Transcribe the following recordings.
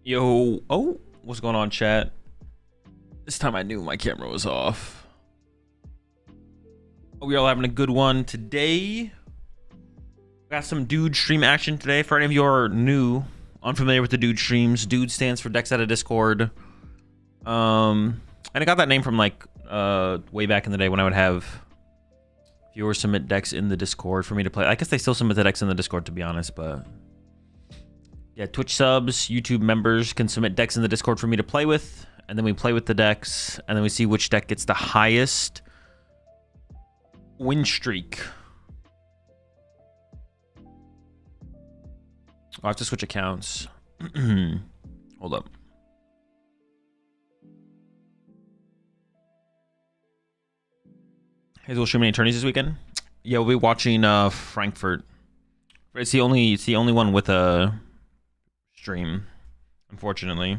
Yo, oh, what's going on, chat? This time I knew my camera was off. Hope we all having a good one today. Got some DooD stream action today. For any of you who are new, unfamiliar with the DooD streams, DooD stands for Decks Out of Discord. And I got that name from like way back in the day when I would have viewers submit decks in the Discord for me to play. I guess they still submit the decks in the Discord, to be honest, but yeah, Twitch subs, YouTube members can submit decks in the Discord for me to play with, and then we play with the decks, and then we see which deck gets the highest win streak. I'll have to switch accounts. Hold up. Hey, we'll stream any attorneys this weekend? Yeah, we'll be watching Frankfurt. It's the only one with a stream, unfortunately.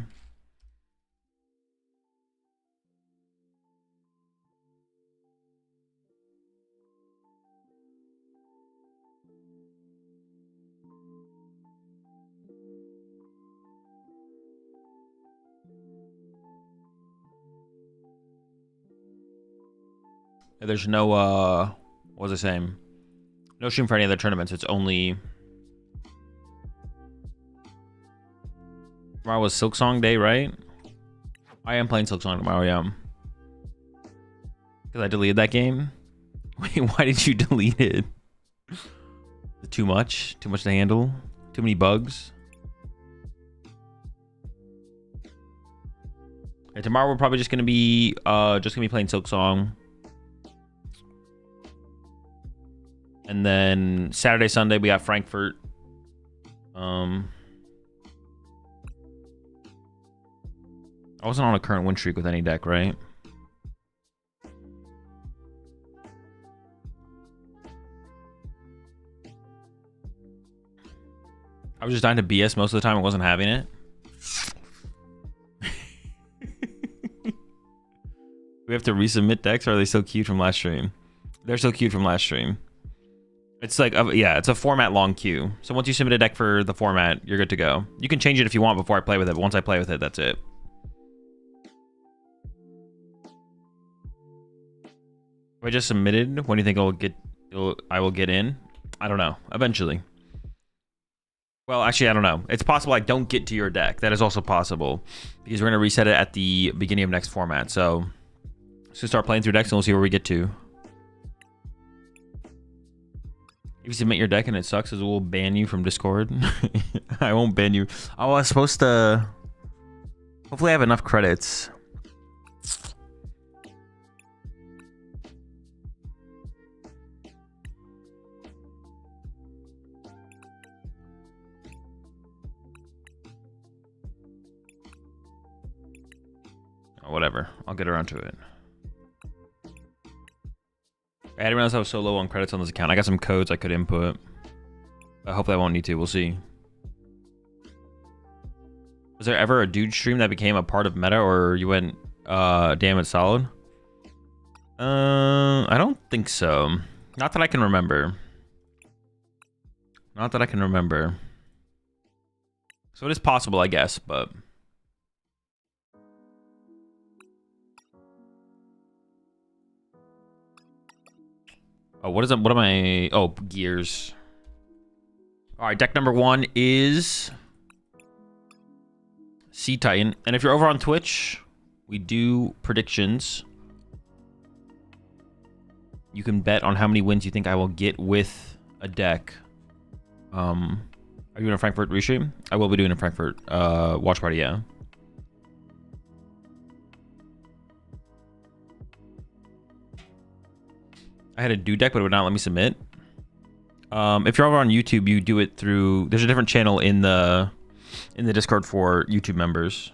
There's no what was I saying? No stream for any other tournaments. It's only tomorrow was Silksong Day, right? I am playing Silksong tomorrow, yeah. Because I deleted that game. Wait, why did you delete it? Too much? Too much to handle? Too many bugs? Yeah, tomorrow we're probably just gonna be playing Silksong. And then Saturday, Sunday we got Frankfurt. I wasn't on a current win streak with any deck, right? I was just dying to BS most of the time. I wasn't having it. We have to resubmit decks, or are they still queued from last stream? They're still queued from last stream. It's like, yeah, it's a format long queue. So once you submit a deck for the format, you're good to go. You can change it if you want before I play with it, but once I play with it, that's it. If I just submitted, when do you think I will get in? I don't know. Eventually. Well, actually, I don't know. It's possible I don't get to your deck. That is also possible, because we're going to reset it at the beginning of next format. So let's start playing through decks and we'll see where we get to. If you submit your deck and it sucks, we'll ban you from Discord. I won't ban you. Oh, I was supposed to... Hopefully I have enough credits. Oh, whatever. I'll get around to it. I didn't realize I was so low on credits on this account. I got some codes I could input. Hopefully I won't need to. We'll see. Was there ever a DooD stream that became a part of meta, or you went damn it solid? I don't think so. Not that I can remember. Not that I can remember. So it is possible, I guess, but... Oh, what am I? Oh, gears. All right, deck number one is Cetitan. And if you're over on Twitch, we do predictions. You can bet on how many wins you think I will get with a deck. Are you doing a Frankfurt restream? I will be doing a Frankfurt watch party, yeah. I had a DooD deck, but it would not let me submit. If you're over on YouTube, you do it through... There's a different channel in the Discord for YouTube members.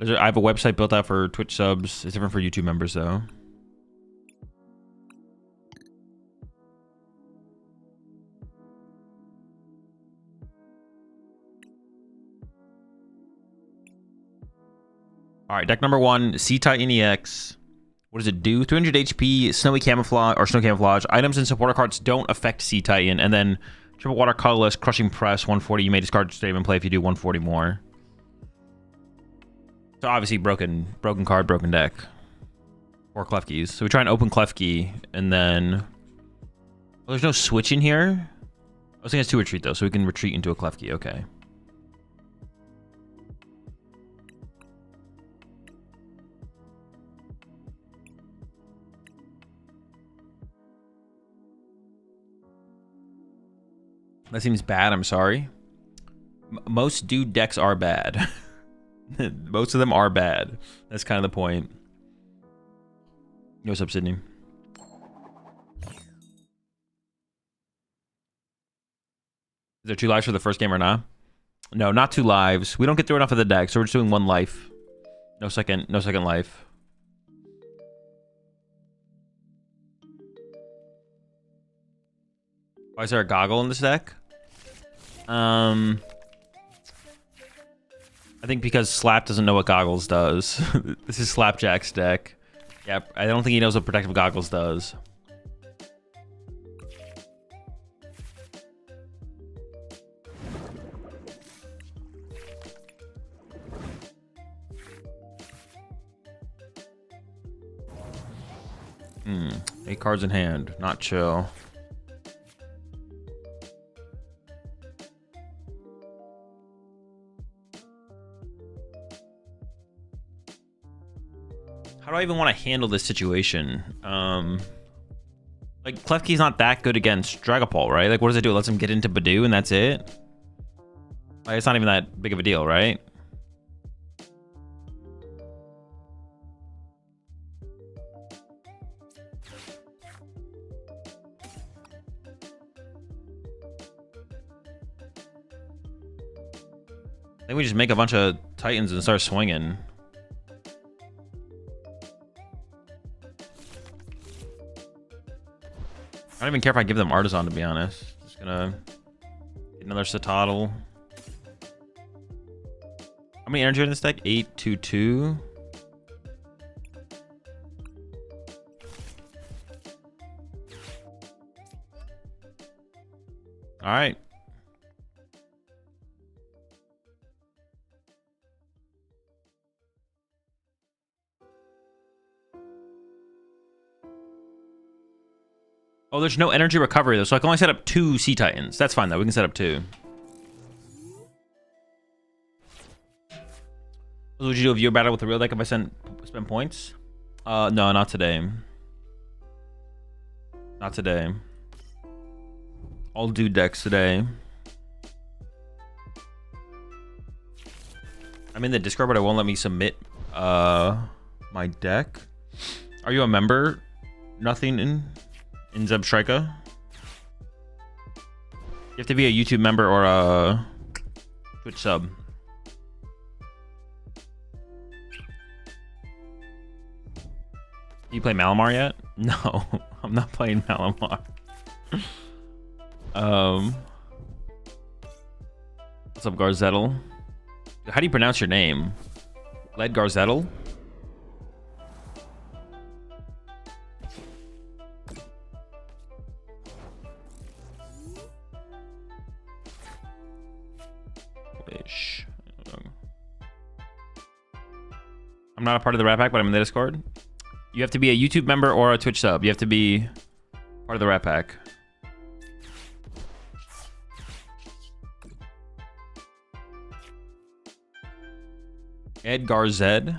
I have a website built out for Twitch subs. It's different for YouTube members, though. All right, deck number one, Cetitan EX. What does it do? 300 HP, Snowy Camouflage, or Snow Camouflage. Items and supporter cards don't affect Cetitan. And then Triple Water Colorless, Crushing Press, 140. You may discard save and play if you do 140 more. So obviously broken card, broken deck. 4 clef keys. So we try and open clef key, and then... Well, there's no switch in here. I was thinking it's 2 retreat, though, so we can retreat into a clef key. Okay. That seems bad. I'm sorry. Most DooD decks are bad. Most of them are bad. That's kind of the point. Yo, what's up, Sydney? Is there 2 lives for the first game or not? No, not 2 lives. We don't get through enough of the deck, so we're just doing 1 life. No second life. Why is there a goggle in this deck? I think because Slap doesn't know what goggles does. This is Slapjack's deck. Yeah, I don't think he knows what protective goggles does. Hmm. 8 cards in hand. Not chill. How do I even want to handle this situation? Like, Klefki's not that good against Dragapult, right? Like, what does it do? It lets him get into Badoo and that's it? Like, it's not even that big of a deal, right? I think we just make a bunch of Titans and start swinging. I don't even care if I give them Artisan, to be honest. Just gonna get another Cetitan. How many energy in this deck? 8, 2, 2. All right. Oh, there's no energy recovery, though, so I can only set up 2 Sea Titans. That's fine, though. We can set up 2. What would you do if you were battle with a real deck if I spend points? No, not today. Not today. All DooD decks today. I'm in the Discord, but it won't let me submit my deck. Are you a member? Nothing in Zebstrika? You have to be a YouTube member or a Twitch sub. You play Malamar yet? No, I'm not playing Malamar. What's up, Garzettel? How do you pronounce your name? Led Garzettel? Wish. I'm not a part of the Rat Pack, but I'm in the Discord. You have to be a YouTube member or a Twitch sub. You have to be part of the Rat Pack. Edgar Zed.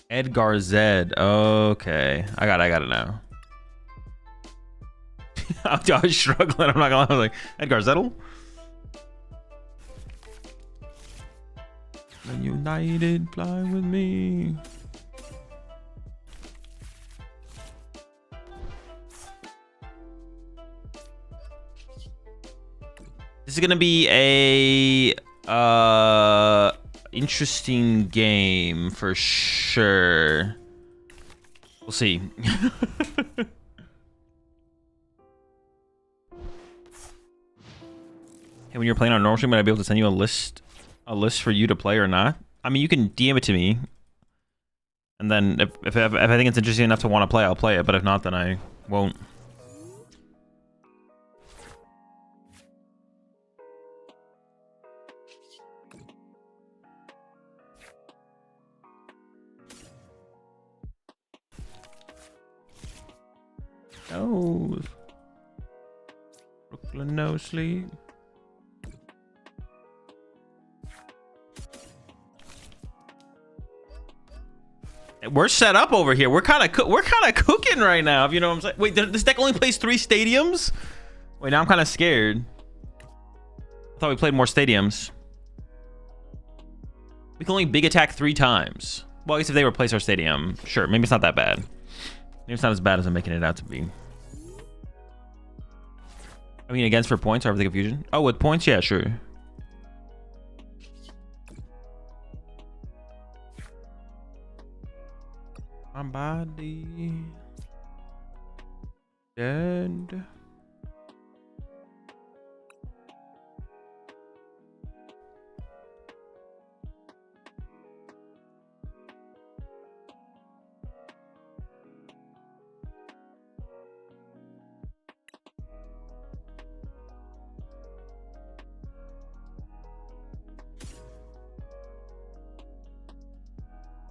Edgar Zed. Okay. I got it now. I was struggling. I'm not gonna lie. I was like, Edgar Zettel? When united, fly with me. This is gonna be a interesting game for sure. We'll see. Hey, when you're playing on normal stream, might I be able to send you a list for you to play or not? I mean, you can DM it to me, and then if I think it's interesting enough to want to play, I'll play it. But if not, then I won't. knows? Brooklyn no sleep. We're set up over here. We're kind of cooking right now. If you know what I'm saying. Wait, this deck only plays 3 stadiums. Wait, now I'm kind of scared. I thought we played more stadiums. We can only big attack 3 times. Well, I guess if they replace our stadium, sure. Maybe it's not that bad. Maybe it's not as bad as I'm making it out to be. I mean, against for points, or the confusion. Oh, with points, yeah, sure. My body dead.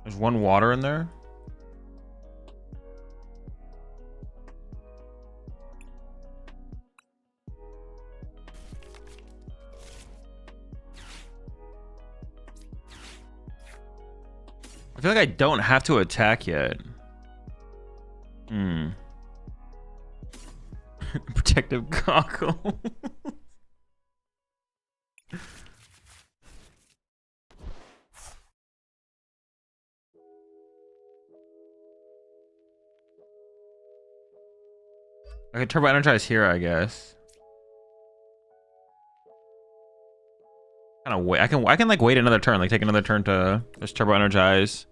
There's 1 water in there. I feel like I don't have to attack yet. Protective goggle. I can turbo energize here, I guess. Kind of wait. I can like wait another turn, like take another turn to just turbo energize.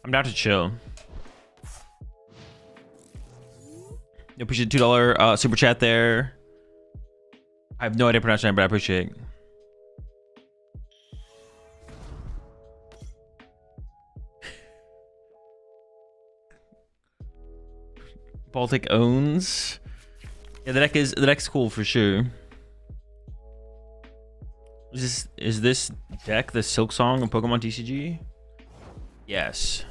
I'm down to chill. You appreciate the $2 super chat there. I have no idea pronunciation, but I appreciate it. Baltic owns. Yeah, the deck's cool for sure. Is this deck the Silk Song of PokemonTCG? Yes.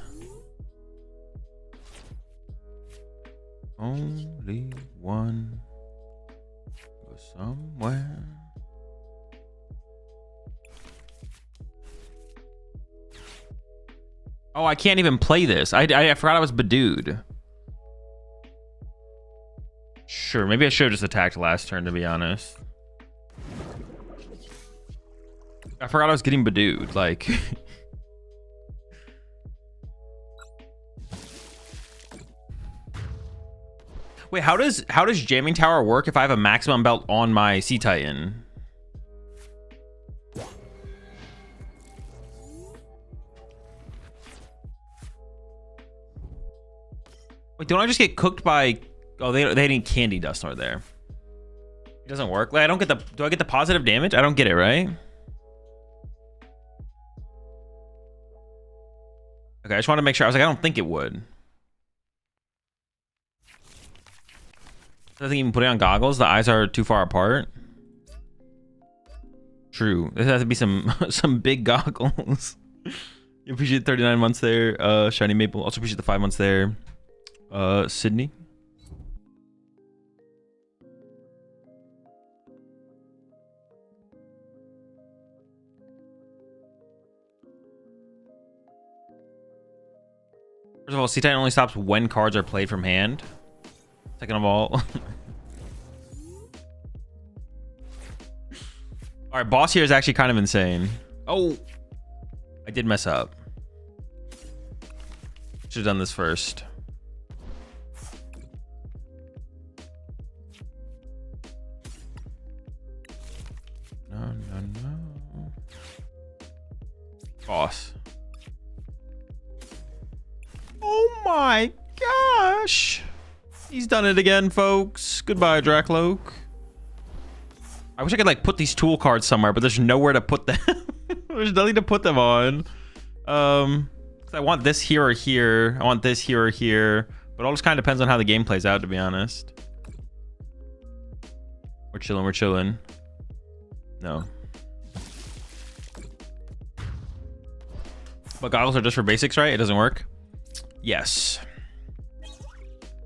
Only one go somewhere. Oh, I can't even play this. I forgot I was DooD. Sure, maybe I should have just attacked last turn, to be honest. I forgot I was getting DooD, like. Wait, how does Jamming Tower work if I have a maximum belt on my Cetitan? Wait, don't I just get cooked by... Oh, they need candy dust over there. It doesn't work. Like, I don't get the... Do I get the positive damage? I don't get it, right? Okay, I just want to make sure. I was like, I don't think it would. Doesn't even put it on goggles. The eyes are too far apart. True. This has to be some some big goggles. You appreciate 39 months there. Shiny Maple. Also appreciate the 5 months there. Sydney. First of all, Cetitan only stops when cards are played from hand. Second of all. All right, boss here is actually kind of insane. Oh, I did mess up. Should have done this first. No. Boss. Oh my gosh. He's done it again, folks. Goodbye, Dracloak. I wish I could like put these tool cards somewhere, but there's nowhere to put them. There's nothing to put them on. I want this here or here. I want this here or here. But it all just kind of depends on how the game plays out, to be honest. We're chilling. No. But goggles are just for basics, right? It doesn't work. Yes.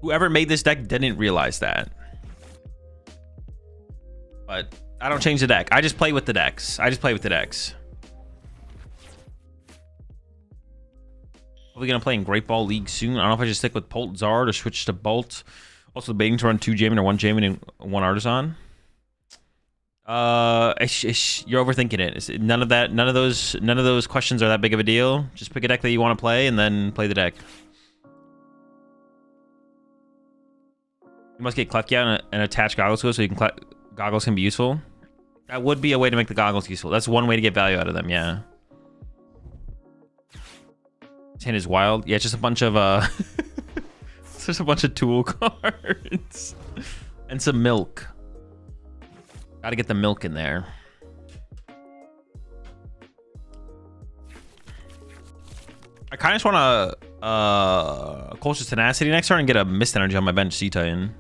Whoever made this deck didn't realize that. But I don't change the deck. I just play with the decks. Are we gonna play in Great Ball League soon? I don't know if I should stick with Bolt Zard or switch to Bolt. Also debating to run 2 Jamin or 1 Jamin and 1 Artisan. You're overthinking it. None of those questions are that big of a deal. Just pick a deck that you want to play and then play the deck. You must get Klefki and attach goggles to it so you can goggles can be useful. That would be a way to make the goggles useful. That's one way to get value out of them, yeah. This hand is wild. Yeah, it's just a bunch of it's just a bunch of tool cards. And some milk. Gotta get the milk in there. I kind of just want to Culture's Tenacity next turn and get a Mist Energy on my bench Cetitan.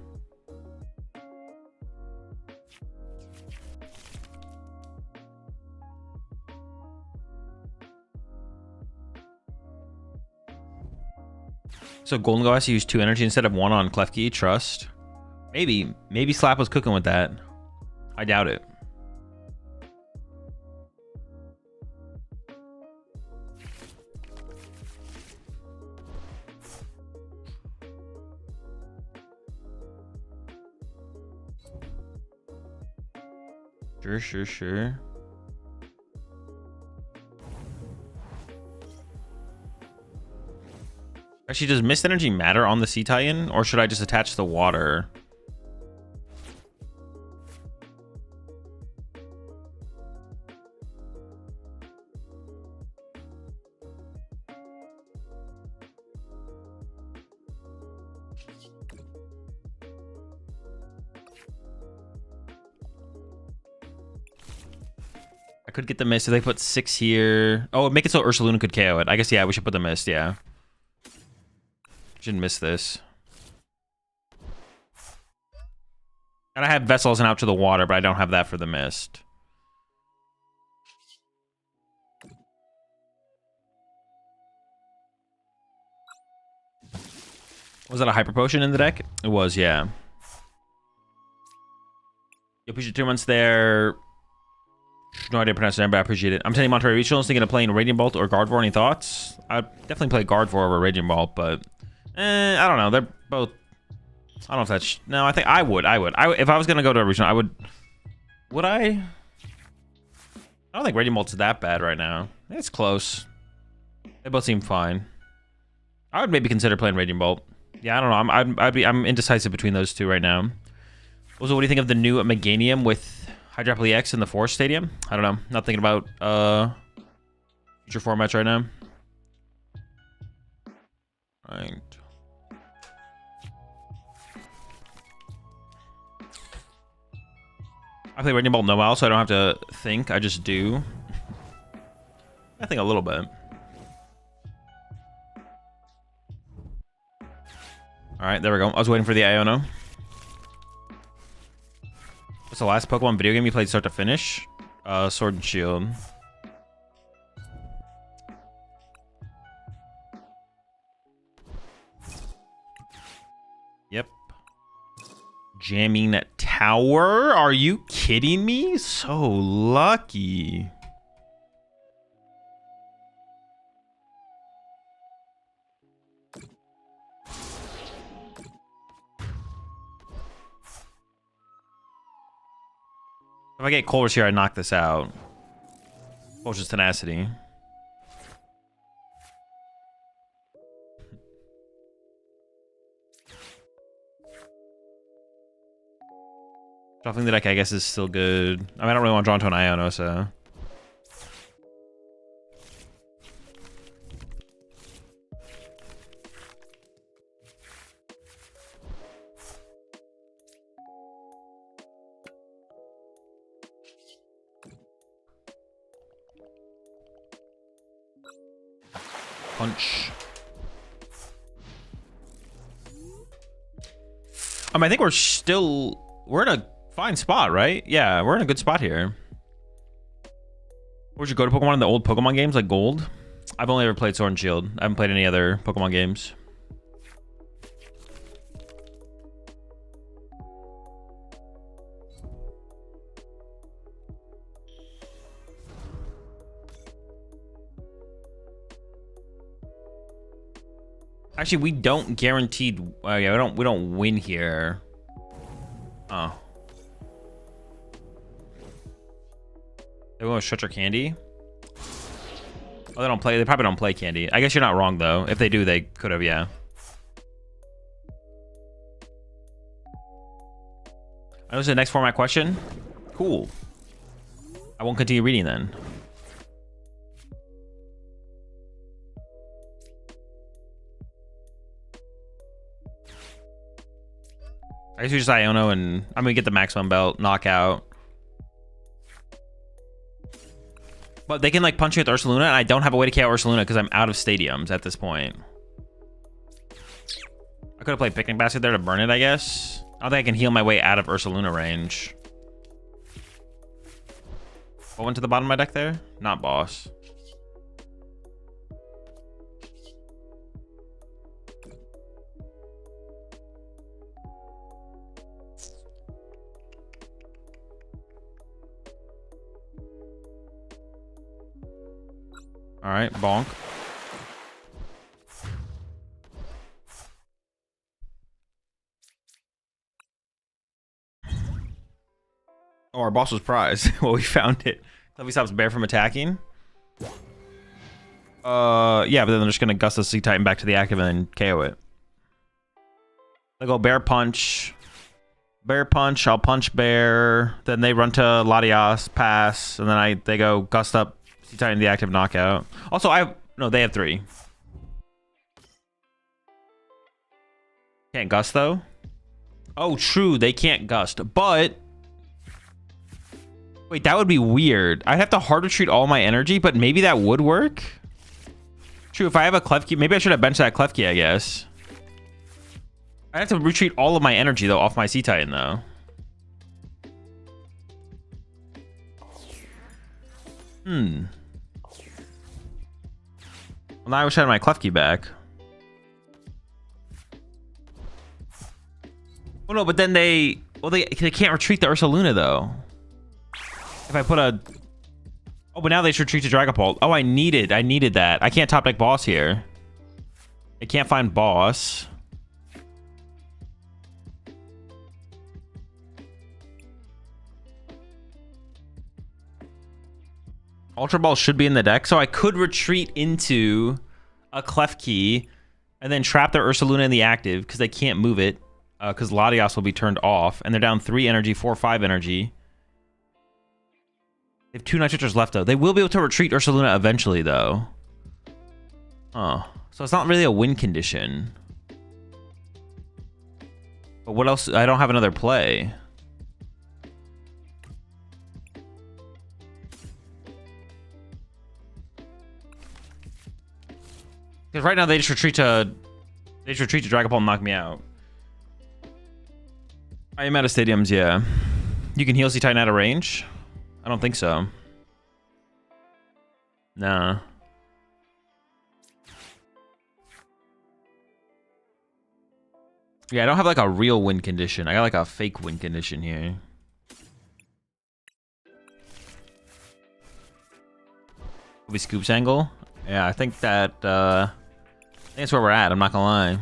So Golden Go has to use 2 energy instead of 1 on Klefki. Trust. Maybe Slap was cooking with that. I doubt it. Sure. Actually, does Mist Energy matter on the Cetitan, or should I just attach the water? I could get the Mist if they put 6 here. Oh, make it so Ursaluna could KO it. I guess, yeah, we should put the Mist, yeah. Shouldn't miss this. And I have Vessels and Out to the Water, but I don't have that for the Mist. Was that a Hyper Potion in the deck? It was, yeah. You appreciate 2 months there. No idea how to pronounce the name, but I appreciate it. I'm telling Monterey Regionals, thinking of playing Radiant Bolt or Gardevoir. Any thoughts? I'd definitely play Gardevoir over Radiant Bolt, but I don't know. They're both. I don't know if that's. No, I think I would. If I was gonna go to a regional, I would. Would I? I don't think Radiant Bolt's that bad right now. It's close. They both seem fine. I would maybe consider playing Radiant Bolt. Yeah, I don't know. I'm indecisive between those two right now. Also, what do you think of the new Meganium with Hydrapple EX in the Forest Stadium? I don't know. Not thinking about future formats right now. Right. I play Radiant Bolt Noel, so I don't have to think. I just do. I think a little bit. Alright, there we go. I was waiting for the Iono. What's the last Pokemon video game you played start to finish? Sword and Shield. Yep. Jamming Tower? Are you kidding me? So lucky. If I get Culver's here, I knock this out. Culver's Tenacity. Shuffling the deck, I guess, is still good. I mean, I don't really want to draw into an Iono, so. Punch. I think we're in a fine spot, right? Yeah, we're in a good spot here. Would you go to Pokemon in the old Pokemon games like Gold? I've only ever played Sword and Shield. I haven't played any other Pokemon games. Actually, we don't guaranteed. Yeah, we don't win here. Oh. They want to shut your candy. Oh, they don't play. They probably don't play candy. I guess you're not wrong though. If they do, they could have. Yeah. That was the next format question. Cool. I won't continue reading then. I guess we just Iono and I'm gonna get the maximum belt knockout. But they can like punch me with Ursaluna, and I don't have a way to KO Ursaluna because I'm out of stadiums at this point. I could have played Picnic Basket there to burn it, I guess. I don't think I can heal my way out of Ursaluna range. What went to the bottom of my deck there? Not boss. All right, bonk. Oh, our boss was prize. Well, we found it. Clefty stops bear from attacking. Yeah, but then they're just gonna gust the Cetitan back to the active and then KO it. They go bear punch. Bear punch, I'll punch bear. Then they run to Latias, pass, and then they go gust up Cetitan the active knockout. Also, no, they have 3. Can't gust though. Oh, true, they can't gust, but wait, that would be weird. I'd have to hard retreat all my energy, but maybe that would work. True, if I have a Klefki, maybe I should have benched that Klefki, I guess. I have to retreat all of my energy though off my Cetitan though. Well, now I wish I had my Klefki back. Oh no, but then they can't retreat the Ursaluna though. If I put a... Oh, but now they should retreat to Dragapult. Oh, I needed that. I can't top deck boss here. I can't find boss. Ultra Ball should be in the deck, so I could retreat into a Klefki and then trap their Ursaluna in the active because they can't move it because Latias will be turned off and they're down 3 energy, 4-5 energy. They have 2 Night Switchers left though. They will be able to retreat Ursaluna eventually though. Oh, so it's not really a win condition. But what else? I don't have another play. Because right now they just retreat to Dragapult and knock me out. I am out of stadiums, yeah. You can heal Cetitan out of range? I don't think so. Nah. Yeah, I don't have like a real win condition. I got like a fake win condition here. Maybe Scoops angle? Yeah, I think that that's where we're at, I'm not gonna lie.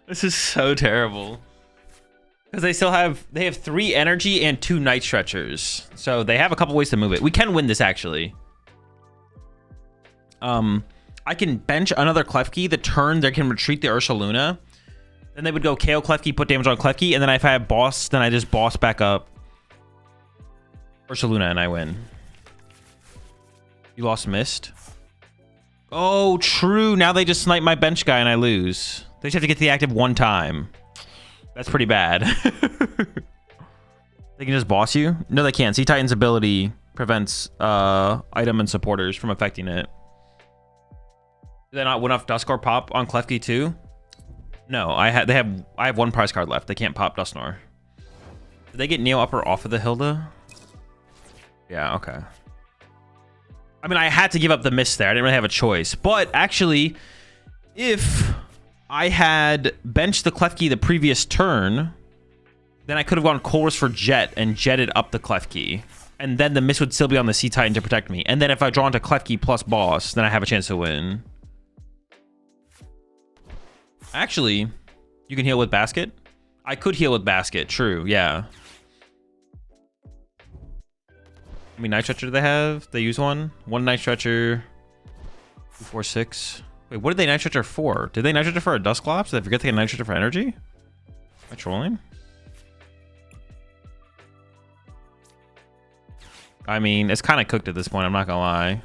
This is so terrible. Because they have 3 energy and 2 Night Stretchers. So they have a couple ways to move it. We can win this actually. I can bench another Klefki. The turn they can retreat the Ursaluna. Then they would go KO Klefki, put damage on Klefki, and then if I have boss, then I just boss back up Ursaluna and I win. You lost Mist. Oh, true. Now they just snipe my bench guy and I lose. They just have to get to the active 1 time. That's pretty bad. They can just boss you? No, they can't. Cetitan's ability prevents item and supporters from affecting it. Do they not win off Duskor pop on Klefki too? No, I have 1 prize card left. They can't pop Dusknor. Did they get Neo Upper off of the Hilda? Yeah, okay. I mean, I had to give up the Mist there. I didn't really have a choice. But actually, if I had benched the Klefki the previous turn, then I could have gone Chorus for Jet and jetted up the Klefki. And then the Mist would still be on the Cetitan to protect me. And then if I draw into Klefki plus boss, then I have a chance to win. Actually, you can heal with Basket? I could heal with Basket, true, yeah. How many Night Stretcher do they have? They use one? One Night Stretcher. 2, 4, 6. Wait, what did they Night Stretcher for? Did they Night Stretcher for a Dusclops? Did I forget they had Night Stretcher for energy? Am I trolling? I mean, it's kind of cooked at this point, I'm not gonna lie.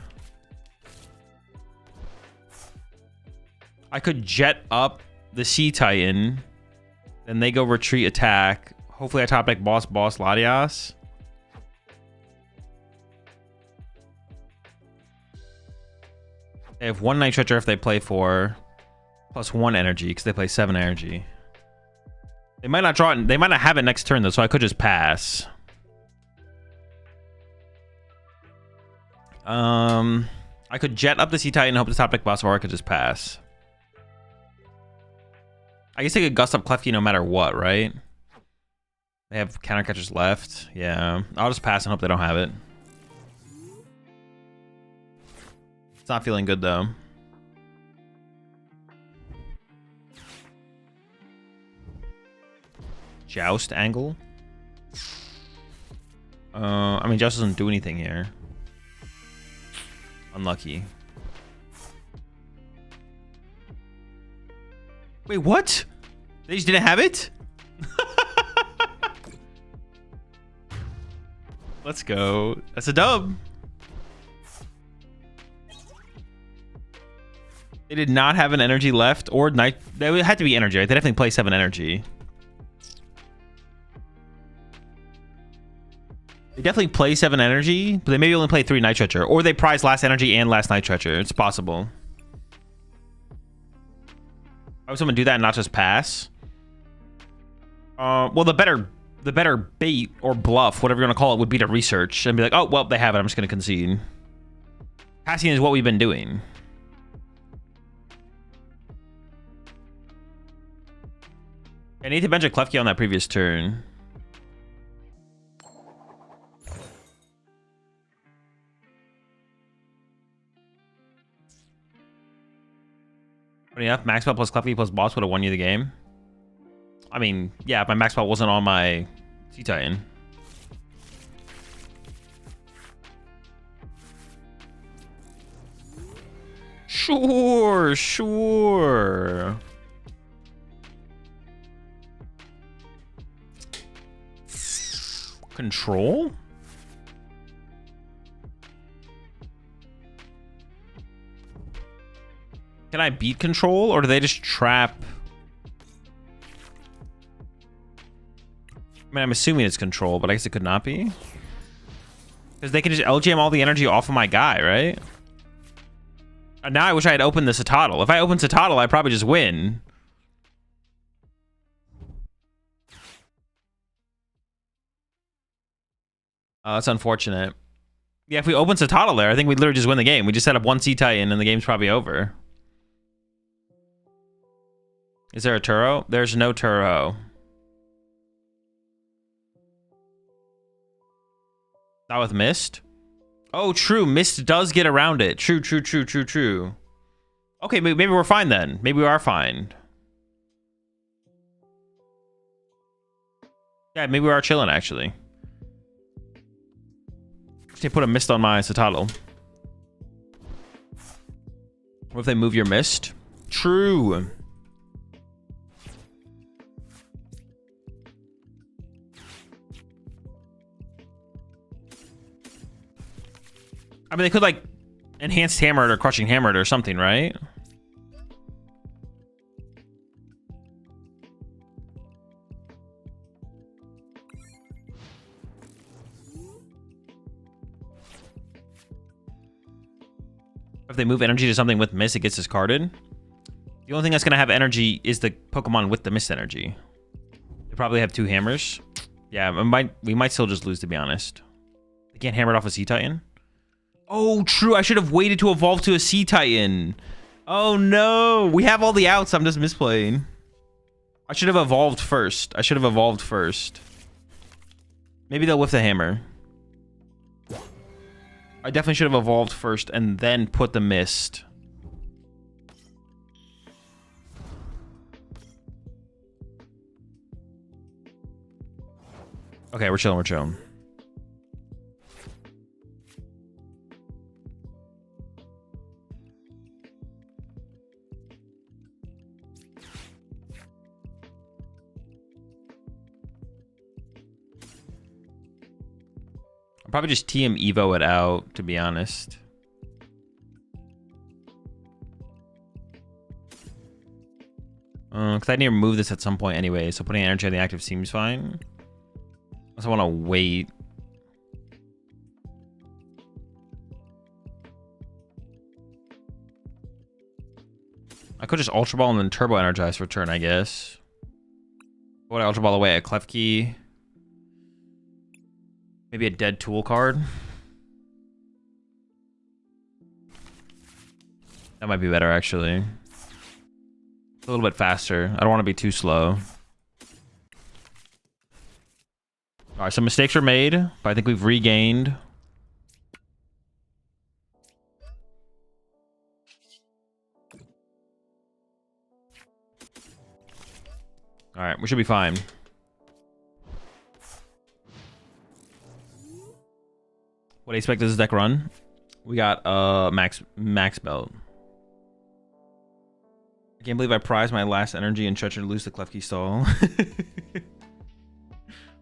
I could jet up the Cetitan, then they go retreat attack. Hopefully I top deck boss Latias. They have one Night Stretcher if they play 4, plus 1 energy because they play 7 energy. They might not draw it. They might not have it next turn though, so I could just pass. I could jet up the Cetitan and hope to top deck boss, or I could just pass. I guess they could gust up Klefki no matter what, right? They have counter catchers left. Yeah, I'll just pass and hope they don't have it. It's not feeling good though. Joust angle. I mean, Joust doesn't do anything here. Unlucky. Wait, what? They just didn't have it? Let's go. That's a dub. They did not have an energy left or night. They had to be energy, right? They definitely play 7 energy. They definitely play 7 energy, but they maybe only play 3 Night Stretcher. Or they prize last energy and last Night Stretcher. It's possible. Why would someone do that and not just pass? Well, the better bait or bluff, whatever you want to call it, would be to research and be like, oh, well, they have it. I'm just going to concede. Passing is what we've been doing. I need to bench a Klefki on that previous turn. Funny enough, max spell plus Klefki plus boss would have won you the game. I mean, yeah, if my max spell wasn't on my Cetitan. Sure, sure. Control? Can I beat control, or do they just trap? I mean, I'm assuming it's control, but I guess it could not be. Because they can just LGM all the energy off of my guy, right? And now I wish I had opened the Cetotl. If I opened Cetotl, I'd probably just win. That's unfortunate. Yeah, if we open Cetotl there, I think we'd literally just win the game. We just set up one Cetitan and the game's probably over. Is there a Turo? There's no Turo. Not with Mist? Oh, true. Mist does get around it. True, true, true, true, true. Okay, maybe we're fine then. Maybe we are fine. Yeah, maybe we are chilling, actually. They put a Mist on my Cetotl. What if they move your Mist? True. I mean, they could, like, enhanced hammer it or crushing hammer it or something, right? If they move energy to something with Mist, it gets discarded. The only thing that's going to have energy is the Pokemon with the Mist energy. They probably have 2 hammers. Yeah, we might still just lose, to be honest. They can't hammer it off a Cetitan. Oh, true. I should have waited to evolve to a Cetitan. Oh, no. We have all the outs. I'm just misplaying. I should have evolved first. I should have evolved first. Maybe they'll whiff the hammer. I definitely should have evolved first and then put the mist. Okay, we're chilling, we're chilling. I'll probably just TM Evo it out, to be honest. Because I need to remove this at some point anyway, so putting energy on the active seems fine. I also want to wait. I could just Ultra Ball and then Turbo Energize for turn, I guess. What would I Ultra Ball away? A Klefki? Maybe a dead tool card? That might be better, actually. A little bit faster. I don't want to be too slow. Alright, some mistakes were made, but I think we've regained. Alright, we should be fine. What do you expect this deck run? We got max belt. I can't believe I prized my last energy and tried to lose the Klefki stall. Hope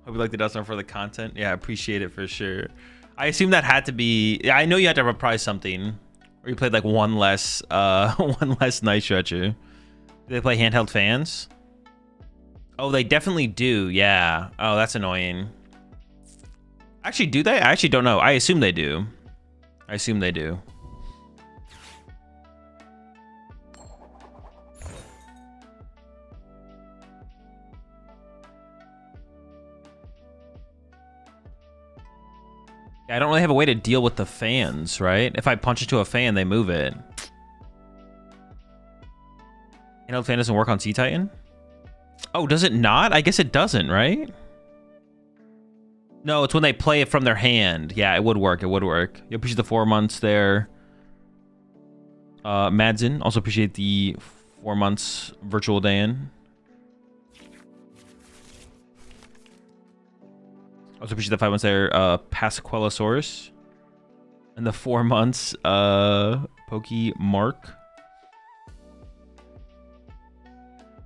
you like the dust for the content. Yeah, I appreciate it for sure. I assume that had to be. I know you had to reprise something, or you played like one less Night Stretcher. Do they play handheld fans? Oh, they definitely do. Yeah. Oh, that's annoying. Actually, do they? I actually don't know. I assume they do. I assume they do. I don't really have a way to deal with the fans, right? If I punch into a fan, they move it. Handheld fan doesn't work on Cetitan? Oh, does it not? I guess it doesn't, right? No, it's when they play it from their hand. Yeah, it would work. It would work. You appreciate the 4 months there. Madsen, also appreciate the 4 months virtual Dan. Also appreciate the 5 months there, Pasqualosaurus. And the 4 months, Pokemark.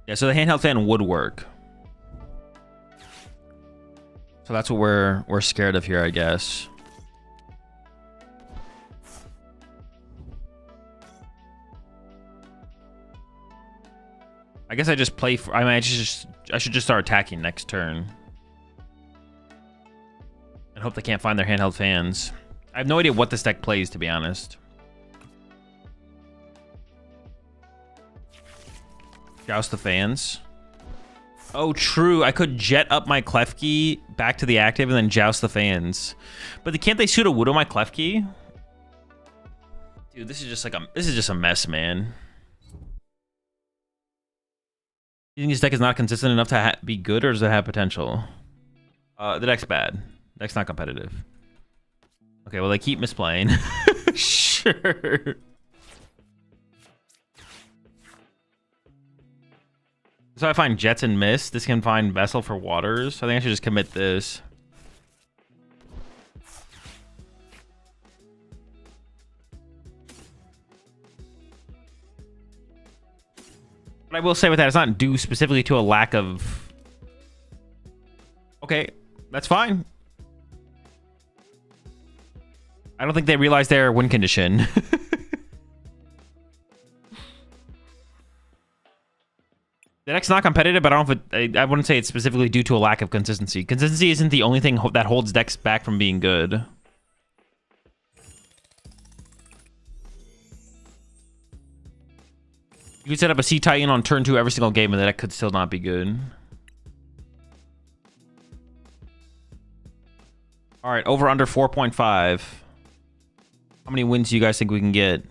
Yeah, so the handheld fan would work. So that's what we're scared of here, I guess. I guess I just play for, I mean, I should just start attacking next turn. And hope they can't find their handheld fans. I have no idea what this deck plays, to be honest. Joust the fans. Oh, true. I could jet up my Klefki back to the active and then joust the fans. But can't they shoot a Wood on my Klefki? Dude, this is just like a mess, man. You think this deck is not consistent enough to be good, or does it have potential? The deck's bad. The deck's not competitive. Okay, well, they keep misplaying. Sure. So I find Jets and Mist. This can find Vessel for Waters. I think I should just commit this. But I will say with that, it's not due specifically to a lack of... Okay, that's fine. I don't think they realize their win condition. The deck's not competitive, but I don't know if I wouldn't say it's specifically due to a lack of consistency. Consistency isn't the only thing that holds decks back from being good. You could set up a Cetitan on turn 2 every single game, and the deck could still not be good. All right, over under 4.5. How many wins do you guys think we can get?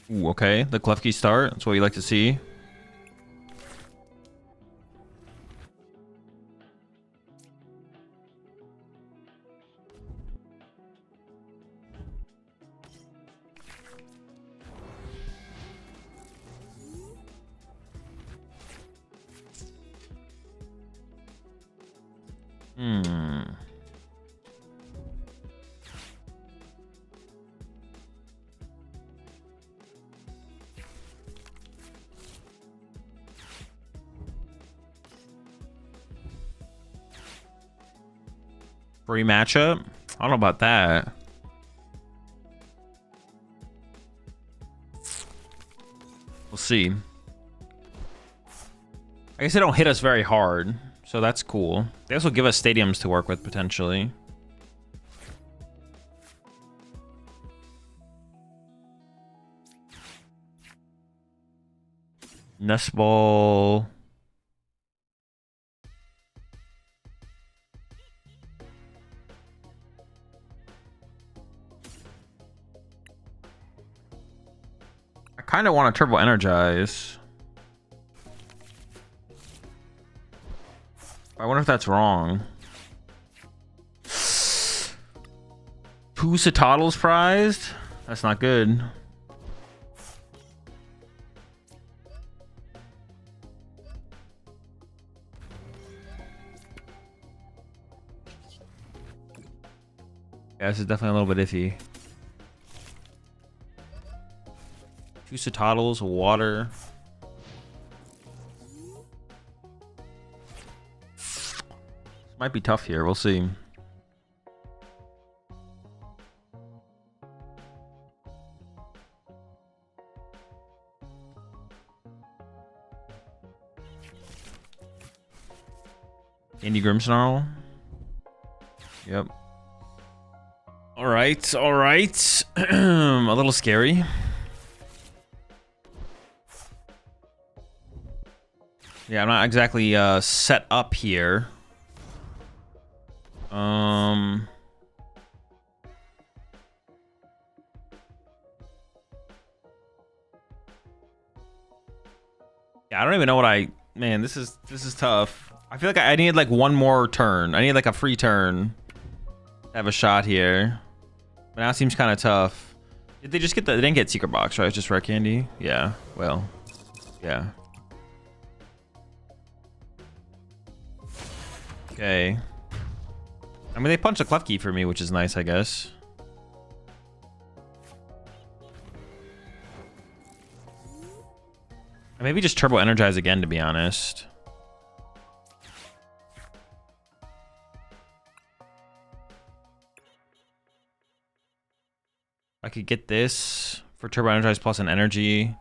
Ooh, okay, the Klefki start. That's what you like to see. Free matchup? I don't know about that. We'll see. I guess they don't hit us very hard, so that's cool. They also give us stadiums to work with, potentially. Nest Ball. I kind of want to Turbo Energize. I wonder if that's wrong. Two Cetitans prized? That's not good. Yeah, this is definitely a little bit iffy. Two Cetitans, water. This might be tough here. We'll see. Andy Grimmsnarl. Yep. All right, all right. A little scary. Yeah, I'm not exactly set up here. Yeah, I don't even know what man, this is tough. I feel like I need like one more turn. I need like a free turn to have a shot here. But now it seems kind of tough. Did they just get they didn't get Secret Box, right? It's just Rare Candy? Yeah, well, yeah. Okay. I mean, they punched a Klefki for me, which is nice, I guess. Maybe just Turbo Energize again, to be honest. I could get this for Turbo Energize plus an energy.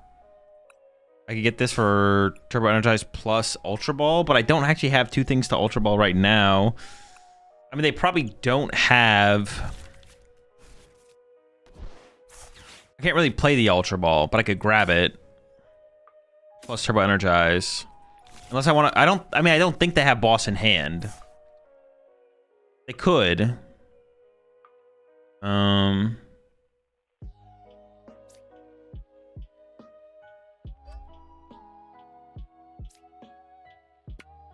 I could get this for Turbo Energize plus Ultra Ball, but I don't actually have two things to Ultra Ball right now. I mean, they probably don't have... I can't really play the Ultra Ball, but I could grab it. Plus Turbo Energize. Unless I want to... I mean, I don't think they have Boss in hand. They could.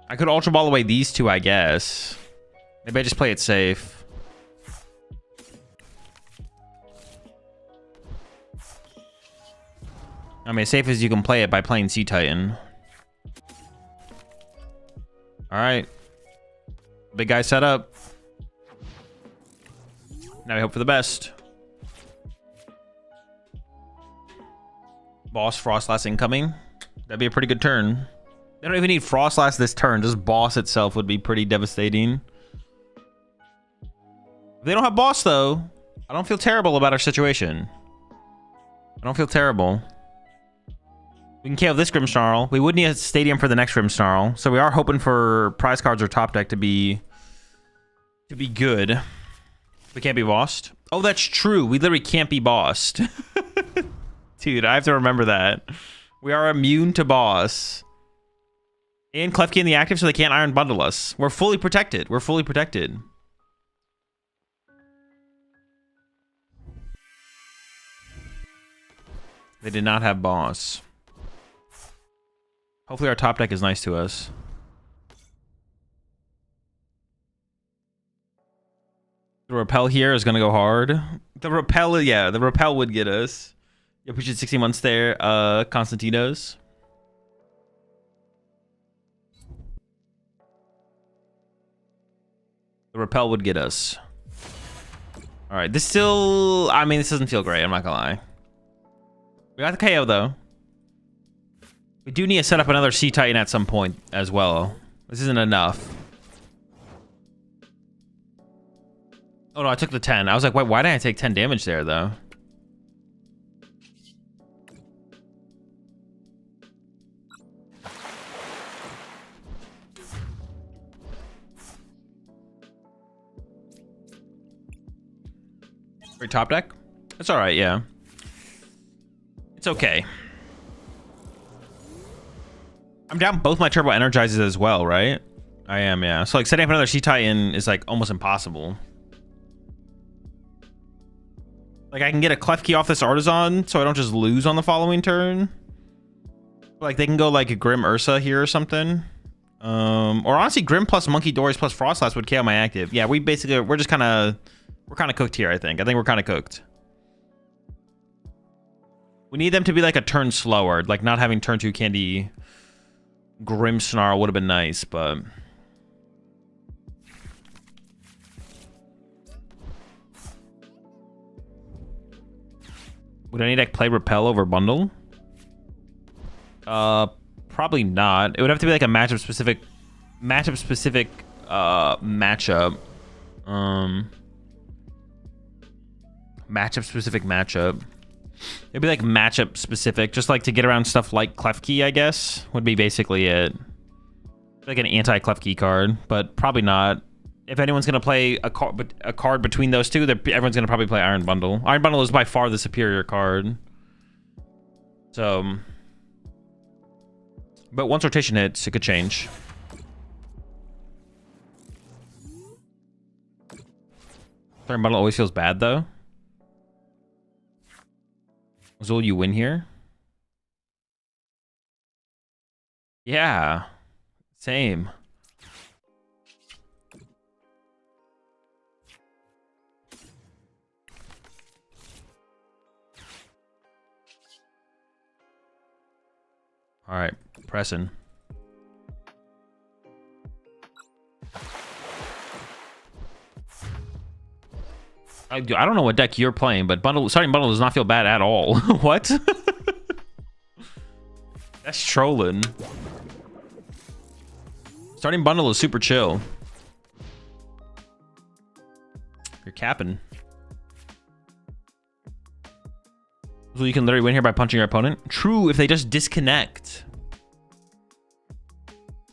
I could Ultra Ball away these two, I guess. Maybe I just play it safe. I mean, as safe as you can play it by playing Cetitan. Alright. Big guy set up. Now we hope for the best. Boss Frostlass incoming. That'd be a pretty good turn. They don't even need Frostlass this turn. Just Boss itself would be pretty devastating. If they don't have Boss, though, I don't feel terrible about our situation. I don't feel terrible. We can KO this Grimmsnarl. We would need a stadium for the next Grimmsnarl. So we are hoping for prize cards or top deck to be good. We can't be bossed. Oh, that's true. We literally can't be bossed. Dude, I have to remember that. We are immune to boss. And Klefki in the active, so they can't Iron Bundle us. We're fully protected. We're fully protected. They did not have boss. Hopefully our top deck is nice to us. The repel here is gonna go hard. The repel, yeah, the repel would get us. Yeah, we should 60 months there. Constantinos. The repel would get us. All right, this still, I mean, this doesn't feel great. I'm not gonna lie. We got the KO though. We do need to set up another Cetitan at some point as well. This isn't enough. Oh no, I took the 10. I was like, why didn't I take 10 damage there though? Great top deck? It's alright, yeah. It's okay. I'm down both my turbo energizes as well, right? I am, yeah. So like setting up another Cetitan is like almost impossible. Like I can get a Clef Key off this Artisan so I don't just lose on the following turn. Like they can go like a Grim Ursa here or something. Or honestly Grim plus Monkey Dories plus Frostlass would KO my active. Yeah, we're just kind of cooked here, I think. I think we're kind of cooked. We need them to be like a turn slower, like not having turn 2 candy. Grim Snarl would have been nice, but would I need to play Repel over Bundle? Probably not. It would have to be like a matchup specific matchup. Matchup specific matchup. It'd be like matchup specific, just like to get around stuff like Clef Key, I guess, would be basically it. Like an anti-Clef Key card, but probably not. If anyone's going to play a card between those two, everyone's going to probably play Iron Bundle. Iron Bundle is by far the superior card. So, but once rotation hits, it could change. Iron Bundle always feels bad, though. Azul, you win here? Yeah. Same. All right, pressing. I don't know what deck you're playing, but starting bundle does not feel bad at all. What? That's trolling. Starting bundle is super chill. You're capping. So you can literally win here by punching your opponent? True, if they just disconnect.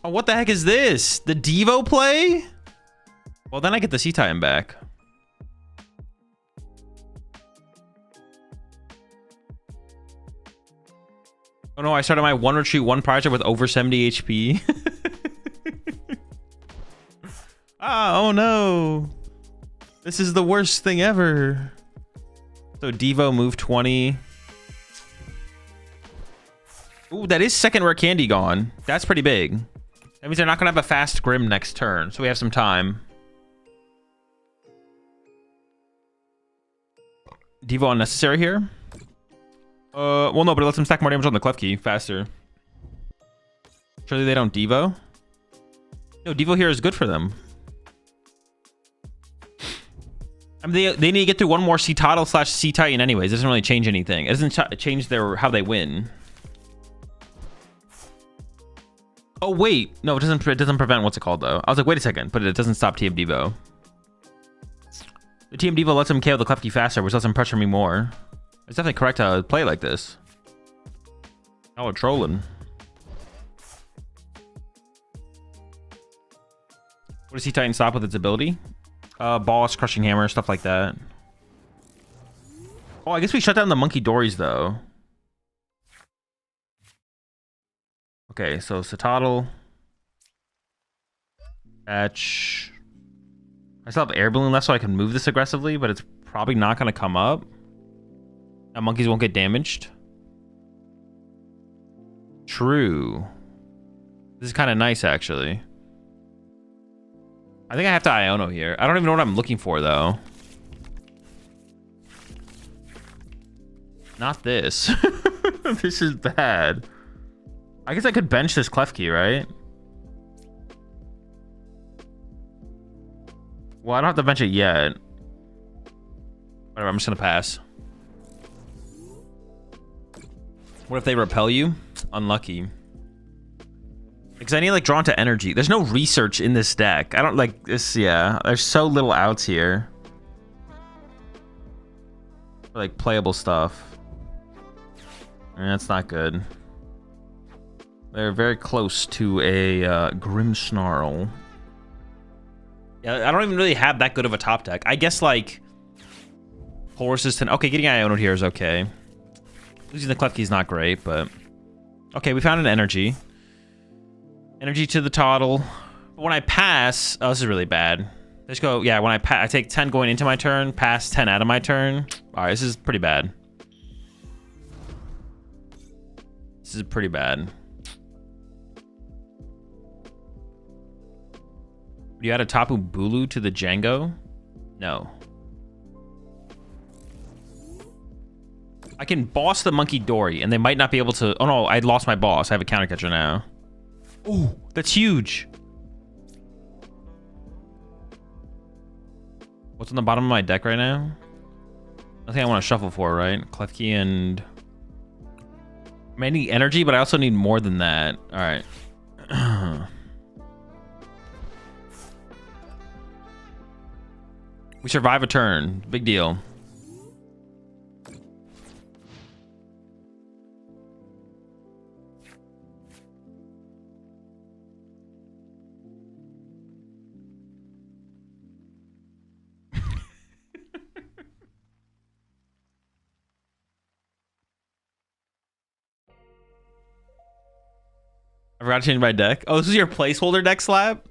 Oh, what the heck is this? The Devo play? Well, then I get the Cetitan back. Oh no, I started my 1 retreat 1 project with over 70 HP. Oh no. This is the worst thing ever. So Devo move 20. Ooh, that is second rare candy gone. That's pretty big. That means they're not gonna have a fast Grim next turn, so we have some time. Devo unnecessary here. Well, no, but it lets them stack more damage on the Clef Key faster. Surely they don't Devo? No, Devo here is good for them. I mean, they need to get through one more Cetadel / Cetitan anyways. It doesn't really change anything. It doesn't change how they win. Oh, wait. No, it doesn't prevent what's it called, though. I was like, wait a second. But it doesn't stop TM Devo. The TM Devo lets him KO the Clef Key faster, which lets him pressure me more. It's definitely correct to play like this. Oh, trolling. What does Cetitan stop with its ability? Boss, Crushing Hammer, stuff like that. Oh, I guess we shut down the Monkey Dories, though. Okay, so Cetadel. Fetch. I still have Air Balloon left so I can move this aggressively, but it's probably not going to come up. Now monkeys won't get damaged. true. This is kind of nice, actually. I think I have to Iono here. I don't even know what I'm looking for, though. Not this. This is bad. I guess I could bench this Klefki, right? Well, I don't have to bench it yet. Whatever, I'm just gonna pass. What if they repel you? Unlucky. Because I need like drawn to energy. There's no research in this deck. I don't like this. Yeah, there's so little outs here. For, like playable stuff. And that's not good. They're very close to a Grim Snarl. Yeah, I don't even really have that good of a top deck. I guess like Pull Resistant. Okay, getting Ionoed here is okay. Losing the Klefki is not great, but okay, we found an energy. Energy to the Toddle. But when I pass, oh, this is really bad. Let's go. Yeah, when I take 10 going into my turn, pass 10 out of my turn. All right, this is pretty bad. This is pretty bad. Do you add a Tapu Bulu to the Django? No. I can boss the Monkey Dory, and they might not be able to... Oh, no, I lost my boss. I have a counter catcher now. Oh, that's huge. What's on the bottom of my deck right now? Nothing I want to shuffle for, right? Klefki and... I need energy, but I also need more than that. All right. We survive a turn. Big deal. I forgot to change my deck. Oh, this is your placeholder deck, Slab?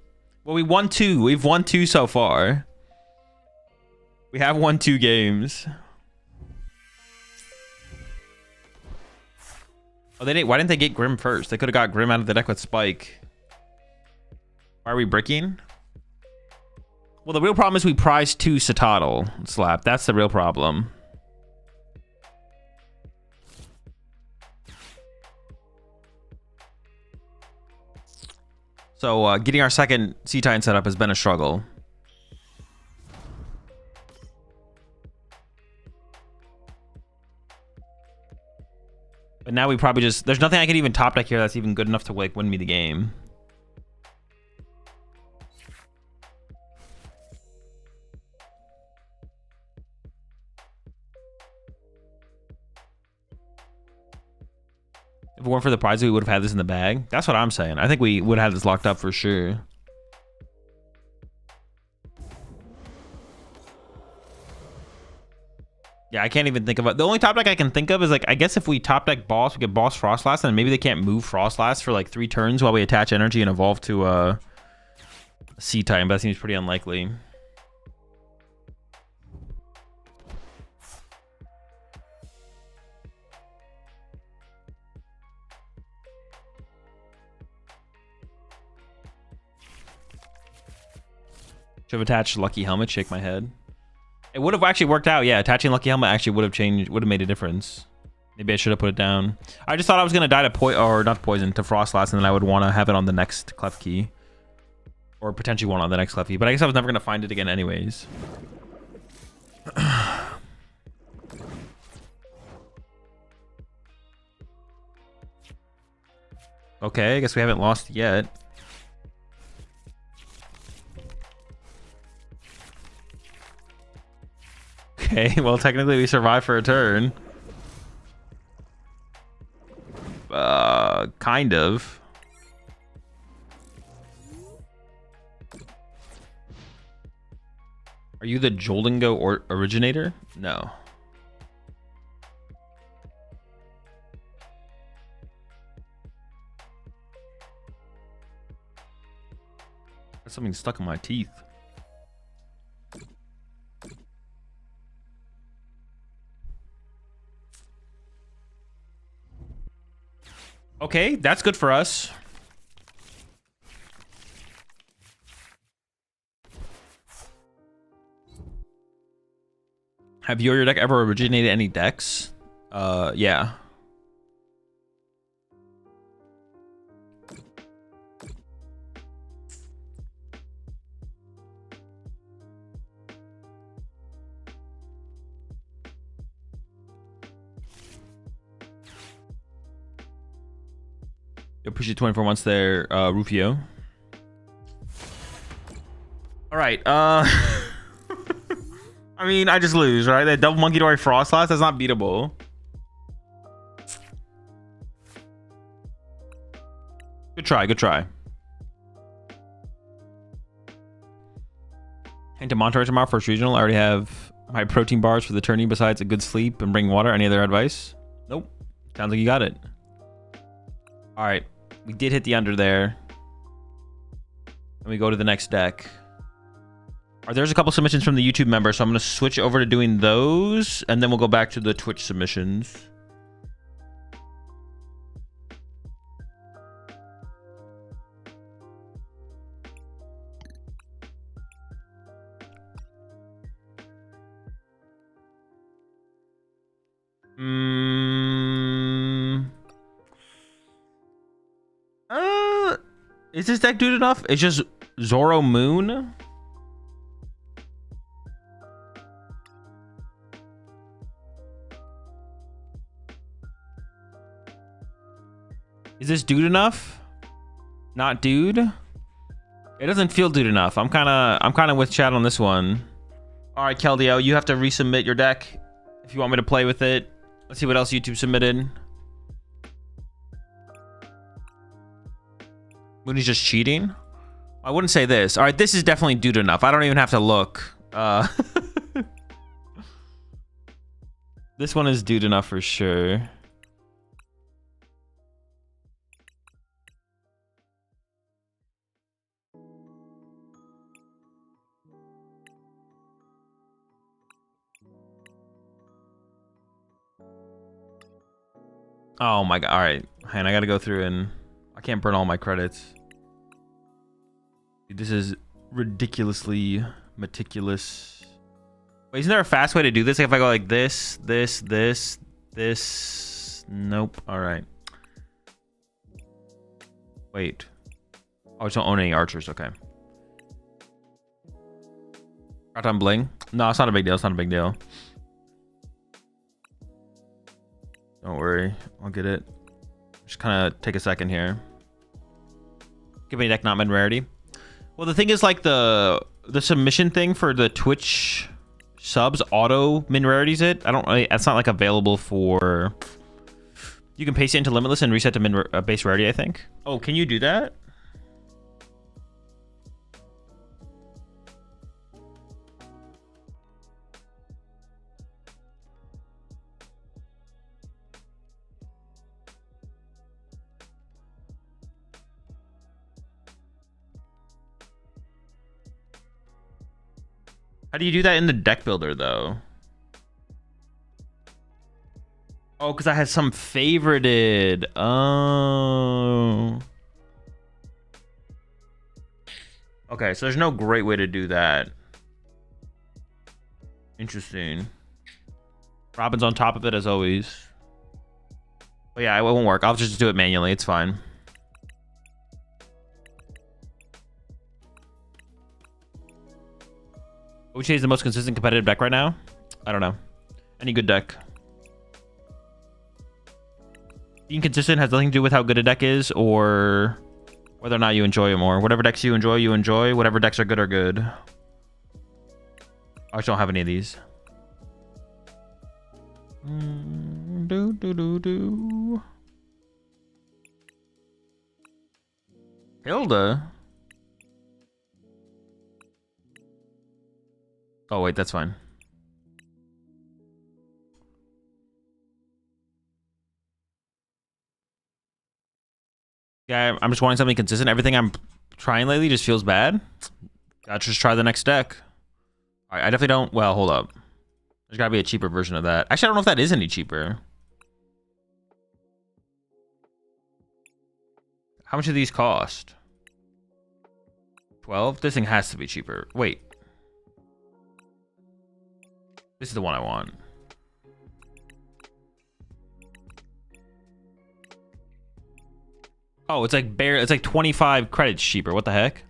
Well, we won 2. We've won 2 so far. We have won 2 games. Oh, they didn't. Why didn't they get Grim first? They could have got Grim out of the deck with Spike. Why are we bricking? Well, the real problem is we prized 2 Cetitan, Slap. That's the real problem. So getting our second Cetitan setup has been a struggle. But now we probably just... There's nothing I can even top deck here that's even good enough to like win me the game. If it weren't for the prize, we would have had this in the bag. That's what I'm saying. I think we would have this locked up for sure. Yeah, I can't even think of it. The only top deck I can think of is like, I guess if we top deck boss, we get boss Frostlass, and maybe they can't move Frostlass for like 3 turns while we attach energy and evolve to a C-Type, but that seems pretty unlikely. Should have attached Lucky Helmet, shake my head. It would have actually worked out. Yeah, attaching Lucky Helmet actually would have made a difference. Maybe I should have put it down. I just thought I was going to die to poison, to Frostlass, and then I would want to have it on the next Klefki. Or potentially one on the next Klefki. But I guess I was never going to find it again anyways. Okay, I guess we haven't lost yet. Okay, well, technically we survived for a turn. Kind of. Are you the Joldingo or originator? No. There's something stuck in my teeth. Okay, that's good for us. Have you or your deck ever originated any decks? Yeah. Appreciate 24 months there, Rufio. All right. I mean, I just lose, right? That double monkey dory frost last, that's not beatable. Good try, good try. Head to Monterey tomorrow, first regional. I already have my protein bars for the tourney besides a good sleep and bring water. Any other advice? Nope. Sounds like you got it. All right. We did hit the under there. And we go to the next deck. All right, there's a couple submissions from the YouTube member, so I'm going to switch over to doing those, and then we'll go back to the Twitch submissions. Is this deck dude enough? It's just Zoro Moon. Is this dude enough? Not dude. It doesn't feel dude enough. I'm kind of with chat on this one. All right, Keldio, you have to resubmit your deck if you want me to play with it. Let's see what else YouTube submitted. Mooney's just cheating. I wouldn't say this. All right, this is definitely dude enough. I don't even have to look. This one is dude enough for sure. Oh my god. All right. And I got to go through and I can't burn all my credits. This is ridiculously meticulous. Wait, isn't there a fast way to do this? Like if I go like this. Nope. All right. Wait. Oh, I just don't own any archers. Okay. Got on bling? No, it's not a big deal. It's not a big deal. Don't worry. I'll get it. Just kind of take a second here. Give me deck not min rarity. Well, the thing is, like the submission thing for the Twitch subs auto min rarities it. I don't really. It's not like available for. You can paste it into limitless and reset to min base rarity. I think. Oh, can you do that? How do you do that in the deck builder, though? Oh, because I had some favorited. Oh. Okay, so there's no great way to do that. Interesting. Robin's on top of it, as always. But yeah, it won't work. I'll just do it manually. It's fine. Which is the most consistent competitive deck right now? I don't know. Any good deck. Being consistent has nothing to do with how good a deck is or whether or not you enjoy it more. Whatever decks you enjoy, you enjoy. Whatever decks are good are good. I just don't have any of these. Hilda? Oh, wait, that's fine. Yeah, I'm just wanting something consistent. Everything I'm trying lately just feels bad. Gotta just try the next deck. All right, I definitely don't... Well, hold up. There's gotta be a cheaper version of that. Actually, I don't know if that is any cheaper. How much do these cost? 12? This thing has to be cheaper. Wait. This is the one I want. Oh, it's like it's like 25 credits cheaper. What the heck?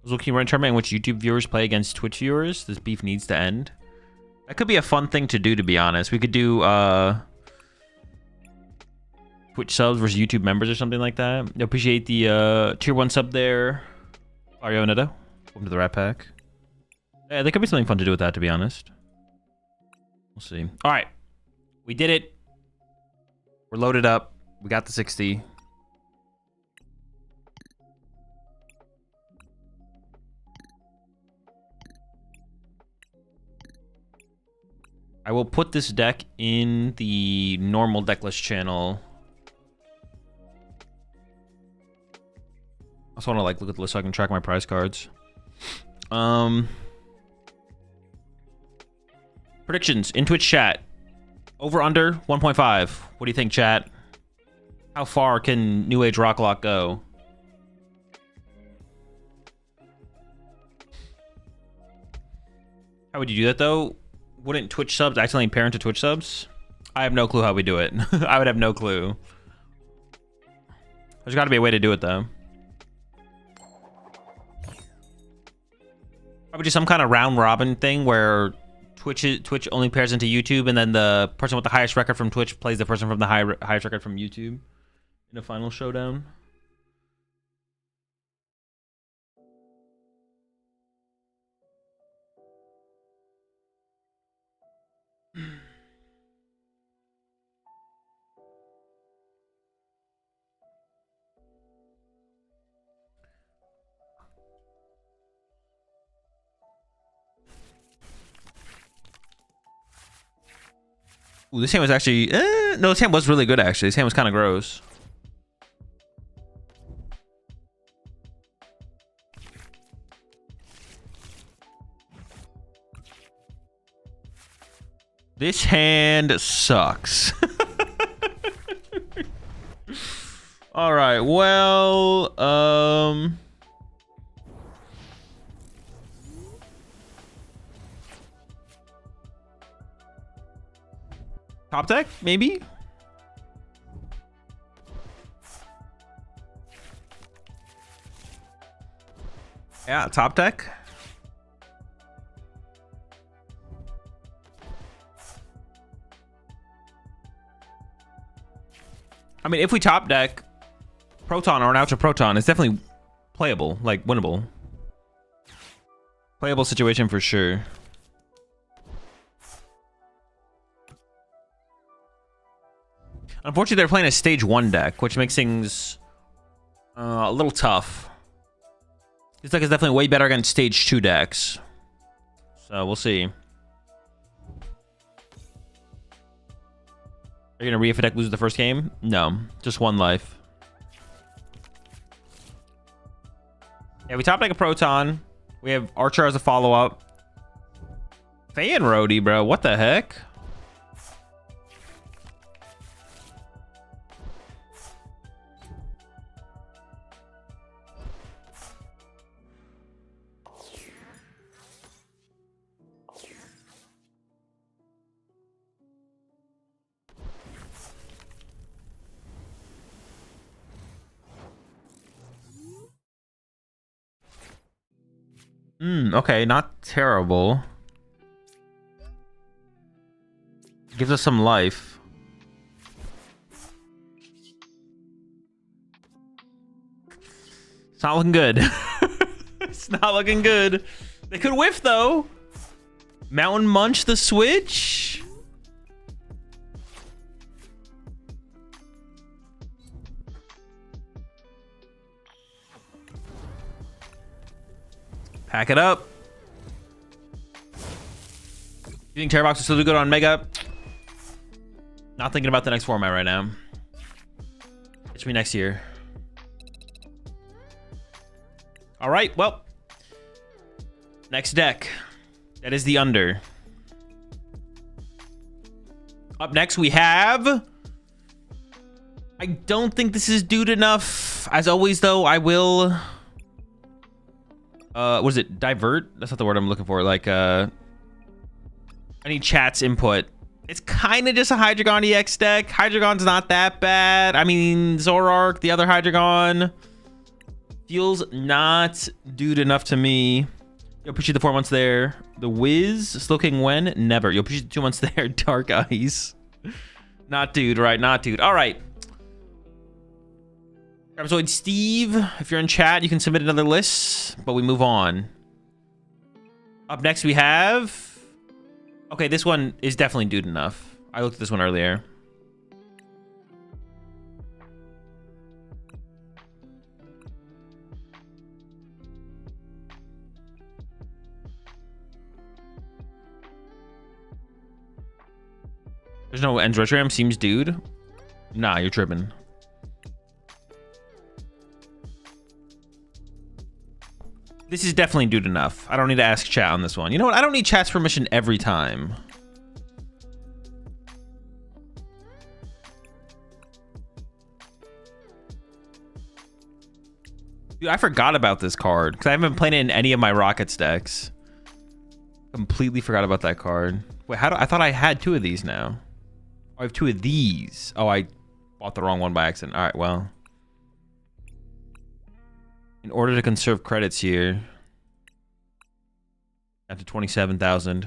Looking run tournament in which YouTube viewers play against Twitch viewers. This beef needs to end. That could be a fun thing to do, to be honest. We could do Twitch subs versus YouTube members or something like that. I appreciate the tier 1 sub there. Mario Neto. Welcome to the Rat Pack. Yeah, there could be something fun to do with that, to be honest. We'll see. All right. We did it. We're loaded up. We got the 60. I will put this deck in the normal deck list channel. I also want to like look at the list so I can track my prize cards. Predictions in Twitch chat. Over under 1.5. What do you think, chat? How far can New Age Rocklock go? How would you do that though? Wouldn't Twitch subs accidentally parent to Twitch subs? I have no clue how we do it. I would have no clue. There's got to be a way to do it though. Probably just some kind of round robin thing where Twitch only pairs into YouTube, and then the person with the highest record from Twitch plays the person from the highest record from YouTube in a final showdown. Ooh, this hand was actually... no, this hand was really good, actually. This hand was kind of gross. This hand sucks. All right, well... top deck, maybe? Yeah, top deck. I mean, if we top deck Proton or an Ultra Proton, it's definitely playable, like winnable. Playable situation for sure. Unfortunately, they're playing a stage 1 deck, which makes things a little tough. This deck is definitely way better against stage 2 decks. So we'll see. Are you gonna re if a deck loses the first game? No, just 1 life. Yeah, we top deck a Proton. We have Archer as a follow-up. Fan Roadie, bro. What the heck? Okay, not terrible. Gives us some life. It's not looking good. It's not looking good. They could whiff though. Mountain Munch the switch. Pack it up. You think Terrorbox will still do good on Mega? Not thinking about the next format right now. Catch me next year. All right, well. Next deck. That is the under. Up next, we have... I don't think this is DooD enough. As always, though, I will... what is it? Divert? That's not the word I'm looking for. Like, I need chat's input. It's kind of just a Hydreigon EX deck. Hydreigon's not that bad. I mean, Zoroark, the other Hydreigon, feels not DooD enough to me. Yo, appreciate the 4 months there. The Wiz, Slow King when? Never. Yo, appreciate the 2 months there. Dark Eyes. Not DooD, right? Not DooD. All right. Trapezoid Steve, if you're in chat, you can submit another list, but we move on. Up next, we have... Okay, this one is definitely DooD enough. I looked at this one earlier. There's no Ends Retrogram, seems DooD. Nah, you're tripping. This is definitely DooD enough. I don't need to ask chat on this one. You know what? I don't need chat's permission every time. Dude, I forgot about this card because I haven't been playing it in any of my Rockets decks. Completely forgot about that card. Wait, how do I thought I had 2 of these now? Oh, I have 2 of these. Oh, I bought the wrong one by accident. All right, well. In order to conserve credits here, after 27,000.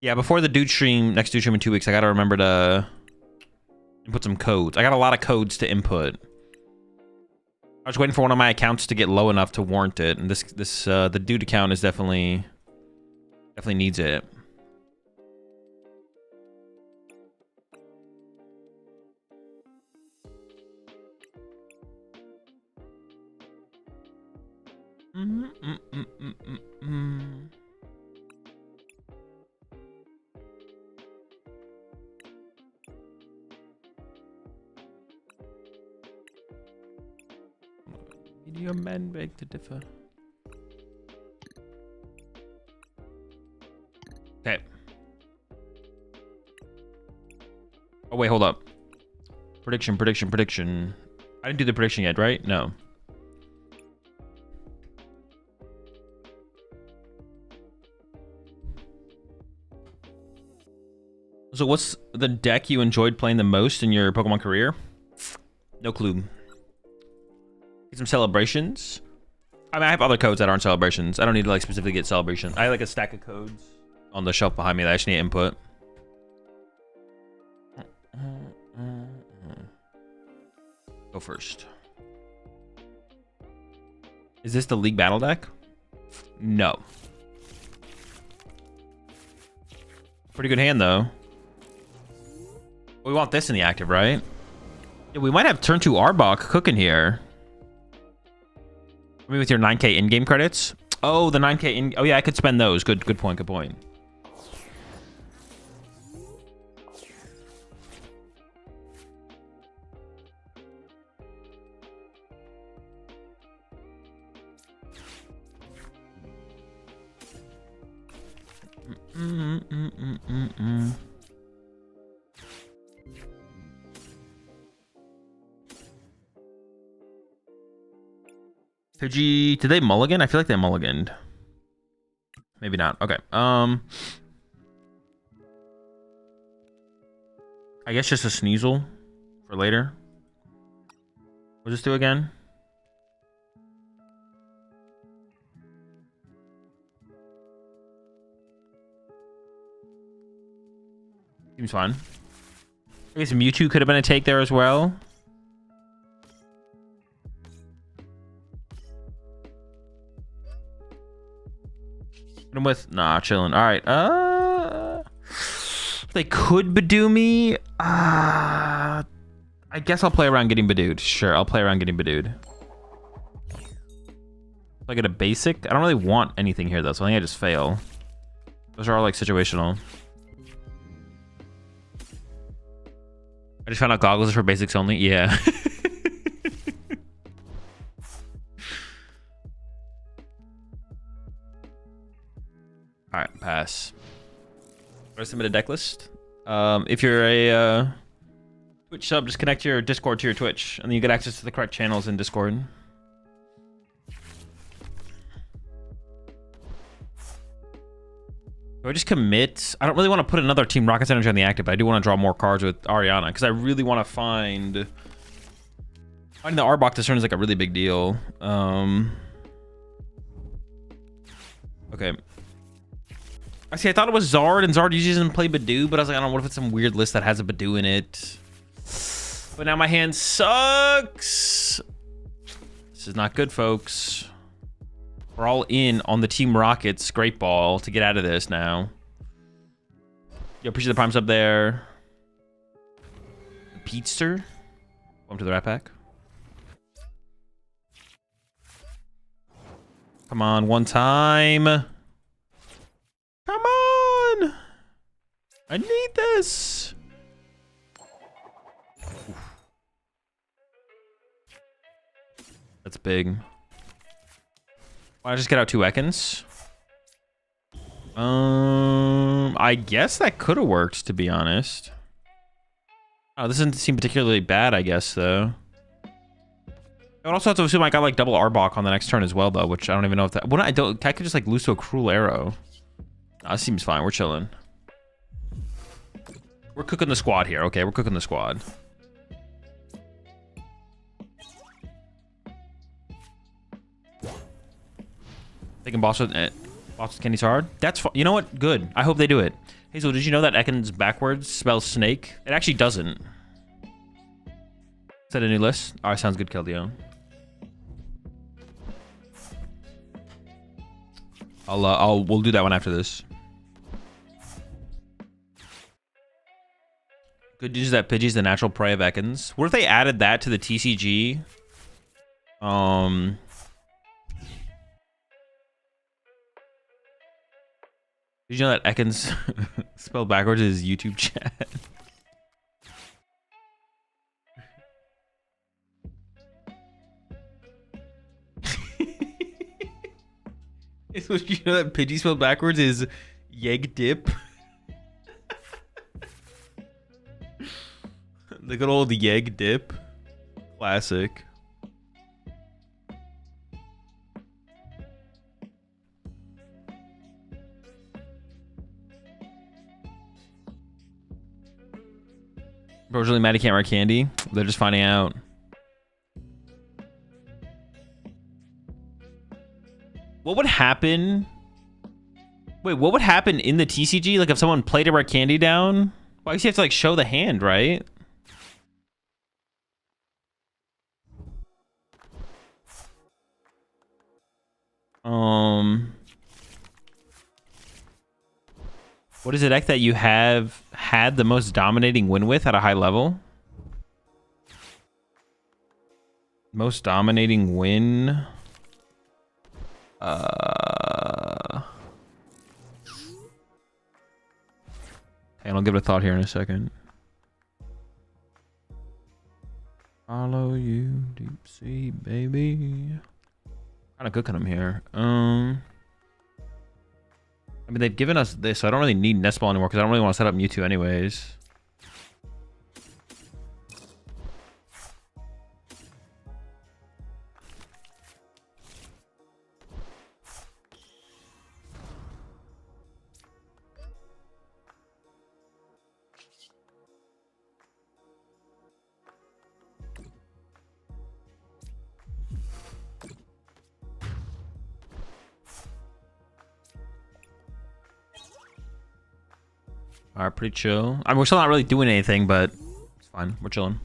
Yeah, before the DooD stream, next DooD stream in 2 weeks, I gotta remember to input some codes. I got a lot of codes to input. I was waiting for one of my accounts to get low enough to warrant it, and the DooD account is definitely needs it. Your men beg to differ. Okay. Oh wait, hold up. Prediction. I didn't do the prediction yet, right? No. So what's the deck you enjoyed playing the most in your Pokemon career? No clue. Get some celebrations. I mean, I have other codes that aren't celebrations. I don't need to like specifically get celebration. I have like a stack of codes on the shelf behind me that I just need input. Go first. Is this the League Battle deck? No. Pretty good hand though. We want this in the active, right? Yeah, we might have turn 2 Arbok cooking here. Maybe with your 9K in-game credits. Oh, the 9K in... Oh, yeah, I could spend those. Good point, good point. Pidgey, did they mulligan? I feel like they mulliganed. Maybe not. Okay. I guess just a Sneasel for later. What's this do again? Seems fine. I guess Mewtwo could have been a take there as well. I'm with chilling. All right. They could Badoo me. I guess I'll play around getting Badooed. Sure, I'll play around getting Badooed. If I get a basic, I don't really want anything here though, so I think I just fail. Those are all like situational. I just found out goggles are for basics only. Yeah. All right, pass. I submit a deck list. If you're a Twitch sub, just connect your Discord to your Twitch, and then you get access to the correct channels in Discord. Do I just commit? I don't really want to put another Team Rocket's Energy on the active, but I do want to draw more cards with Ariana, because I really want to finding the Arbok this turn is like a really big deal. Okay. I thought it was Zard, and Zard usually doesn't play Badoo, but I was like, I don't know, what if it's some weird list that has a Badoo in it? But now my hand sucks. This is not good, folks. We're all in on the Team Rockets Great Ball to get out of this now. Yo, appreciate the primes up there. Petester. Welcome to the Rat Pack. Come on, one time. Come on! I need this! Oof. That's big. Why don't I just get out 2 Ekans? I guess that could have worked, to be honest. Oh, this doesn't seem particularly bad, I guess, though. I would also have to assume I got, like, double Arbok on the next turn as well, though, which I don't even know if that... Well, I could just, like, lose to a Cruel Arrow. That seems fine. We're chilling. We're cooking the squad here. Okay, we're cooking the squad. Taking boss with Candy's hard. That's you know what? Good. I hope they do it. Hazel, did you know that Ekans backwards spells snake? It actually doesn't. Is that a new list? All right, sounds good, Keldeo. We'll do that one after this. Good news that Pidgey's the natural prey of Ekans. What if they added that to the TCG? Did you know that Ekans spelled backwards is YouTube chat? It's what you know that Pidgey spelled backwards is Yeg Dip. The good old Yeg Dip. Classic. Bro's really mad he can't wear candy. They're just finding out. What would happen? Wait, what would happen in the TCG? Like if someone played a red candy down? Well, I guess you have to like show the hand, right? What is the deck that you have had the most dominating win with at a high level? Most dominating win. And I'll give it a thought here in a second. Follow you, deep sea, baby. Kind of cooking them here. I mean, they've given us this, so I don't really need Nest Ball anymore because I don't really want to set up Mewtwo anyways. Alright, pretty chill. I mean, we're still not really doing anything, but it's fine. We're chilling.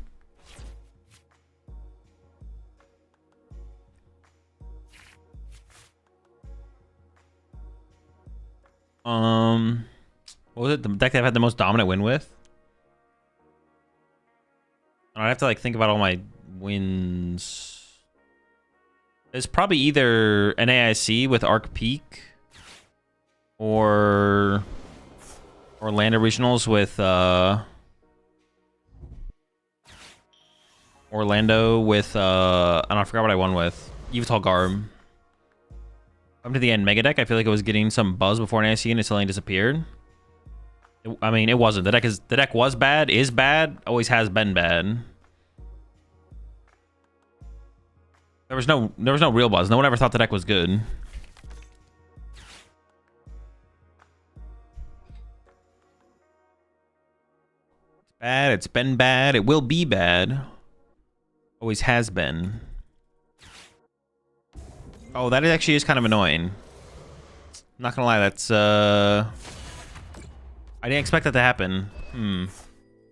What was it? The deck that I've had the most dominant win with? I have to like think about all my wins. It's probably either NAIC with Arc Peak or Orlando Regionals with Orlando with I don't know, I forgot what I won with. Yveltal Garb. Come to the end Mega Deck. I feel like it was getting some buzz before an IC and it suddenly disappeared. I mean, it wasn't. The deck was bad, is bad, always has been bad. There was no real buzz. No one ever thought the deck was good. It's bad. It's been bad. It will be bad. Always has been. Oh, that actually is kind of annoying. Not gonna lie, that's I didn't expect that to happen.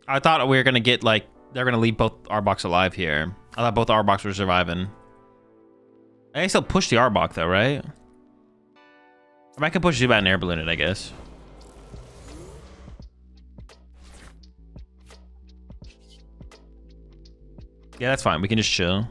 I thought we were gonna get like they're gonna leave both Arboks alive here. I thought both Arboks were surviving. I can still push the Arbok though, right? I can push Zubat and Air Balloon it, I guess. Yeah, that's fine. We can just chill.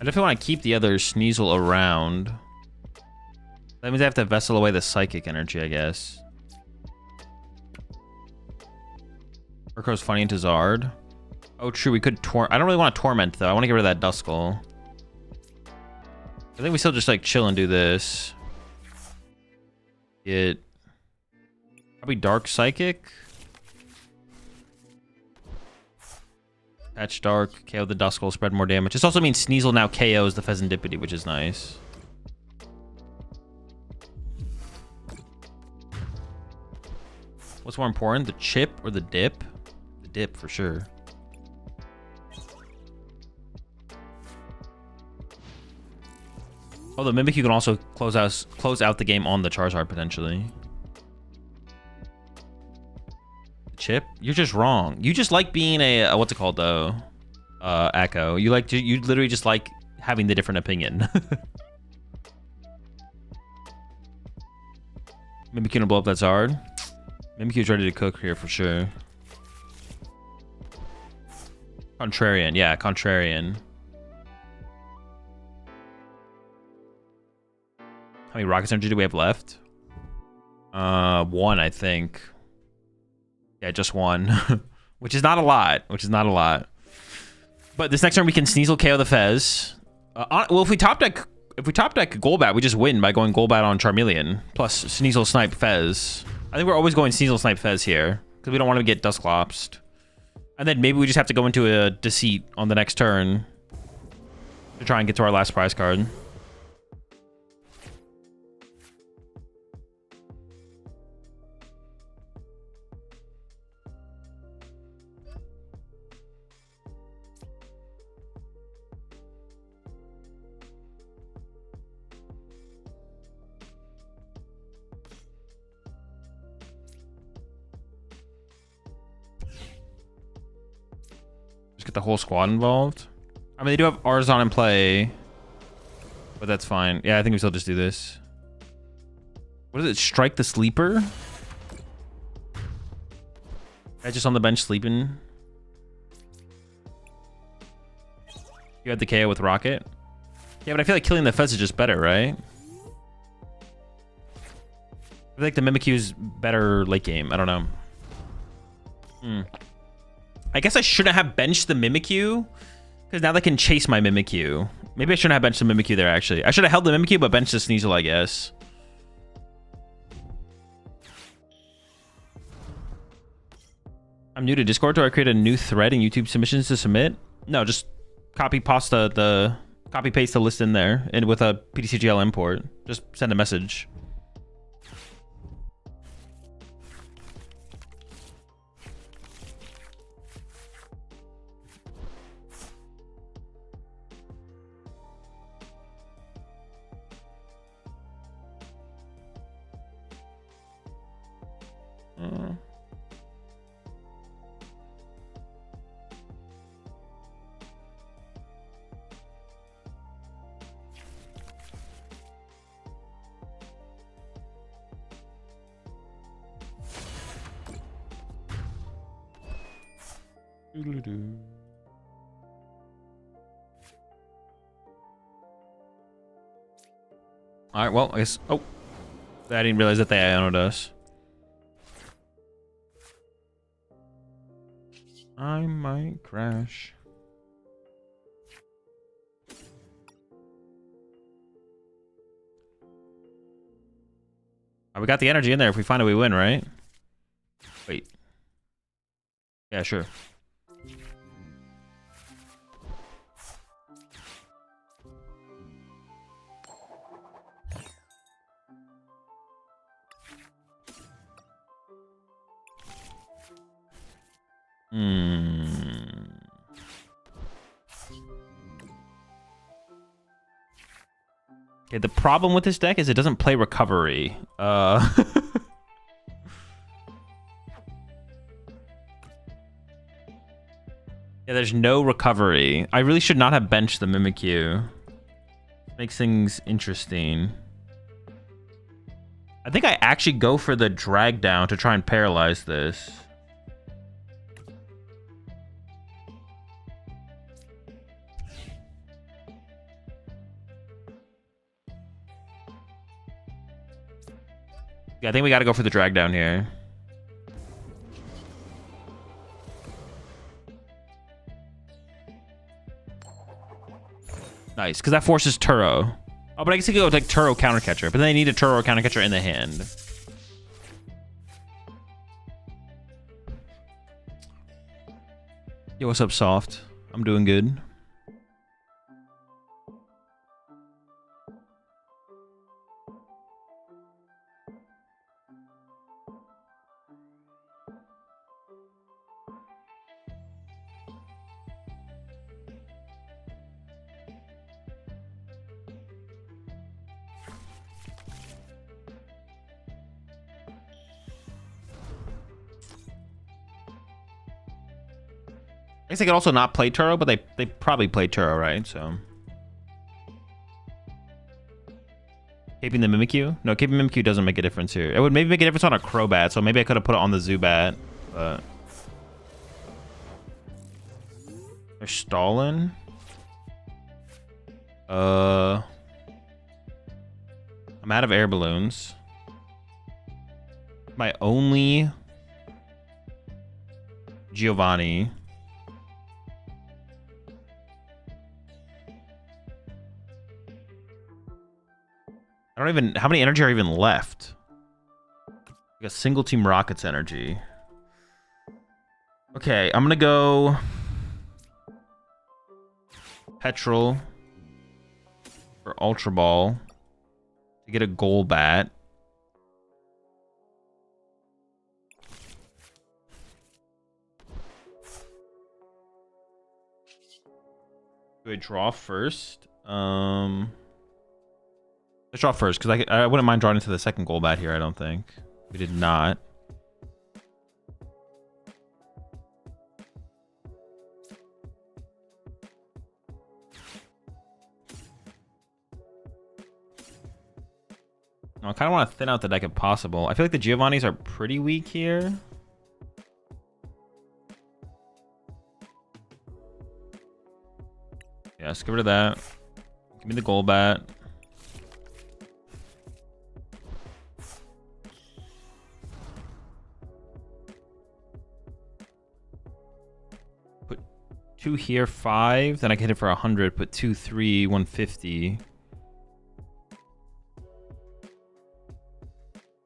I definitely want to keep the other Sneasel around. That means I have to vessel away the psychic energy, I guess. Urko's funny into Zard. Oh, true. We could I don't really want to torment though. I want to get rid of that Duskull. I think we still just like chill and do this. Get probably Dark Psychic. Patch Dark, KO the Duskull, spread more damage. This also means Sneasel now KOs the Pheasantipity, which is nice. What's more important, the chip or the dip? The dip for sure. Oh, the Mimikyu can also close out the game on the Charizard potentially. Chip, you're just wrong. You just like being a what's it called though? Echo. You literally just like having the different opinion. Mimikyu gonna blow up that Zard. Mimikyu's ready to cook here for sure. Contrarian, yeah, Contrarian. How many Rocket Energy do we have left? One, I think. Yeah, just one. Which is not a lot. But this next turn we can Sneasel KO the Fez. Well, if we top deck Golbat, we just win by going Golbat on Charmeleon. Plus Sneasel Snipe Fez. I think we're always going Sneasel Snipe Fez here. Because we don't want to get Dusclopsed. And then maybe we just have to go into a Deceit on the next turn. To try and get to our last prize card. Get the whole squad involved. I mean, they do have Arzon in play, but that's fine. Yeah, I think we still just do this. What is it? Strike the Sleeper? Guy just on the bench sleeping. You had the KO with Rocket. Yeah, but I feel like killing the Fez is just better, right? I feel like the Mimikyu's better late game. I don't know. I guess I shouldn't have benched the Mimikyu, because now they can chase my Mimikyu. Maybe I shouldn't have benched the Mimikyu there, actually. I should have held the Mimikyu, but benched the Sneasel, I guess. I'm new to Discord. Do I create a new thread in YouTube submissions to submit? No, just copy paste the list in there, and with a PTCGL import. Just send a message. All right, well, I guess... Oh, I didn't realize that they Ionoed us. I might crash. We got the energy in there. If we find it, we win, right? Wait. Yeah, sure. Okay, the problem with this deck is it doesn't play recovery. Yeah, there's no recovery. I really should not have benched the Mimikyu. Makes things interesting. I think I actually go for the drag down to try and paralyze this. Yeah, I think we got to go for the drag down here. Nice, because that forces Turo. Oh, but I guess I could go with like Turo counter catcher, but then I need a Turo counter catcher in the hand. Yo, what's up, Soft? I'm doing good. I guess I could also not play Turo, but they probably play Turo, right? So keeping the Mimikyu? No, keeping Mimikyu doesn't make a difference here. It would maybe make a difference on a Crobat, so maybe I could have put it on the Zubat, but they're stalling. I'm out of air balloons. My only Giovanni. I don't even... How many energy are even left? Like a single team Rockets energy. Okay, I'm gonna go... Petrol. For Ultra Ball. To get a Golbat. Do I draw first? Let's draw first, because I wouldn't mind drawing into the second Golbat here, I don't think. We did not. I kind of want to thin out the deck if possible. I feel like the Giovannis are pretty weak here. Yeah, let's get rid of that. Give me the Golbat. Put 2 here, 5. Then I can hit it for 100. Put 2, 3, 150.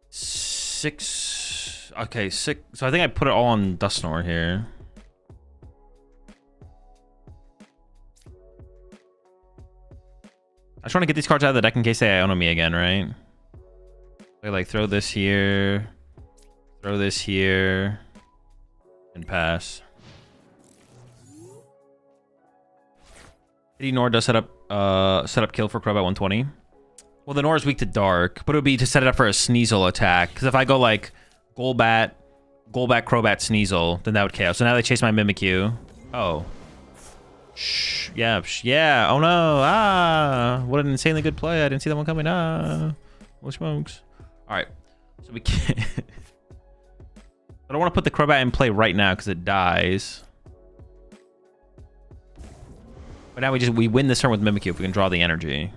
6. Okay, 6. So I think I put it all on Dusknoir here. I just want to get these cards out of the deck in case they Iono me again, right? I like throw this here, throw this here, and pass. Hitting Nor does set up kill for Crobat 120. Well, the Nor is weak to Dark, but it would be to set it up for a Sneasel attack. Because if I go like Golbat, Crobat, Sneasel, then that would KO. So now they chase my Mimikyu. Oh. Shh. Yeah. Yeah. Oh no. Ah. What an insanely good play. I didn't see that one coming. Ah. Holy smokes. All right. So we can't. I don't want to put the Crobat in play right now because it dies. But now we win this turn with Mimikyu if we can draw the energy.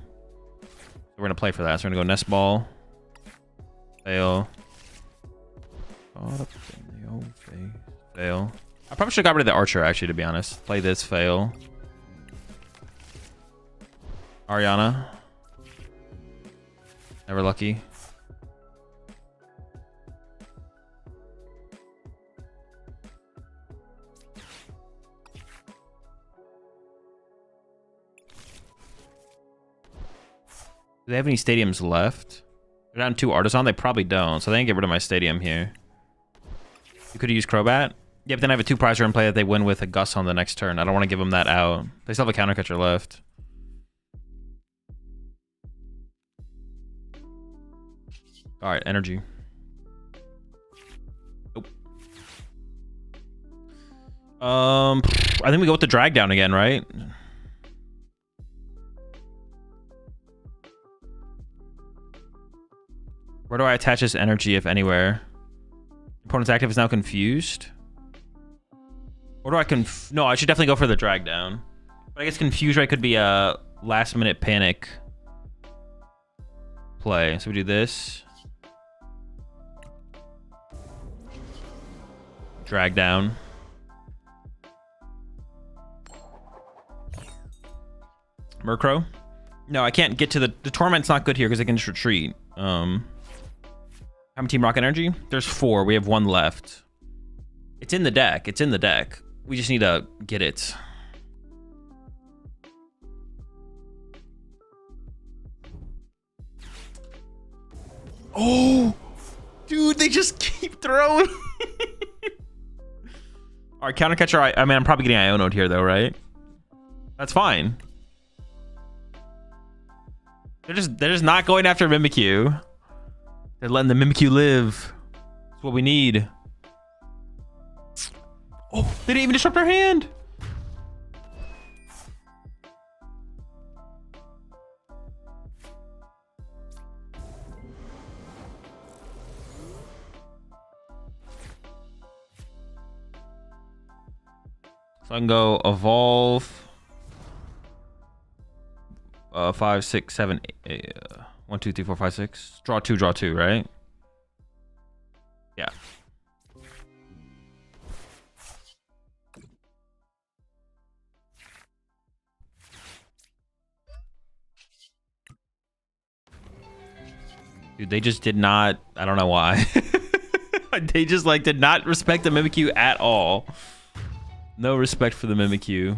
We're gonna play for that. So we're gonna go nest ball. Fail. Fail. I probably should have got rid of the archer, actually, to be honest. Play this, fail. Ariana. Never lucky. Do they have any stadiums left? They're down 2 Artisan? They probably don't, so they didn't get rid of my stadium here. You could have used Crobat. Yeah, but then I have a 2 prize in play that they win with a Gus on the next turn. I don't want to give them that out. They still have a counter catcher left. Alright, energy. Nope. I think we go with the drag down again, right? Where do I attach this energy, if anywhere? Opponent's active is now confused. Or do I no, I should definitely go for the drag down. But I guess confused, right, could be a last minute panic play. So we do this. Drag down. Murkrow? No, I can't get to the Torment's not good here because I can just retreat. How many Team Rocket Energy? There's 4. We have 1 left. It's in the deck. It's in the deck. We just need to get it. Oh! Dude, they just keep throwing. Alright, counter catcher. I mean, I'm probably getting Iono'd here, though, right? That's fine. They're just not going after Mimikyu. They're letting the Mimikyu live. That's what we need. Oh, they didn't even disrupt our hand. So I can go evolve. 5, 6, 7, 8. 1, 2, 3, 4, 5, 6. Draw 2, right? Yeah. Dude, they just did not. I don't know why. They just like did not respect the Mimikyu at all. No respect for the Mimikyu.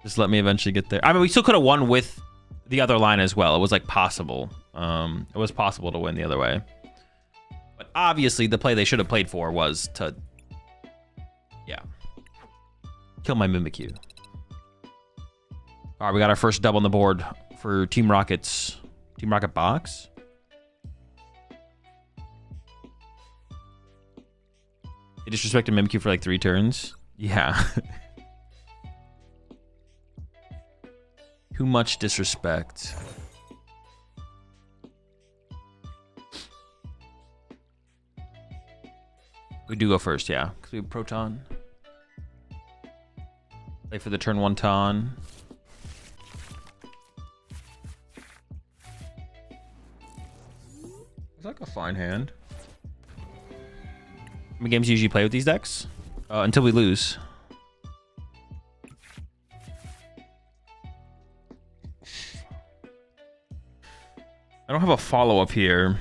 Just let me eventually get there. I mean, we still could have won with the other line as well. It was like possible. It was possible to win the other way. But obviously the play they should have played for was to, yeah, kill my Mimikyu. All right, we got our first dub on the board for Team Rocket's Team Rocket box. They disrespected Mimikyu for like 3 turns. Yeah. Too much disrespect. We do go first, yeah. Because we have Proton. Play for the turn 1 Ton. It's like a fine hand. How many games do you usually play with these decks? Until we lose. I don't have a follow-up here.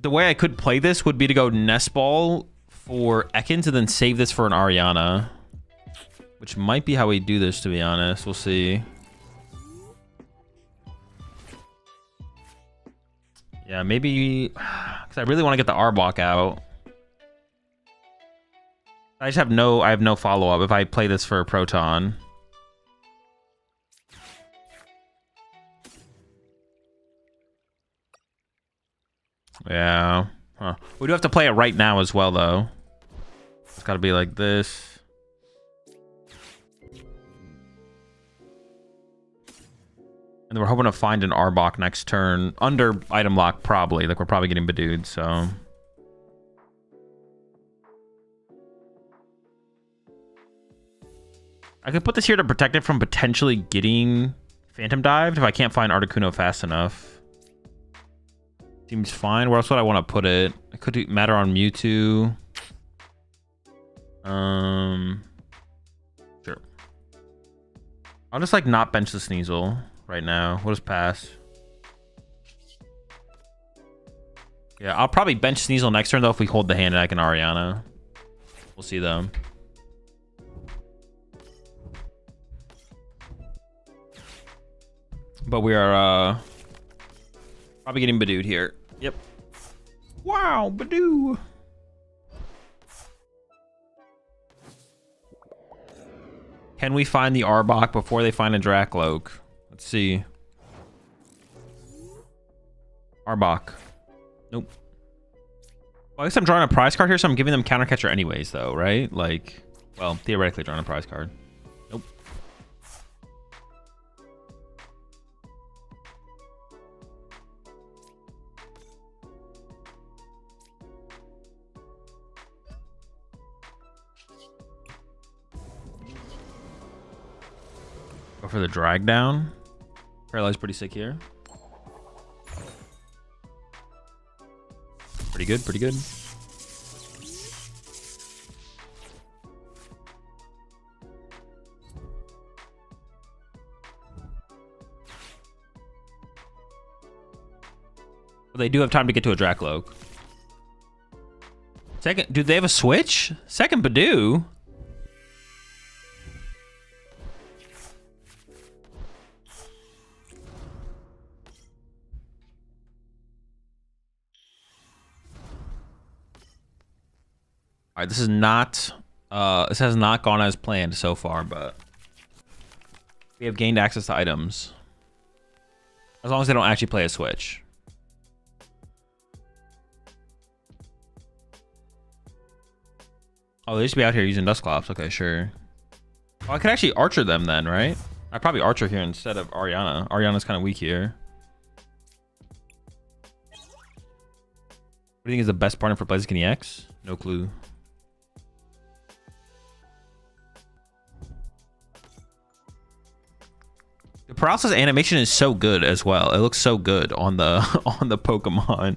The way I could play this would be to go Nest Ball for Ekans and then save this for an Ariana. Which might be how we do this, to be honest. We'll see. Yeah, maybe... Because I really want to get the Arbok out. I just have no... I have no follow-up if I play this for a Proton. Yeah. Huh. We do have to play it right now as well, though. It's got to be like this. And then we're hoping to find an Arbok next turn. Under item lock, probably. Like, we're probably getting Badooed, so... I could put this here to protect it from potentially getting Phantom Dived if I can't find Articuno fast enough. Seems fine. Where else would I want to put it? I could do Matter on Mewtwo. Sure. I'll just like not bench the Sneasel right now. We'll just pass. Yeah, I'll probably bench Sneasel next turn though if we hold the hand and I can Ariana. We'll see though. But we are probably getting Badooed here. Yep. Wow, Badoo. Can we find the Arbok before they find a Dracloak? Let's see. Arbok. Nope. Well, I guess I'm drawing a prize card here, so I'm giving them counter catcher anyways, though, right? Like, well, theoretically drawing a prize card. Nope. Go for the drag down. Paralyze pretty sick here. Pretty good, pretty good. Well, they do have time to get to a Dracloak. Second, do they have a switch? Second Badoo. All right, this is not, this has not gone as planned so far, but we have gained access to items. As long as they don't actually play a switch. Oh, they used to be out here using Dusclops. Okay, sure. Oh, I could actually Archer them then, right? I'd probably Archer here instead of Ariana. Ariana's kind of weak here. What do you think is the best partner for Blaziken EX? No clue. The paralysis animation is so good as well. It looks so good on the on the Pokemon.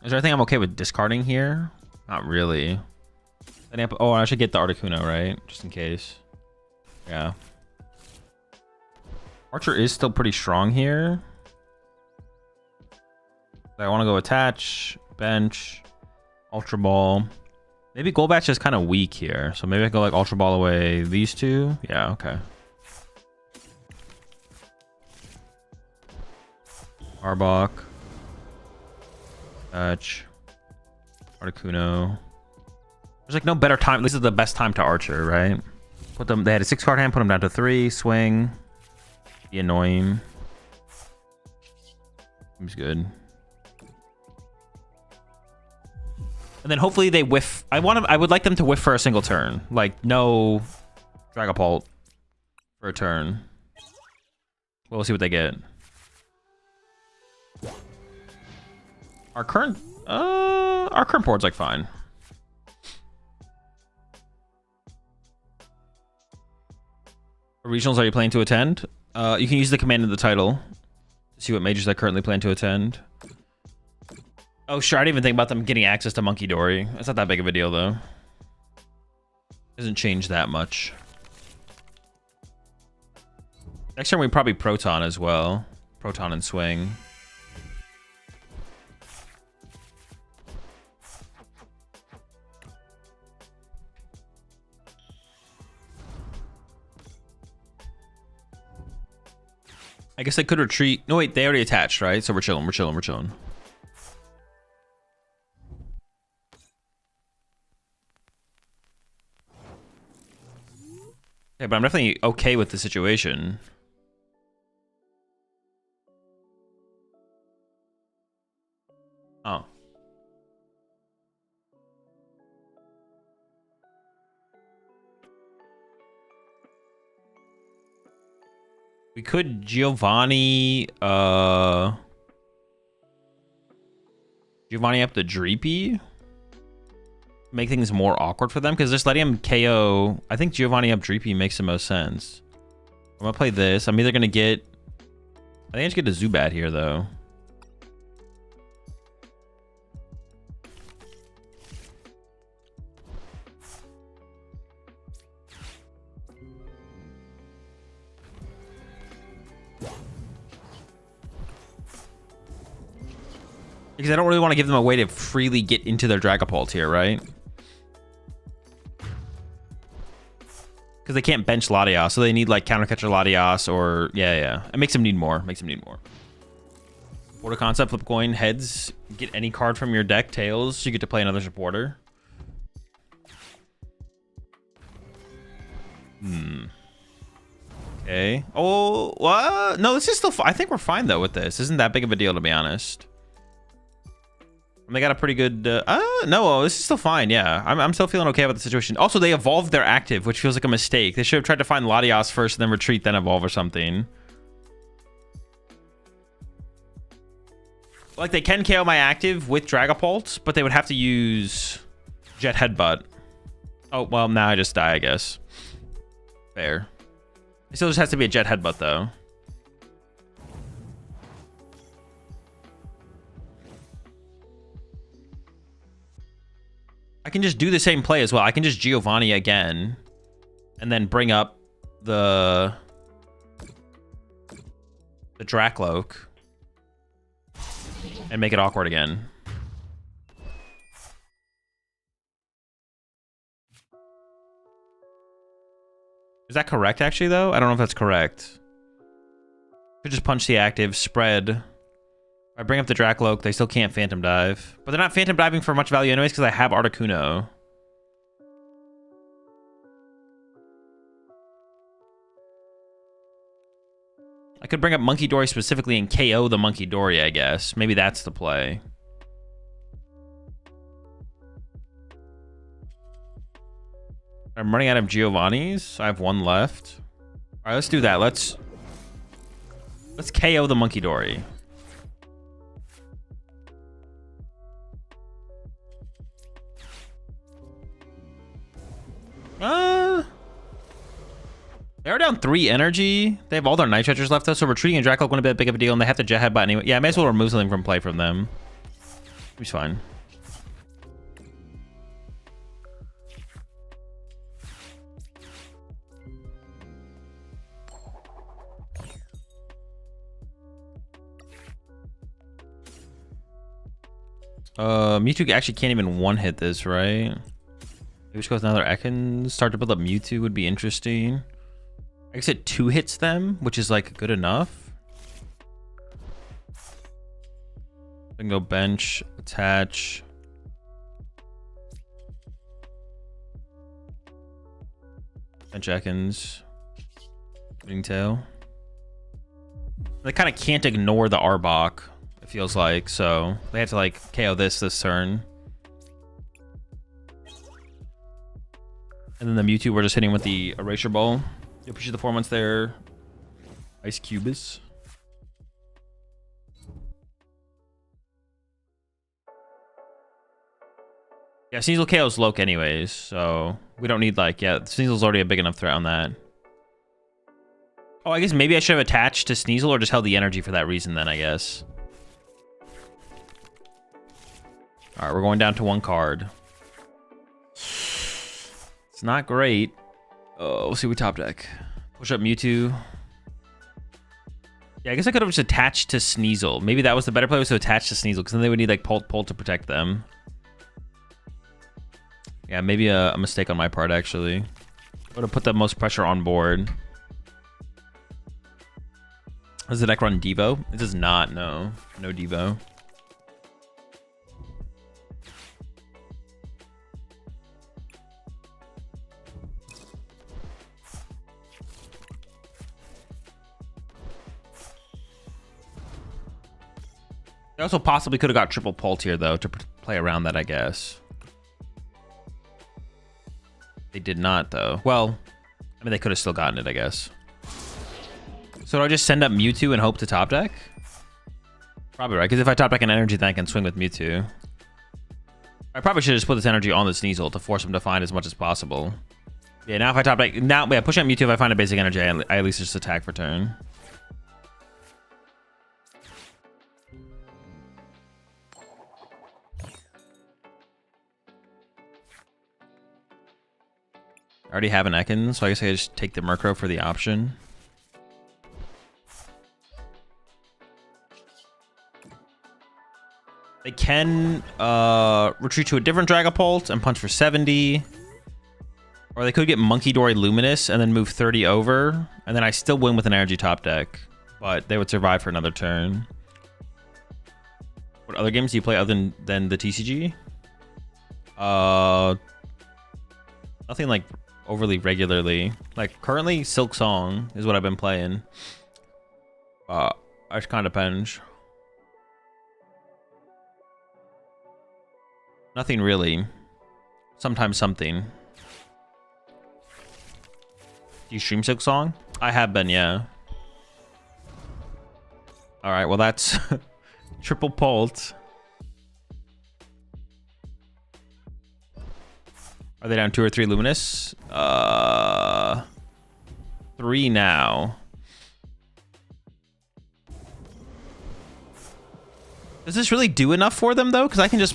Is there anything I'm okay with discarding here? Not really. Oh, I should get the Articuno, right? Just in case. Yeah. Archer is still pretty strong here. I want to go attach, bench, Ultra Ball. Maybe Golbat's just kind of weak here. So maybe I go like Ultra Ball away these two. Yeah, okay. Arbok. Touch. Articuno. There's like no better time. This is the best time to Archer, right? Put them. They had a 6-card hand. Put them down to 3. Swing. Be annoying. Seems good. And then hopefully they whiff. I would like them to whiff for a single turn. Like no Dragapult for a turn. We'll see what they get. Our current board's like fine. What regionals are you planning to attend? You can use the command in the title to see what majors I currently plan to attend. Oh, sure. I didn't even think about them getting access to Monkey Dory. It's not that big of a deal, though. Doesn't change that much. Next turn, we probably Proton as well. Proton and Swing. I guess I could retreat. No, wait. They already attached, right? So we're chilling. We're chilling. We're chilling. Yeah, but I'm definitely okay with the situation. Oh. We could Giovanni up the Dreepy. make things more awkward for them, because just letting him KO, I think Giovanni up Dreepy makes the most sense. I'm gonna play this. I'm either gonna get, I think I should get a Zubat here though. Because I don't really want to give them a way to freely get into their Dragapult here, right? Because they can't bench Latias, so they need like counter catcher Latias or yeah. It makes them need more. Supporter concept, flip coin, heads, get any card from your deck, tails, you get to play another supporter. Okay. Oh, what? No, this is still I think we're fine though with this. Isn't that big of a deal, to be honest. And they got a pretty good no, this is still fine. Yeah, I'm still feeling okay about the situation. Also, they evolved their active, which feels like a mistake. They should have tried to find Latias first, then retreat, then evolve or something. Like, they can KO my active with Dragapult, but they would have to use Jet Headbutt. Oh, well, now I just die, I guess. Fair. It still just has to be a Jet Headbutt, though. I can just do the same play as well. I can just Giovanni again and then bring up the Dracloak and make it awkward again. Is that correct, actually, though? I don't know if that's correct. Could just punch the active, spread. I bring up the Dracloak, they still can't Phantom Dive. But they're not Phantom Diving for much value anyways because I have Articuno. I could bring up Monkey Dory specifically and KO the Monkey Dory, I guess. Maybe that's the play. I'm running out of Giovanni's. I have one left. All right, let's do that. Let's KO the Monkey Dory. They are down 3 energy. They have all their Night Treasures left though, so retreating a Dracloak wouldn't be that big of a deal, and they have to Jet Headbutt anyway. Yeah, I may as well remove something from play from them. He's fine. Mewtwo actually can't even one-hit this, right? Maybe goes another Ekans. Start to build up Mewtwo would be interesting. I guess it 2-hits them, which is like good enough. I can go bench, attach. Bench Ekans. Tail. They kind of can't ignore the Arbok, it feels like, so they have to like KO this turn. And then the Mewtwo, we're just hitting with the Erasure Ball. You appreciate the 4 months there. Ice Cubus. Yeah, Sneasel KO's Loke anyways, so we don't need like, yeah, Sneasel's already a big enough threat on that. Oh, I guess maybe I should have attached to Sneasel or just held the energy for that reason then, I guess. All right, we're going down to 1 card. It's not great. Oh, we'll see we top deck. Push up Mewtwo. Yeah, I guess I could have just attached to Sneasel. Maybe that was the better play, was to attach to Sneasel, because then they would need like Pult to protect them. Yeah, maybe a mistake on my part, actually. I would have put the most pressure on board. Does the deck run Devo? It does not, no. No Devo. They also possibly could have got triple Pult here, though, to play around that, I guess. They did not, though. Well, I mean, they could have still gotten it, I guess. So do I just send up Mewtwo and hope to top deck? Probably right, because if I top deck an energy, then I can swing with Mewtwo. I probably should have just put this energy on the Sneasel to force him to find as much as possible. Yeah, now if I top deck, now, yeah, push out Mewtwo, if I find a basic energy, I at least just attack for turn. I already have an Ekans, so I guess I just take the Murkrow for the option. They can retreat to a different Dragapult and punch for 70. Or they could get Monkey Dory Luminous and then move 30 over. And then I still win with an energy top deck. But they would survive for another turn. What other games do you play other than the TCG? Nothing like overly regularly. Like currently Silk Song is what I've been playing. It just kind of depends. Nothing really. Sometimes something. Do you stream Silk Song? I have been, yeah. Alright, well that's triple Pult. Are they down 2 or 3 Luminous? 3 now. Does this really do enough for them though? Because I can just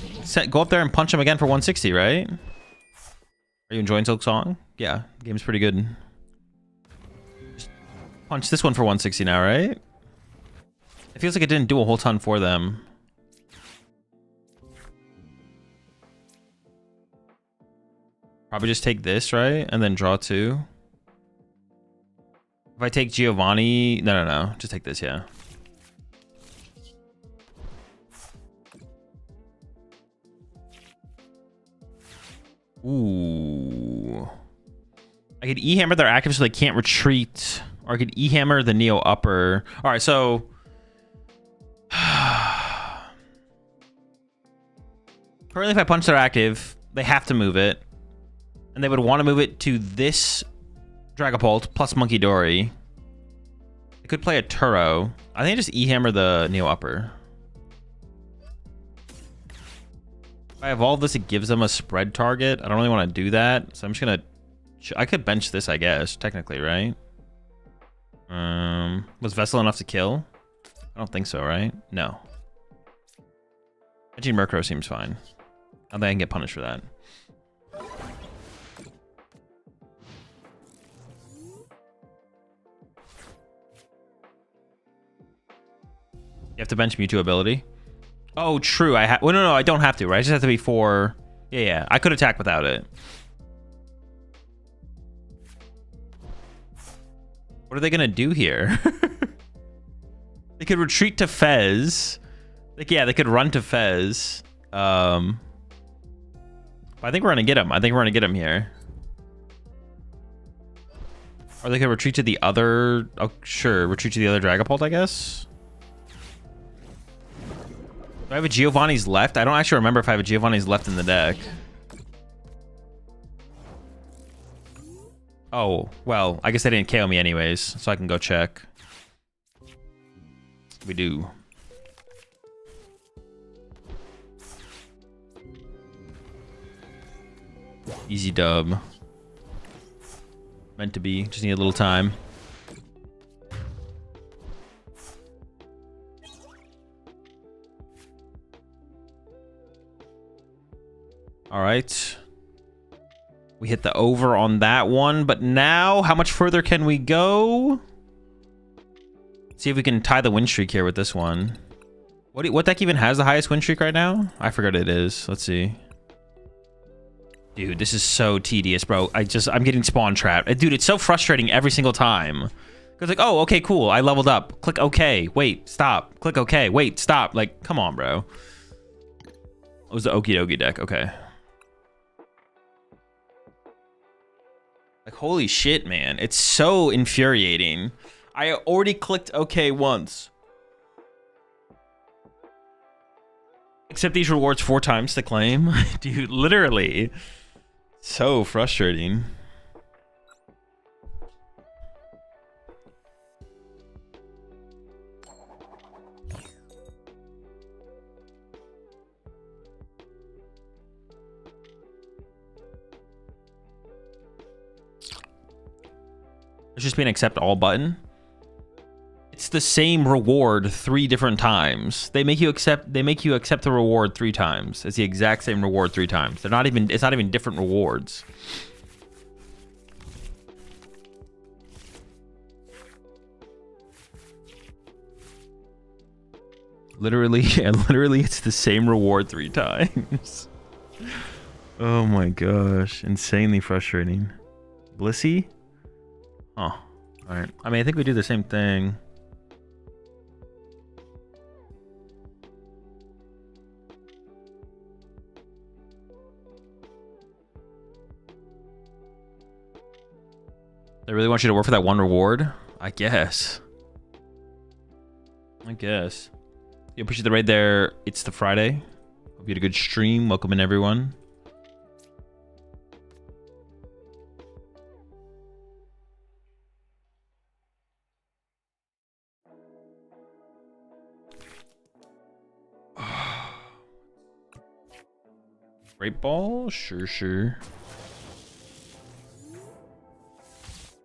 go up there and punch them again for 160, right? Are you enjoying Silk Song? Yeah, game's pretty good. Just punch this one for 160 now, right? It feels like it didn't do a whole ton for them. Probably just take this, right? And then draw 2. If I take Giovanni... No. Just take this, yeah. Ooh. I could E-Hammer their active so they can't retreat. Or I could E-Hammer the Neo Upper. Alright, so... Currently, if I punch their active, they have to move it. And they would want to move it to this Dragapult plus Monkey Dory. They could play a Turo. I think I just E-Hammer the Neo Upper. If I evolve this, it gives them a spread target. I don't really want to do that. So I'm just going to... I could bench this, I guess, technically, right? Was Vessel enough to kill? I don't think so, right? No. Benching Murkrow seems fine. I don't think I can get punished for that. You have to bench Mewtwo ability. Oh, true. I have. Well, no, I don't have to, right? I just have to be 4. Yeah. I could attack without it. What are they gonna do here? They could retreat to Fez. Like, yeah, they could run to Fez. But I think we're gonna get him. I think we're gonna get him here. Or they could retreat to the other. Oh, sure. Retreat to the other Dragapult, I guess. Do I have a Giovanni's left? I don't actually remember if I have a Giovanni's left in the deck. Oh, well, I guess they didn't KO me anyways, so I can go check. We do. Easy dub. Meant to be. Just need a little time. All right. We hit the over on that one, but now how much further can we go? Let's see if we can tie the win streak here with this one. What deck even has the highest win streak right now? I forgot what it is. Let's see. Dude, this is so tedious, bro. I'm getting spawn trapped. Dude, it's so frustrating every single time. Cause like, oh, okay, cool. I leveled up. Click OK. Wait, stop. Click OK. Wait, stop. Like, come on, bro. It was the Okie Dokie deck. Okay. Like, holy shit, man. It's so infuriating. I already clicked OK once. Accept these rewards 4 times to claim. Dude, literally. So frustrating. just be an accept all button. It's the same reward 3 different times. They make you accept the reward 3 times. It's the exact same reward 3 times. It's not even different rewards. Literally, it's the same reward 3 times. Oh my gosh, insanely frustrating. Blissey? Oh, all right. I mean, I think we do the same thing. They really want you to work for that 1 reward? I guess. You appreciate the raid there. It's the Friday. Hope you had a good stream. Welcome in, everyone. Great ball? Sure.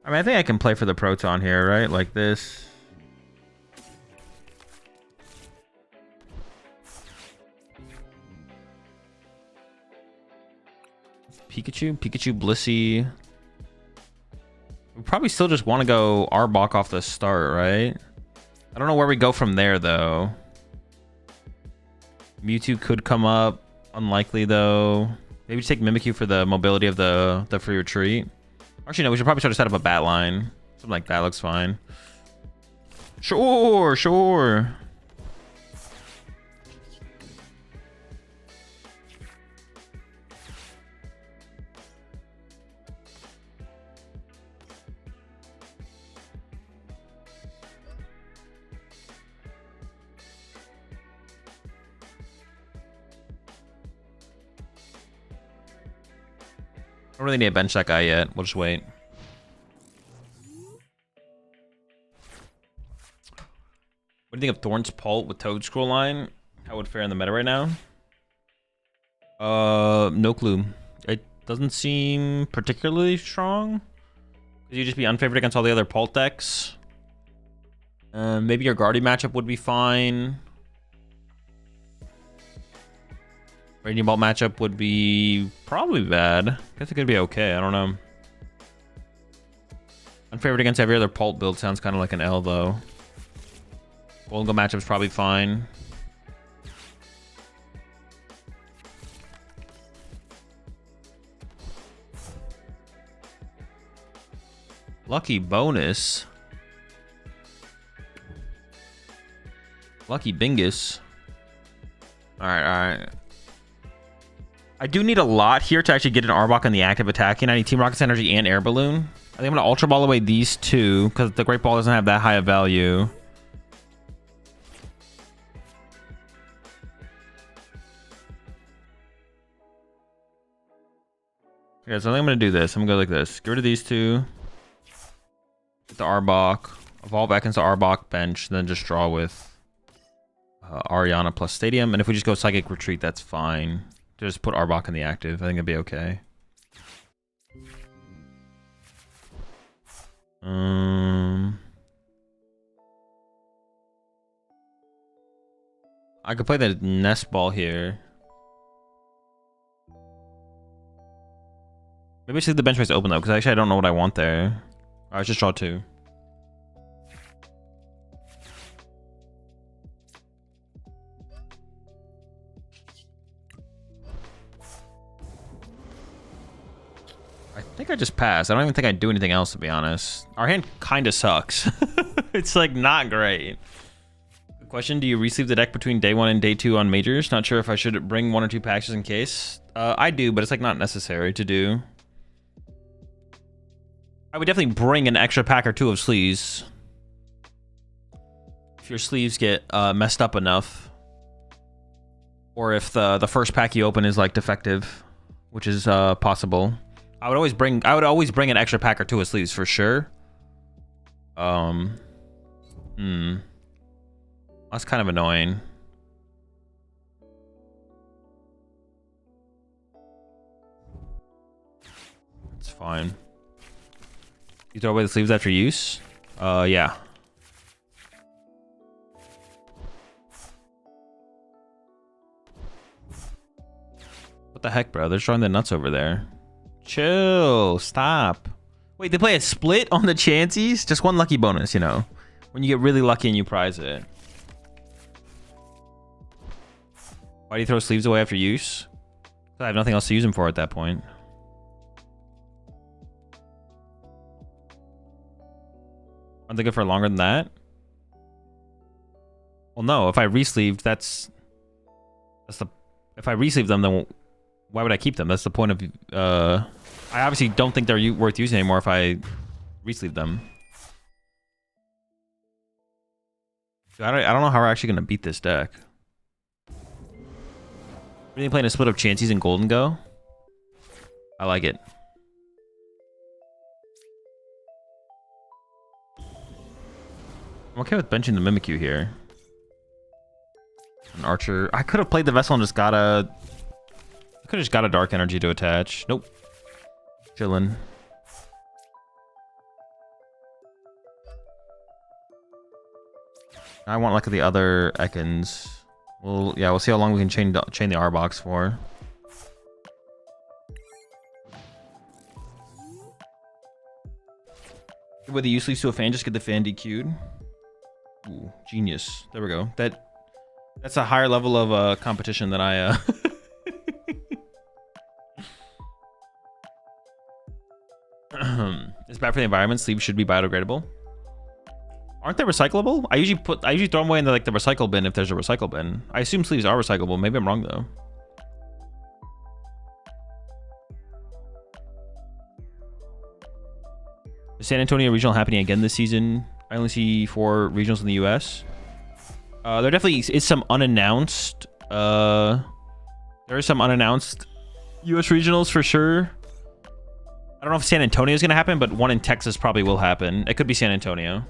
I mean, I think I can play for the Proton here, right? Like this. Pikachu, Blissey. We probably still just want to go Arbok off the start, right? I don't know where we go from there, though. Mewtwo could come up. Unlikely, though. Maybe just take Mimikyu for the mobility of the free retreat. Actually, no, we should probably try to set up a bat line. Something like that looks fine. Sure. I don't really need to bench that guy yet. We'll just wait. What do you think of Thorn's Pult with Toad Scroll line? How would fare in the meta right now? No clue. It doesn't seem particularly strong. Could you just be unfavored against all the other Pult decks? Maybe your Guardian matchup would be fine. Radiant Bolt matchup would be probably bad. I guess it could be okay. I don't know. Unfavored against every other Pult build sounds kind of like an L, though. Golden Go matchup's probably fine. Lucky bonus. Lucky Bingus. All right. I do need a lot here to actually get an Arbok on the active attacking. I need Team Rocket's Energy and Air Balloon. I think I'm going to Ultra Ball away these 2 because the Great Ball doesn't have that high of value. Okay, so I think I'm going to do this. I'm going to go like this. Get rid of these 2. Get the Arbok. Evolve back into Arbok bench. Then just draw with Ariana plus Stadium. And if we just go Psychic Retreat, that's fine. Just put Arbok in the active. I think it'd be okay. I could play the Nest Ball here. Maybe I should leave the bench space open, though, because actually I don't know what I want there. Alright, just draw 2. I think I just passed. I don't even think I'd do anything else, to be honest. Our hand kind of sucks. It's like not great. Good question. Do you resleeve the deck between day 1 and day 2 on majors? Not sure if I should bring 1 or 2 packs just in case. I do, but it's like not necessary to do. I would definitely bring an extra pack or 2 of sleeves. If your sleeves get messed up enough. Or if the first pack you open is like defective, which is possible. I would always bring an extra pack or 2 of sleeves for sure. That's kind of annoying. It's fine. You throw away the sleeves after use? Yeah. What the heck, bro? They're showing the nuts over there. Chill. Stop. Wait, they play a split on the chances? Just one lucky bonus, you know. When you get really lucky and you prize it. Why do you throw sleeves away after use? I have nothing else to use them for at that point. Aren't they good for longer than that? Well, no. If I re-sleeved, that's the... If I re-sleeve them, then why would I keep them? That's the point of... I obviously don't think they're worth using anymore if I re-sleeve them. I don't know how we're actually going to beat this deck. Really playing a split of Chanseys and Golden Go? I like it. I'm okay with benching the Mimikyu here. An Archer. I could have played the Vessel and just got a... I could have just got a Dark Energy to attach. Nope. Chillin'. I want like the other Ekans. Well, yeah, we'll see how long we can chain the Arboks for. With the use leaves to a fan, just get the fan DQ'd. Ooh, genius. There we go. That's a higher level of competition than I It's bad for the environment. Sleeves should be biodegradable. Aren't they recyclable? I usually throw them away in the recycle bin if there's a recycle bin. I assume sleeves are recyclable. Maybe I'm wrong though. Is San Antonio regional happening again this season? I only see 4 regionals in the US. There definitely is some unannounced. There is some unannounced US regionals for sure. I don't know if San Antonio is going to happen, but one in Texas probably will happen. It could be San Antonio.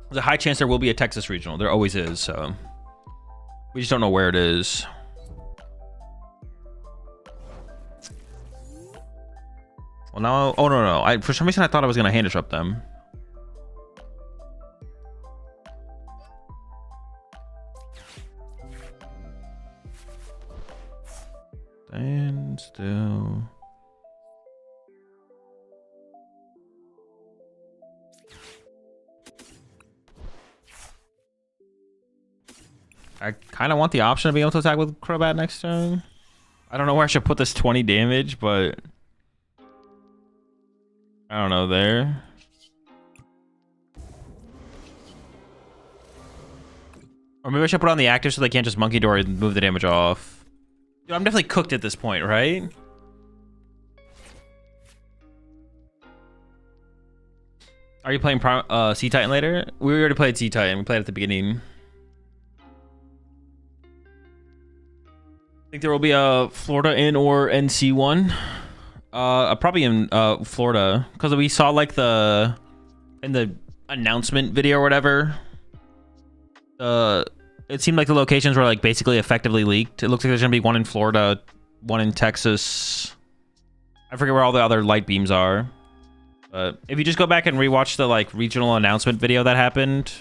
There's a high chance there will be a Texas regional. There always is, so we just don't know where it is. Well, now, oh no, for some reason I thought I was gonna hand disrupt them. Stand still. I kind of want the option of being able to attack with Crobat next turn. I don't know where I should put this 20 damage, but I don't know there. Or maybe I should put on the active so they can't just Monkey Door and move the damage off. Dude, I'm definitely cooked at this point, right? Are you playing Cetitan later? We already played Cetitan. We played at the beginning. I think there will be a Florida in or NC one. Probably in Florida, because we saw like in the announcement video or whatever. It seemed like the locations were like basically effectively leaked. It looks like there's gonna be one in Florida, one in Texas. I forget where all the other light beams are. But if you just go back and rewatch the like regional announcement video that happened,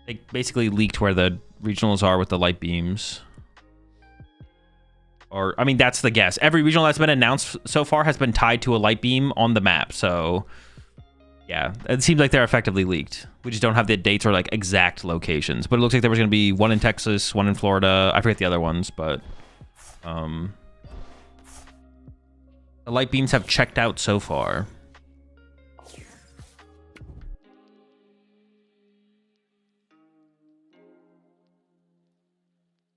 they basically leaked where the regionals are with the light beams. Or, I mean, that's the guess. Every regional that's been announced so far has been tied to a light beam on the map. So, yeah, it seems like they're effectively leaked. We just don't have the dates or, like, exact locations. But it looks like there was going to be one in Texas, one in Florida. I forget the other ones, but... the light beams have checked out so far.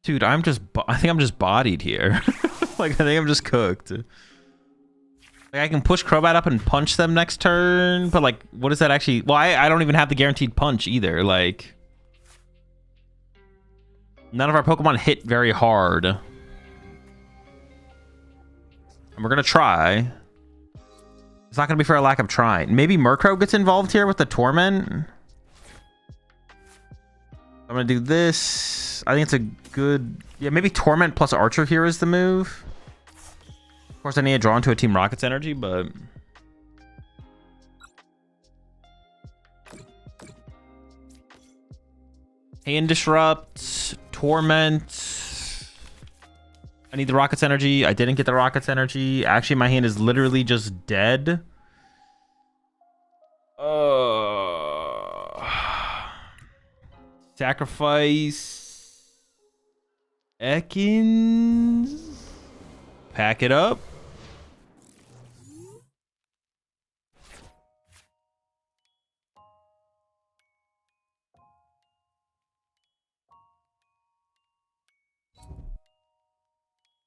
Dude, I think I'm just bodied here. Like, I think I'm just cooked. Like, I can push Crobat up and punch them next turn, but, like, what is that actually? Well, I don't even have the guaranteed punch either. Like, none of our Pokemon hit very hard. And we're going to try. It's not going to be for a lack of trying. Maybe Murkrow gets involved here with the Torment. I'm going to do this. I think it's a good... Yeah, maybe Torment plus Archer here is the move. Of course, I need to draw into a Team Rocket's energy, but... Hand Disrupt, Torment. I need the Rocket's Energy. I didn't get the Rocket's Energy. Actually, my hand is literally just dead. Sacrifice. Ekans. Pack it up.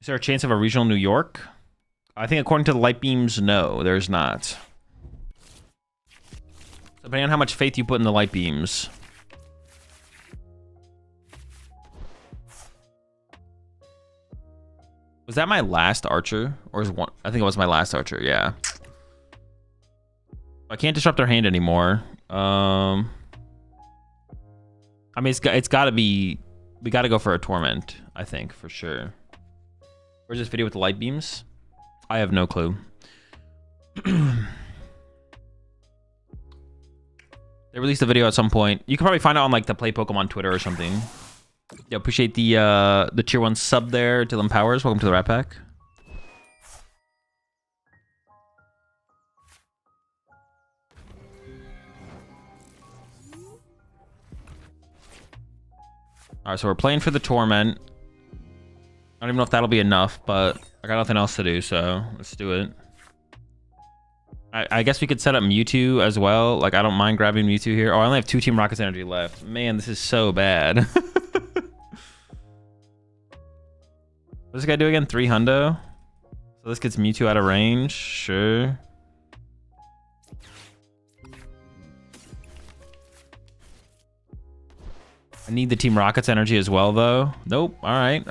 Is there a chance of a regional New York? I think according to the light beams, no, there's not. Depending on how much faith you put in the light beams. Was that my last archer? Or is one? I think it was my last archer, yeah. I can't disrupt their hand anymore. I mean, it's gotta be... We gotta go for a torment, I think, for sure. Where's this video with the light beams? I have no clue. They released a video at some point. You can probably find it on like the Play Pokemon Twitter or something. Yeah, appreciate the tier 1 sub there, Dylan Powers. Welcome to the Rat Pack. All right, so we're playing for the Torment. I don't even know if that'll be enough, but I got nothing else to do, so let's do it. I guess we could set up Mewtwo as well. Like, I don't mind grabbing Mewtwo here. Oh, I only have 2 Team Rocket's Energy left. Man, this is so bad. What does this guy do again? 3 hundo? So this gets Mewtwo out of range. Sure. I need the Team Rocket's Energy as well, though. Nope. All right.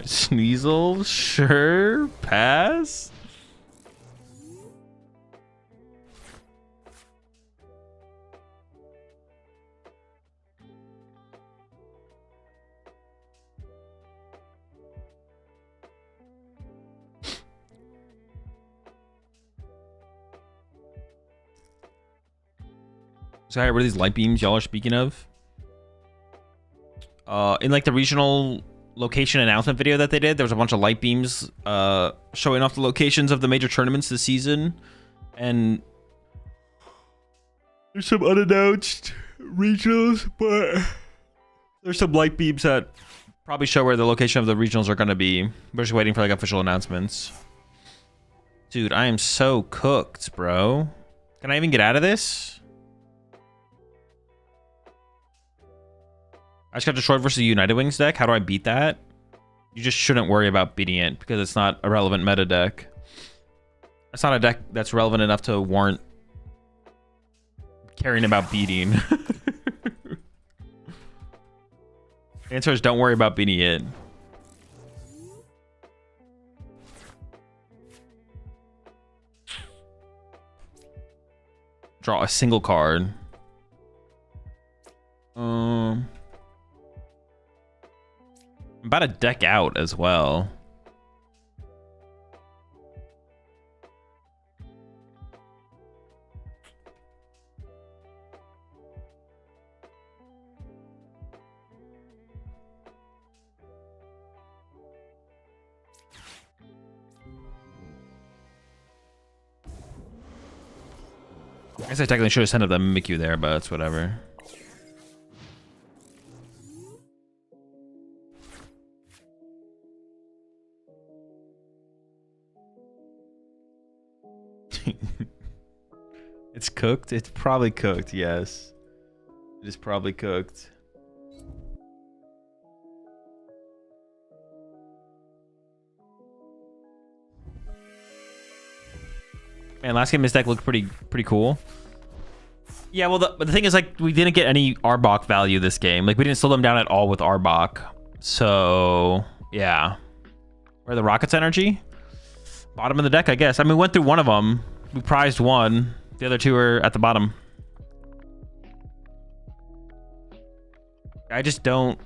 Sneasel, sure. Pass. Sorry, what are these light beams y'all are speaking of? In like the regional location announcement video that they did, there was a bunch of light beams showing off the locations of the major tournaments this season, and there's some unannounced regionals, but there's some light beams that probably show where the location of the regionals are going to be. We're just waiting for like official announcements. Dude, I am so cooked, bro. Can I even get out of this? I just got destroyed versus the United Wings deck. How do I beat that? You just shouldn't worry about beating it because it's not a relevant meta deck. It's not a deck that's relevant enough to warrant caring about beating. The answer is don't worry about beating it. Draw a single card. I'm about to deck out as well. I guess I technically should have sent up the Mimikyu there, but it's whatever. It's cooked? It's probably cooked, yes. It is probably cooked. Man, last game this deck looked pretty cool. Yeah, well, the thing is, like, we didn't get any Arbok value this game. Like, we didn't slow them down at all with Arbok. So, yeah. Where are the Rocket's Energy? Bottom of the deck, I guess. I mean, we went through one of them. We prized one. The other two are at the bottom. I just don't...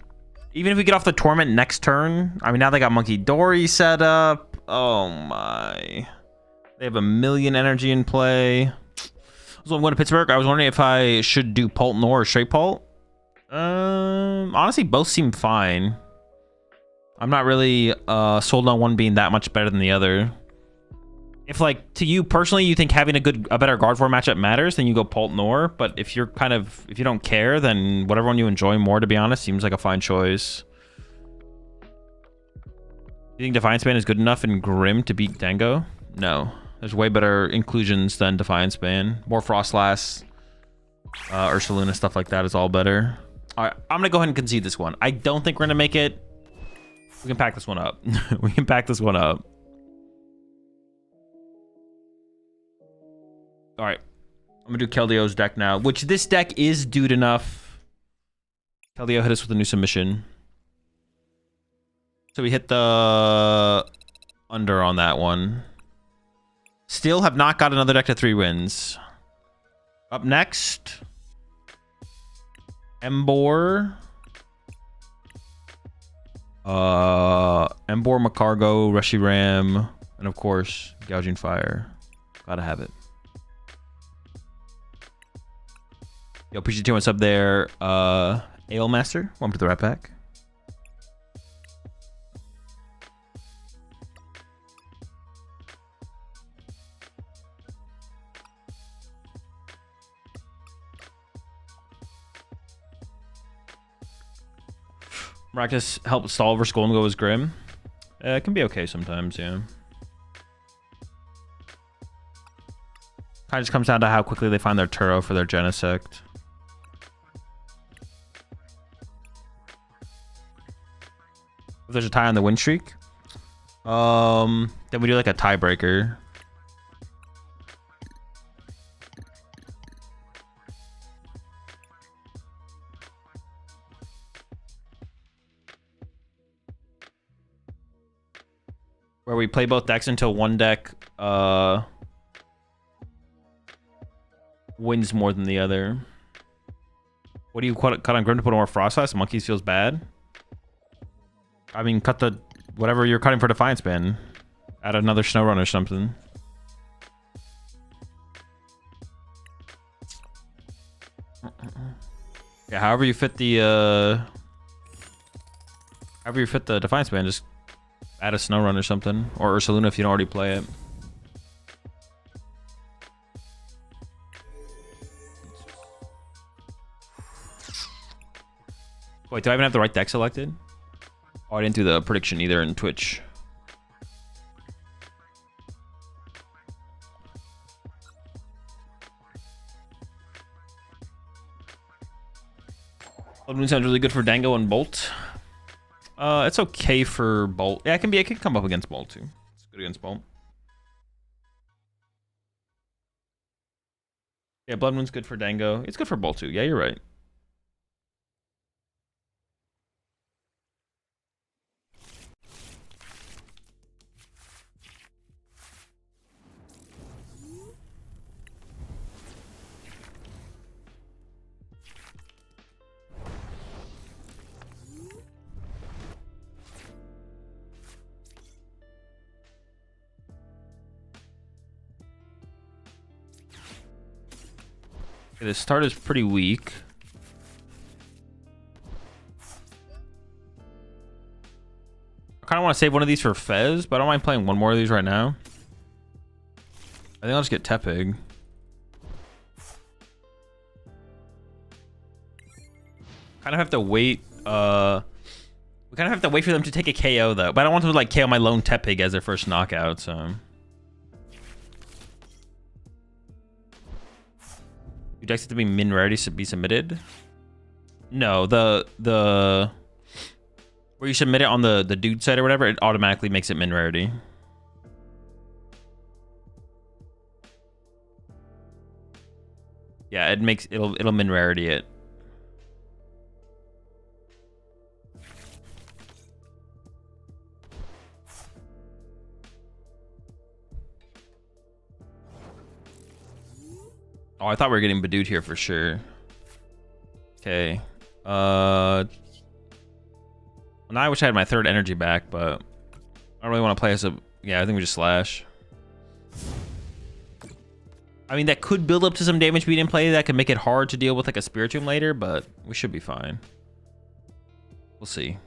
Even if we get off the torment next turn... I mean, now they got Monkey Dory set up. Oh, my. They have a million energy in play. So I'm going to Pittsburgh. I was wondering if I should do Pult Nor or straight Pult. Honestly, both seem fine. I'm not really sold on one being that much better than the other. If, like, to you personally, you think having a better guard form matchup matters, then you go Pult Nor. But if you're if you don't care, then whatever one you enjoy more, to be honest, seems like a fine choice. You think Defiance Band is good enough in Grim to beat Dango? No. There's way better inclusions than Defiance Band. More Frostlass, Ursaluna, stuff like that is all better. All right, I'm going to go ahead and concede this one. I don't think we're going to make it. We can pack this one up. We can pack this one up. All right. I'm going to do Keldio's deck now, which this deck is dude enough. Keldeo hit us with a new submission. So we hit the under on that one. Still have not got another deck to 3 wins. Up next, Embor. Embor, Macargo, Reshiram, and of course, Gouging Fire. Gotta have it. Yo, appreciate you. What's up there? Ale Master, welcome to the Rat Pack. Miraculous help stall versus Golden Go is Grim. It can be okay sometimes, yeah. Kind of just comes down to how quickly they find their Turo for their Genesect. If there's a tie on the win streak, then we do like a tiebreaker. Where we play both decks until one deck wins more than the other. What do you cut on Grim to put more Frostlass? Monkeys feels bad. I mean, cut the whatever you're cutting for Defiance Band. Add another Snowrun or something. Yeah, however you fit the Defiance Band, just add a Snowrun or something, or Ursaluna if you don't already play it. Wait, do I even have the right deck selected? Oh, I didn't do the prediction either in Twitch. Blood Moon sounds really good for Dango and Bolt. It's okay for Bolt. Yeah, it can come up against Bolt too. It's good against Bolt. Yeah, Blood Moon's good for Dango. It's good for Bolt too. Yeah, you're right. Okay, the start is pretty weak. I kind of want to save one of these for Fez, but I don't mind playing one more of these right now. I think I'll just get Tepig. Kind of have to wait. We kind of have to wait for them to take a KO though, but I don't want them to like KO my lone Tepig as their first knockout. So. Do decks have to be min rarity to be submitted? No, the where you submit it on the dude site or whatever, it automatically makes it min rarity. Yeah, it'll min rarity it. Oh, I thought we were getting Badooed here for sure. Okay. Now I wish I had my third energy back, but I don't really want to play as a... Yeah, I think we just slash. I mean, that could build up to some damage beat in play. That could make it hard to deal with like a Spiritomb later, but we should be fine. We'll see.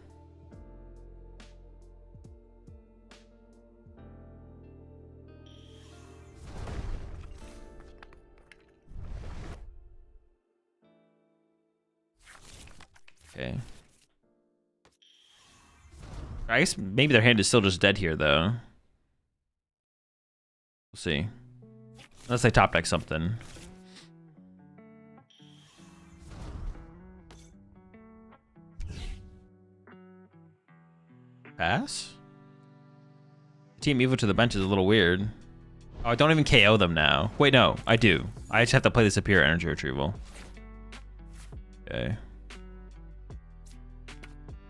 Okay. I guess maybe their hand is still just dead here, though. We'll see. Unless they top deck something. Pass? Team Evo to the bench is a little weird. Oh, I don't even KO them now. Wait, no, I do. I just have to play the Superior Energy Retrieval. Okay.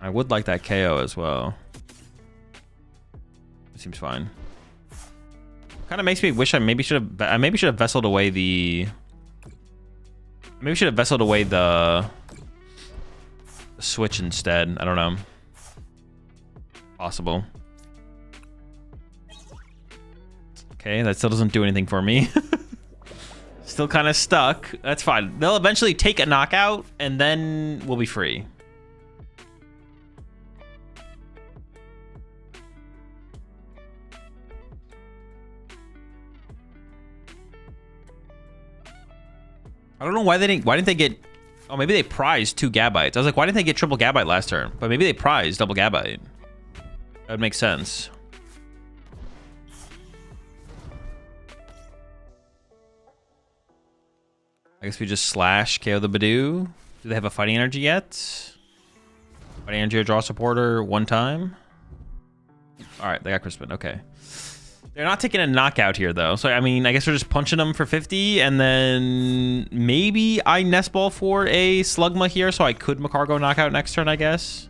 I would like that KO as well. It seems fine. Kind of makes me wish I maybe should have vesseled away the... Maybe should have vesseled away the switch instead. I don't know. Possible. Okay, that still doesn't do anything for me. Still kind of stuck. That's fine. They'll eventually take a knockout, and then we'll be free. I don't know why didn't they get... Oh, maybe they prized 2 Gabites. I was like, why didn't they get triple Gabite last turn? But maybe they prized double Gabite. That would make sense. I guess we just slash KO the Badoo. Do they have a fighting energy yet? Fighting energy or draw supporter 1 time. All right, they got Crispin. Okay. They're not taking a knockout here, though. So, I mean, I guess we're just punching them for 50, and then maybe I nest ball for a Slugma here, so I could Macargo knockout next turn, I guess.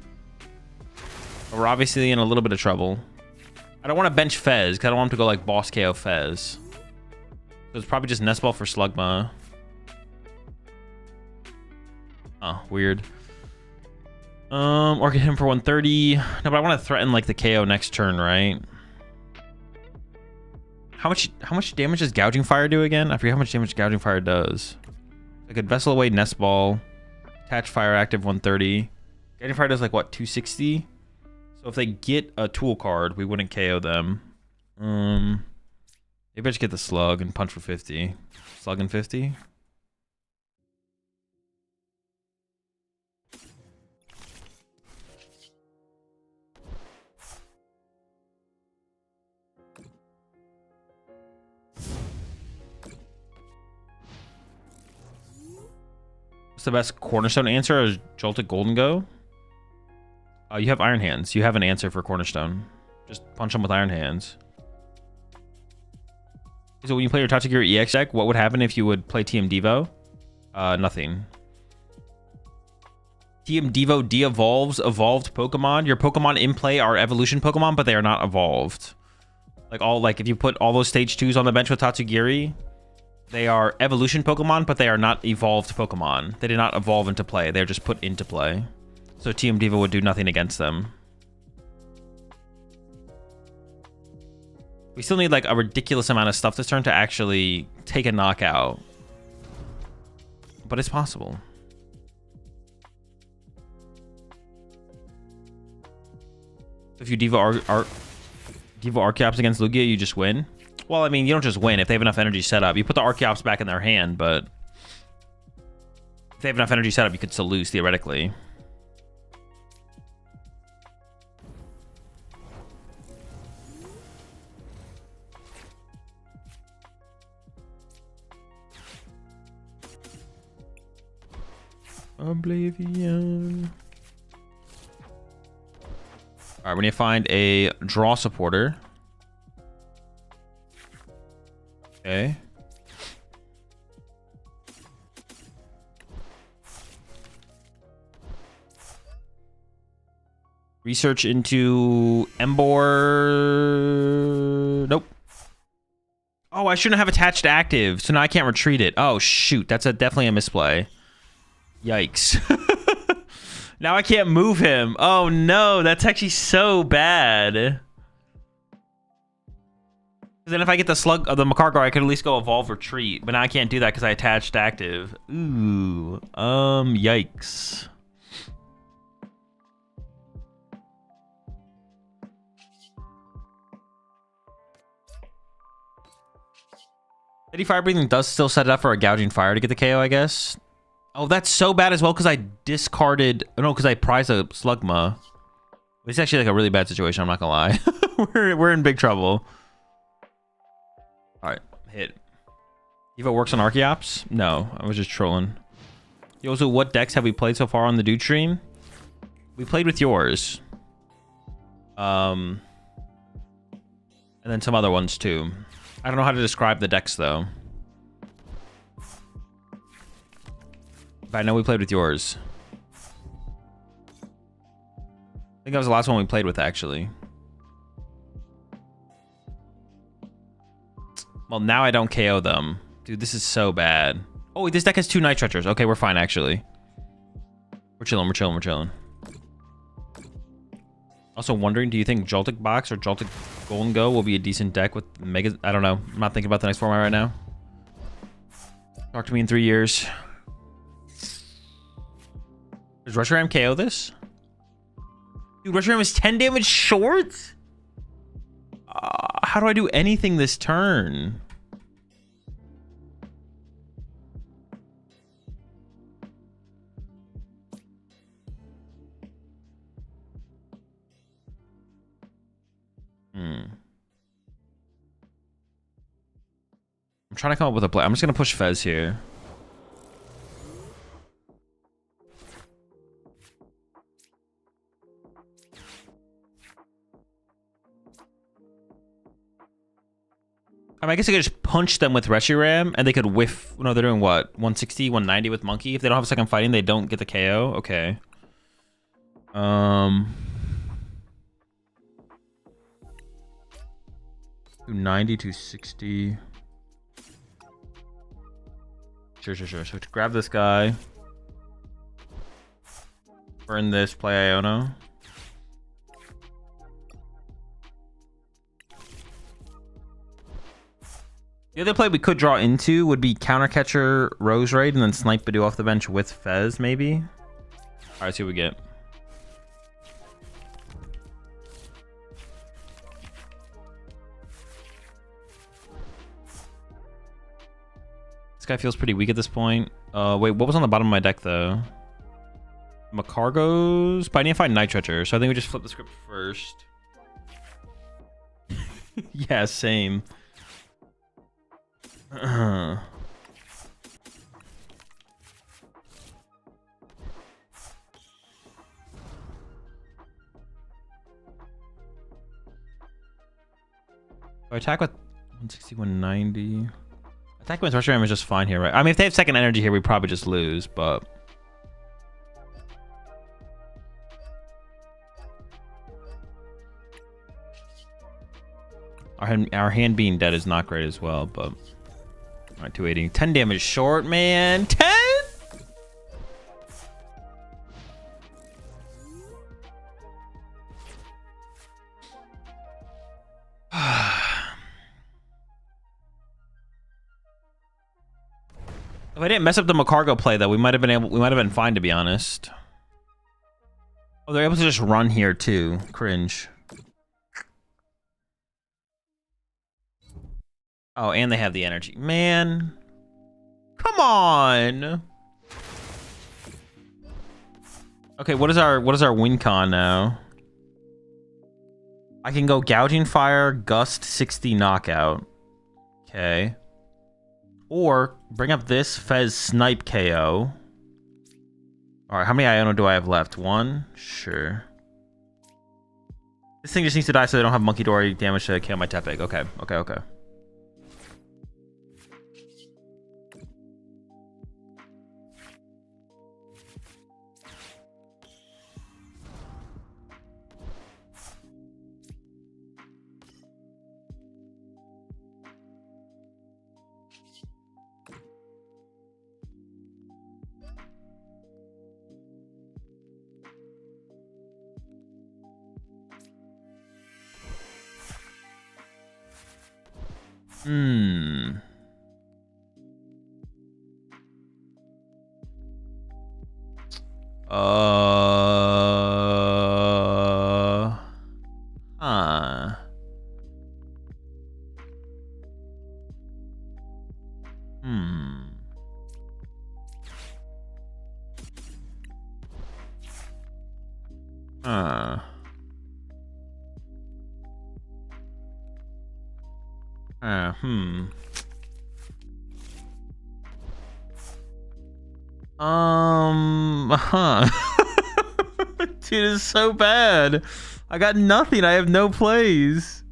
But we're obviously in a little bit of trouble. I don't want to bench Fez, because I don't want him to go, like, boss KO Fez. So it's probably just nest ball for Slugma. Oh, weird. Or get him for 130. No, but I want to threaten, like, the KO next turn, right? How much damage does Gouging Fire do again? I forget how much damage Gouging Fire does. I could Vessel away Nest Ball, attach Fire Active 130. Gouging Fire does like what, 260? So if they get a tool card, we wouldn't KO them. Maybe I just get the Slug and punch for 50. Slug and 50. What's the best Cornerstone answer? Is Jolted Golden Go? You have Iron Hands. You have an answer for Cornerstone. Just punch them with Iron Hands. So when you play your Tatsugiri EX deck, what would happen if you would play TM Devo? Nothing. TM Devo de-evolves evolved Pokemon. Your Pokemon in play are evolution Pokemon, but they are not evolved. Like if you put all those stage 2s on the bench with Tatsugiri, they are evolution Pokemon, but they are not evolved Pokemon. They did not evolve into play. They're just put into play. So TM Devo would do nothing against them. We still need like a ridiculous amount of stuff this turn to actually take a knockout. But it's possible. If you Devo Archeops against Lugia, you just win. Well, I mean, you don't just win if they have enough energy set up. You put the Archeops back in their hand, but if they have enough energy set up, you could still lose, theoretically. Oblivion. All right, we need to find a draw supporter. Okay. Research into Embor. Nope. Oh, Oh, I shouldn't have attached active, so now I can't retreat it. Oh, shoot. That's definitely a misplay. Yikes. Now I can't move him. Oh, no. That's actually so bad. Then if I get the slug of the Macargo, I could at least go evolve retreat. But now I can't do that because I attached active. Ooh. Yikes. Steady Fire Breathing does still set it up for a Gouging Fire to get the KO, I guess. Oh, that's so bad as well because I discarded... No, because I prized a Slugma. It's actually like a really bad situation, I'm not gonna lie. we're in big trouble. Alright, hit. If it works on Archeops? No, I was just trolling. Yo, so what decks have we played so far on the Dude stream? We played with yours. And then some other ones too. I don't know how to describe the decks though. But I know we played with yours. I think that was the last one we played with, actually. Well, now I don't KO them. Dude, this is so bad. Oh, wait, this deck has 2 Night Treachers. Okay, we're fine, actually. We're chilling, we're chilling, we're chilling. Also wondering, do you think Joltik Box or Joltik Golden Go will be a decent deck with Mega... I don't know. I'm not thinking about the next format right now. Talk to me in 3 years. Does Reshiram KO this? Dude, Reshiram is 10 damage short? How do I do anything this turn? I'm trying to come up with a play. I'm just going to push Fez here. I mean, I guess I could just punch them with Reshiram and they could whiff. No, they're doing what? 160, 190 with Monkey. If they don't have a second fighting, they don't get the KO. Okay. 290, 260. Sure. So to grab this guy. Burn this, play Iono. The other play we could draw into would be Countercatcher, Rose Raid, and then Snipe Badoo off the bench with Fez, maybe. Alright, see what we get. This guy feels pretty weak at this point. Wait, what was on the bottom of my deck, though? Macargos? But I need to find Night Treacher, so I think we just flip the script first. Yeah, same. If I attack with 160, 190. Attack with Reshiram is just fine here, right? I mean, if they have second energy here, we probably just lose, but... Our hand being dead is not great as well, but... Alright, 280. 10 damage short, man. 10?! If I didn't mess up the Macargo play, though, we might have been fine, to be honest. Oh, they're able to just run here too. Cringe. Oh, and they have the energy. Man. Come on. Okay, what is our win con now? I can go Gouging Fire, Gust 60 knockout. Okay. Or bring up this Fez Snipe KO. Alright, how many Iono do I have left? 1? Sure. This thing just needs to die so they don't have Monkey Dory damage to KO my Tepig. Okay. Hmm. Huh. Hmm. Hmm. Huh. Dude, it's so bad. I got nothing. I have no plays.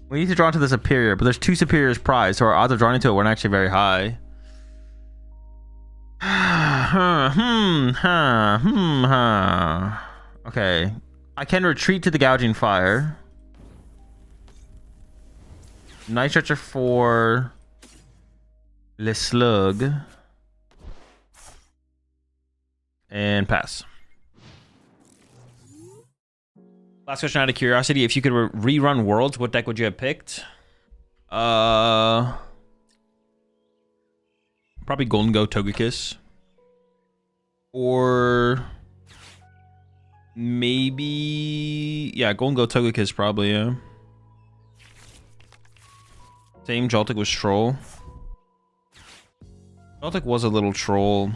We need to draw into the superior, but there's 2 superiors prize, so our odds of drawing into it weren't actually very high. Okay. I can retreat to the gouging fire. Night Stretcher for Le Slug. And pass. Last question out of curiosity. If you could rerun Worlds, what deck would you have picked? Probably Golden Go Togekiss. Or maybe... Yeah, Golden Go Togekiss probably, yeah. Same, Joltik was troll. Joltik was a little troll.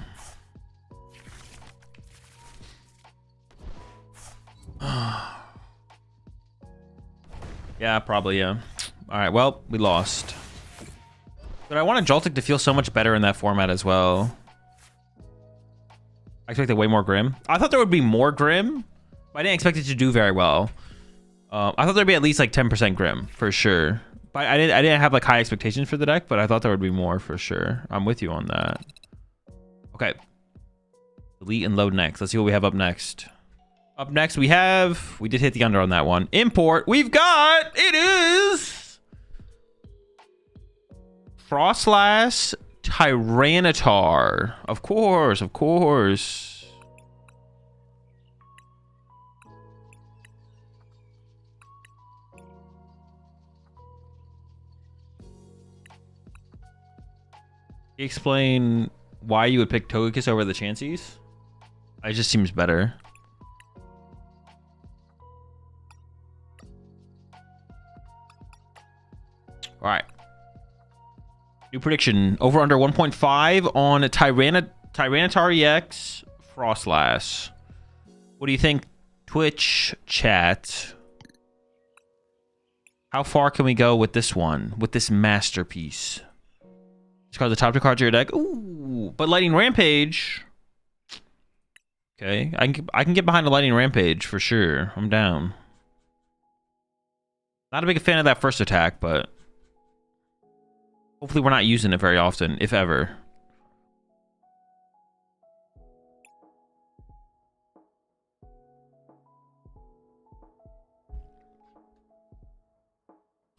Yeah, probably, yeah. Alright, well, we lost. But I wanted Joltik to feel so much better in that format as well. I expected way more Grim. I thought there would be more Grim, but I didn't expect it to do very well. I thought there'd be at least like 10% Grim, for sure. But I didn't have like high expectations for the deck, but I thought there would be more for sure. I'm with you on that. Okay. Delete and load next. Let's see what we have up next. Up next, we did hit the under on that one. Import, it is Frostlass Tyranitar. Of course. Explain why you would pick Togekiss over the Chanseys? It just seems better. All right. New prediction. Over under 1.5 on Tyranitar EX Frostlass. What do you think, Twitch chat? How far can we go with this one? With this masterpiece? Discard the top 2 cards of your deck. Ooh, but Lightning Rampage. Okay, I can get behind a Lightning Rampage for sure. I'm down. Not a big fan of that first attack, but hopefully we're not using it very often, if ever.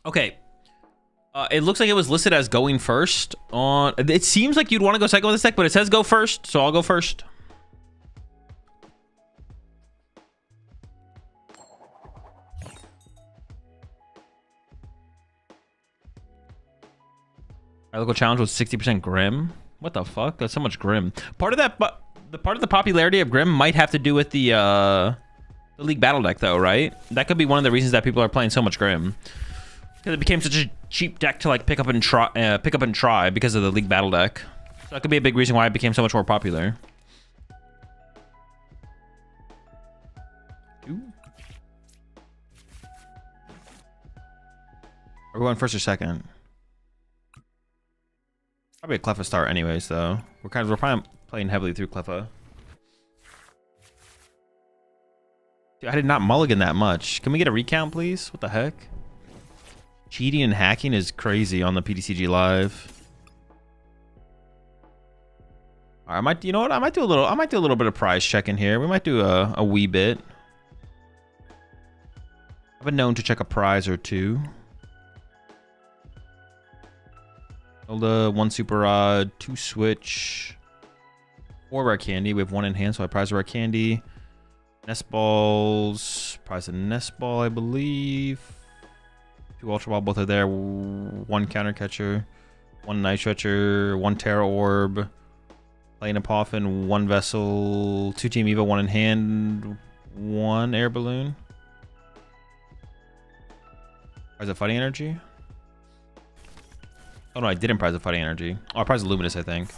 Okay. It looks like it was listed as going first. It seems like you'd want to go second with this deck, but it says go first, so I'll go first. Our local challenge was 60% Grim. What the fuck? That's so much Grim. Part of that, the part of the popularity of Grim might have to do with the League Battle deck, though, right? That could be one of the reasons that people are playing so much Grim. Because it became such a cheap deck to like pick up and try because of the League Battle deck. So that could be a big reason why it became so much more popular. Ooh. Are we going first or second? Probably a Cleffa start anyways, though. We're probably playing heavily through Cleffa. Dude, I did not mulligan that much. Can we get a recount, please? What the heck? Cheating and hacking is crazy on the PTCG live. All right, you know what? I might do a little bit of prize checking here. We might do a wee bit. I've been known to check a prize or two. Zelda, 1 super rod, 2 switch, 4 rare candy. We have 1 in hand, so I prize a rare candy. Nest balls, prize a nest ball, I believe. 2 Ultra Ball, both are there. 1 Counter Catcher, 1 Night Stretcher, 1 Terra Orb, Playing a Poffin, 1 Vessel, 2 Team Evo, 1 in hand, 1 Air Balloon. Prize of Fighting Energy? Oh no, I didn't prize of Fighting Energy. Oh, I prized Luminous, I think.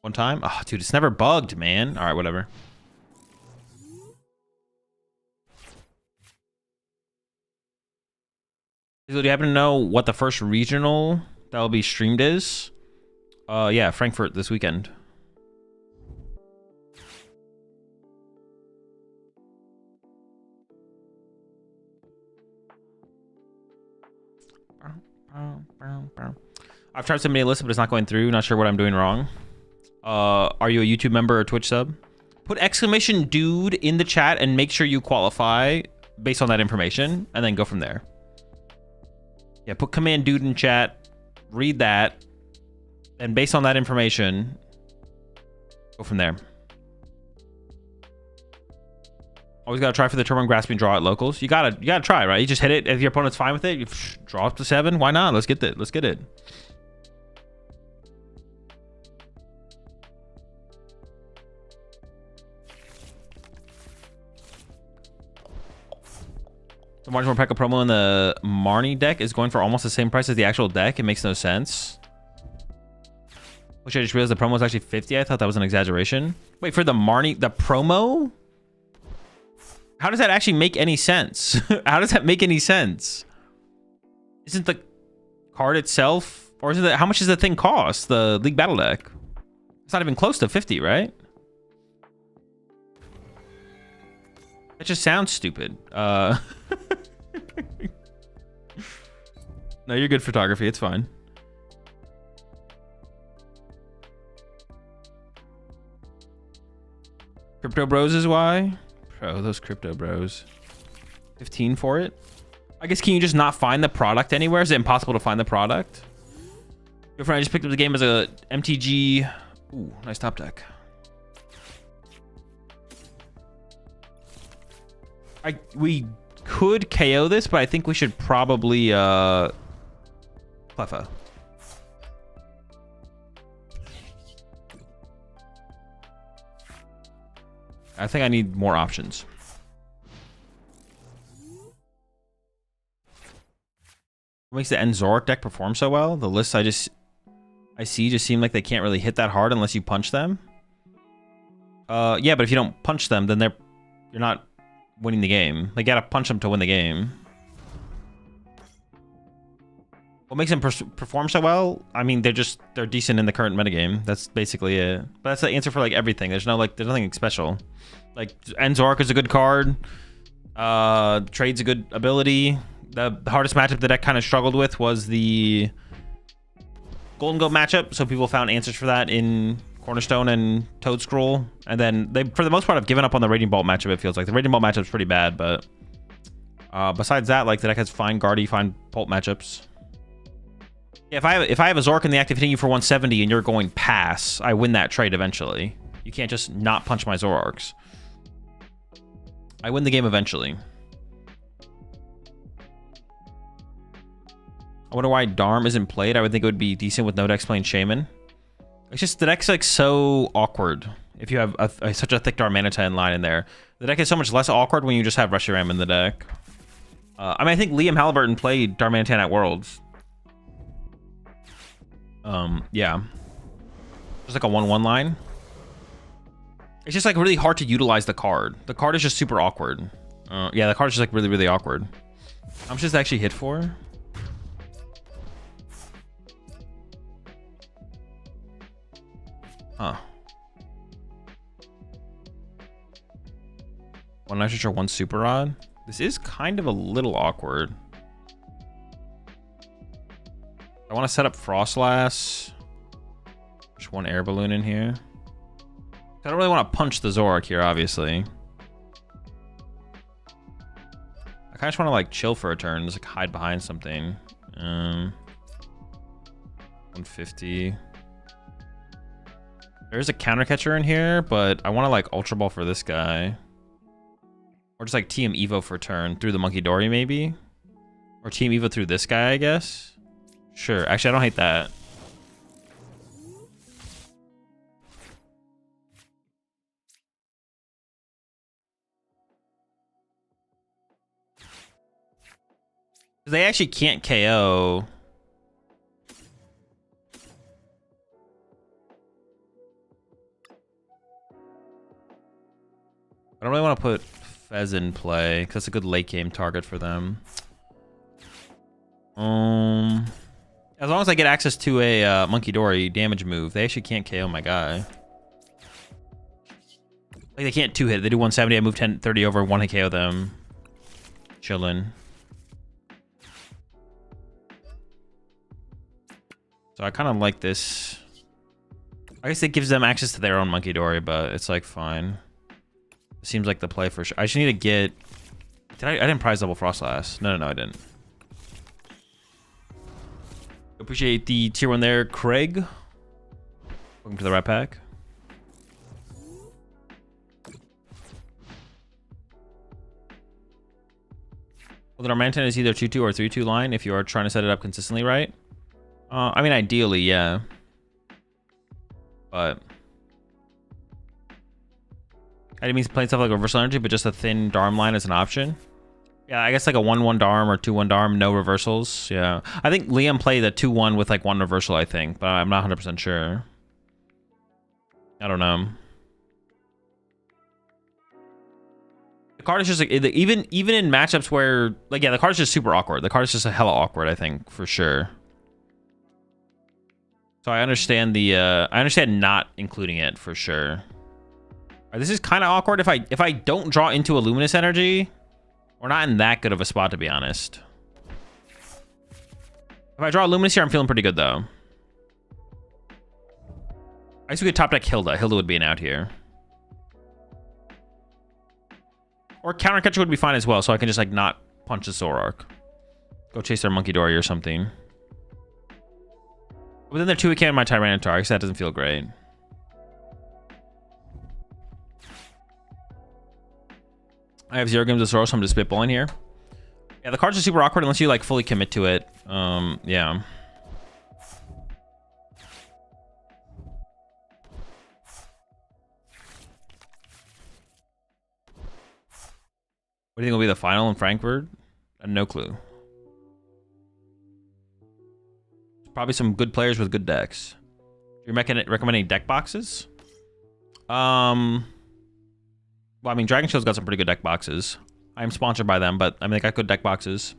One time? Oh, dude, it's never bugged, man. All right, whatever. Do you happen to know what the first regional that will be streamed is? Yeah, Frankfurt this weekend. I've tried submitting a list, but it's not going through. Not sure what I'm doing wrong. Are you a YouTube member or Twitch sub? Put exclamation DooD in the chat and make sure you qualify based on that information, and then go from there. Yeah, put command DooD in chat, read that, and based on that information, go from there. Always gotta try for the turn one grasping draw at locals. You gotta try, right? You just hit it. If your opponent's fine with it, you draw up to 7. Why not? Let's get it. Let's get it. The Marginal Pekka promo in the Marnie deck is going for almost the same price as the actual deck. It makes no sense. Which I just realized the promo was actually 50. I thought that was an exaggeration. Wait, for the Marnie, the promo? How does that actually make any sense? How does that make any sense? Isn't the card itself, or is it how much does the thing cost? The League Battle deck? It's not even close to 50, right? It just sounds stupid. No, you're good photography. It's fine. Crypto Bros is why? Bro, those Crypto Bros. 15 for it? I guess, can you just not find the product anywhere? Is it impossible to find the product? Your friend, I just picked up the game as a MTG. Ooh, nice top deck. We could KO this, but I think we should probably Cleffa. I think I need more options. What makes the Enzoric deck perform so well? The lists I see just seem like they can't really hit that hard unless you punch them. Yeah, but if you don't punch them, then you're not winning the game. They gotta punch them to win the game. What makes them perform so well? I mean, they're decent in the current metagame. That's basically it. But that's the answer for like everything. There's nothing special. Like Enzoric is a good card. Trade's a good ability. The hardest matchup the deck kind of struggled with was the Golden Goat matchup. So people found answers for that in Cornerstone and Toad Scroll. And then they, for the most part, have given up on the Raging Bolt matchup. It feels like the Raging Bolt matchup's pretty bad, but besides that, like the deck has fine Guardy, fine Bolt matchups. Yeah, if I have a Zork in the active hitting you for 170 and you're going pass, I win that trade eventually. You can't just not punch my Zoroarks. I win the game eventually. I wonder why Darm isn't played. I would think it would be decent with no decks playing Shaman. It's just the deck's like so awkward if you have such a thick Darmanitan in line in there. The deck is so much less awkward when you just have Reshiram in the deck. I mean, I think Liam Halliburton played Darmanitan at Worlds. Yeah. Just like a 1/1 line. It's just like really hard to utilize the card. The card is just super awkward. Yeah, the card is just like really, really awkward. How much does it actually hit for? Huh. 1 nitrous or 1 super rod. This is kind of a little awkward. I want to set up Frostlass. Just 1 air balloon in here. I don't really want to punch the Zoroark here, obviously. I kind of just want to like chill for a turn, just like hide behind something. 150. There's a counter catcher in here, but I want to like Ultra Ball for this guy. Or just like Team Evo for turn through the Monkey Dory maybe. Or Team Evo through this guy, I guess. Sure. Actually, I don't hate that. They actually can't KO. I don't really want to put Fez in play because that's a good late game target for them. As long as I get access to a Monkey Dory damage move, they actually can't KO my guy. Like they can't 2-hit. They do 170. I move 10-30 over, 1-hit KO them. Chillin'. So I kind of like this. I guess it gives them access to their own Monkey Dory, but it's like fine. It seems like the play for sure. I just need to get... I didn't prize double Frost last. No, I didn't. Appreciate the tier 1 there, Craig. Welcome to the Rat Pack. Well, then our Manton is either 2-2 or 3-2 line if you are trying to set it up consistently right. I mean, ideally, yeah. But... I didn't mean playing stuff like reversal energy, but just a thin Darm line as an option. Yeah, I guess like a 1-1 Darm or 2-1 Darm, no reversals. Yeah. I think Liam played a 2-1 with like 1 reversal, I think. But I'm not 100% sure. I don't know. The card is just like, even in matchups where... Like, yeah, the card is just super awkward. The card is just a hella awkward, I think, for sure. So I understand the... I understand not including it, for sure. This is kind of awkward. If I don't draw into a Luminous Energy, we're not in that good of a spot, to be honest. If I draw a Luminous here, I'm feeling pretty good, though. I guess we could top deck Hilda. Hilda would be an out here. Or Counter Catcher would be fine as well, so I can just, like, not punch the Zoroark. Go chase their Monkey Dory or something. But then they're 2-hit on my Tyranitar, because that doesn't feel great. I have 0 games of Zoro, so I'm just spitballing here. Yeah, the cards are super awkward unless you like fully commit to it. Yeah. What do you think will be the final in Frankfurt? No clue. Probably some good players with good decks. You're recommending deck boxes? Well, I mean, Dragon Shield's got some pretty good deck boxes. I'm sponsored by them, but I mean, they got good deck boxes.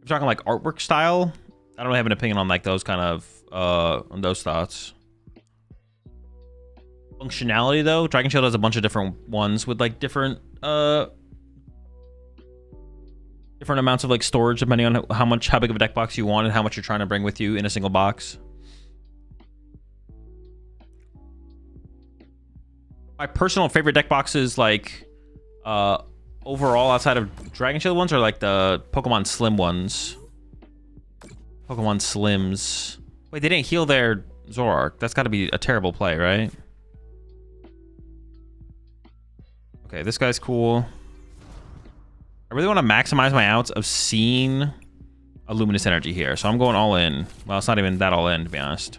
If you're talking like artwork style, I don't really have an opinion on like those kind of, on those thoughts. Functionality though, Dragon Shield has a bunch of different ones with like different amounts of like storage depending on how big of a deck box you want and how much you're trying to bring with you in a single box. My personal favorite deck boxes, like, overall outside of Dragon Shield ones, are like the Pokemon Slim ones. Pokemon Slims. Wait, they didn't heal their Zoroark. That's got to be a terrible play, right? Okay, this guy's cool. I really want to maximize my outs of seeing a Luminous Energy here, so I'm going all in. Well, it's not even that all in, to be honest.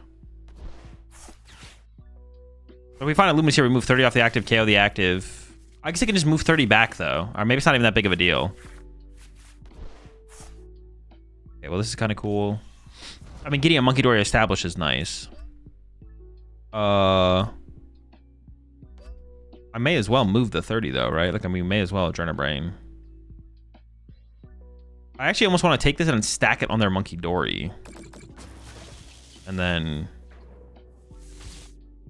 If we find a Luminous here, we move 30 off the active, KO the active. I guess I can just move 30 back, though. Or maybe it's not even that big of a deal. Okay, well, this is kind of cool. I mean, getting a Monkey Dory established is nice. I may as well move the 30, though, right? Like, I mean, we may as well drain a brain. I actually almost want to take this and stack it on their Monkey Dory. And then...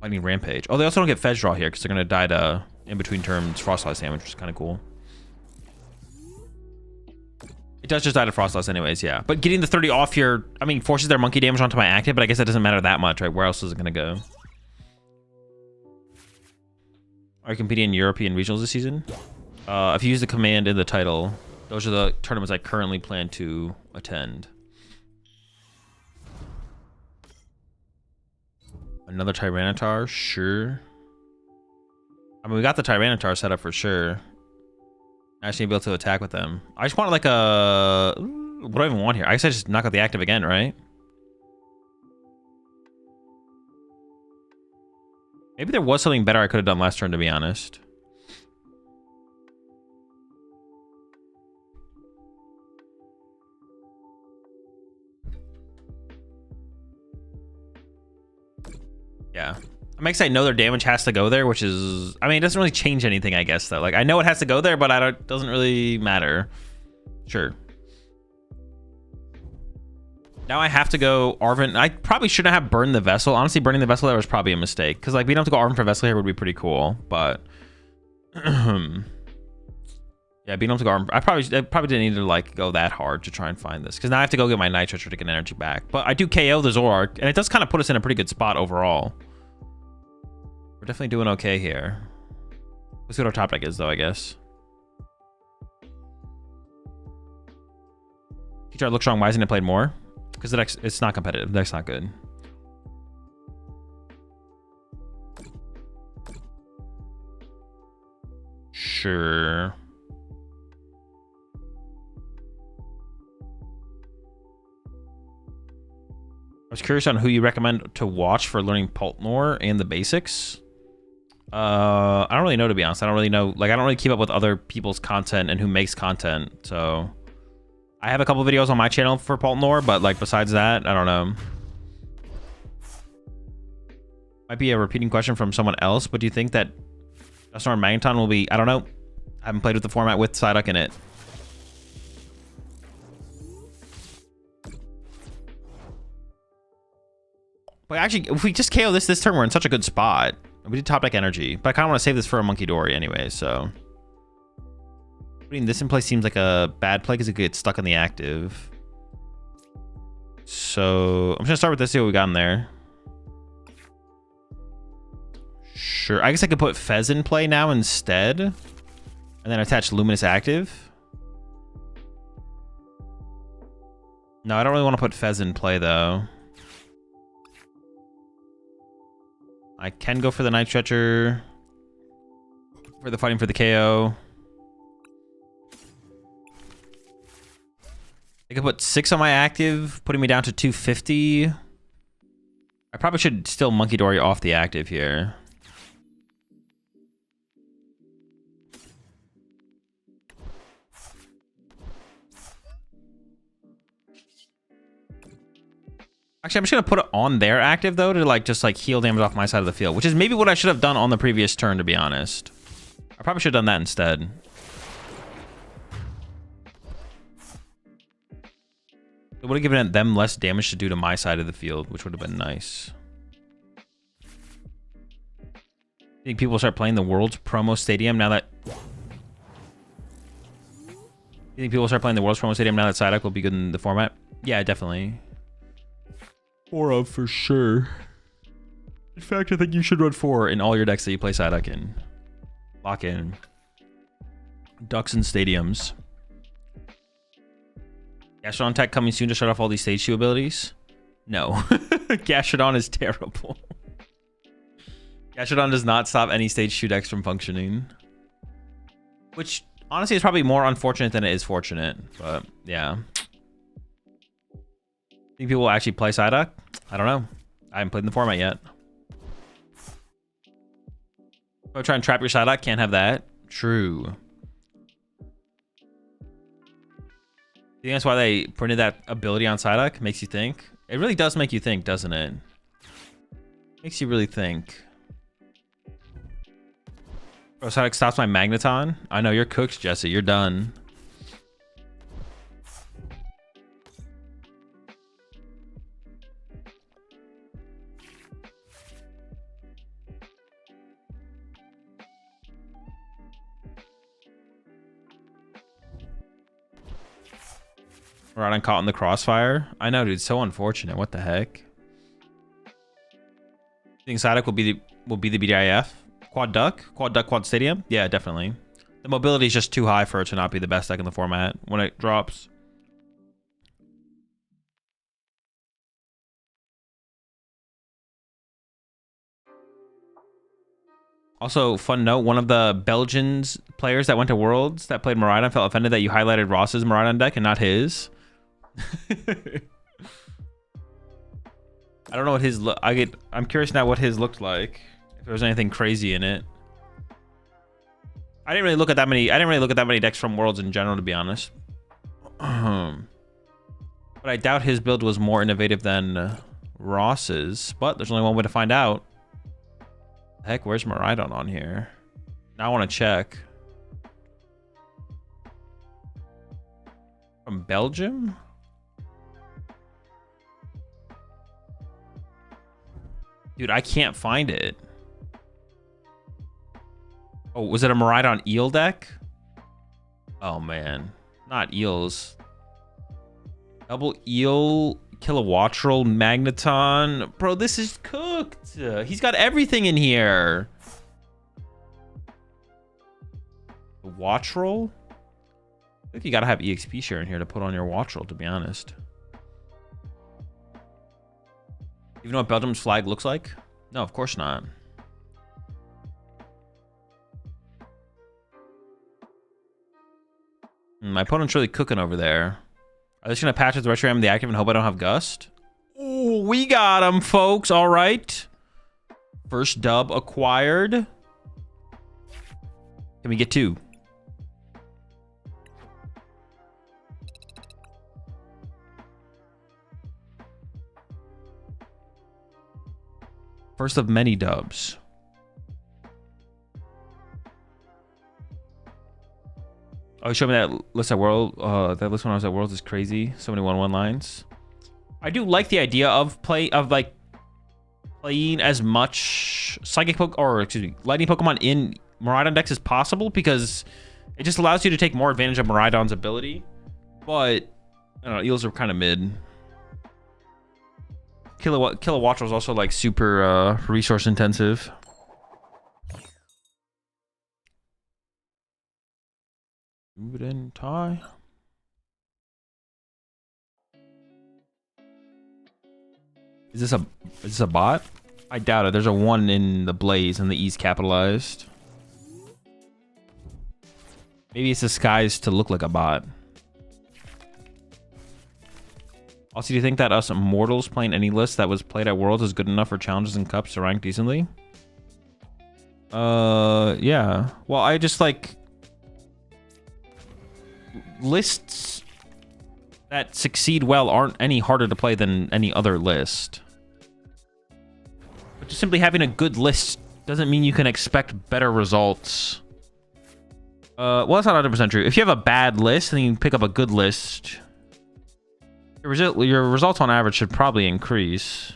Lightning Rampage. Oh, they also don't get Fez Draw here because they're going to die to in between turns Frostlass damage, which is kind of cool. It does just die to Frostlass anyways, yeah. But getting the 30 off here, I mean, forces their monkey damage onto my active, but I guess that doesn't matter that much, right? Where else is it going to go? Are you competing in European regionals this season? If you use the command in the title, those are the tournaments I currently plan to attend. Another Tyranitar, sure. I mean, we got the Tyranitar set up for sure. I just need to be able to attack with them. I just want like a... What do I even want here? I guess I just knock out the active again, right? Maybe there was something better I could have done last turn, to be honest. Yeah. It makes I know their damage has to go there, which is... I mean, it doesn't really change anything, I guess, though. Like, I know it has to go there, but it doesn't really matter. Sure. Now I have to go Arven. I probably shouldn't have burned the vessel. Honestly, burning the vessel there was probably a mistake. Because, like, we don't have to go Arven for vessel here would be pretty cool. But... yeah, being able to go Arven... I probably didn't need to, like, go that hard to try and find this. Because now I have to go get my Nitro to get energy back. But I do KO the Zoroark. And it does kind of put us in a pretty good spot overall. We're definitely doing okay here. Let's see what our top deck is, though, I guess. Teacher, look strong. Why isn't it played more? Because the deck's, it's not competitive. The deck's not good. Sure. I was curious on who you recommend to watch for learning Paltnor and the basics. I don't really know, to be honest. I don't really know. Like, I don't really keep up with other people's content and who makes content. So I have a couple videos on my channel for Paltnor, but like besides that, I don't know. Might be a repeating question from someone else, but do you think that Dusknoir Magneton will be... I don't know. I haven't played with the format with Psyduck in it. But actually, if we just KO this turn, we're in such a good spot. We did top deck energy, but I kind of want to save this for a Monkey Dory anyway, so... Putting this in place seems like a bad play because it gets stuck on the active. So, I'm just going to start with this, see what we got in there. Sure, I guess I could put Fez in play now instead. And then attach Luminous Active. No, I don't really want to put Fez in play, though. I can go for the Night Stretcher. For the fighting for the KO. I could put 6 on my active, putting me down to 250. I probably should still Monkey Dory off the active here. Actually, I'm just going to put it on their active, though, to like just like heal damage off my side of the field, which is maybe what I should have done on the previous turn, to be honest. I probably should have done that instead. It would have given them less damage to do to my side of the field, which would have been nice. I think people will start playing the World's Promo Stadium now that... You think people will start playing the World's Promo Stadium now that Psyduck will be good in the format? Yeah, definitely. 4 of for sure. In fact, I think you should run 4 in all your decks that you play Psyduck in. Lock in. Ducks and Stadiums. Gastrodon tech coming soon to shut off all these stage 2 abilities? No. Gastrodon is terrible. Gastrodon does not stop any stage 2 decks from functioning. Which, honestly, is probably more unfortunate than it is fortunate. But, yeah. Think people will actually play Psyduck? I don't know. I haven't played in the format yet. Go try and trap your Psyduck. Can't have that. True. You think that's why they printed that ability on Psyduck? Makes you think? It really does make you think, doesn't it? Makes you really think. Bro, Psyduck stops my Magneton? I know, you're cooked, Jesse. You're done. We're out and caught in the crossfire. I know, dude. So unfortunate. What the heck? You think Psyduck will be the BDIF? Quad Duck? Quad Duck, Quad Stadium? Yeah, definitely. The mobility is just too high for it to not be the best deck in the format when it drops. Also, fun note, one of the Belgians players that went to Worlds that played Miraidon felt offended that you highlighted Ross's Miraidon deck and not his. I don't know what his I'm curious now what his looked like. If there was anything crazy in it. I didn't really look at that many decks from Worlds in general, to be honest. But I doubt his build was more innovative than Ross's. But there's only one way to find out. Heck, where's Miraidon on here? Now I want to check. From Belgium? Dude, I can't find it. Oh, was it a Miraidon eel deck? Oh, man. Not eels. Double eel, Kilowattrel, Magneton. Bro, this is cooked. He's got everything in here. Wattrel? I think you gotta have EXP share in here to put on your Wattrel, to be honest. You know what Belgium's flag looks like? No, of course not. My opponent's really cooking over there. Are they just gonna patch with Reshiram the active and hope I don't have Gust? Ooh, we got him, folks. All right. First dub acquired. Can we get 2? First of many dubs. Oh, you showed me that list at World. That list when I was at Worlds is crazy. So many 1/1 lines. I do like the idea of playing as much Lightning Pokemon in Miraidon decks as possible, because it just allows you to take more advantage of Miraidon's ability. But I don't know, eels are kind of mid. Kilowattrel is also like super resource intensive. Move it in, tie. Is this a bot? I doubt it. There's a 1 in the Blaze and the E's capitalized. Maybe it's disguised to look like a bot. Also, do you think that us mortals playing any list that was played at Worlds is good enough for challenges and cups to rank decently? Yeah. Well, I just like lists that succeed well aren't any harder to play than any other list. But just simply having a good list doesn't mean you can expect better results. Well, that's not 100% true. If you have a bad list and you pick up a good list, your results on average should probably increase.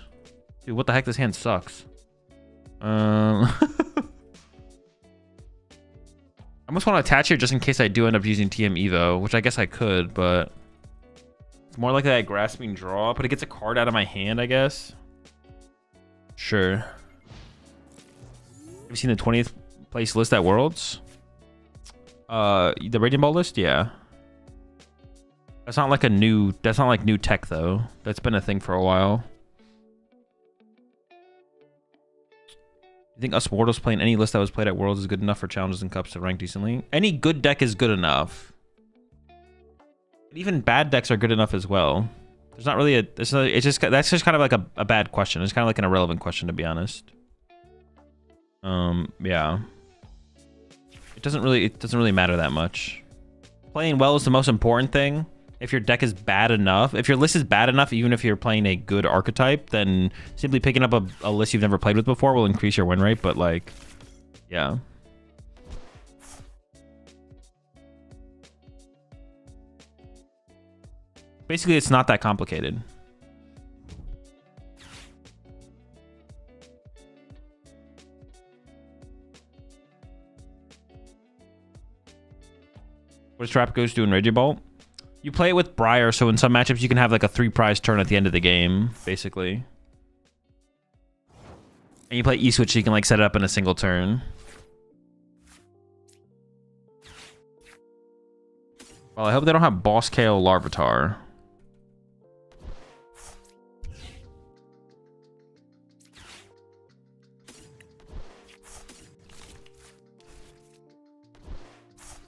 Dude, what the heck? This hand sucks. I almost want to attach here just in case I do end up using TM Evo, which I guess I could, but it's more like that grasping draw, but it gets a card out of my hand, I guess. Sure. Have you seen the 20th place list at Worlds? The Radiant Ball list? Yeah. That's not like new tech though. That's been a thing for a while. You think us mortals playing any list that was played at Worlds is good enough for challenges and cups to rank decently? Any good deck is good enough. But even bad decks are good enough as well. There's not really that's just kind of like a bad question. It's kind of like an irrelevant question, to be honest. Yeah. It doesn't really matter that much. Playing well is the most important thing. If your deck is bad enough, if your list is bad enough, even if you're playing a good archetype, then simply picking up a list you've never played with before will increase your win rate. But like, yeah. Basically, it's not that complicated. What does Trap Ghost do in Raging Bolt? You play it with Briar, so in some matchups you can have like a 3-prize turn at the end of the game, basically. And you play E-Switch, so you can like set it up in a single turn. Well, I hope they don't have Boss KO Larvitar.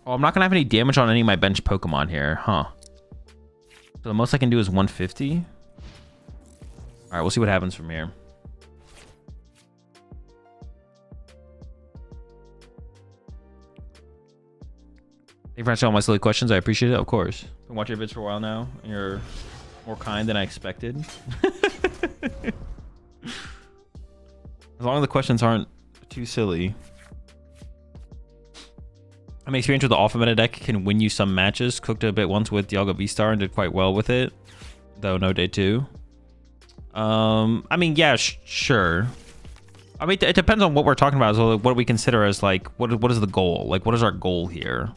Oh, I'm not gonna have any damage on any of my bench Pokemon here, huh? So the most I can do is 150. All right, we'll see what happens from here. Thank you for answering all my silly questions. I appreciate it, of course. Been watching your vids for a while now, and you're more kind than I expected. As long as the questions aren't too silly. My experience with the Alpha Meta deck can win you some matches. Cooked a bit once with Dialga V-Star and did quite well with it. Though no day 2. I mean, yeah, sure. I mean, it depends on what we're talking about. So, like, what do we consider as, like, what is the goal? Like, what is our goal here?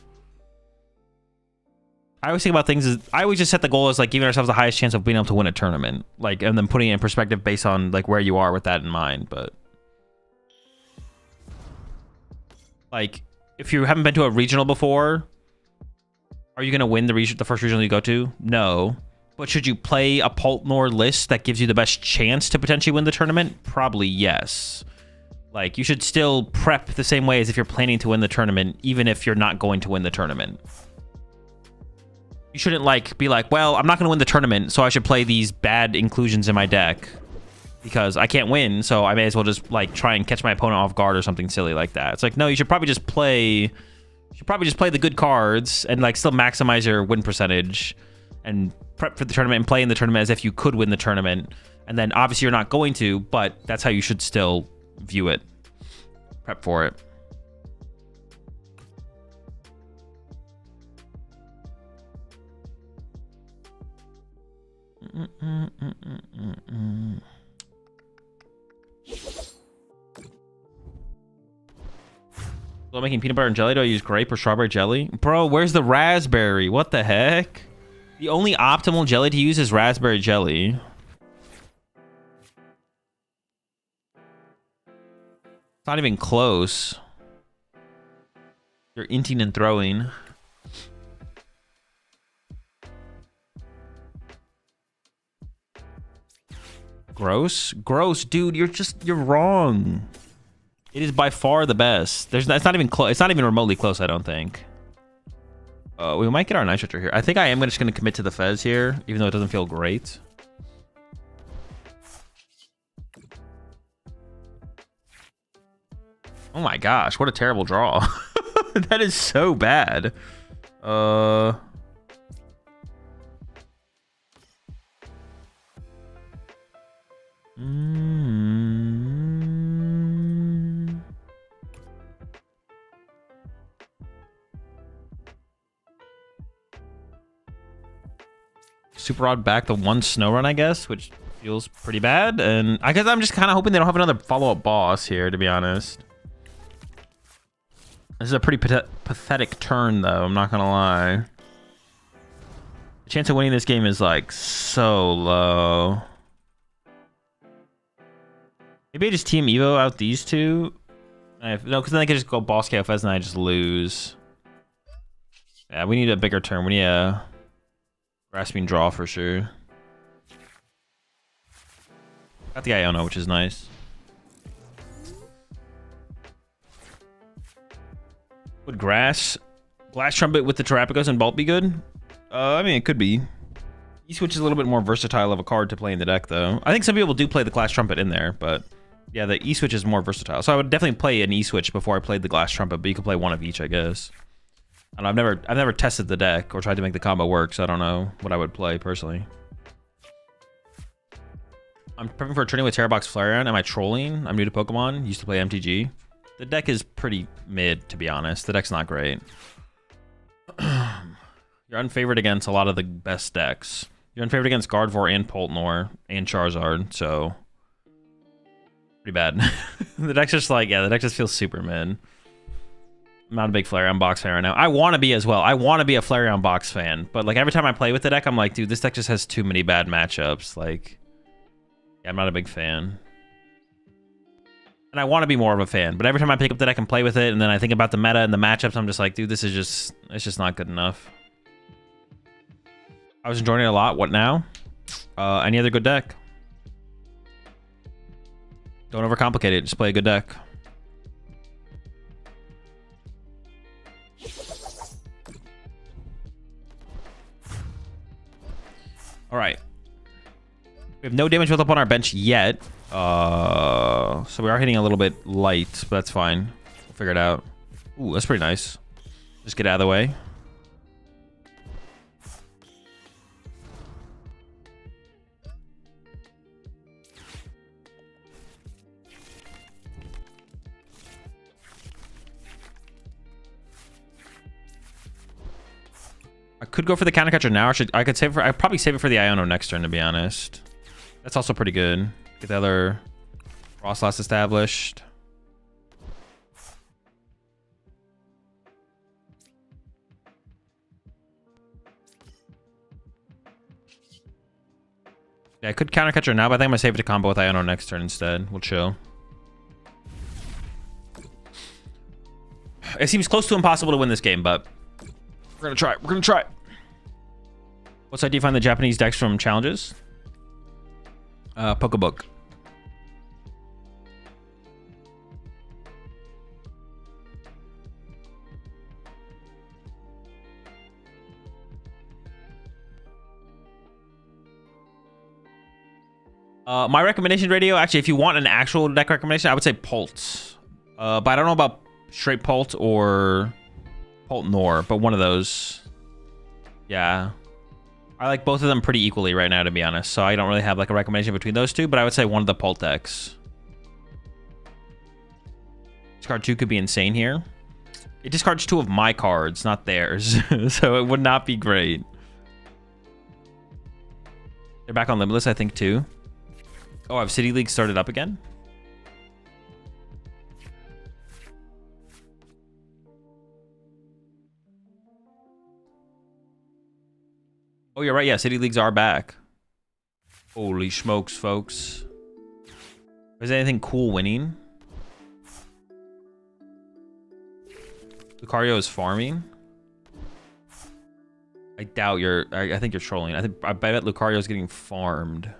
I always think about things as, I always just set the goal as, like, giving ourselves the highest chance of being able to win a tournament. Like, and then putting it in perspective based on, like, where you are with that in mind. But, like, if you haven't been to a regional before, are you going to win the first regional you go to? No. But should you play a Poltnor list that gives you the best chance to potentially win the tournament? Probably yes. Like, you should still prep the same way as if you're planning to win the tournament, even if you're not going to win the tournament. You shouldn't, like, be like, well, I'm not going to win the tournament, so I should play these bad inclusions in my deck because I can't win, so I may as well just, like, try and catch my opponent off guard or something silly like that. It's like, no, you should probably just play the good cards and, like, still maximize your win percentage and prep for the tournament and play in the tournament as if you could win the tournament. And then obviously you're not going to, but that's how you should still view it. Prep for it. So I'm making peanut butter and jelly. Do I use grape or strawberry jelly? Bro, where's the raspberry? What the heck? The only optimal jelly to use is raspberry jelly. It's not even close. You're inting and throwing. Gross? Gross, dude. You're wrong. It is by far the best. It's not even close. It's not even remotely close, I don't think. We might get our Night Stretcher here. I think I am just going to commit to the Fez here, even though it doesn't feel great. Oh my gosh, what a terrible draw. That is so bad. Super Rod back the one Snow Run, I guess, which feels pretty bad. And I guess I'm just kind of hoping they don't have another follow-up boss here, to be honest. This is a pretty pathetic turn, though. I'm not going to lie. The chance of winning this game is, like, so low. Maybe I just Team Evo out these two. No, because then I could just go Boss KFS and I just lose. Yeah, we need a bigger turn. We need a grasping draw for sure. Got the Iono, which is nice. Would Glass Trumpet with the Terrapagos and Bolt be good? I mean, it could be. E-Switch is a little bit more versatile of a card to play in the deck, though. I think some people do play the Glass Trumpet in there, but yeah, the E-Switch is more versatile. So I would definitely play an E-Switch before I played the Glass Trumpet, but you could play one of each, I guess. I don't know, I've never tested the deck or tried to make the combo work, so I don't know what I would play personally. I'm prepping for a tourney with Terrabox Flareon. Am I trolling? I'm new to Pokemon. Used to play MTG. The deck is pretty mid, to be honest. The deck's not great. You're unfavored against a lot of the best decks. You're unfavored against Gardevoir and Poltnor and Charizard, so pretty bad. The deck's just like, yeah, the deck just feels super mid. I'm not a big Flareon box fan right now. I want to be as well. I want to be a Flareon box fan, but like every time I play with the deck, I'm like, dude, this deck just has too many bad matchups. Like, yeah, I'm not a big fan. And I want to be more of a fan, but every time I pick up the deck and play with it, and then I think about the meta and the matchups, I'm just like, dude, this is just, it's just not good enough. I was enjoying it a lot. What now? Any other good deck? Don't overcomplicate it. Just play a good deck. All right. We have no damage built up on our bench yet. So we are hitting a little bit light, but that's fine. We'll figure it out. Ooh, that's pretty nice. Just get out of the way. I could go for the counter catcher now. I could save it for, I'd probably save it for the Iono next turn, to be honest. That's also pretty good. Get the other Frostlass established. Yeah, I could counter catcher now, but I think I'm gonna save it to combo with Iono next turn instead. We'll chill. It seems close to impossible to win this game, but we're gonna try. We're gonna try. What side do you find the Japanese decks from challenges? Pokebook. My recommendation radio, actually, if you want an actual deck recommendation, I would say Pult. But I don't know about straight Pult or Pult Nor, but one of those. Yeah. I like both of them pretty equally right now, to be honest. So I don't really have like a recommendation between those two, but I would say one of the Pult decks. Discard 2 could be insane here. It discards 2 of my cards, not theirs. So it would not be great. They're back on Limitless, I think, too. Oh, have City League started up again? Oh, you're right. Yeah, City Leagues are back. Holy smokes, folks. Is there anything cool winning? Lucario is farming. I doubt you're... I think you're trolling. I bet Lucario is getting farmed.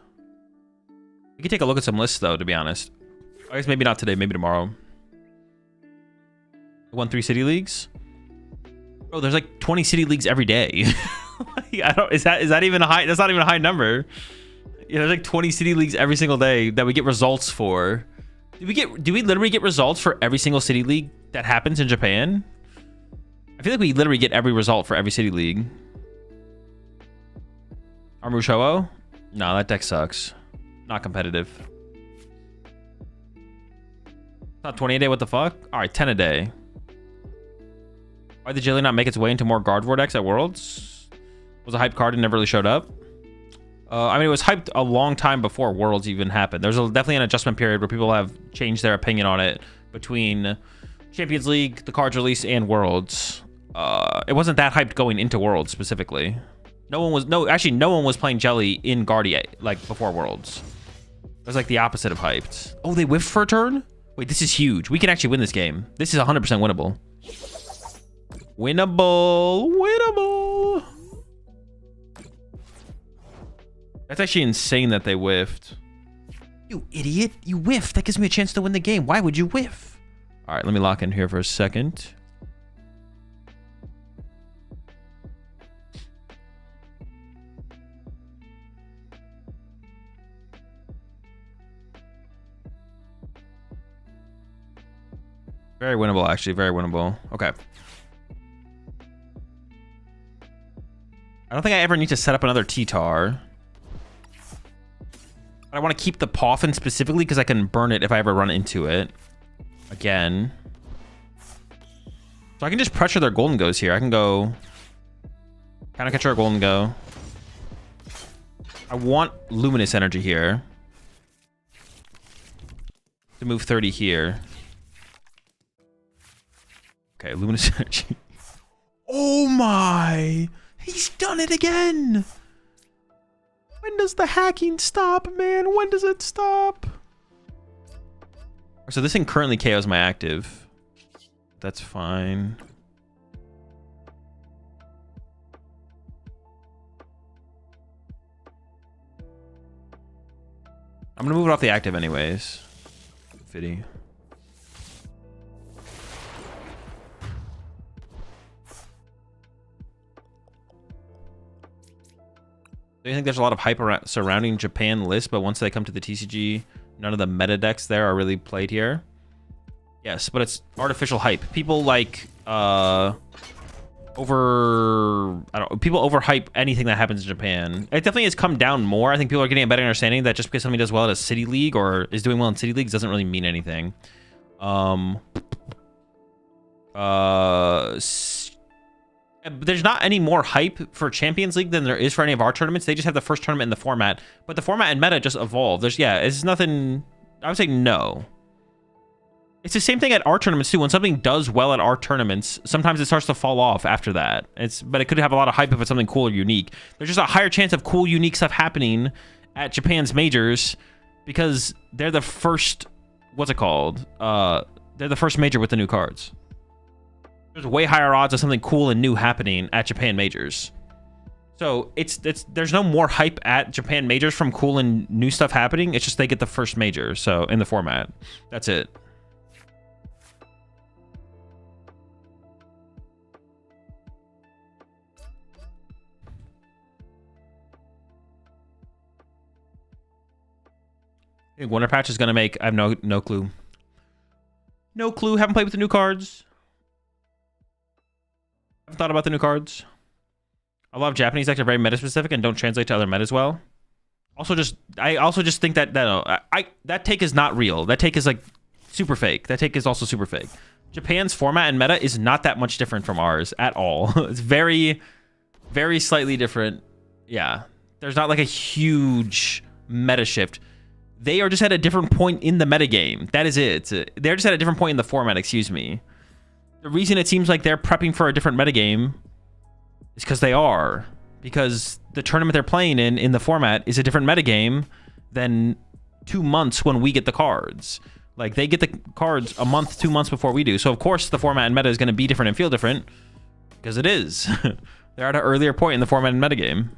We could take a look at some lists, though, to be honest. I guess maybe not today, maybe tomorrow. Won 3 City Leagues? Bro, there's like 20 City Leagues every day. I don't... Is that even a high... That's not even a high number. Yeah, there's like 20 City Leagues every single day that we get results for. Do we literally get results for every single City League that happens in Japan? I feel like we literally get every result for every City League. Armushoho? No, that deck sucks. Not competitive. Not 20 a day, what the fuck? Alright, 10 a day. Why did Jilly not make its way into more Gardevoir decks at Worlds? Was a hype card and never really showed up? I mean, it was hyped a long time before Worlds even happened. There's definitely an adjustment period where people have changed their opinion on it between Champions League, the cards release, and Worlds. It wasn't that hyped going into Worlds specifically. No one was playing Jelly in Guardia like before Worlds. It was like the opposite of hyped. Oh, they whiffed for a turn? Wait, this is huge. We can actually win this game. This is 100% winnable. Winnable. That's actually insane that they whiffed. You idiot. You whiffed. That gives me a chance to win the game. Why would you whiff? All right, let me lock in here for a second. Very winnable, actually. Very winnable. Okay. I don't think I ever need to set up another T-Tar. But I want to keep the Poffin specifically because I can burn it if I ever run into it. Again. So I can just pressure their Golden Goes here. I can go... Counter catcher or Golden Go. I want Luminous Energy here. To move 30 here. Okay, Luminous Energy. Oh my! He's done it again! When does the hacking stop, man? When does it stop? So this thing currently KOs my active. That's fine. I'm gonna move it off the active anyways. Fitty. I think there's a lot of hype around, surrounding Japan lists, but once they come to the TCG, none of the meta decks there are really played here. Yes, but it's artificial hype. People like people overhype anything that happens in Japan. It definitely has come down more. I think people are getting a better understanding that just because somebody does well at a city league or is doing well in city leagues doesn't really mean anything. There's not any more hype for Champions League than there is for any of our tournaments. They just have the first tournament in the format, but the format and meta just evolved. It's nothing. I would say no. It's the same thing at our tournaments too. When something does well at our tournaments, sometimes it starts to fall off after that. But it could have a lot of hype if it's something cool or unique. There's just a higher chance of cool, unique stuff happening at Japan's majors because they're the first. What's it called? They're the first major with the new cards. There's way higher odds of something cool and new happening at Japan majors. So there's no more hype at Japan majors from cool and new stuff happening. It's just they get the first major. So in the format, that's it. I think Wonder Patch is gonna make. I have no clue. No clue. Haven't played with the new cards. Haven't thought about the new cards. A lot of Japanese decks are very meta specific and don't translate to other metas well. I also just think that that take is not real. That take is like super fake. That take is also super fake. Japan's format and meta is not that much different from ours at all. It's very, very slightly different. Yeah, there's not like a huge meta shift. They are just at a different point in the metagame. That is it. They're just at a different point in the format, excuse me. The reason it seems like they're prepping for a different metagame is because they are. Because the tournament they're playing in the format is a different metagame than 2 months when we get the cards. Like, they get the cards a month, 2 months before we do. So, of course, the format and meta is going to be different and feel different. Because it is. They're at an earlier point in the format and metagame.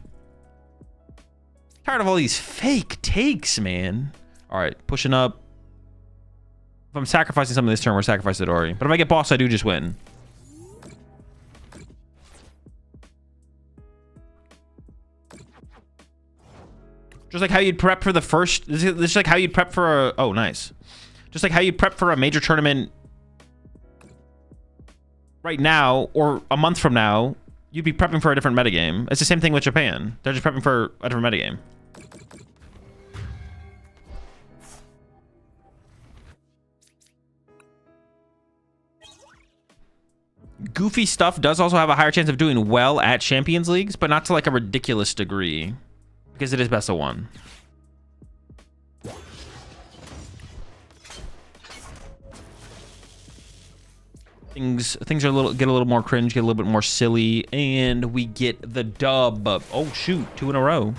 Tired of all these fake takes, man. All right, pushing up. If I'm sacrificing something this turn, we're sacrificing it already. But if I get boss, I do just win. Just like how you'd prep for the first. This is like how you'd prep for a. Oh, nice. Just like how you'd prep for a major tournament right now or a month from now. You'd be prepping for a different metagame. It's the same thing with Japan. They're just prepping for a different metagame. Goofy stuff does also have a higher chance of doing well at Champions Leagues, but not to like a ridiculous degree. Because it is best of one. Things are get a little more cringe, get a little bit more silly, and we get the dub. Oh shoot, 2 in a row.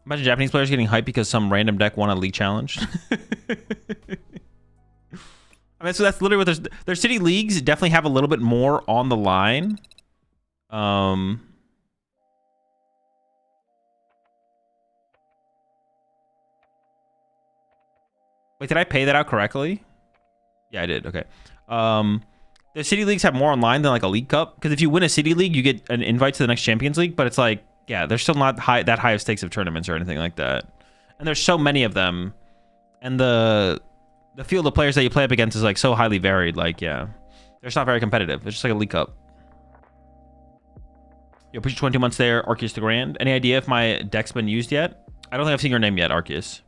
Imagine Japanese players getting hyped because some random deck won a league challenge. I mean, so that's literally what their city leagues definitely have a little bit more on the line. Wait, did I pay that out correctly? Yeah, I did. Okay. The city leagues have more online than like a league cup, because if you win a city league, you get an invite to the next Champions League. But it's like, yeah, there's still not that high of stakes of tournaments or anything like that. And there's so many of them, and the field of players that you play up against is like so highly varied. Like, yeah, they're not very competitive. It's just like a league cup. Yo, push 22 months there, Arceus the Grand. Any idea if my deck's been used yet? I don't think I've seen your name yet, Arceus.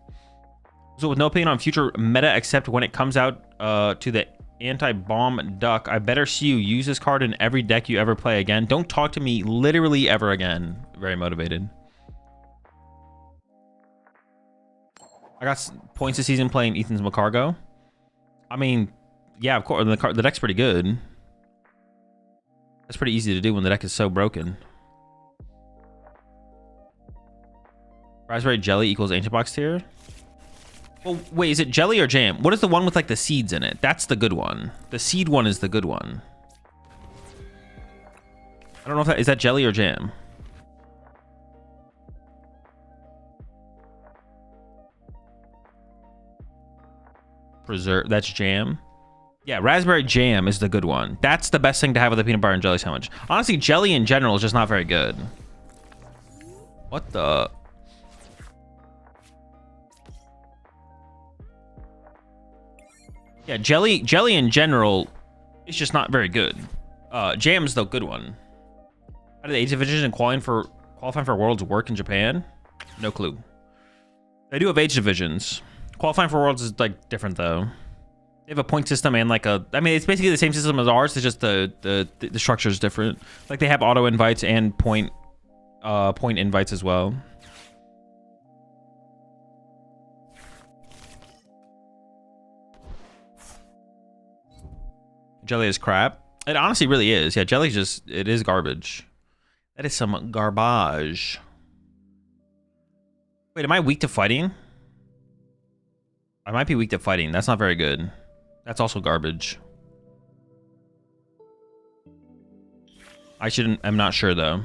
So with no opinion on future meta except when it comes out to the anti-bomb duck, I better see you use this card in every deck you ever play again. Don't talk to me literally ever again. Very motivated. I got points this season playing Ethan's Macargo. I mean, yeah, of course, the deck's pretty good. That's pretty easy to do when the deck is so broken. Raspberry Jelly equals Ancient Box tier. Well, wait, is it jelly or jam? What is the one with like the seeds in it? That's the good one. The seed one is the good one. I don't know if is that jelly or jam. preserve. That's jam. Yeah, raspberry jam is the good one. That's the best thing to have with a peanut butter and jelly sandwich. Honestly, jelly in general is just not very good. What the? Yeah, jelly in general is just not very good. Jam's the good one. How do the age divisions and qualifying for Worlds work in Japan? No clue. They do have age divisions. Qualifying for Worlds is like different though. They have a point system and like a, I mean, it's basically the same system as ours. It's just the structure is different. Like they have auto invites and point invites as well. Jelly is crap. It honestly really is. Yeah, jelly's just, it is garbage. That is some garbage. Wait, am I weak to fighting? I might be weak to fighting. That's not very good. That's also garbage. I'm not sure though.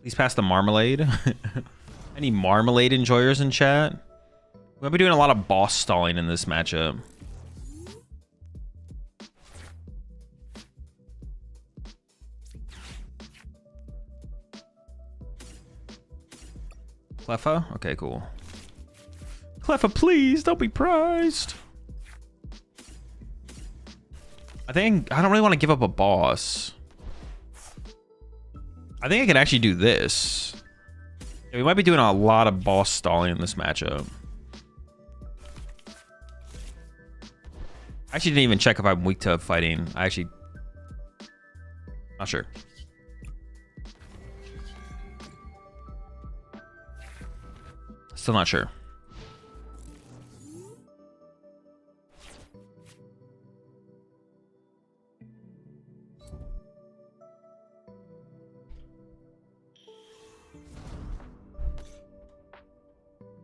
Please pass the marmalade. Any marmalade enjoyers in chat? We'll be doing a lot of boss stalling in this matchup. Cleffa? Okay, cool. Cleffa, please don't be prized. I don't really want to give up a boss. I think I can actually do this. Yeah, we might be doing a lot of boss stalling in this matchup. I actually didn't even check if I'm weak to fighting. Not sure. Still not sure.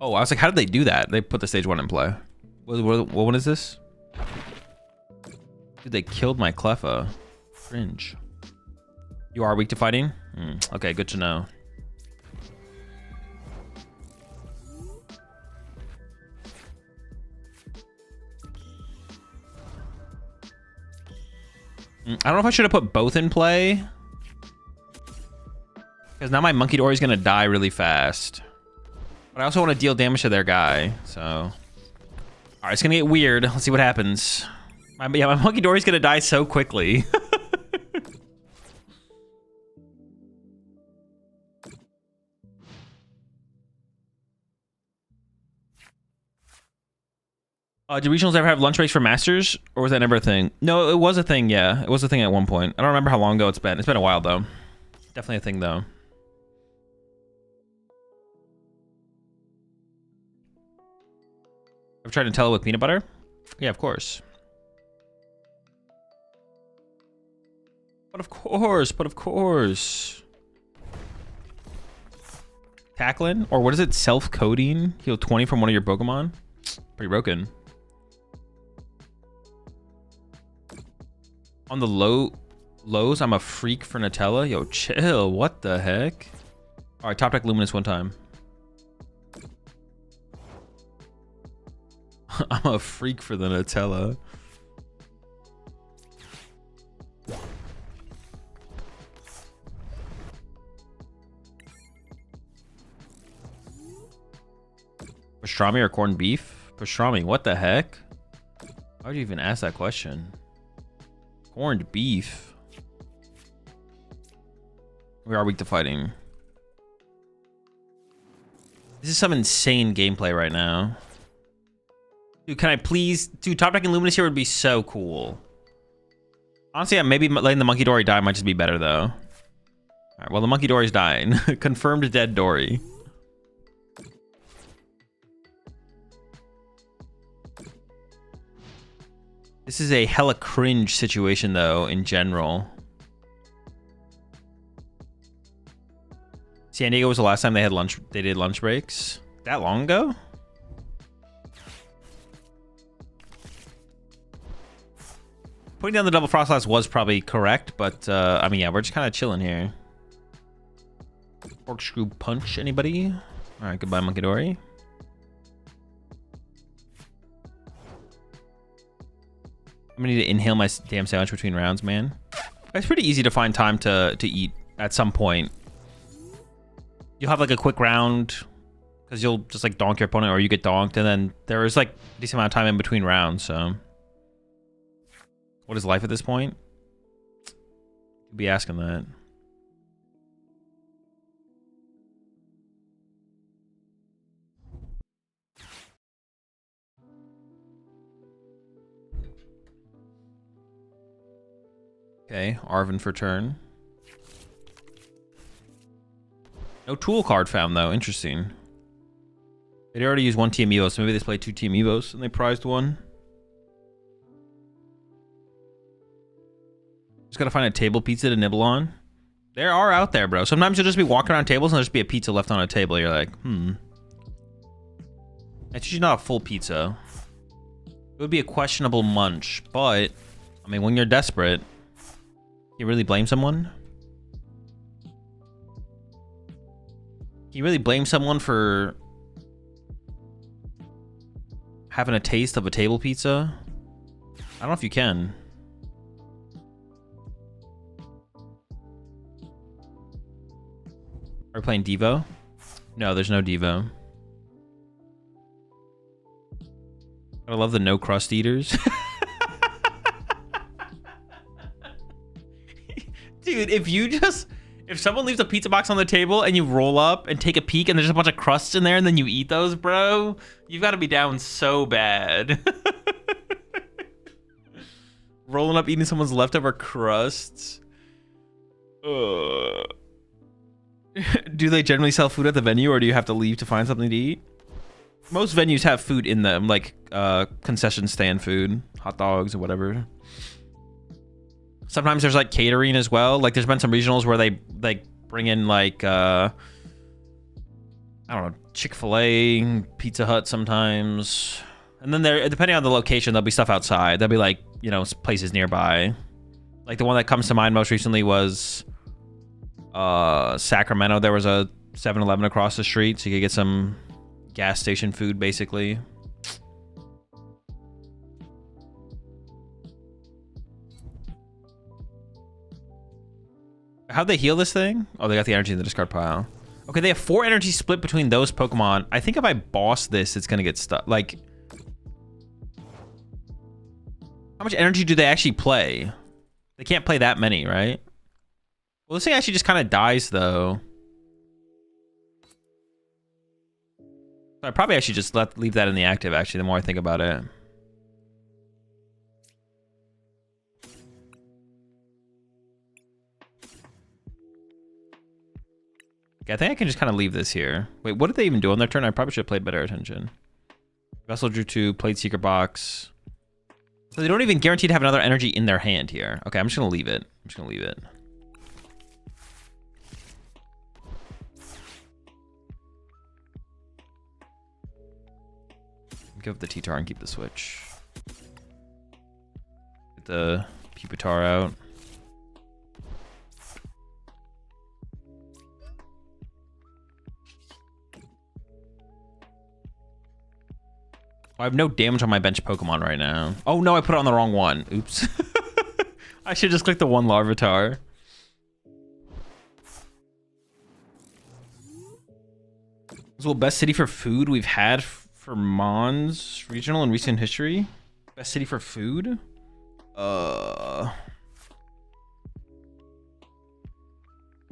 Oh, I was like, how did they do that? They put the stage 1 in play. What one is this? Dude, they killed my Cleffa. Cringe. You are weak to fighting? Okay, good to know. I don't know if I should have put both in play. Because now my Monkey Dory is going to die really fast. But I also want to deal damage to their guy, so... Alright, it's going to get weird. Let's see what happens. My Monkey Dory is going to die so quickly. Did regionals ever have lunch breaks for Masters? Or was that never a thing? No, it was a thing, yeah. It was a thing at one point. I don't remember how long ago it's been. It's been a while, though. Definitely a thing, though. Ever tried Nutella with peanut butter? Yeah, of course. But of course. Tackling? Or what is it? Self-coding? Heal 20 from one of your Pokemon? Pretty broken. On the lows, I'm a freak for Nutella. Yo, chill. What the heck? All right, top deck Luminous one time. I'm a freak for the Nutella. Pastrami or corned beef? Pastrami, what the heck? Why would you even ask that question? Corned beef. We are weak to fighting. This is some insane gameplay right now. Dude, can I please... Dude, top deck and Luminous here would be so cool. Honestly, yeah, maybe letting the Monkey Dory die might just be better, though. Alright, well, the Monkey Dory's dying. Confirmed dead Dory. This is a hella cringe situation, though, in general. San Diego was the last time they did lunch breaks. That long ago? Putting down the double frost blast was probably correct, but I mean, yeah, we're just kind of chilling here. Corkscrew punch, anybody? All right, goodbye, Monkey Dory. I'm gonna need to inhale my damn sandwich between rounds, man. It's pretty easy to find time to eat at some point. You'll have like a quick round because you'll just like donk your opponent or you get donked, and then there is like a decent amount of time in between rounds. So, what is life at this point? You'd be asking that. Okay, Arvin for turn. No tool card found though. Interesting. They already used one Team Evo, so maybe they played 2 Team Evos and they prized one. Just gotta find a table pizza to nibble on. There are out there, bro. Sometimes you'll just be walking around tables and there'll just be a pizza left on a table. You're like, It's usually not a full pizza. It would be a questionable munch, but I mean, when you're desperate, you really blame someone? Can you really blame someone for having a taste of a table pizza? I don't know if you can. Are we playing Devo? No, there's no Devo. I love the no crust eaters. Dude, if someone leaves a pizza box on the table and you roll up and take a peek and there's a bunch of crusts in there and then you eat those, bro, you've got to be down so bad. Rolling up eating someone's leftover crusts. Do they generally sell food at the venue, or do you have to leave to find something to eat? Most venues have food in them, like concession stand food, hot dogs or whatever. Sometimes there's like catering as well. Like there's been some regionals where they like bring in like I don't know, Chick-fil-A, Pizza Hut sometimes. And then there, depending on the location, there'll be stuff outside. There'll be like, you know, places nearby. Like the one that comes to mind most recently was Sacramento. There was a 7-Eleven across the street, so you could get some gas station food basically. How'd they heal this thing? Oh, they got the energy in the discard pile. Okay, they have 4 energy split between those Pokemon. I think if I boss this, it's gonna get stuck. Like, how much energy do they actually play? They can't play that many, right? Well, this thing actually just kind of dies, though. So I probably actually just leave that in the active, actually, the more I think about it. Okay, I think I can just kind of leave this here. Wait, what did they even do on their turn? I probably should have played better attention. Vessel drew 2, played Secret Box. So they don't even guarantee to have another energy in their hand here. Okay, I'm just going to leave it. I'm just going to leave it. Give up the T-Tar and keep the switch. Get the Pupitar out. I have no damage on my bench Pokemon right now. Oh no, I put it on the wrong one. Oops. I should just click the one Larvitar. Well, best city for food we've had for Mons regional in recent history. Best city for food?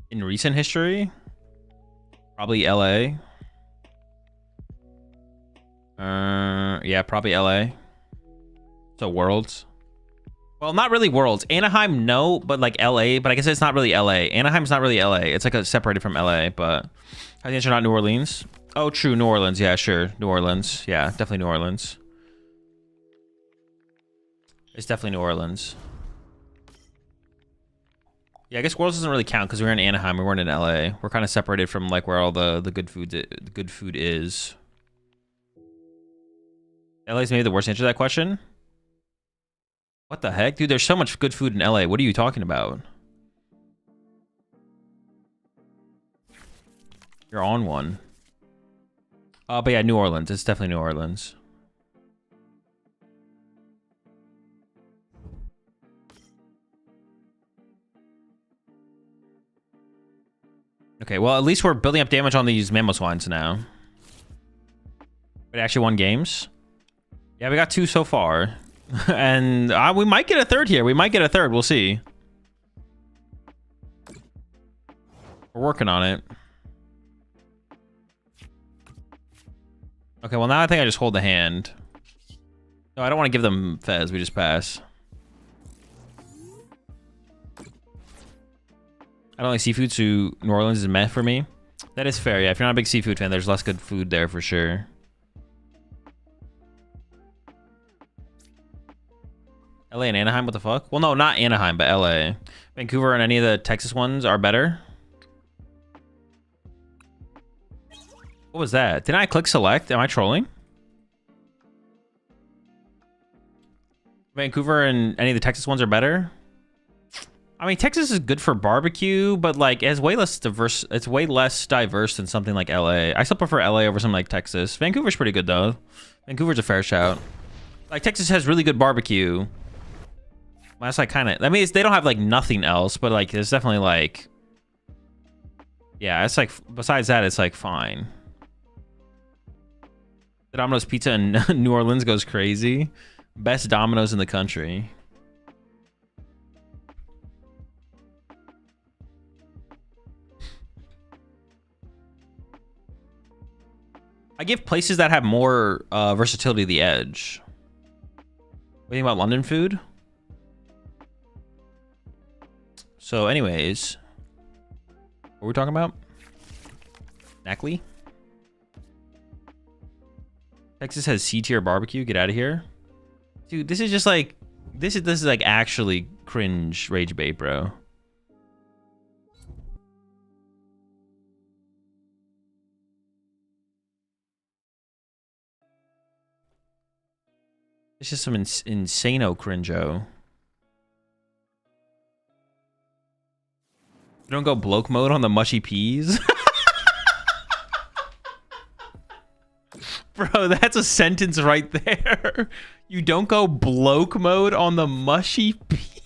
In recent history? Probably LA. Yeah, probably LA. So Worlds. Well, not really Worlds. Anaheim, no, but like LA. But I guess it's not really LA. Anaheim's not really LA. It's like separated from LA, but I think it's not New Orleans. Oh, true. New Orleans. Yeah, sure. New Orleans. Yeah, definitely New Orleans. It's definitely New Orleans. Yeah, I guess Worlds doesn't really count because we're in Anaheim. We weren't in LA. We're kind of separated from like where all the good food is. LA is maybe the worst answer to that question. What the heck? Dude, there's so much good food in LA. What are you talking about? You're on one. But yeah, New Orleans. It's definitely New Orleans. Okay, well, at least we're building up damage on these Mamoswines now. We actually won games. Yeah, we got 2 so far. And we might get a 3rd here. We might get a 3rd. We'll see. We're working on it. Okay, well, now I think I just hold the hand. No, I don't want to give them Fez. We just pass. I don't like seafood, so New Orleans is meh for me. That is fair, yeah. If you're not a big seafood fan, there's less good food there for sure. LA and Anaheim, what the fuck? Well, no, not Anaheim, but LA. Vancouver and any of the Texas ones are better. What was that? Didn't I click select? Am I trolling? Vancouver and any of the Texas ones are better? I mean, Texas is good for barbecue, but like it's way less diverse. It's way less diverse than something like LA. I still prefer LA over something like Texas. Vancouver's pretty good though. Vancouver's a fair shout. Like Texas has really good barbecue. That's like kind of. I mean, they don't have like nothing else, but like there's definitely like. Yeah, it's like besides that, it's like fine. The Domino's Pizza in New Orleans goes crazy. Best Domino's in the country. I give places that have more versatility the edge. What do you think about London food? So anyways, what are we talking about? Knackley? Texas has C-tier barbecue. Get out of here. Dude, this is just like... This is like actually cringe rage bait, bro. It's just some insano cringo. You don't go bloke mode on the mushy peas? Bro, that's a sentence right there. You don't go bloke mode on the mushy peas?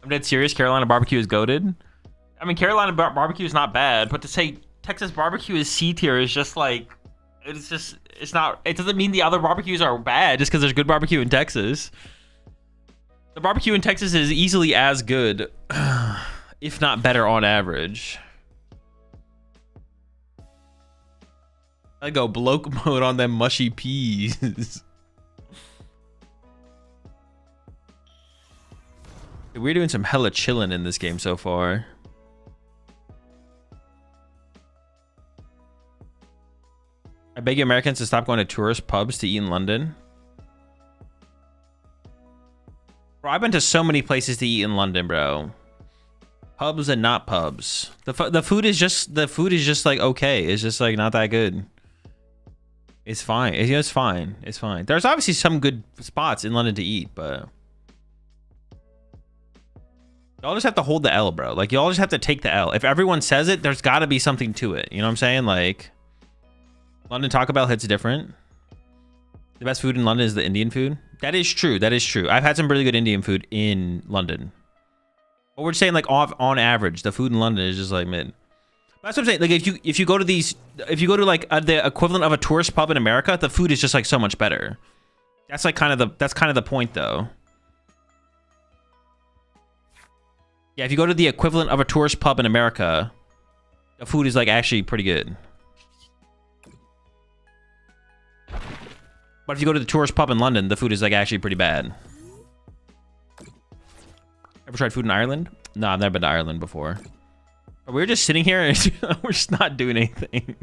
I'm dead serious. Carolina barbecue is goated. I mean, Carolina barbecue is not bad, but to say Texas barbecue is C tier is just like, it's not, it doesn't mean the other barbecues are bad just because there's good barbecue in Texas. The barbecue in Texas is easily as good, if not better on average. I go bloke mode on them mushy peas. We're doing some hella chilling in this game so far. I beg you Americans to stop going to tourist pubs to eat in London. Bro, I've been to so many places to eat in London, bro. Pubs and not pubs. The food is just like okay. It's just like not that good. It's fine. It's fine. It's fine. There's obviously some good spots in London to eat, but y'all just have to hold the L, bro. Like, y'all just have to take the L. If everyone says it, there's got to be something to it. You know what I'm saying? Like, London Taco Bell hits different. The best food in London is the Indian food. That is true. That is true. I've had some really good Indian food in London. But we're just saying, like, on average, the food in London is just, like, mid. That's what I'm saying. Like, if you go to like the equivalent of a tourist pub in America, the food is just, like, so much better. That's, like, kind of the point, though. Yeah, if you go to the equivalent of a tourist pub in America, the food is like actually pretty good. But if you go to the tourist pub in London, the food is like actually pretty bad. Ever tried food in Ireland? No, I've never been to Ireland before. But we're just sitting here and we're just not doing anything.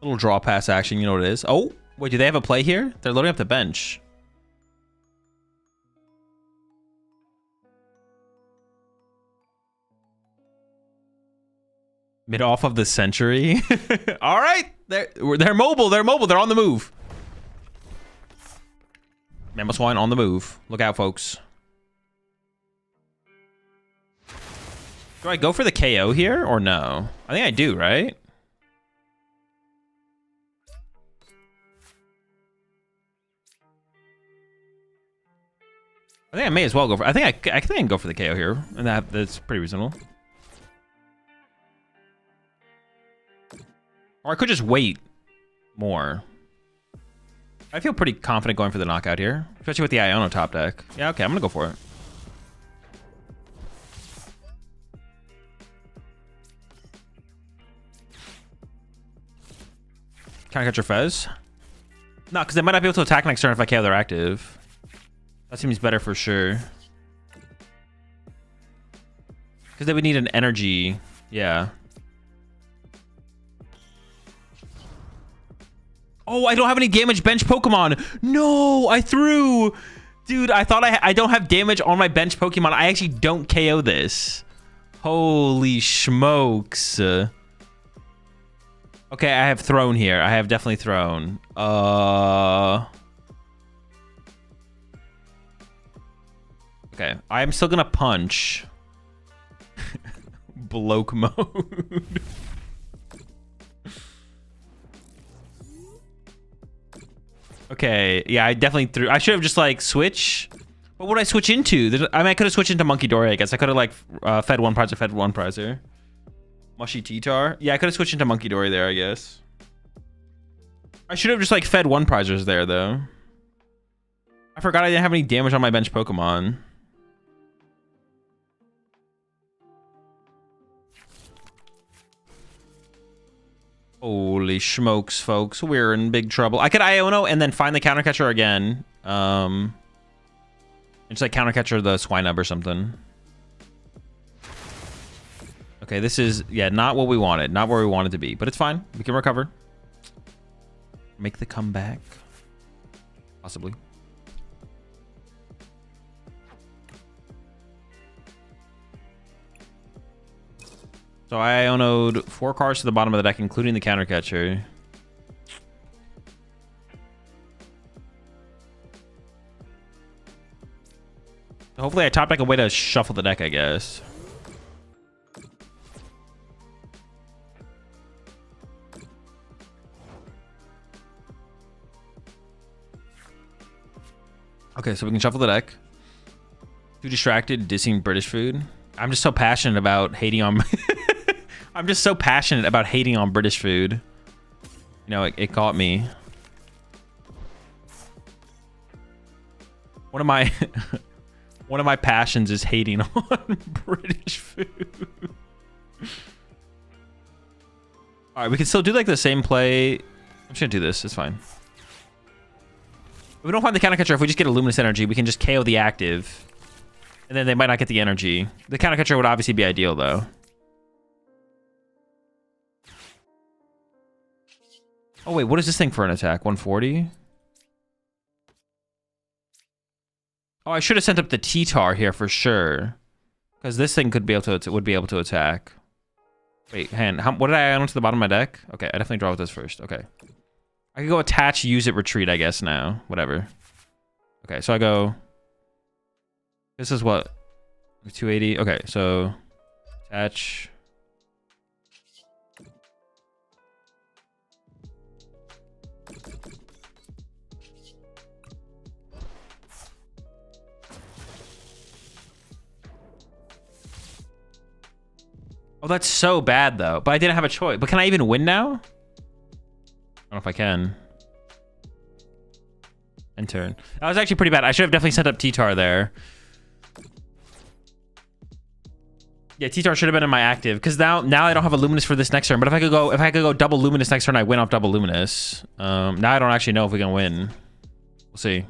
Little draw pass action, you know what it is. Oh, wait, do they have a play here? They're loading up the bench. Mid off of the century. All right, they're mobile. They're mobile. They're on the move. Mamoswine on the move. Look out, folks. Do I go for the KO here or no? I think I do, right? I think I may as well go for. I think I can go for the KO here, and that's pretty reasonable. Or I could just wait more. I feel pretty confident going for the knockout here, especially with the Iono top deck. Yeah, okay, I'm gonna go for it. Can I catch your Fez? No, because they might not be able to attack next turn if I KO their active. That seems better for sure. Because they would need an energy. Yeah. Oh, I don't have any damage bench Pokemon. No, I threw. Dude, I thought I don't have damage on my bench Pokemon. I actually don't KO this. Holy smokes. Okay, I have thrown here. I have definitely thrown. Okay, I'm still gonna punch. Bloke mode. Okay, yeah, I definitely threw. I should have just like switch. What would I switch into? I mean, I could have switched into Monkey Dory, I guess. I could have like fed one prizer. Mushy T-Tar. Yeah, I could have switched into Monkey Dory there, I guess. I should have just like fed one prizers there though. I forgot I didn't have any damage on my bench Pokemon. Holy smokes, folks. We're in big trouble. I could Iono and then find the counter catcher again. It's like counter catcher the Swinub or something. Okay, this is, yeah, not what we wanted. Not where we wanted to be, but it's fine. We can recover. Make the comeback. Possibly. So I Iono'd 4 cards to the bottom of the deck, including the counter catcher. So hopefully I top deck a way to shuffle the deck, I guess. Okay, so we can shuffle the deck. Too distracted, dissing British food. I'm just so passionate about hating on... I'm just so passionate about hating on British food. You know, it caught me. One of my passions is hating on British food. All right, we can still do like the same play. I'm just gonna do this. It's fine. If we don't find the counter catcher, if we just get a Luminous Energy, we can just KO the active, and then they might not get the energy. The counter catcher would obviously be ideal though. Oh wait, what is this thing for an attack? 140? Oh, I should have sent up the T-Tar here for sure, because this thing would be able to attack. Wait, what did I add onto the bottom of my deck? Okay, I definitely draw with this first. Okay, I can go attach, use it, retreat. I guess now, whatever. Okay, so I go. This is what 280. Okay, so attach. Oh, that's so bad, though. But I didn't have a choice. But can I even win now? I don't know if I can. End turn. That was actually pretty bad. I should have definitely sent up T-Tar there. Yeah, T-Tar should have been in my active. Because now I don't have a Luminous for this next turn. But if I could go double Luminous next turn, I win off double Luminous. Now I don't actually know if we can win. We'll see.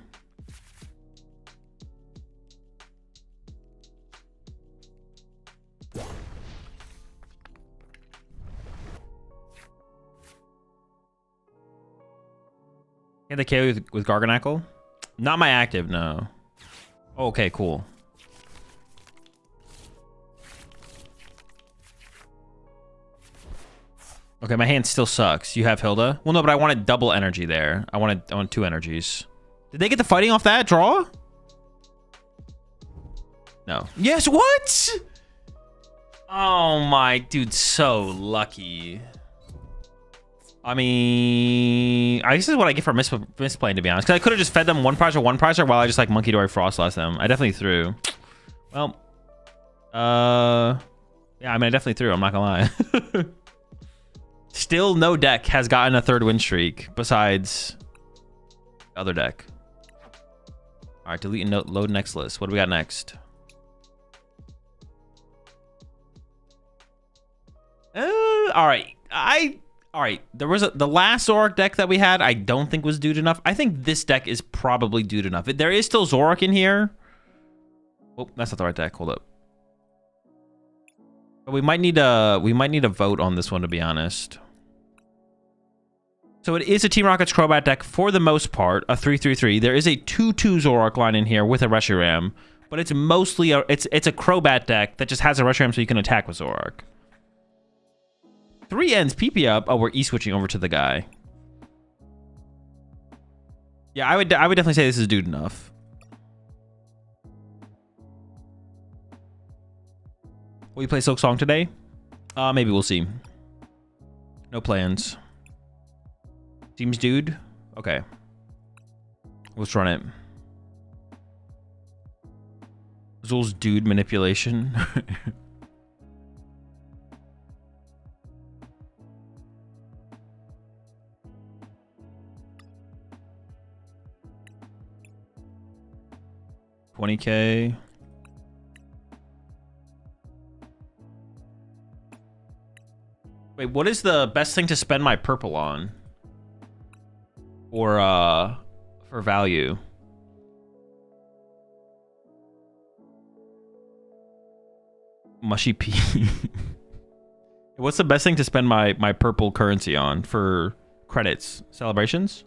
Can they KO with Garganackle? Not my active, no. Oh, okay, cool. Okay, my hand still sucks. You have Hilda? Well, no, but I wanted double energy there. I wanted 2 energies. Did they get the fighting off that draw? No. Yes, what? Oh my, dude, so lucky. I mean, I guess this is what I get for misplaying, to be honest. Because I could have just fed them one prize while I just like Monkey Dory Frostlass them. I definitely threw. Well, yeah, I mean, I definitely threw. I'm not gonna lie. Still, no deck has gotten a 3rd win streak besides the other deck. All right, delete and load next list. What do we got next? All right. All right. There was the last Zorak deck that we had. I don't think was DooD enough. I think this deck is probably DooD enough. There is still Zorak in here. Oh, that's not the right deck. Hold up. But we might need a vote on this one, to be honest. So it is a Team Rocket's Crobat deck for the most part, a 3/3/3. There is a 2/2 Zorak line in here with a Reshiram, but it's mostly it's a Crobat deck that just has a Reshiram so you can attack with Zorak. 3 ends PP up. Oh, we're E-switching over to the guy. Yeah, I would definitely say this is DooD enough. Will you play Silk Song today? Maybe we'll see. No plans. Seems DooD. Okay. Let's run it. Azul's DooD manipulation. $20K. Wait, what is the best thing to spend my purple on? Or for value? Mushy P. What's the best thing to spend my purple currency on for credits? Celebrations?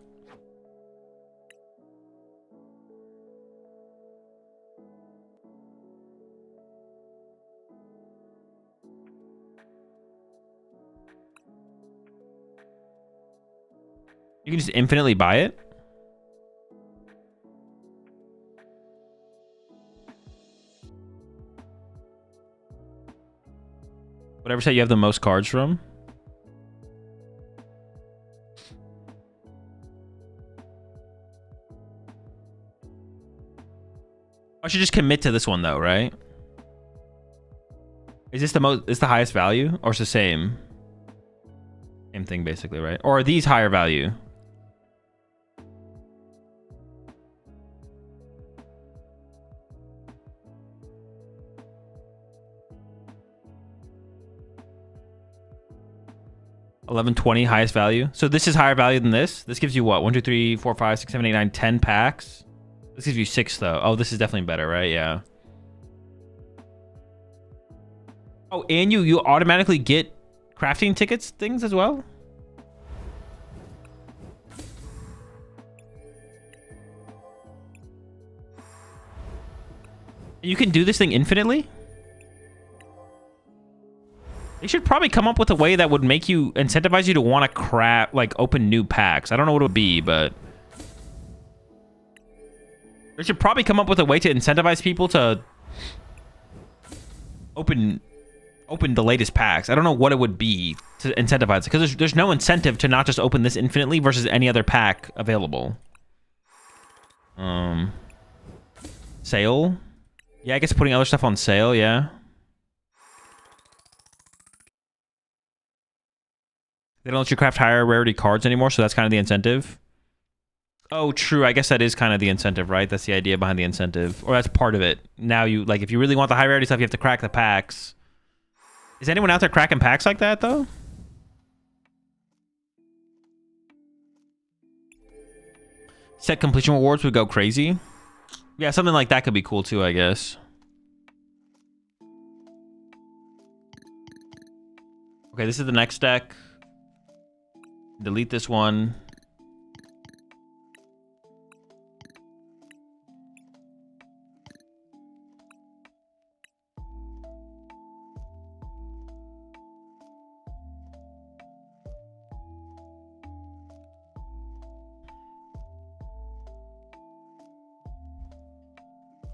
You can just infinitely buy it? Whatever set you have the most cards from? I should just commit to this one though, right? Is this the highest value? Or it's the same? Same thing basically, right? Or are these higher value? $11.20 highest value. So this is higher value than this. This gives you what? 1, 2, 3, 4, 5, 6, 7, 8, 9, 10 packs. This gives you 6 though. Oh, this is definitely better, right? Yeah. Oh, and you automatically get crafting tickets things as well? You can do this thing infinitely? They should probably come up with a way that would make you incentivize you to want to craft, like, open new packs. I don't know what it would be, but they should probably come up with a way to incentivize people to open the latest packs. I don't know what it would be to incentivize it, because there's no incentive to not just open this infinitely versus any other pack available. Sale? Yeah, I guess putting other stuff on sale, yeah. They don't let you craft higher rarity cards anymore, so that's kind of the incentive. Oh, true. I guess that is kind of the incentive, right? That's the idea behind the incentive. Or that's part of it. Now you, like, if you really want the high rarity stuff, you have to crack the packs. Is anyone out there cracking packs like that, though? Set completion rewards would go crazy. Yeah, something like that could be cool, too, I guess. Okay, this is the next deck. Delete this one.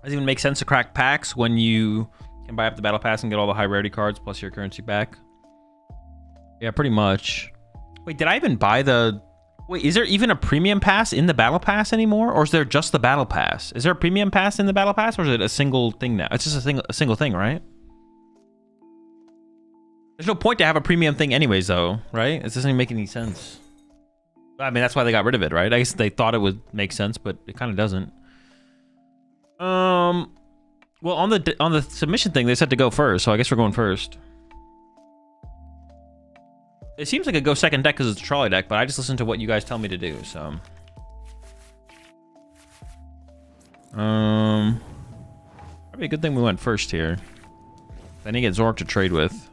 Doesn't even make sense to crack packs when you can buy up the battle pass and get all the high rarity cards plus your currency back. Yeah, pretty much. Wait, did I even buy the... Wait, is there even a premium pass in the battle pass anymore? Or is there just the battle pass? Is there a premium pass in the battle pass or is it a single thing now? It's just a single thing, right? There's no point to have a premium thing anyways, though, right? It doesn't even make any sense. I mean, that's why they got rid of it, right? I guess they thought it would make sense, but it kind of doesn't. Well, on the submission thing, they said to go first, so I guess we're going first. It seems like a go second deck because it's a trolley deck, but I just listen to what you guys tell me to do, so. Probably a good thing we went first here. I need to get Zork to trade with.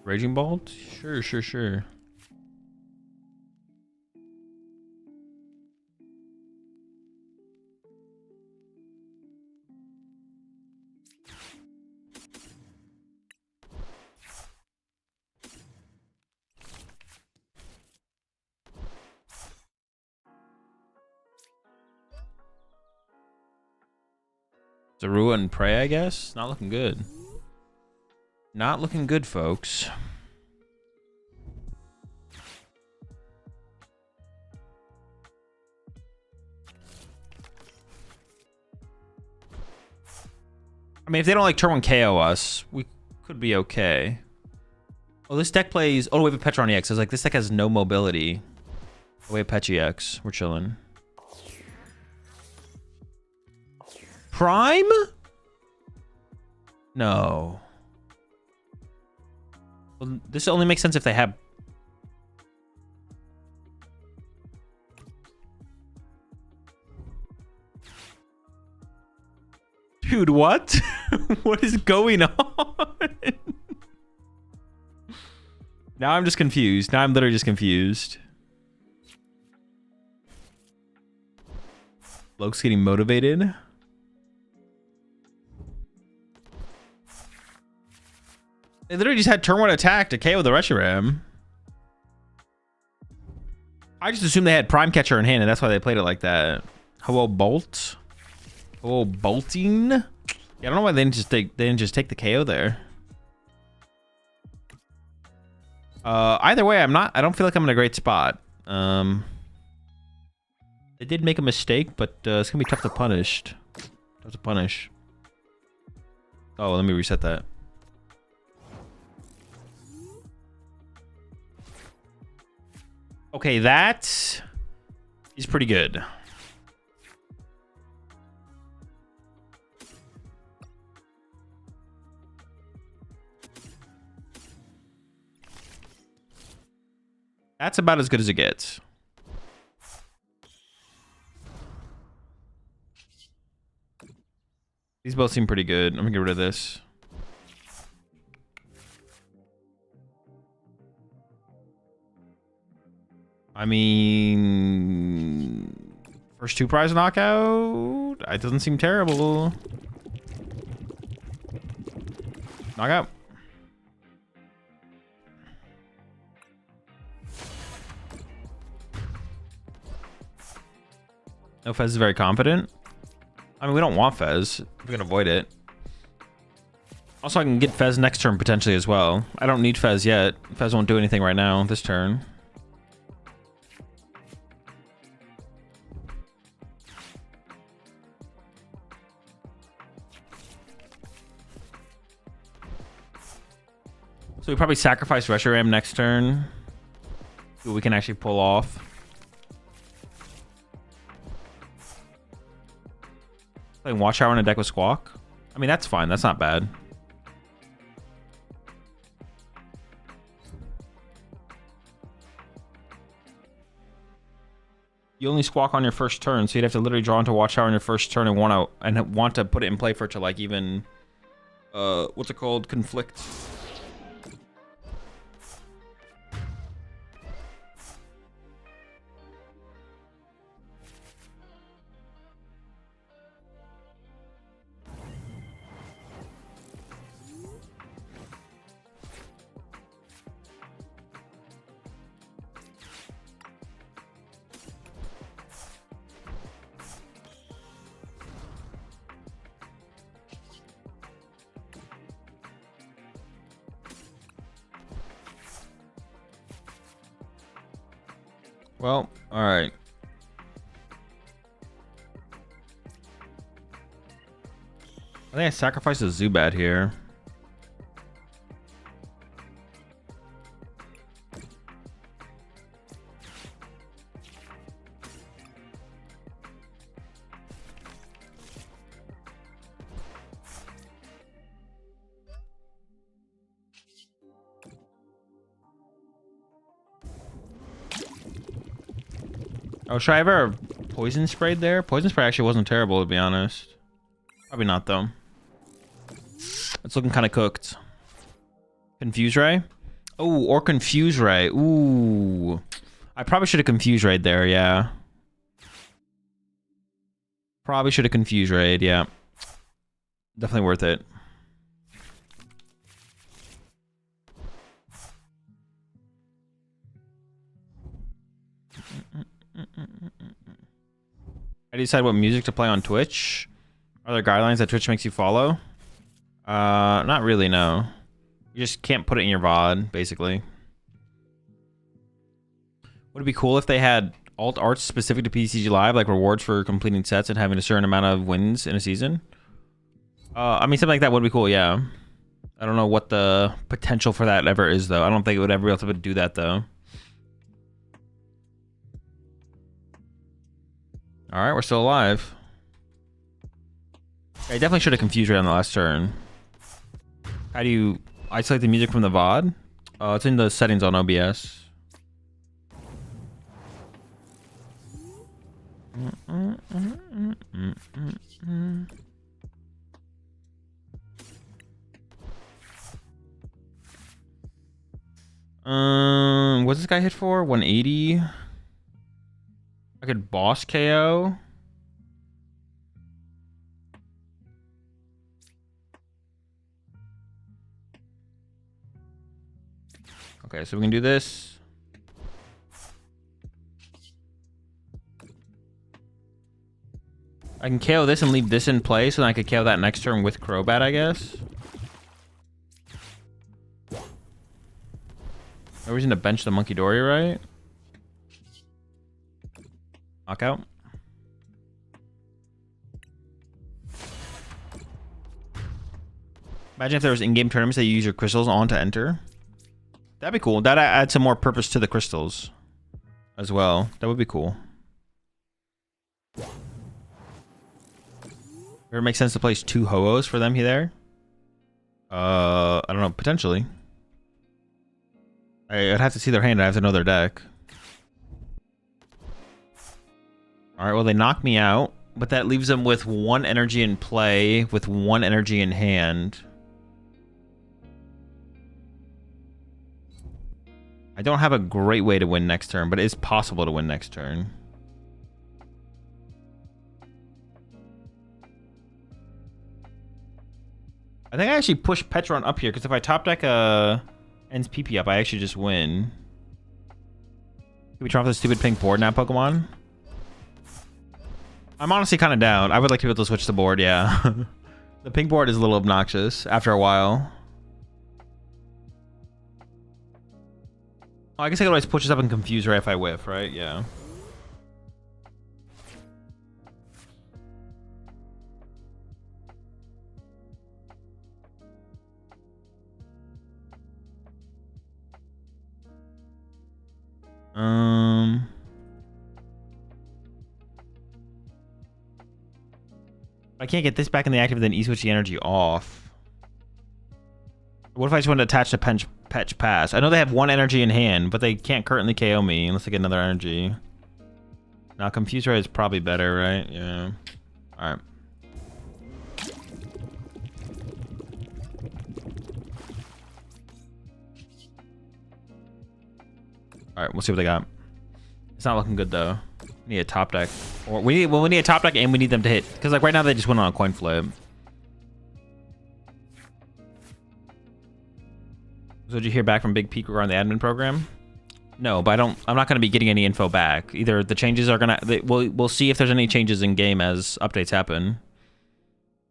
Raging Bolt? Sure. Zarua and Prey, I guess? Not looking good. Not looking good, folks. I mean, if they don't like turn 1 KO us, we could be okay. Oh, this deck plays... Oh, we have a Petron EX. I was like, this deck has no mobility. Oh, we have Pet EX. We're chilling. Prime? No. Well, this only makes sense if they have... Dude, what? What is going on? Now I'm just confused. Now I'm literally just confused. Loke's getting motivated. They literally just had turn 1 attack to KO the Reshiram. I just assumed they had Prime Catcher in hand, and that's why they played it like that. Hello, Bolt. Oh, bolting. Yeah, I don't know why they didn't just take the KO there. Either way, I don't feel like I'm in a great spot. They did make a mistake, but it's gonna be tough to punish. Oh, let me reset that. Okay, that is pretty good. That's about as good as it gets. These both seem pretty good. I'm gonna get rid of this. I mean, first 2 prize knockout. It doesn't seem terrible. Knockout. No, Fez is very confident. I mean, we don't want Fez. We can avoid it. Also, I can get Fez next turn potentially as well. I don't need Fez yet. Fez won't do anything right now this turn. So we probably sacrifice Reshiram next turn. See what we can actually pull off. Playing Watchtower in a deck with Squawk. I mean, that's fine. That's not bad. You only Squawk on your first turn, so you'd have to literally draw into Watchtower on your first turn and want to put it in play for it to like even what's it called? Conflict. Well, all right. I think I sacrificed a Zubat here. Oh, should I ever poison sprayed there? Poison spray actually wasn't terrible, to be honest. Probably not, though. It's looking kind of cooked. Confuse Ray? Oh, or Confuse Ray. Ooh. I probably should have Confuse Rayed there, yeah. Probably should have Confuse Rayed, yeah. Definitely worth it. How do you decide what music to play on Twitch? Are there guidelines that Twitch makes you follow? Not really, no. You just can't put it in your VOD, basically. Would it be cool if they had alt arts specific to PCG Live, like rewards for completing sets and having a certain amount of wins in a season? I mean, something like that would be cool, yeah. I don't know what the potential for that ever is, though. I don't think it would ever be able to do that, though. All right, we're still alive. I definitely should have confused right on the last turn. How do you isolate the music from the VOD? It's in the settings on OBS. What's this guy hit for? 180. I could boss KO. Okay, so we can do this. I can KO this and leave this in place, and I could KO that next turn with Crobat, I guess. No reason to bench the Monkey Dory, right? Knockout. Imagine if there was in-game tournaments that you use your crystals on to enter. That'd be cool. That'd add some more purpose to the crystals as well. That would be cool. Ever make sense to place 2 Ho-Ohs for them there? I don't know. Potentially. I'd have to see their hand. I have to know their deck. Alright, well, they knock me out. But that leaves them with 1 energy in play, with 1 energy in hand. I don't have a great way to win next turn, but it is possible to win next turn. I think I actually push Petron up here, because if I top deck ends PP up, I actually just win. Can we try off the stupid pink board now, Pokemon? I'm honestly kind of down. I would like to be able to switch the board, yeah. The pink board is a little obnoxious after a while. Oh, I guess I could always push this up and confuse her if I whiff, right? Yeah. I can't get this back in the active, then E-switch the energy off. What if I just want to attach the Petch Pass? I know they have 1 energy in hand, but they can't currently KO me unless they get another energy. Now, Confuse Ray is probably better, right? Yeah. Alright. Alright, we'll see what they got. It's not looking good, though. We need a top deck. Or we need a top deck, and we need them to hit. Because, like, right now they just went on a coin flip. So did you hear back from Big Peak regarding the admin program? No, but I'm not going to be getting any info back. Either the changes are going to... We'll see if there's any changes in game as updates happen.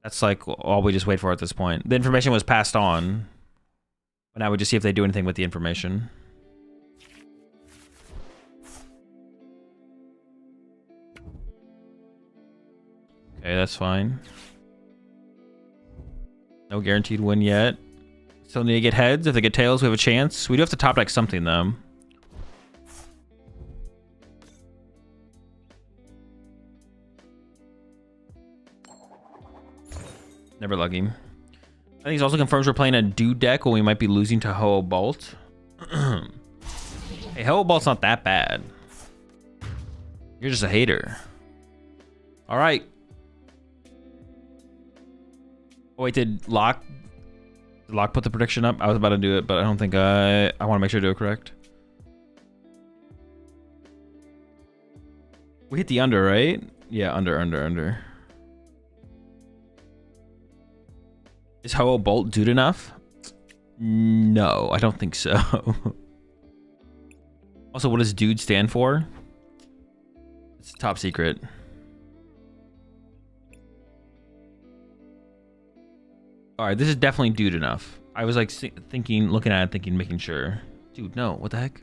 That's, like, all we just wait for at this point. The information was passed on. But now we just see if they do anything with the information. Okay, that's fine. No guaranteed win yet. Still need to get heads. If they get tails, we have a chance. We do have to top deck something, though. Never lucky. I think it also confirms we're playing a DooD deck when we might be losing to Ho-Oh Bolt. Hey, Ho-Oh Bolt's not that bad. You're just a hater. All right. Oh, wait, did Locke put the prediction up? I was about to do it, but I don't think I want to make sure to do it correct. We hit the under, right? Yeah, under. Is Ho-Oh Bolt DooD enough? No, I don't think so. Also, what does DooD stand for? It's top secret. All right, this is definitely DooD enough. I was like thinking, looking at it, thinking, making sure. Dude, no, what the heck?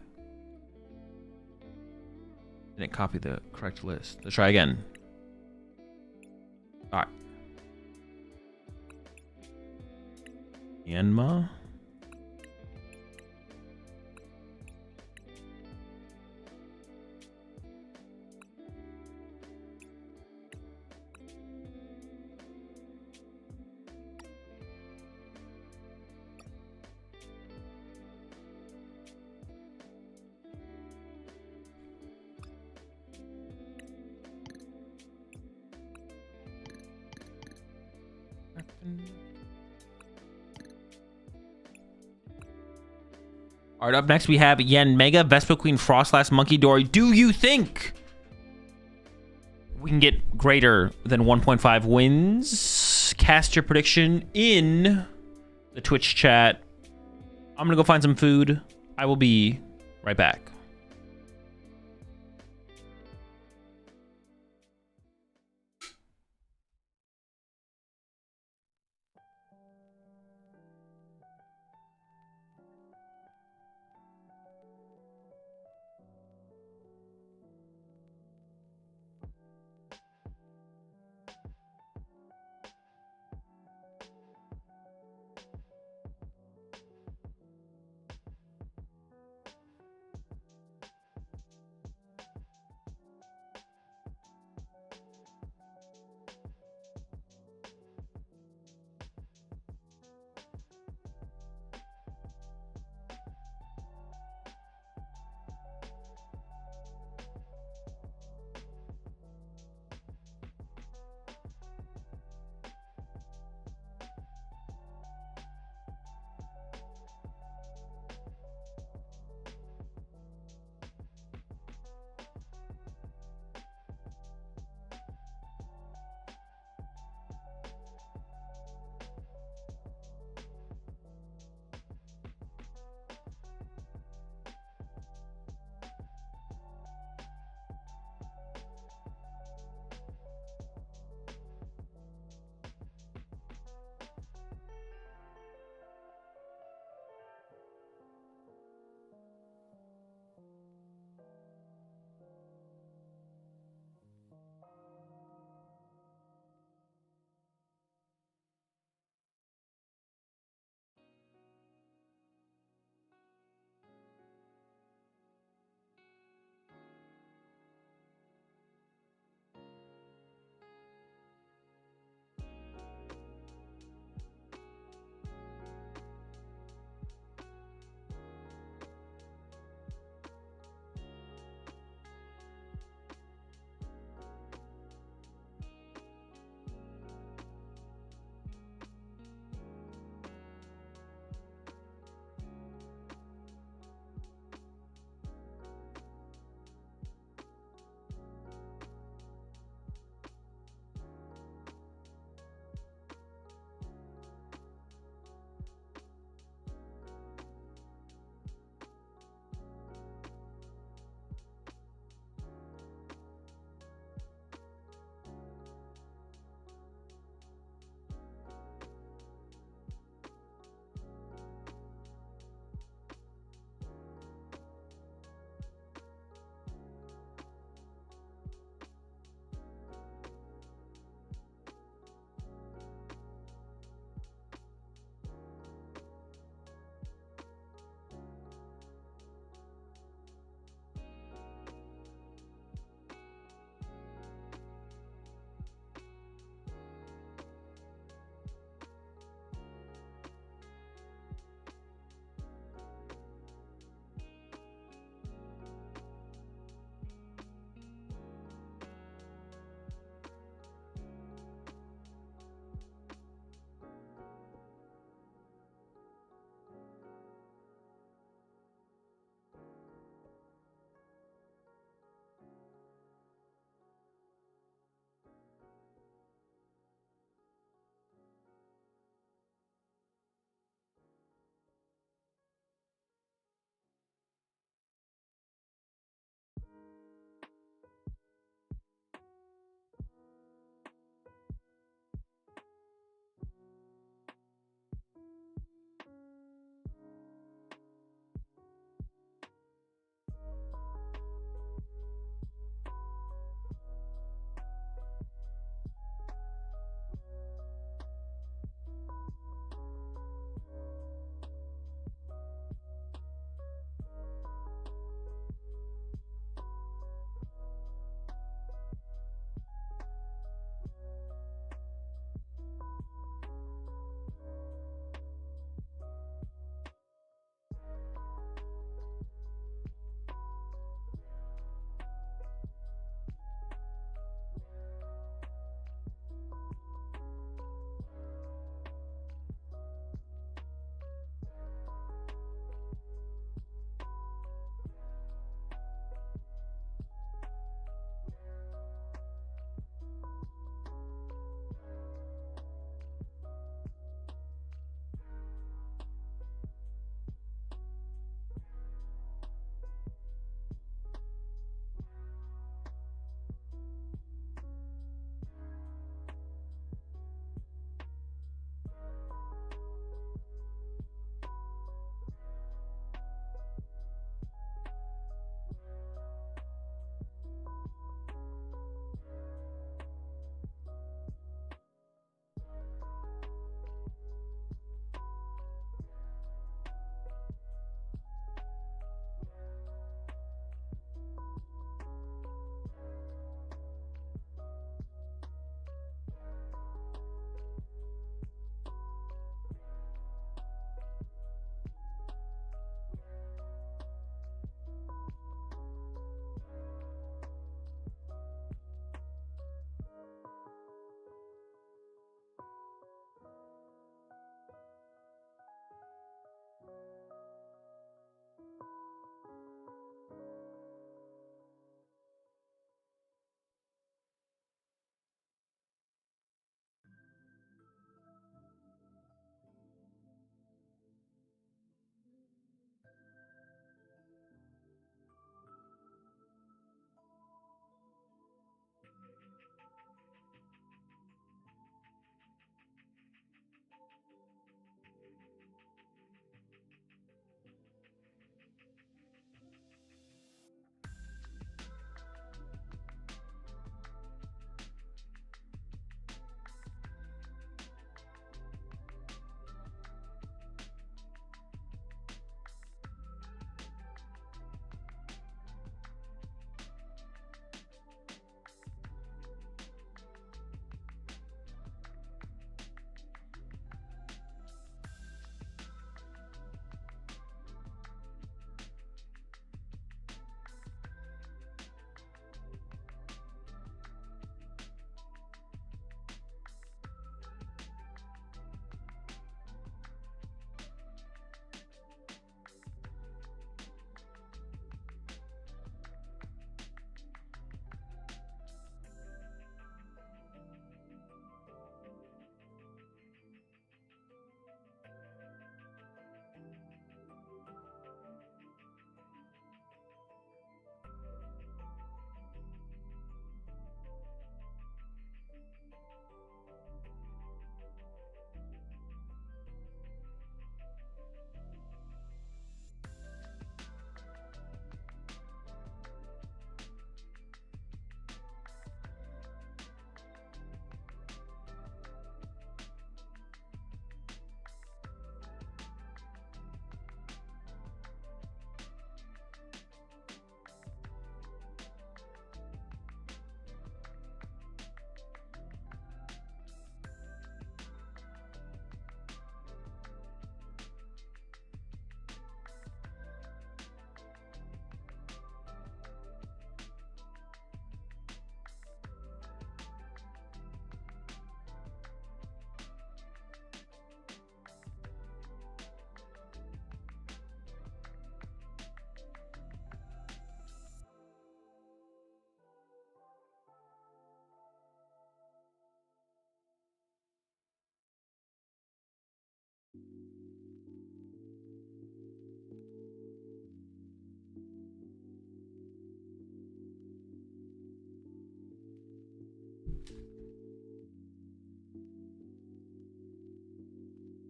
Didn't copy the correct list. Let's try again. All right. Myanmar. All right, up next we have Yen Mega, Vespa Queen, Frostlass, Monkey Dory. Do you think we can get greater than 1.5 wins? Cast your prediction in the Twitch chat. I'm gonna go find some food. I will be right back.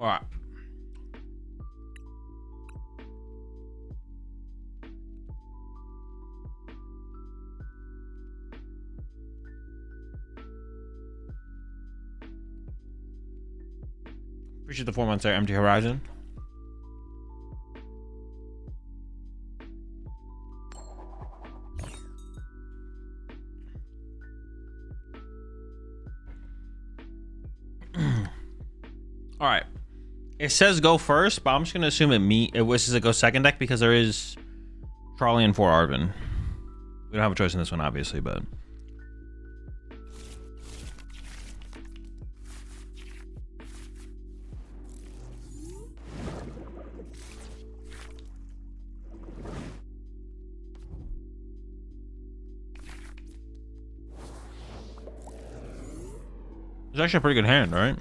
All right. Appreciate the 4 months there, Empty Horizon. All right. It says go first, but I'm just gonna assume it wishes to go second deck because there is Trolley and 4 Arvin. We don't have a choice in this one, obviously, but it's actually a pretty good hand, right?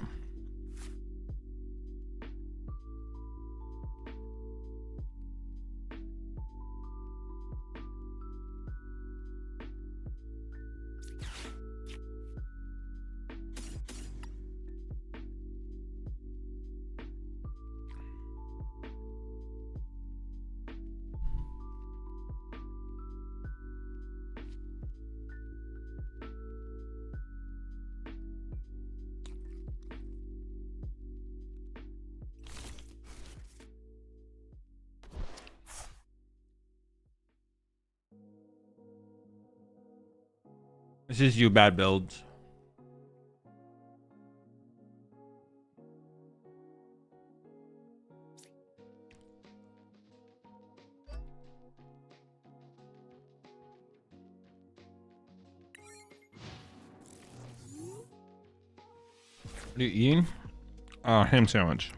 This is you bad builds. What are you eating? Ham sandwich.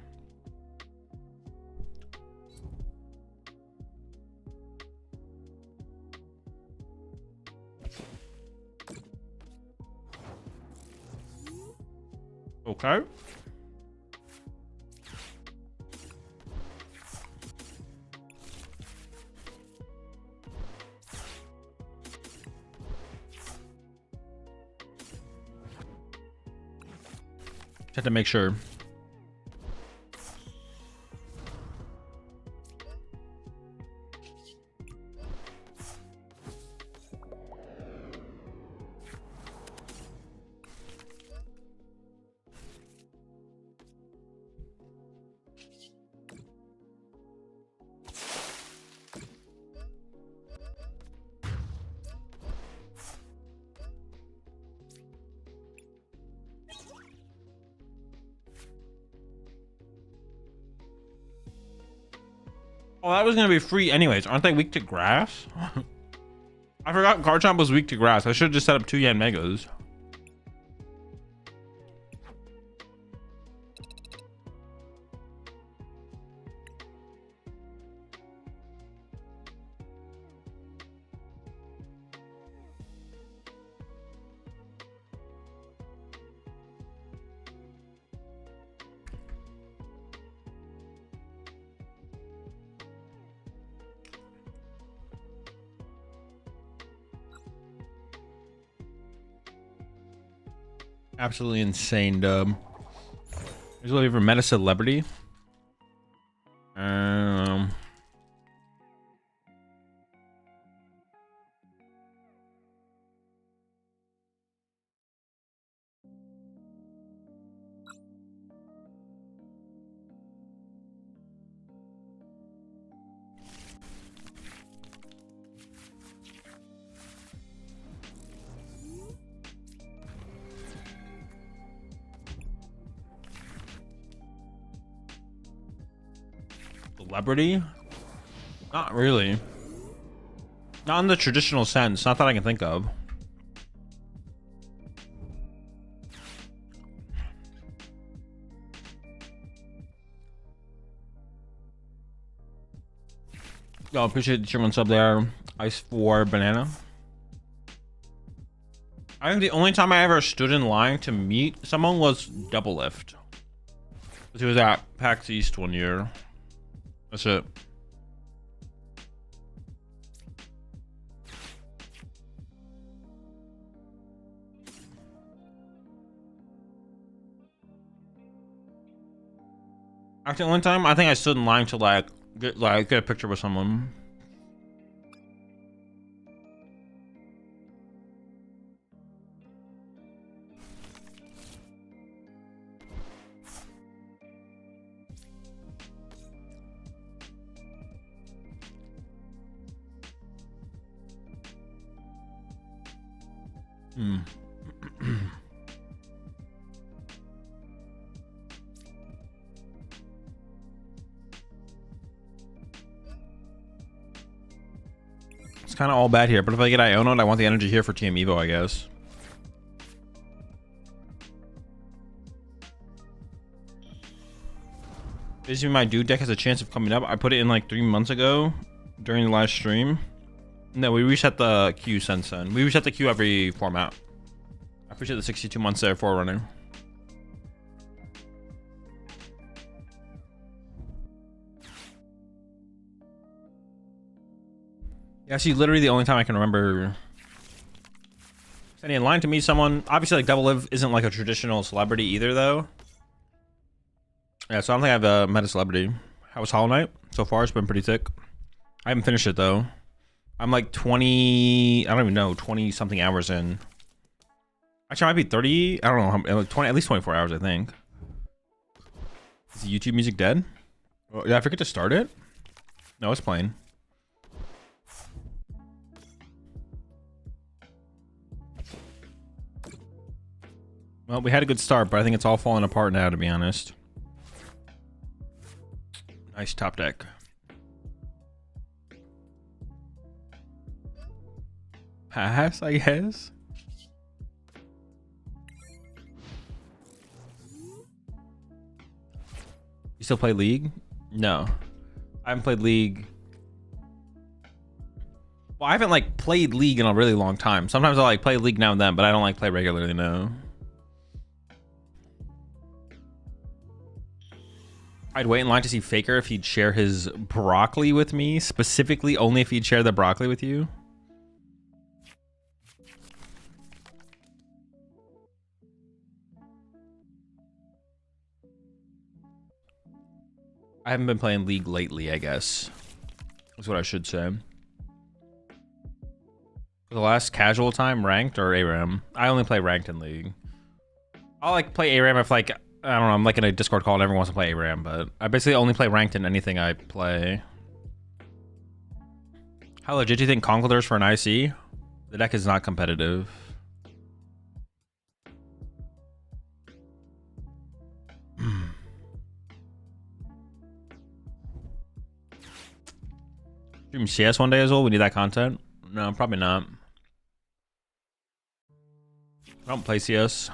Okay. Just have to make sure. Oh, that was gonna be free anyways. Aren't they weak to grass? I forgot Garchomp was weak to grass. I should have just set up 2 Yen Megas. Absolutely insane, dub. There's a little for Meta Celebrity. Celebrity? Not really. Not in the traditional sense. Not that I can think of. Yo, appreciate the German sub there. Ice for banana. I think the only time I ever stood in line to meet someone was Double Lift. He was at PAX East one year. That's it. Actually, one time I think I stood in line to like get a picture with someone. It's kind of all bad here, but if I get Iono, I want the energy here for Team Evo, I guess. Basically, my DooD deck has a chance of coming up. I put it in like 3 months ago during the last stream. No, we reset the queue since then. We reset the queue every format. I appreciate the 62 months there for running. Yeah, see, literally the only time I can remember standing in line to meet someone. Obviously, like Double Live isn't like a traditional celebrity either, though. Yeah, so I don't think I've met a celebrity. How was Hollow Knight? So far, it's been pretty thick. I haven't finished it though. I'm like 20. I don't even know, 20 something hours in. Actually, I might be 30. I don't know, 20, at least 24 hours, I think. Is the YouTube music dead? Oh, did I forget to start it? No, it's playing. Well, we had a good start, but I think it's all falling apart now, to be honest. Nice top deck. Pass, I guess. You still play League? No. I haven't played League. Well, I haven't like played League in a really long time. Sometimes I like play League now and then, but I don't like play regularly, no. I'd wait in line to see Faker if he'd share his broccoli with me, specifically only if he'd share the broccoli with you. I haven't been playing League lately, I guess. That's what I should say. The last casual time, ranked or ARAM? I only play ranked in League. I'll like play ARAM if like, I don't know, I'm like in a Discord call and everyone wants to play ARAM, but I basically only play ranked in anything I play. How legit do you think Conquerors for an IC? The deck is not competitive. Stream CS one day as well? We need that content? No, probably not. I don't play CS.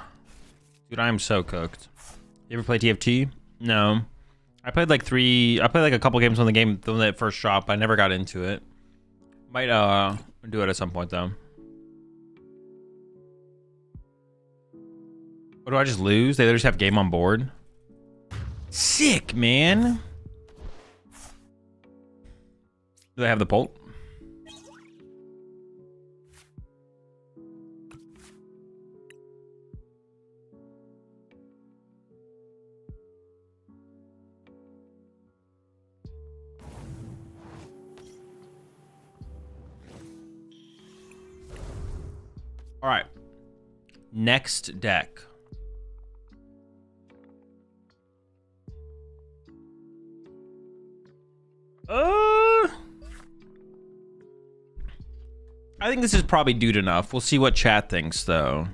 Dude, I am so cooked. You ever play TFT? No. I played like a couple games when it first dropped. I never got into it. Might do it at some point though. What do I just lose? They just have game on board. Sick, man. Do they have the Bolt? All right. Next deck. I think this is probably DooD enough. We'll see what chat thinks, though.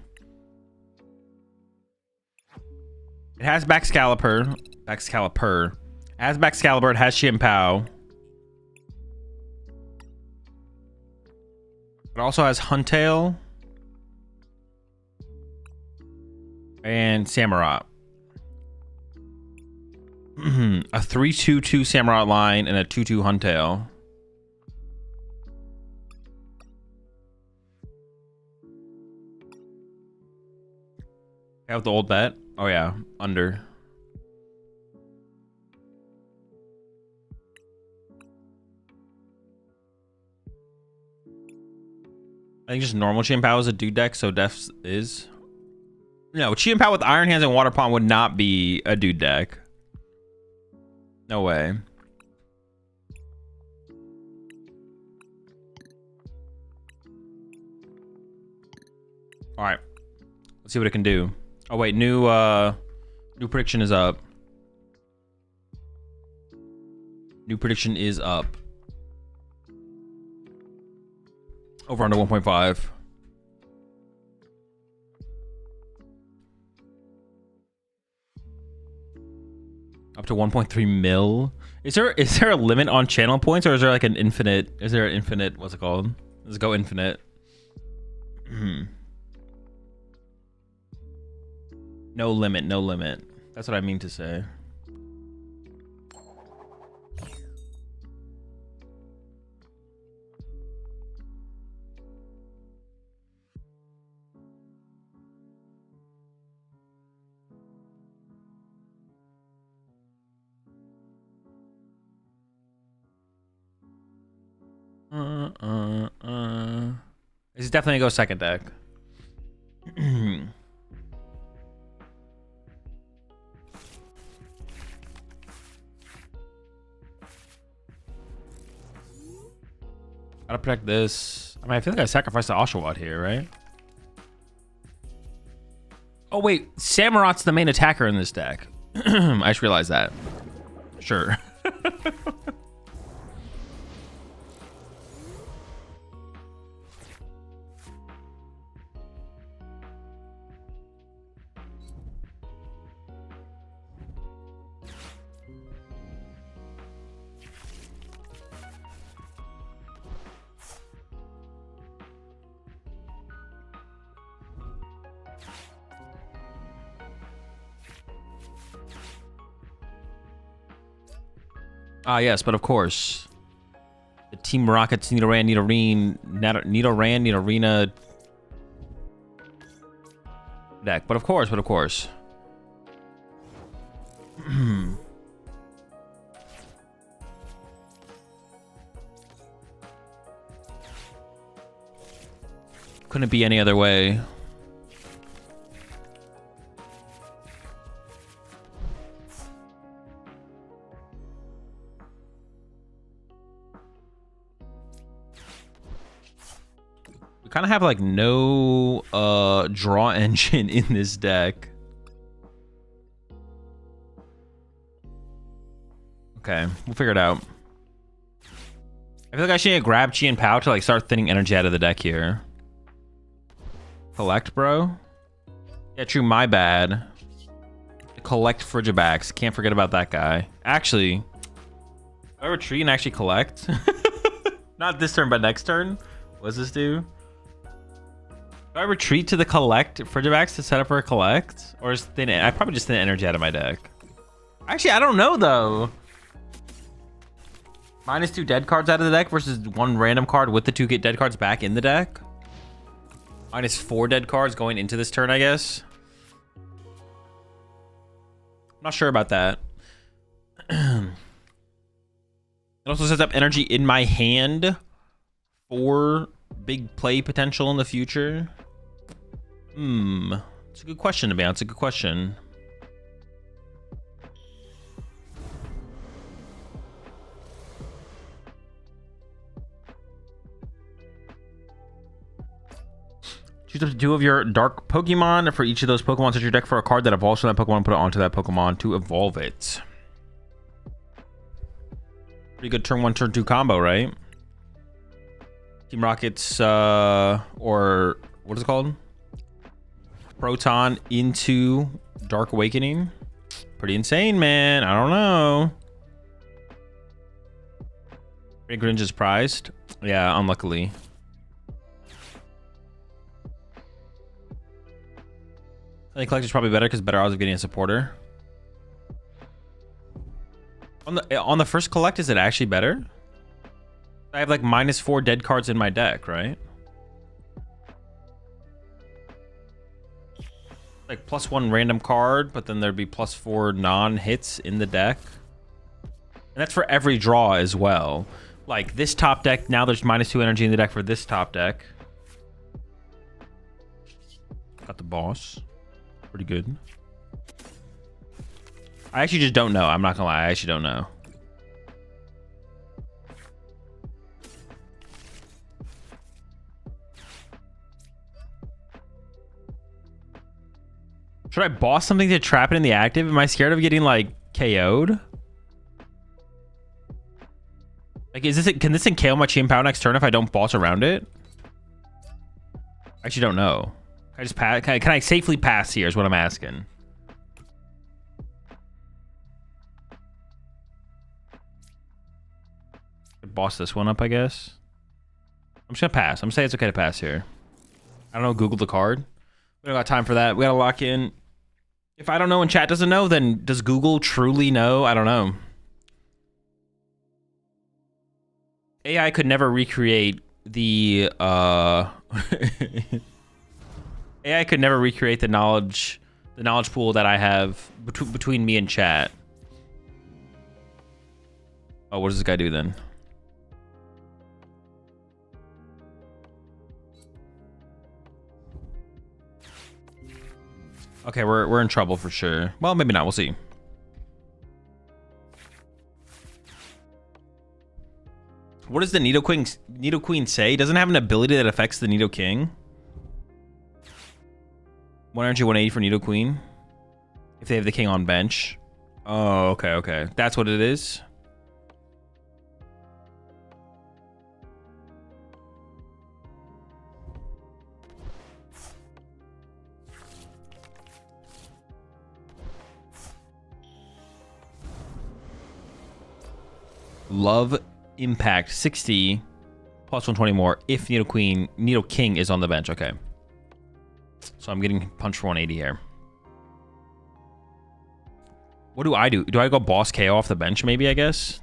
It has Baxcalibur. It has Baxcalibur. It has Chimpao. It also has Huntail. And Samurott. A 3-2-2 Samurott line and a 2-2 Huntail. Have the old bet? Oh yeah, under. I think just normal Chimpao is a DooD deck, so Def is. No, Chimpao with Iron Hands and Water Palm would not be a DooD deck. No way. All right. Let's see what it can do. Oh wait, new prediction is up. New prediction is up. Over under 1.5. Up to 1.3 mil. Is there a limit on channel points, or is there like an infinite? Is there an infinite? What's it called? Let's go infinite. No limit. No limit. That's what I mean to say. This is definitely gonna go second deck. Gotta protect this. I mean, I feel like I sacrificed the Oshawott here, right? Oh wait, Samurot's the main attacker in this deck. I just realized that. Sure. Ah, yes, but of course, the Team Rockets Nidoran, Nidorina deck. But of course. Couldn't be any other way. Kind of have like no draw engine in this deck. Okay, we'll figure it out. I feel like I should need to grab Chi and Pow to like start thinning energy out of the deck here. Collect, bro. Yeah, true, my bad. Collect Frigibax. Can't forget about that guy. Actually, do I retreat and actually collect? Not this turn, but next turn. What does this do? Do I retreat to the collect Frigibax to set up for a collect? Or is thin? I probably just thin energy out of my deck. Actually, I don't know though. -2 dead cards out of the deck versus 1 random card with the 2 dead cards back in the deck. -4 dead cards going into this turn, I guess. I'm not sure about that. It also sets up energy in my hand for big play potential in the future. It's a good question to be honest. It's a good question. Choose up to 2 of your dark Pokemon. For each of those Pokemon, search your deck for a card that evolves from that Pokemon. Put it onto that Pokemon to evolve it. Pretty good turn 1, turn 2 combo, right? Team Rockets, or what is it called? Proton into Dark Awakening. Pretty insane, man. I don't know. Grinch is prized. Yeah, unluckily. I think Collect is probably better because better odds of getting a supporter. On the first Collect, is it actually better? I have like -4 dead cards in my deck, right? Like +1 random card, but then there'd be +4 non-hits in the deck. And that's for every draw as well. Like this top deck, now there's -2 energy in the deck for this top deck. Got the boss. Pretty good. I actually just don't know. I'm not gonna lie. I actually don't know. Should I boss something to trap it in the active? Am I scared of getting like KO'd? Like, is this, can this thing KO my Chain Power next turn if I don't boss around it? I actually don't know. Can I just pass? Can I safely pass here is what I'm asking. Boss this one up, I guess. I'm just gonna pass. I'm gonna say it's okay to pass here. I don't know, Google the card. We don't got time for that. We gotta lock in. If I don't know and chat doesn't know, then does Google truly know? I don't know. AI could never recreate the AI could never recreate the knowledge pool that I have between me and chat. Oh, what does this guy do then? Okay, we're in trouble for sure. Well, maybe not. We'll see. What does the Nidoqueen say? Doesn't it have an ability that affects the Nidoking? 1 energy, 180 for Nidoqueen. If they have the king on bench. Oh, okay, okay. That's what it is. Love impact 60 plus 120 more if Nidoking is on the bench. Okay. So I'm getting punched for 180 here. What do I do? Do I go boss KO off the bench maybe, I guess?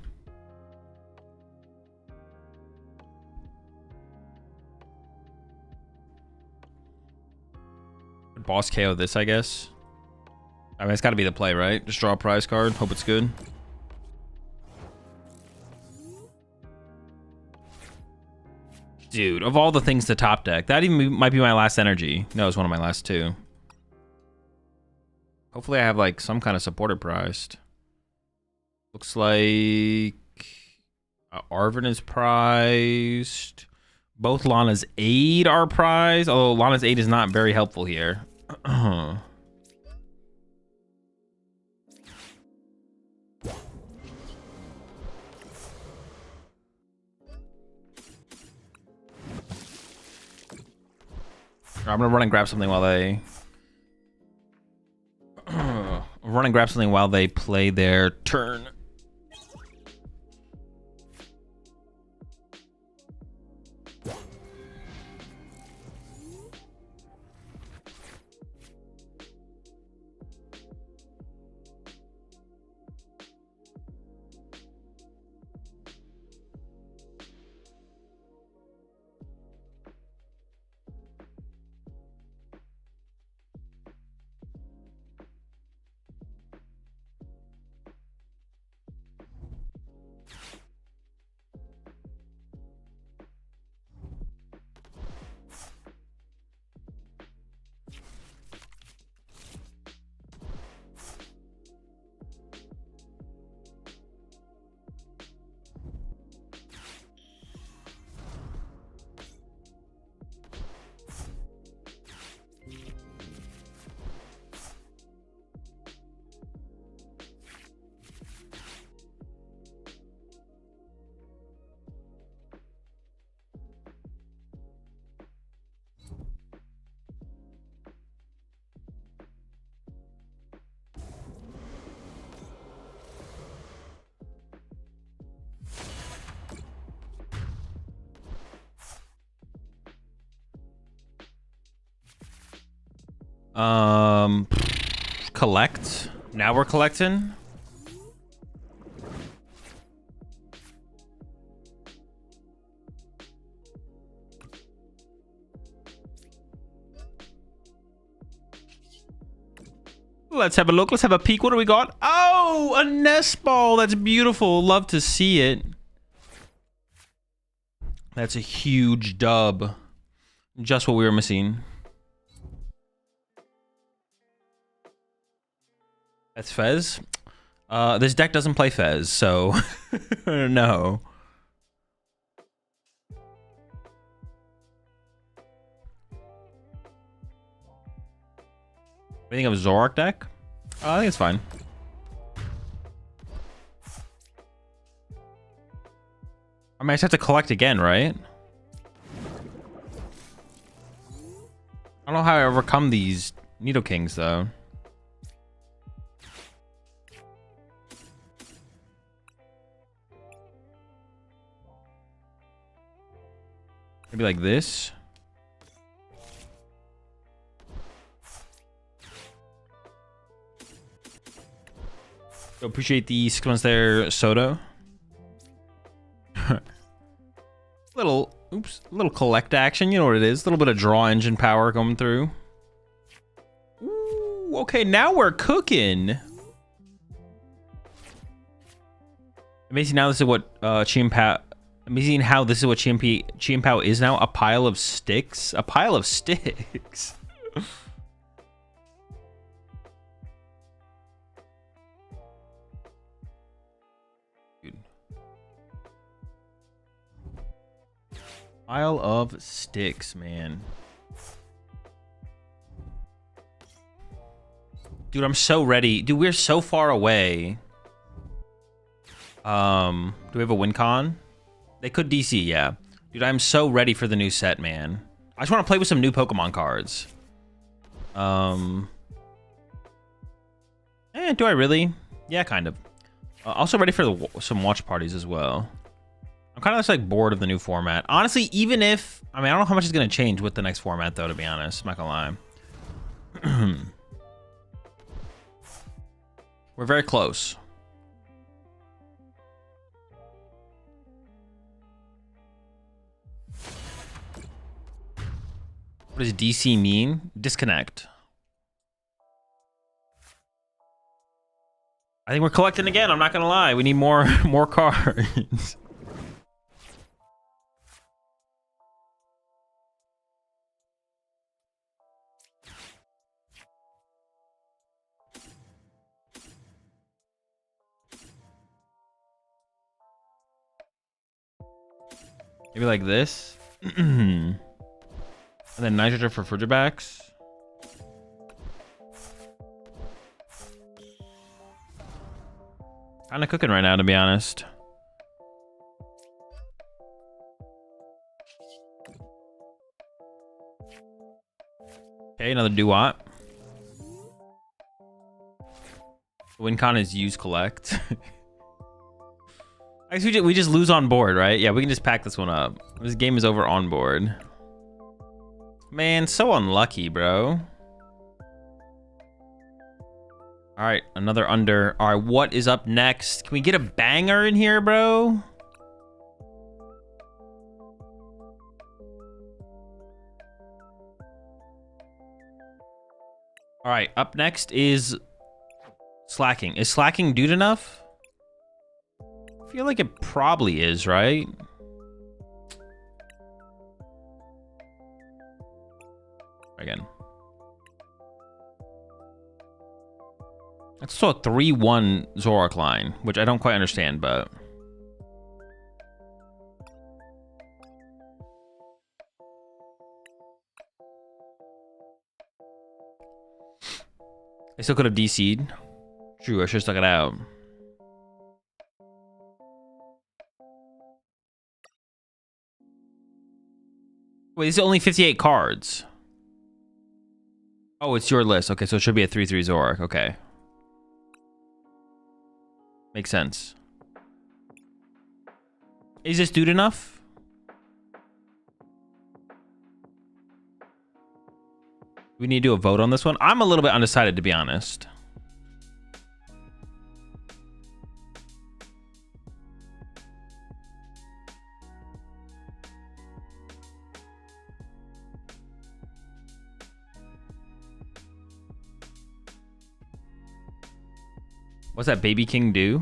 Boss KO this, I guess. I mean, it's got to be the play, right? Just draw a prize card. Hope it's good. Dude, of all the things to top deck, that even might be my last energy. No, it's one of my last two. Hopefully I have like some kind of supporter prized. Looks like Arvin is prized. Both Lana's Aid are prized, although Lana's Aid is not very helpful here. I'm gonna run and grab something while they play their turn. Collect. Now we're collecting. Let's have a look. Let's have a peek. What do we got? Oh, a nest ball. That's beautiful. Love to see it. That's a huge dub. Just what we were missing. That's Fez. This deck doesn't play Fez, so no. I think of Zoroark deck. I think it's fine. I might have to collect again, right? I don't know how I overcome these Nidokings, though. Maybe like this. So appreciate the 6 months there, Soto. little collect action. You know what it is. A little bit of draw engine power coming through. Ooh, okay, now we're cooking. Amazing. Now this is what Amazing how this is what Chimpao is now. A pile of sticks. A pile of sticks. Dude. Pile of sticks, man. Dude, I'm so ready. Dude, we're so far away. Do we have a win con? They could DC, yeah. Dude, I'm so ready for the new set, man. I just want to play with some new Pokemon cards. Do I really? Yeah, kind of. Also ready for some watch parties as well. I'm kind of just like bored of the new format. Honestly, even if... I mean, I don't know how much is going to change with the next format, though, to be honest. I'm not going to lie. We're very close. What does DC mean? Disconnect. I think we're collecting again. I'm not gonna lie. We need more cards. Maybe like this. And then nitrogen for Frigibax. Kind of cooking right now, to be honest. Okay, another Duat. Win con is use collect. I guess we just lose on board, right? Yeah, we can just pack this one up. This game is over on board. Man, so unlucky, bro. All right, another under. All right, what is up next? Can we get a banger in here, bro? All right, up next is Slacking. Is Slacking dude enough? I feel like it probably is, right? Again. That's still a 3-1 Zoroark line, which I don't quite understand, but... I still could have DC'd. True, I should have stuck it out. Wait, these are only 58 cards. Oh, it's your list. Okay, so it should be a 3-3 Zoroark. Okay. Makes sense. Is this dude enough? We need to do a vote on this one. I'm a little bit undecided, to be honest. What's that Baby King do?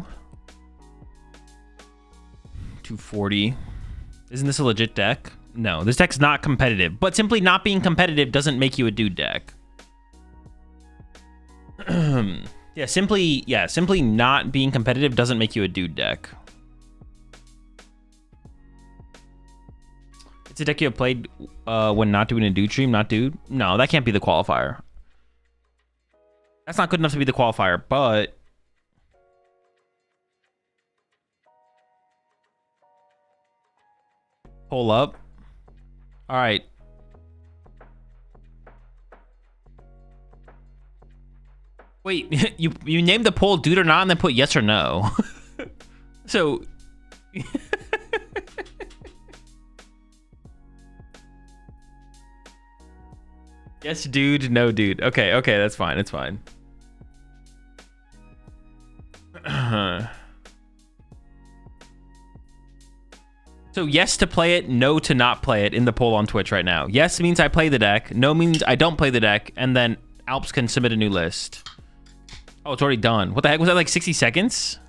240. Isn't this a legit deck? No, this deck's not competitive. But simply not being competitive doesn't make you a dude deck. Simply not being competitive doesn't make you a dude deck. It's a deck you have played when not doing a dude stream, not dude. No, that can't be the qualifier. That's not good enough to be the qualifier, but pull up. All right. Wait, you named the poll dude or not and then put yes or no. So yes, dude, no, dude. Okay, that's fine. It's fine. So yes to play it, no to not play it in the poll on Twitch right now. Yes means I play the deck. No means I don't play the deck. And then Alps can submit a new list. Oh, it's already done. What the heck? Was that like 60 seconds?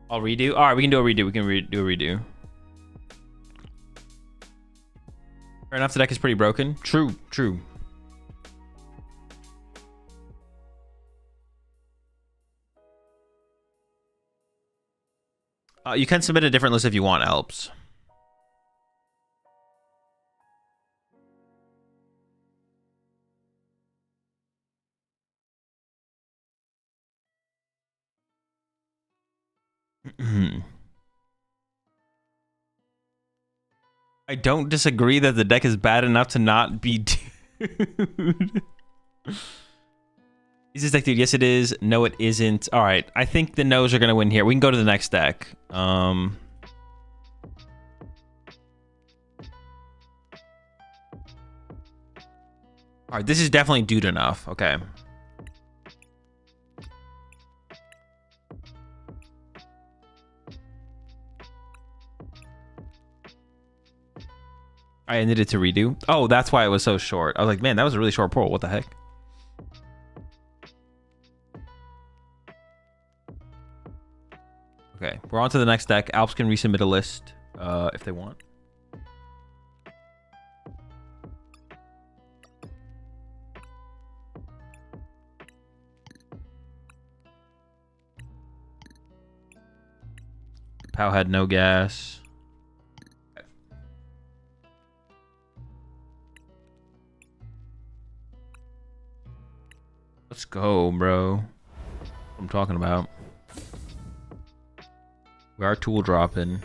I'll redo. All right, we can do a redo. We can do a redo. Fair enough, the deck is pretty broken. True. You can submit a different list if you want, Alps. I don't disagree that the deck is bad enough to not be dude. Is this deck dude? Yes, it is. No, it isn't. All right. I think the no's are going to win here. We can go to the next deck. All right. This is definitely dude enough. Okay. I ended it to redo. Oh, that's why it was so short. I was like, man, that was a really short poll. What the heck? Okay, we're on to the next deck. Alps can resubmit a list if they want. Pow had no gas. Let's go, bro. What I'm talking about. We are tool dropping.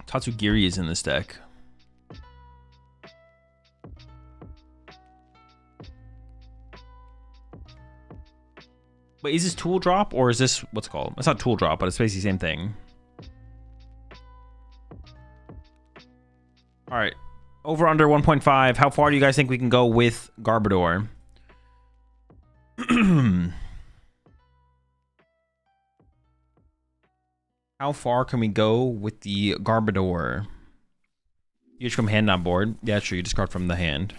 Tatsugiri is in this deck. Wait, is this tool drop or is this what's it called? It's not tool drop, but it's basically the same thing. All right. Over under 1.5. How far do you guys think we can go with Garbodor? How far can we go with the Garbodor? You just from hand on board. Yeah, true. You discard from the hand.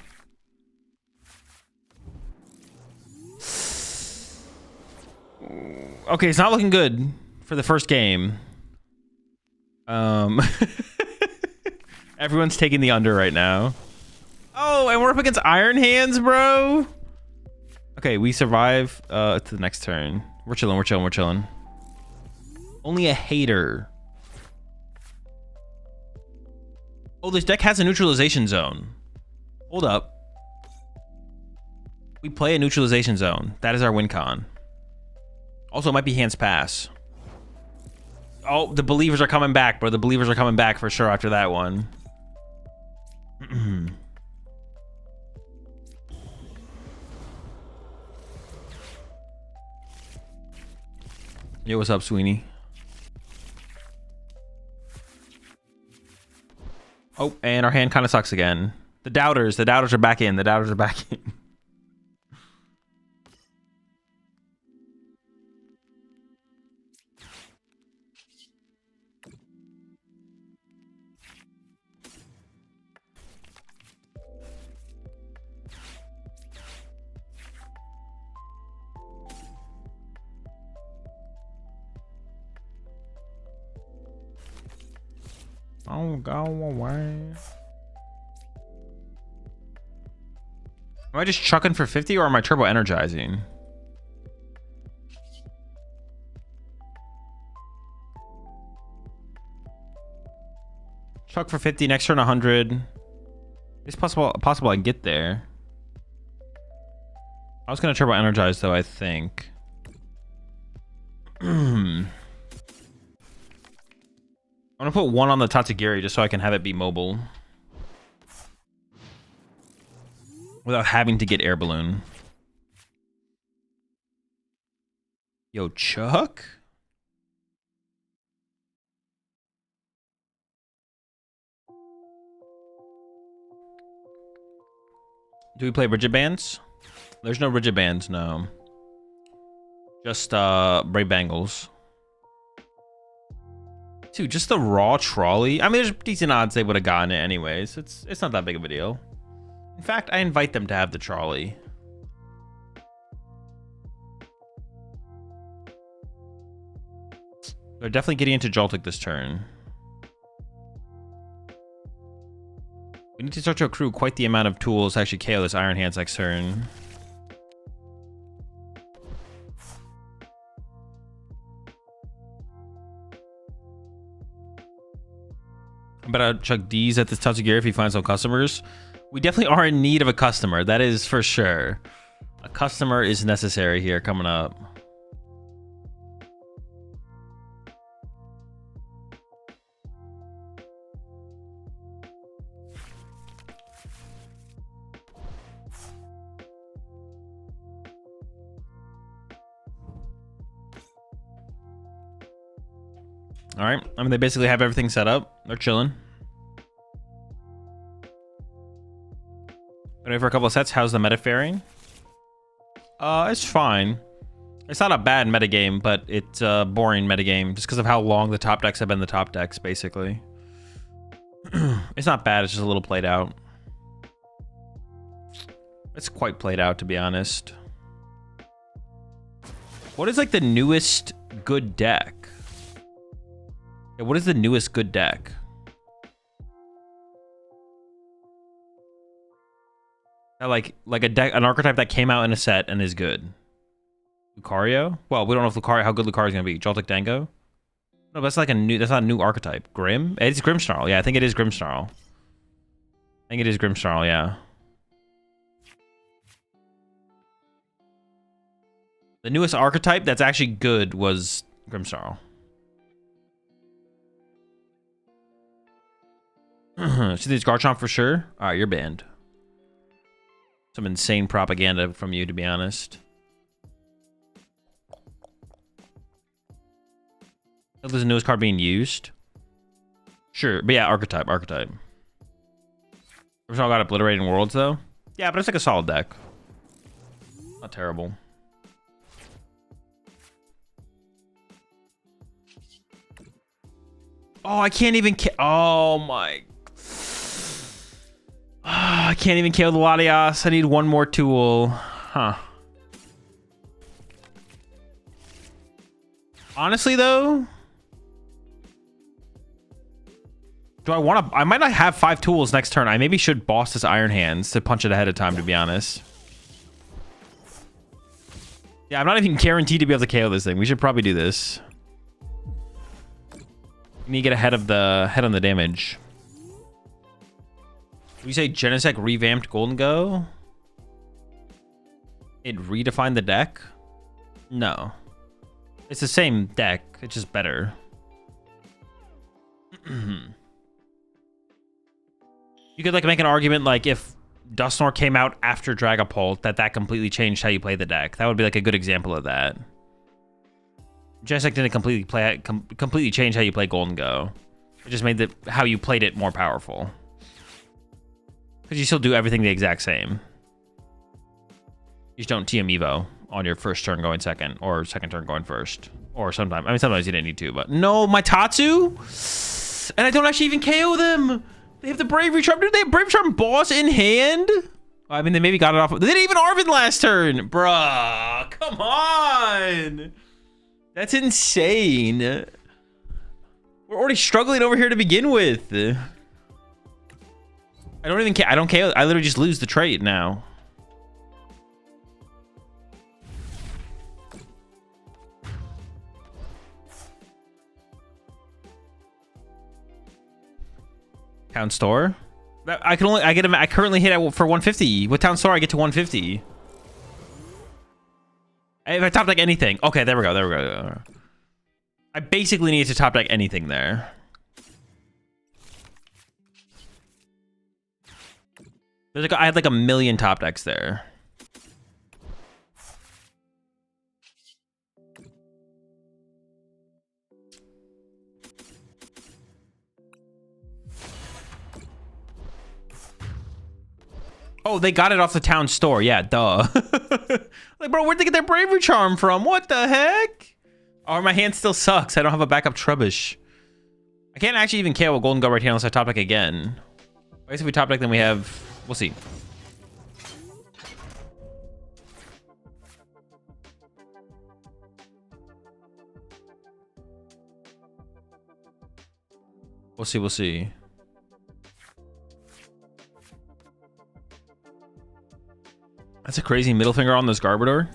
Okay, it's not looking good for the first game. Everyone's taking the under right now. Oh, and we're up against Iron Hands, bro. Okay, we survive to the next turn. We're chilling. Only a hater. Oh, this deck has a neutralization zone. Hold up. We play a neutralization zone. That is our win con. Also, it might be hands pass. Oh, the believers are coming back, bro. The believers are coming back for sure after that one. Yo, what's up, Sweeney? Oh, and our hand kind of sucks again. The doubters are back in. Oh, go away. Am I just chucking for 50 or am I turbo energizing? Chuck for 50. Next turn 100. It's possible I can get there. I was gonna turbo energize though, I think. I'm gonna put 1 on the Tatsugiri just so I can have it be mobile. Without having to get air balloon. Yo, Chuck? Do we play rigid bands? There's no rigid bands, no. Just Brave Bangles. Dude, just the raw trolley. I mean, there's decent odds they would have gotten it anyways. It's not that big of a deal. In fact, I invite them to have the trolley. They're definitely getting into Joltik this turn. We need to start to accrue quite the amount of tools to actually KO this Iron Hands next turn. I'm about to chuck D's at this Tatsugiri if he finds some customers. We definitely are in need of a customer. That is for sure. A customer is necessary here coming up. All right. I mean, they basically have everything set up. They're chilling. Wait for a couple of sets. How's the meta faring? It's fine. It's not a bad metagame, but it's a boring metagame just because of how long the top decks have been the top decks, basically. It's not bad. It's just a little played out. It's quite played out, to be honest. What is like the newest good deck? Yeah, what is the newest good deck? Like a deck, an archetype that came out in a set and is good. Lucario? Well, we don't know if Lucario, how good Lucario is gonna be. Joltik Dango? No, but that's like a new. That's not a new archetype. Grim? It's Grimmsnarl. Yeah, I think it is Grimmsnarl. I think it is Grimmsnarl. Yeah. The newest archetype that's actually good was Grimmsnarl. See these Garchomp for sure. All right, you're banned. Some insane propaganda from you, to be honest. Oh, there's a newest card being used. Sure, but yeah, archetype. Grimmsnarl got Obliterating Worlds though. Yeah, but it's like a solid deck. Not terrible. Oh, I can't even. Oh my. I can't even kill the Latias. I need one more tool. Huh. Honestly, though, do I want to? I might not have 5 tools next turn. I maybe should boss this Iron Hands to punch it ahead of time, to be honest. Yeah, I'm not even guaranteed to be able to KO this thing. We should probably do this. We need to get ahead of the head on the damage. Did we say Genesect revamped Golden Go? It redefined the deck? No. It's the same deck. It's just better. You could like make an argument like if Dusknoir came out after Dragapult, that completely changed how you play the deck. That would be like a good example of that. Genesect didn't completely change how you play Golden Go. It just made how you played it more powerful. Because you still do everything the exact same. You just don't TM Evo on your first turn going second, or second turn going first. Or sometimes, I mean, sometimes you didn't need to, but no, my Tatsu? And I don't actually even KO them. They have the Bravery Charm. Did they have Bravery Charm boss in hand? I mean, they maybe got it off. They didn't even Arvin last turn. Bruh, come on. That's insane. We're already struggling over here to begin with. I don't even care. I don't KO. I literally just lose the trait now. Town store. I currently hit it for 150. With Town store, I get to 150. If I top deck anything. Okay, there we go. I basically need to top deck anything there. I had like a million top decks there. Oh, they got it off the town store. Yeah, duh. Like, bro, where'd they get their bravery charm from? What the heck? Oh, my hand still sucks. I don't have a backup Trubbish. I can't actually even KO a Golden Guard right here unless I top deck again. I guess if we top deck, then we have... We'll see. We'll see. That's a crazy middle finger on this Garbodor.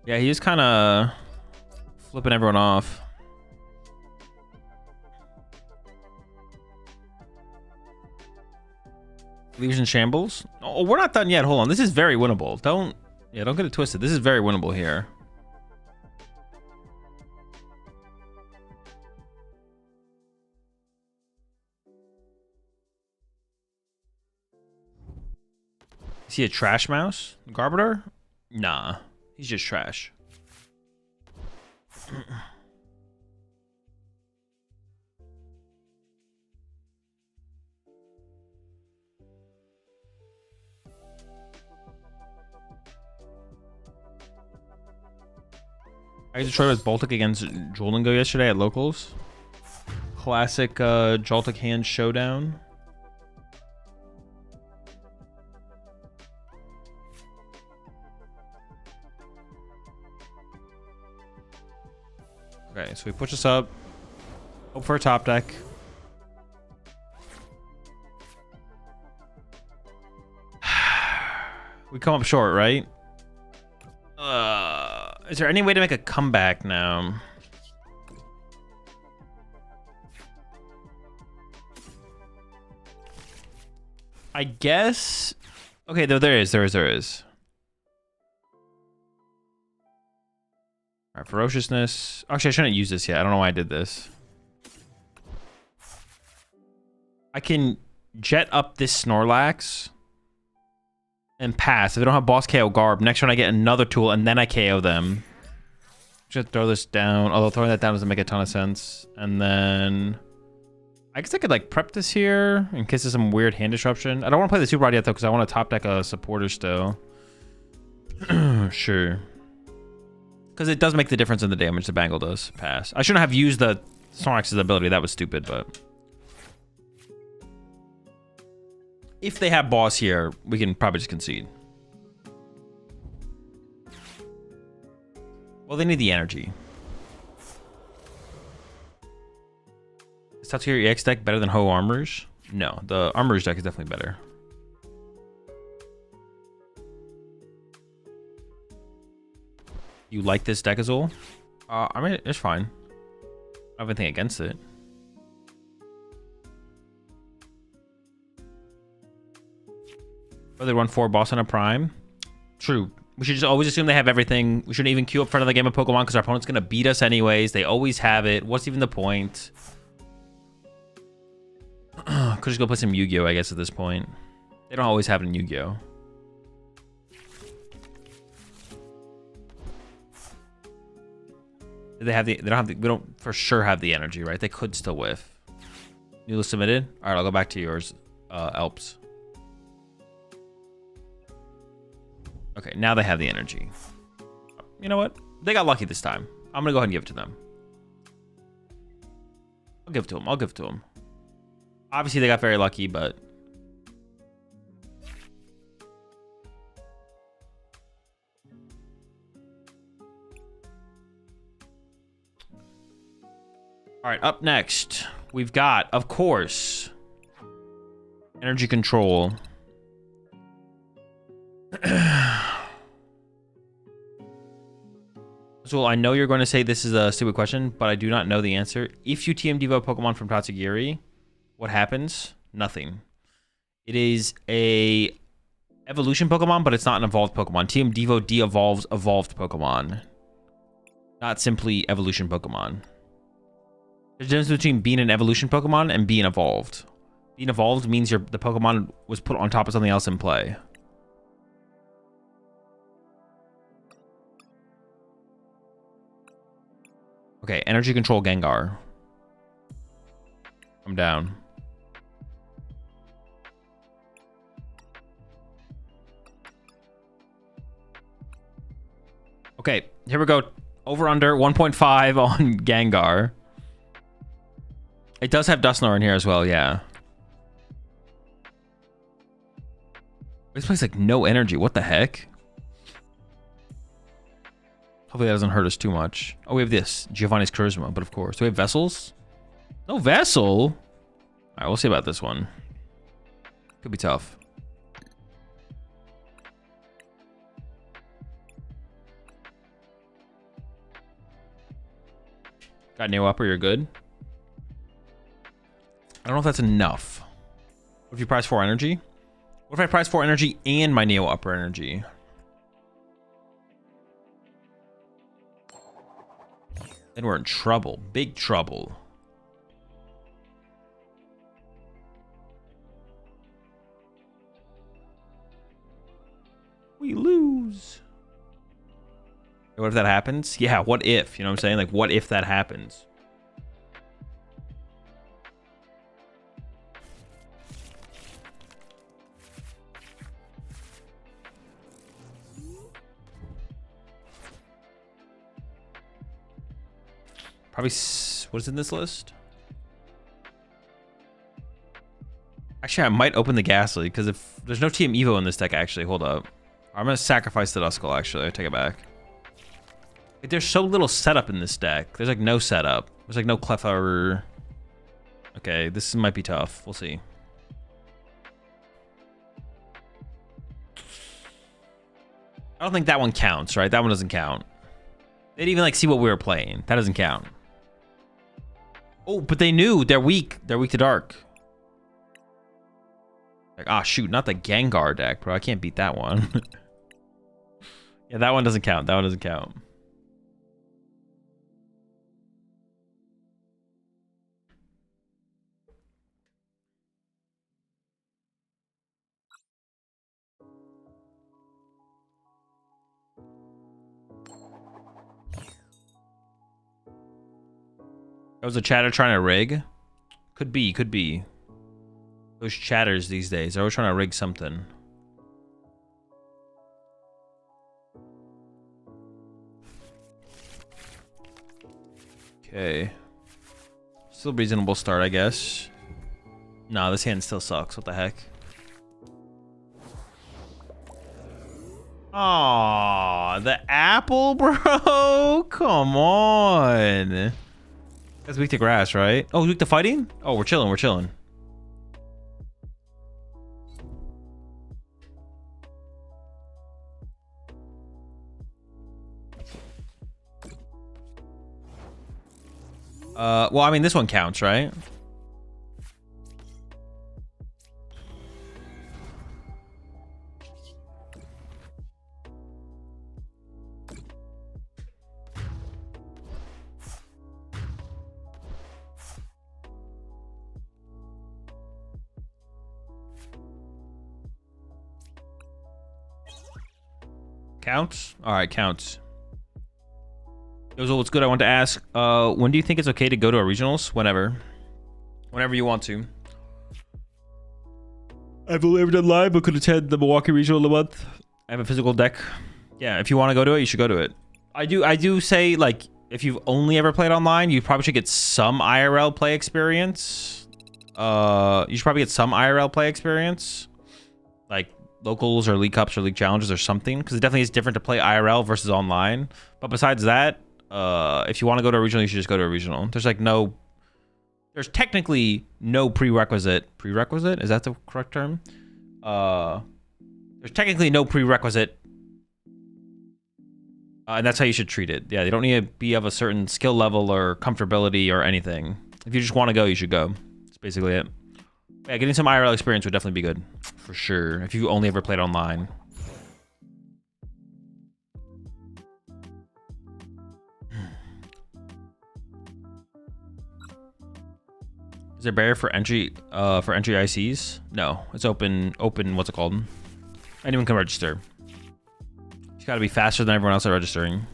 Yeah, he is kind of flipping everyone off. Leaves in shambles. Oh, we're not done yet. Hold on. This is very winnable. Don't get it twisted. This is very winnable here. Is he a trash mouse? Garbodor? Nah. He's just trash. I destroyed his Baltic against Jolingo yesterday at locals. Classic Joltik hand showdown. Okay, so we push this up. Hope for a top deck. We come up short, right? Is there any way to make a comeback now? I guess. Okay, there is. All right, ferociousness. Actually, I shouldn't use this yet. I don't know why I did this. I can jet up this Snorlax and pass. If I don't have boss KO Garb, next turn I get another tool and then I KO them. Just throw this down. Although throwing that down doesn't make a ton of sense. And then I guess I could like prep this here in case there's some weird hand disruption. I don't want to play the Super Rod yet though because I want to top deck a supporter still. Sure. Because it does make the difference in the damage the Bangle does. Pass. I shouldn't have used the Snorlax's ability. That was stupid, but... If they have boss here, we can probably just concede. Well, they need the energy. Is Tatsugiri EX deck better than Ho Armors? No, the Armors deck is definitely better. You like this deck, Azul? I mean, it's fine. I don't have anything against it. Oh, they run 4 boss on a prime. True. We should just always assume they have everything. We shouldn't even queue up front of the game of Pokemon because our opponent's going to beat us anyways. They always have it. What's even the point? Could just go play some Yu-Gi-Oh, I guess, at this point. They don't always have it in Yu-Gi-Oh. They have the. They don't have the. We don't for sure have the energy, right? They could still whiff. New list submitted. All right, I'll go back to yours, Alps. Okay, now they have the energy. You know what? They got lucky this time. I'm gonna go ahead and give it to them. I'll give it to them. I'll give it to them. Obviously, they got very lucky, but. All right, up next, we've got, of course, energy control. So I know you're going to say this is a stupid question, but I do not know the answer. If you TM Devo Pokemon from Tatsugiri, what happens? Nothing. It is a evolution Pokemon, but it's not an evolved Pokemon. Team Devo de-evolves evolved Pokemon. Not simply evolution Pokemon. There's a difference between being an evolution Pokemon and being evolved. Being evolved means the Pokemon was put on top of something else in play. Okay, energy control Gengar. I'm down. Okay, here we go. Over under 1.5 on Gengar. It does have Dusknoir in here as well, yeah. This place like no energy. What the heck? Hopefully that doesn't hurt us too much. Oh, we have this. Giovanni's Charisma, but of course. Do we have Vessels? No Vessel? All right, we'll see about this one. Could be tough. Got Neo Upper, you're good. I don't know if that's enough. What if you price 4 energy? What if I price 4 energy and my Neo Upper energy? Then we're in trouble. Big trouble. We lose. What if that happens? Yeah, what if? You know what I'm saying? Like, what if that happens? Probably, what is in this list? Actually, I might open the Ghastly, because if there's no Team Evo in this deck, actually, hold up. I'm going to sacrifice the Duskull, actually. I take it back. Like, there's so little setup in this deck. There's, like, no setup. There's, like, no Clefairy. Okay, this might be tough. We'll see. I don't think that one counts, right? That one doesn't count. They didn't even, like, see what we were playing. That doesn't count. Oh, but they knew. They're weak. They're weak to dark. Like, ah, shoot. Not the Gengar deck, bro. I can't beat that one. Yeah, that one doesn't count. That one doesn't count. That was a chatter trying to rig? Could be, could be. Those chatters these days, they're always trying to rig something. Okay. Still reasonable start, I guess. Nah, this hand still sucks. What the heck? Aw, the apple, bro? Come on. That's weak to grass, right? Oh, weak to fighting? Oh, we're chilling, we're chilling. Well, I mean, this one counts, right? Counts? All right, counts. Yozo, what's good? I want to ask, when do you think it's okay to go to a regionals? Whenever. Whenever you want to. I've only ever done live, but could attend the Milwaukee Regional in a month. I have a physical deck. Yeah, if you want to go to it, you should go to it. I do say, like, if you've only ever played online, you probably should get some IRL play experience. You should probably get some IRL play experience. Like, locals or league cups or league challenges or something, because it definitely is different to play IRL versus online. But besides that, if you want to go to a regional, you should just go to a regional. There's technically no prerequisite. Prerequisite? Is that the correct term? There's technically no prerequisite. And that's how you should treat it. Yeah, you don't need to be of a certain skill level or comfortability or anything. If you just want to go, you should go. That's basically it. Yeah, getting some IRL experience would definitely be good. For sure. If you only ever played online. Is there a barrier for entry ICs? No, it's open, what's it called? Anyone can register. You gotta be faster than everyone else at registering.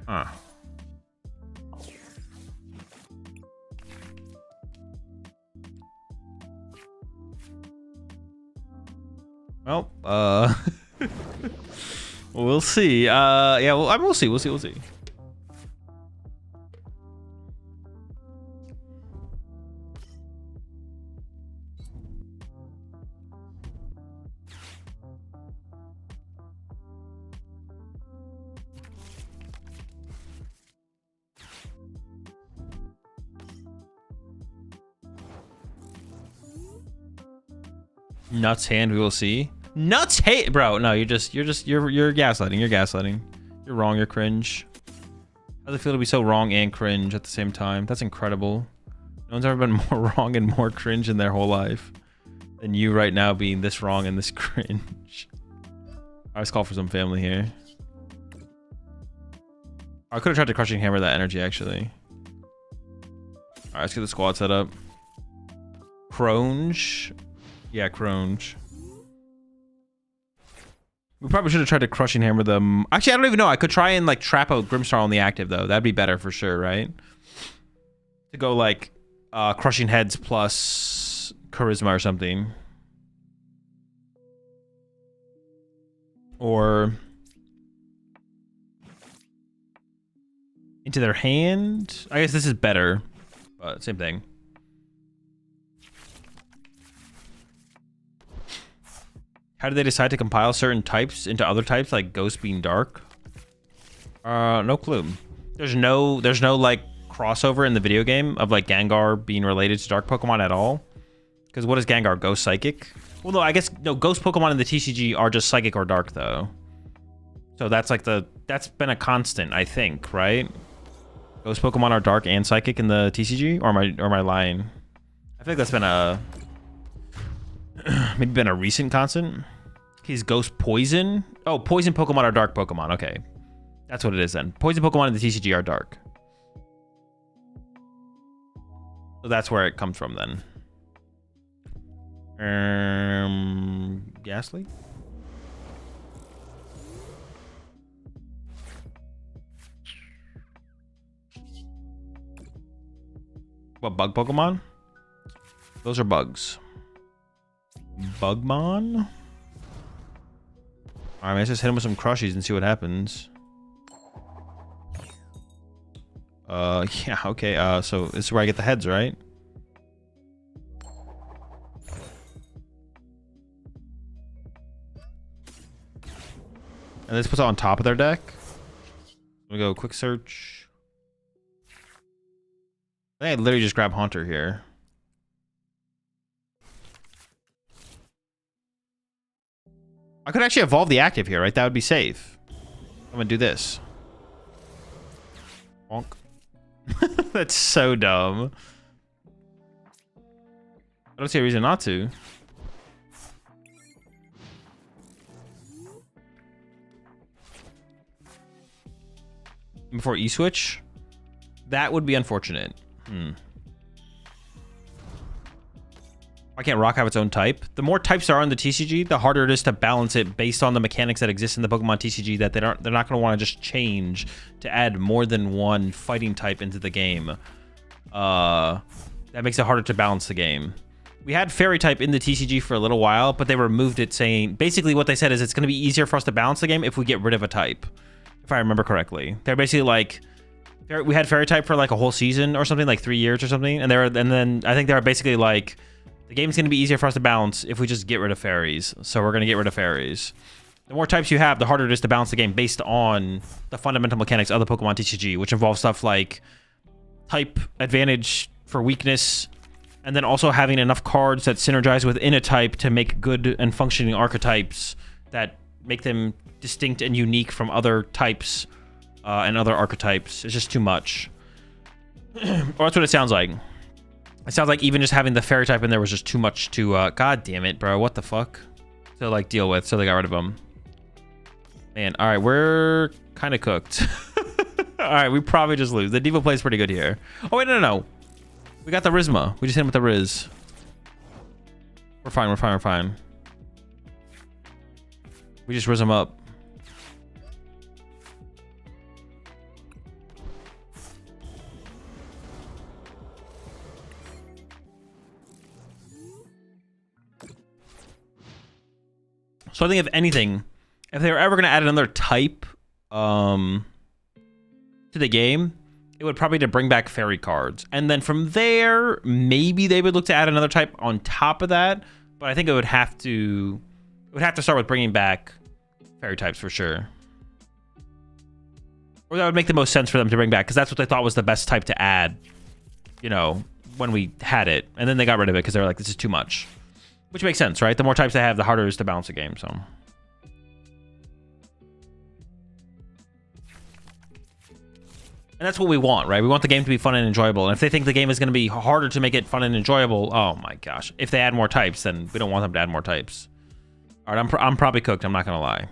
Huh. Well, we'll see. Yeah, well, we'll see. We'll see. Nuts hand, we will see. Nuts hate, bro. No, you're gaslighting. You're gaslighting. You're wrong. You're cringe. How does it feel to be so wrong and cringe at the same time? That's incredible. No one's ever been more wrong and more cringe in their whole life than you right now being this wrong and this cringe. I was call for some family here. I could have tried to crushing hammer that energy actually. All right, let's get the squad set up. Cronge. Yeah, Cronge. We probably should have tried to crushing hammer them. Actually, I don't even know. I could try and like trap out Grimstar on the active though. That'd be better for sure, right? To go like crushing heads plus charisma or something. Or into their hand. I guess this is better, but same thing. How did they decide to compile certain types into other types, like Ghost being dark? No clue. There's no like crossover in the video game of like Gengar being related to dark Pokemon at all. Because what is Gengar? Ghost Psychic? Well, no, I guess no. Ghost Pokemon in the TCG are just Psychic or Dark though. So that's like that's been a constant, I think, right? Ghost Pokemon are Dark and Psychic in the TCG, or am I lying? I think that's been a maybe been a recent constant. He's Ghost Poison. Oh, Poison Pokemon are Dark Pokemon. Okay, that's what it is then. Poison Pokemon in the TCG are Dark. So that's where it comes from then. Ghastly. What, bug Pokemon? Those are bugs. Bugmon? Alright, let's just hit him with some crushies and see what happens. Yeah, okay, so this is where I get the heads, right? And this puts it on top of their deck. We go quick search. I think I literally just grab Haunter here. I could actually evolve the active here, right? That would be safe. I'm gonna do this. Bonk. That's so dumb. I don't see a reason not to. Before E-switch? That would be unfortunate. Why can't Rock have its own type? The more types there are in the TCG, the harder it is to balance it based on the mechanics that exist in the Pokemon TCG that they're not going to want to just change to add more than one fighting type into the game. That makes it harder to balance the game. We had Fairy type in the TCG for a little while, but they removed it saying... Basically what they said is it's going to be easier for us to balance the game if we get rid of a type. If I remember correctly. They're basically like... We had Fairy type for like a whole season or something, like 3 years or something. And then I think they were basically like... The game's going to be easier for us to balance if we just get rid of fairies. So we're going to get rid of fairies. The more types you have, the harder it is to balance the game based on the fundamental mechanics of the Pokemon TCG, which involves stuff like type advantage for weakness, and then also having enough cards that synergize within a type to make good and functioning archetypes that make them distinct and unique from other types and other archetypes. It's just too much. Or that's what it sounds like. It sounds like even just having the fairy type in there was just too much to, god damn it, bro. What the fuck? To, like, deal with. So they got rid of them. Man, all right, we're kind of cooked. All right, we probably just lose. The Diva plays pretty good here. Oh, wait, no. We got the Rizma. We just hit him with the Riz. We're fine, we're fine, we're fine. We just Riz him up. So I think if anything, if they were ever going to add another type to the game, it would probably to bring back fairy cards. And then from there, maybe they would look to add another type on top of that. But I think it would have to start with bringing back fairy types for sure. Or that would make the most sense for them to bring back, because that's what they thought was the best type to add, you know, when we had it. And then they got rid of it because they were like, this is too much. Which makes sense, right? The more types they have, the harder it is to balance a game, so. And that's what we want, right? We want the game to be fun and enjoyable. And if they think the game is going to be harder to make it fun and enjoyable, oh my gosh. If they add more types, then we don't want them to add more types. All right, I'm probably cooked. I'm not going to lie.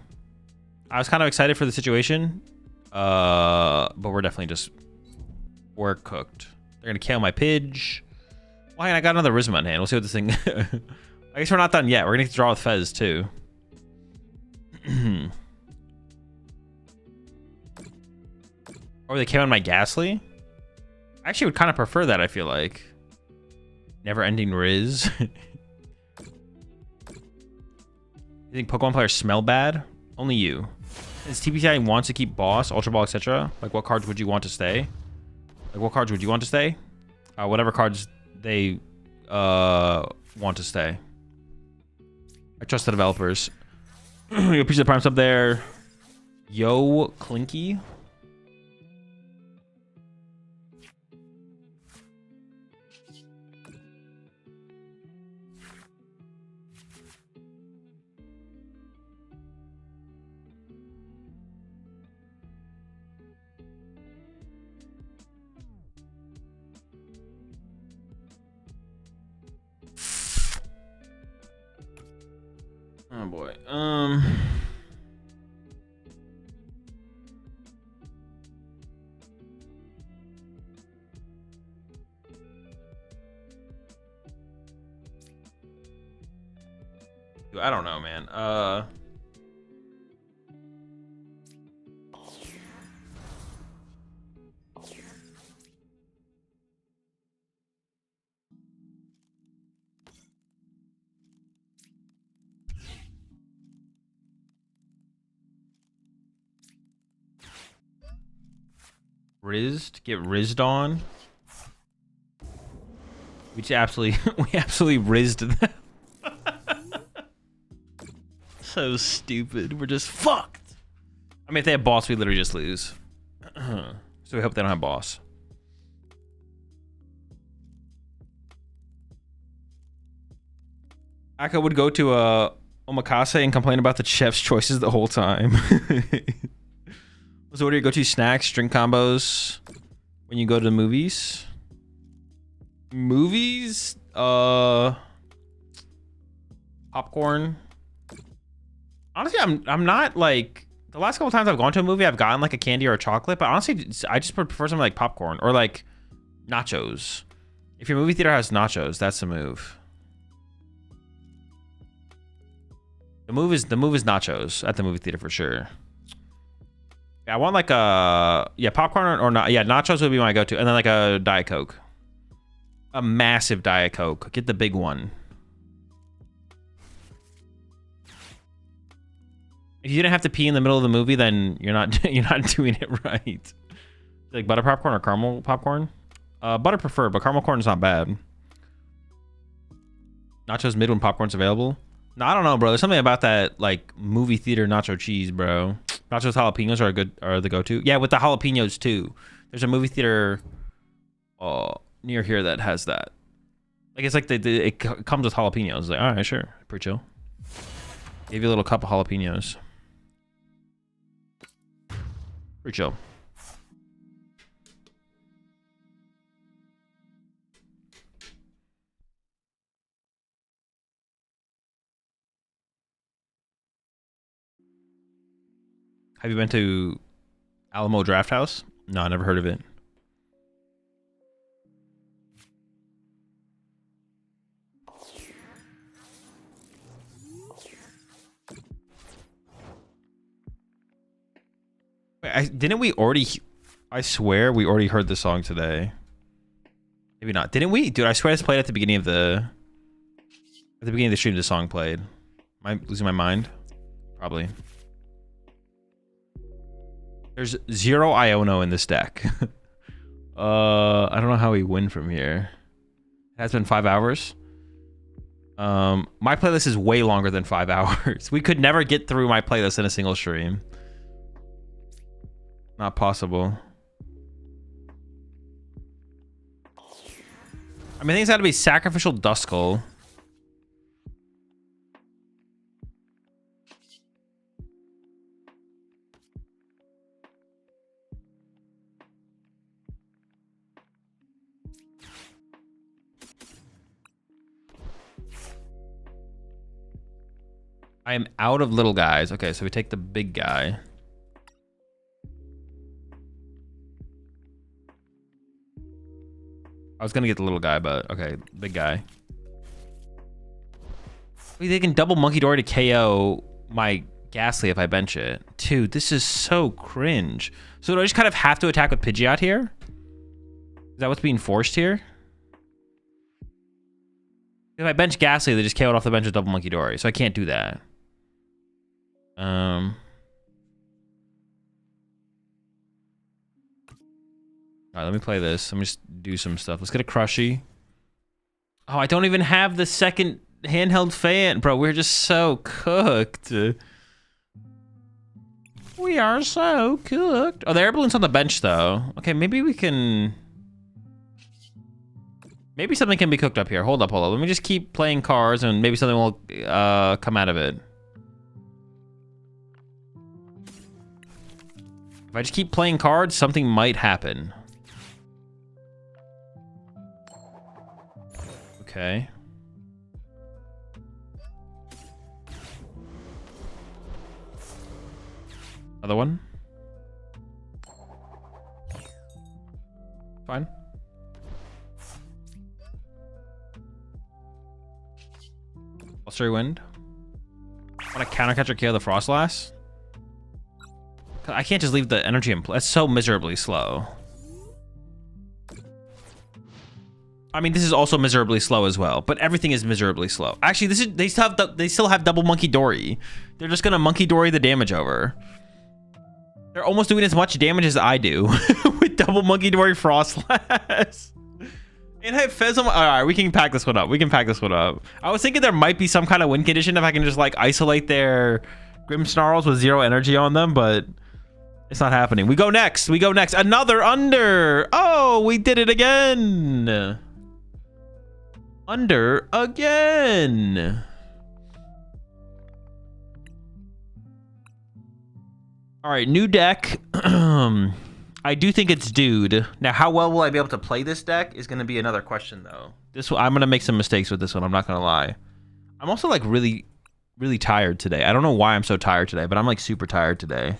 I was kind of excited for the situation. But we're definitely we're cooked. They're going to KO my Pidge. Why? I got another Rizma in hand. We'll see what this thing... I guess we're not done yet. We're going to draw with Fez, too. Or they came on my Ghastly? I actually would kind of prefer that, I feel like. Never-ending Riz. You think Pokemon players smell bad? Only you. Since TPCI wants to keep Boss, Ultra Ball, etc., like what cards would you want to stay? Like what cards would you want to stay? Whatever cards they want to stay. I trust the developers. Yo, piece of the Prime sub there. Yo, Clinky. Oh boy. Dude, I don't know, man. Rizzed? Get rizzed on? We just absolutely rizzed them. So stupid. We're just fucked. I mean, if they have boss, we literally just lose. So we hope they don't have boss. Aka would go to omakase and complain about the chef's choices the whole time. So what do you go to? Snacks, drink combos when you go to the movies? Movies? Popcorn. Honestly, I'm not like, the last couple times I've gone to a movie, I've gotten like a candy or a chocolate, but honestly, I just prefer something like popcorn or like nachos. If your movie theater has nachos, that's the move. The move is nachos at the movie theater for sure. Yeah, I want like a popcorn or not. Yeah, nachos would be my go-to, and then like a Diet Coke, a massive Diet Coke. Get the big one. If you didn't have to pee in the middle of the movie, then you're not doing it right. Like butter popcorn or caramel popcorn. Butter preferred, but caramel corn is not bad. Nachos mid when popcorn's available. No, I don't know, bro. There's something about that like movie theater nacho cheese, bro. Nachos jalapenos are the go-to. Yeah, with the jalapenos too. There's a movie theater near here that has that. Like it's like it comes with jalapenos. Like, all right, sure, pretty chill. Give you a little cup of jalapenos. Pretty chill. Have you been to Alamo Draft House? No, I never heard of it. Wait, didn't we already... I swear we already heard the song today. Maybe not. Didn't we? Dude, I swear it's played at the beginning of the... At the beginning of the stream, the song played. Am I losing my mind? Probably. There's 0 Iono in this deck. I don't know how we win from here. It has been 5 hours. My playlist is way longer than 5 hours. We could never get through my playlist in a single stream. Not possible. I mean, I think it's got to be Sacrificial Duskull. I am out of little guys. Okay, so we take the big guy. I was gonna get the little guy, but okay, big guy. Wait, they can double Monkey Dory to KO my Ghastly if I bench it. Dude, this is so cringe. So do I just kind of have to attack with Pidgeot here? Is that what's being forced here? If I bench Ghastly, they just KO it off the bench with double Monkey Dory, so I can't do that. All right, let me play this. Let me just do some stuff. Let's get a Crushy. Oh, I don't even have the second handheld fan. Bro, we're just so cooked. We are so cooked. Oh, the Air Balloon's on the bench, though. Okay, maybe we can... Maybe something can be cooked up here. Hold up, hold up. Let me just keep playing cards, and maybe something will come out of it. If I just keep playing cards, something might happen. Okay. Another one. Fine. Blustery Wind. Want to counter catch or KO the Frostlass? I can't just leave the energy in play. That's so miserably slow. I mean, this is also miserably slow as well, but everything is miserably slow. Actually, this is they still have double Monkey Dory. They're just gonna Monkey Dory the damage over. They're almost doing as much damage as I do with double Monkey Dory Frostlass. And hey, Fez, all right, we can pack this one up. We can pack this one up. I was thinking there might be some kind of win condition if I can just like isolate their Grimmsnarls with 0 energy on them, but it's not happening. We go next. We go next. Another under. Oh, we did it again. Under again. All right, new deck. I do think it's DooD. Now, how well will I be able to play this deck is going to be another question, though. I'm going to make some mistakes with this one. I'm not going to lie. I'm also like really tired today. I don't know why I'm so tired today, but I'm like super tired today.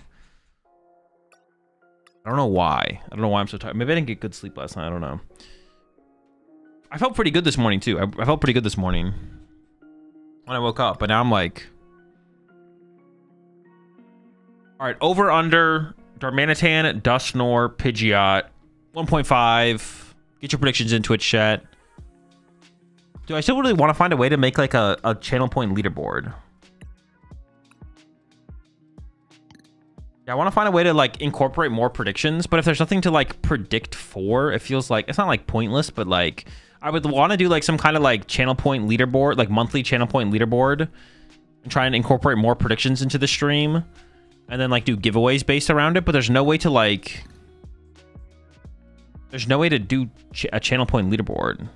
I don't know why. I don't know why I'm so tired. Maybe I didn't get good sleep last night. I don't know. I felt pretty good this morning, too. I felt pretty good this morning when I woke up, but now I'm like... All right, over, under, Darmanitan, Dusknoir, Pidgeot, 1.5. Get your predictions in Twitch chat. Do I still really want to find a way to make like a channel point leaderboard? Yeah, I want to find a way to like incorporate more predictions, but if there's nothing to like predict for, it feels like it's not like pointless, but like I would want to do like some kind of like channel point leaderboard, like monthly channel point leaderboard, and try and incorporate more predictions into the stream, and then like do giveaways based around it. But there's no way to like, there's no way to do a channel point leaderboard.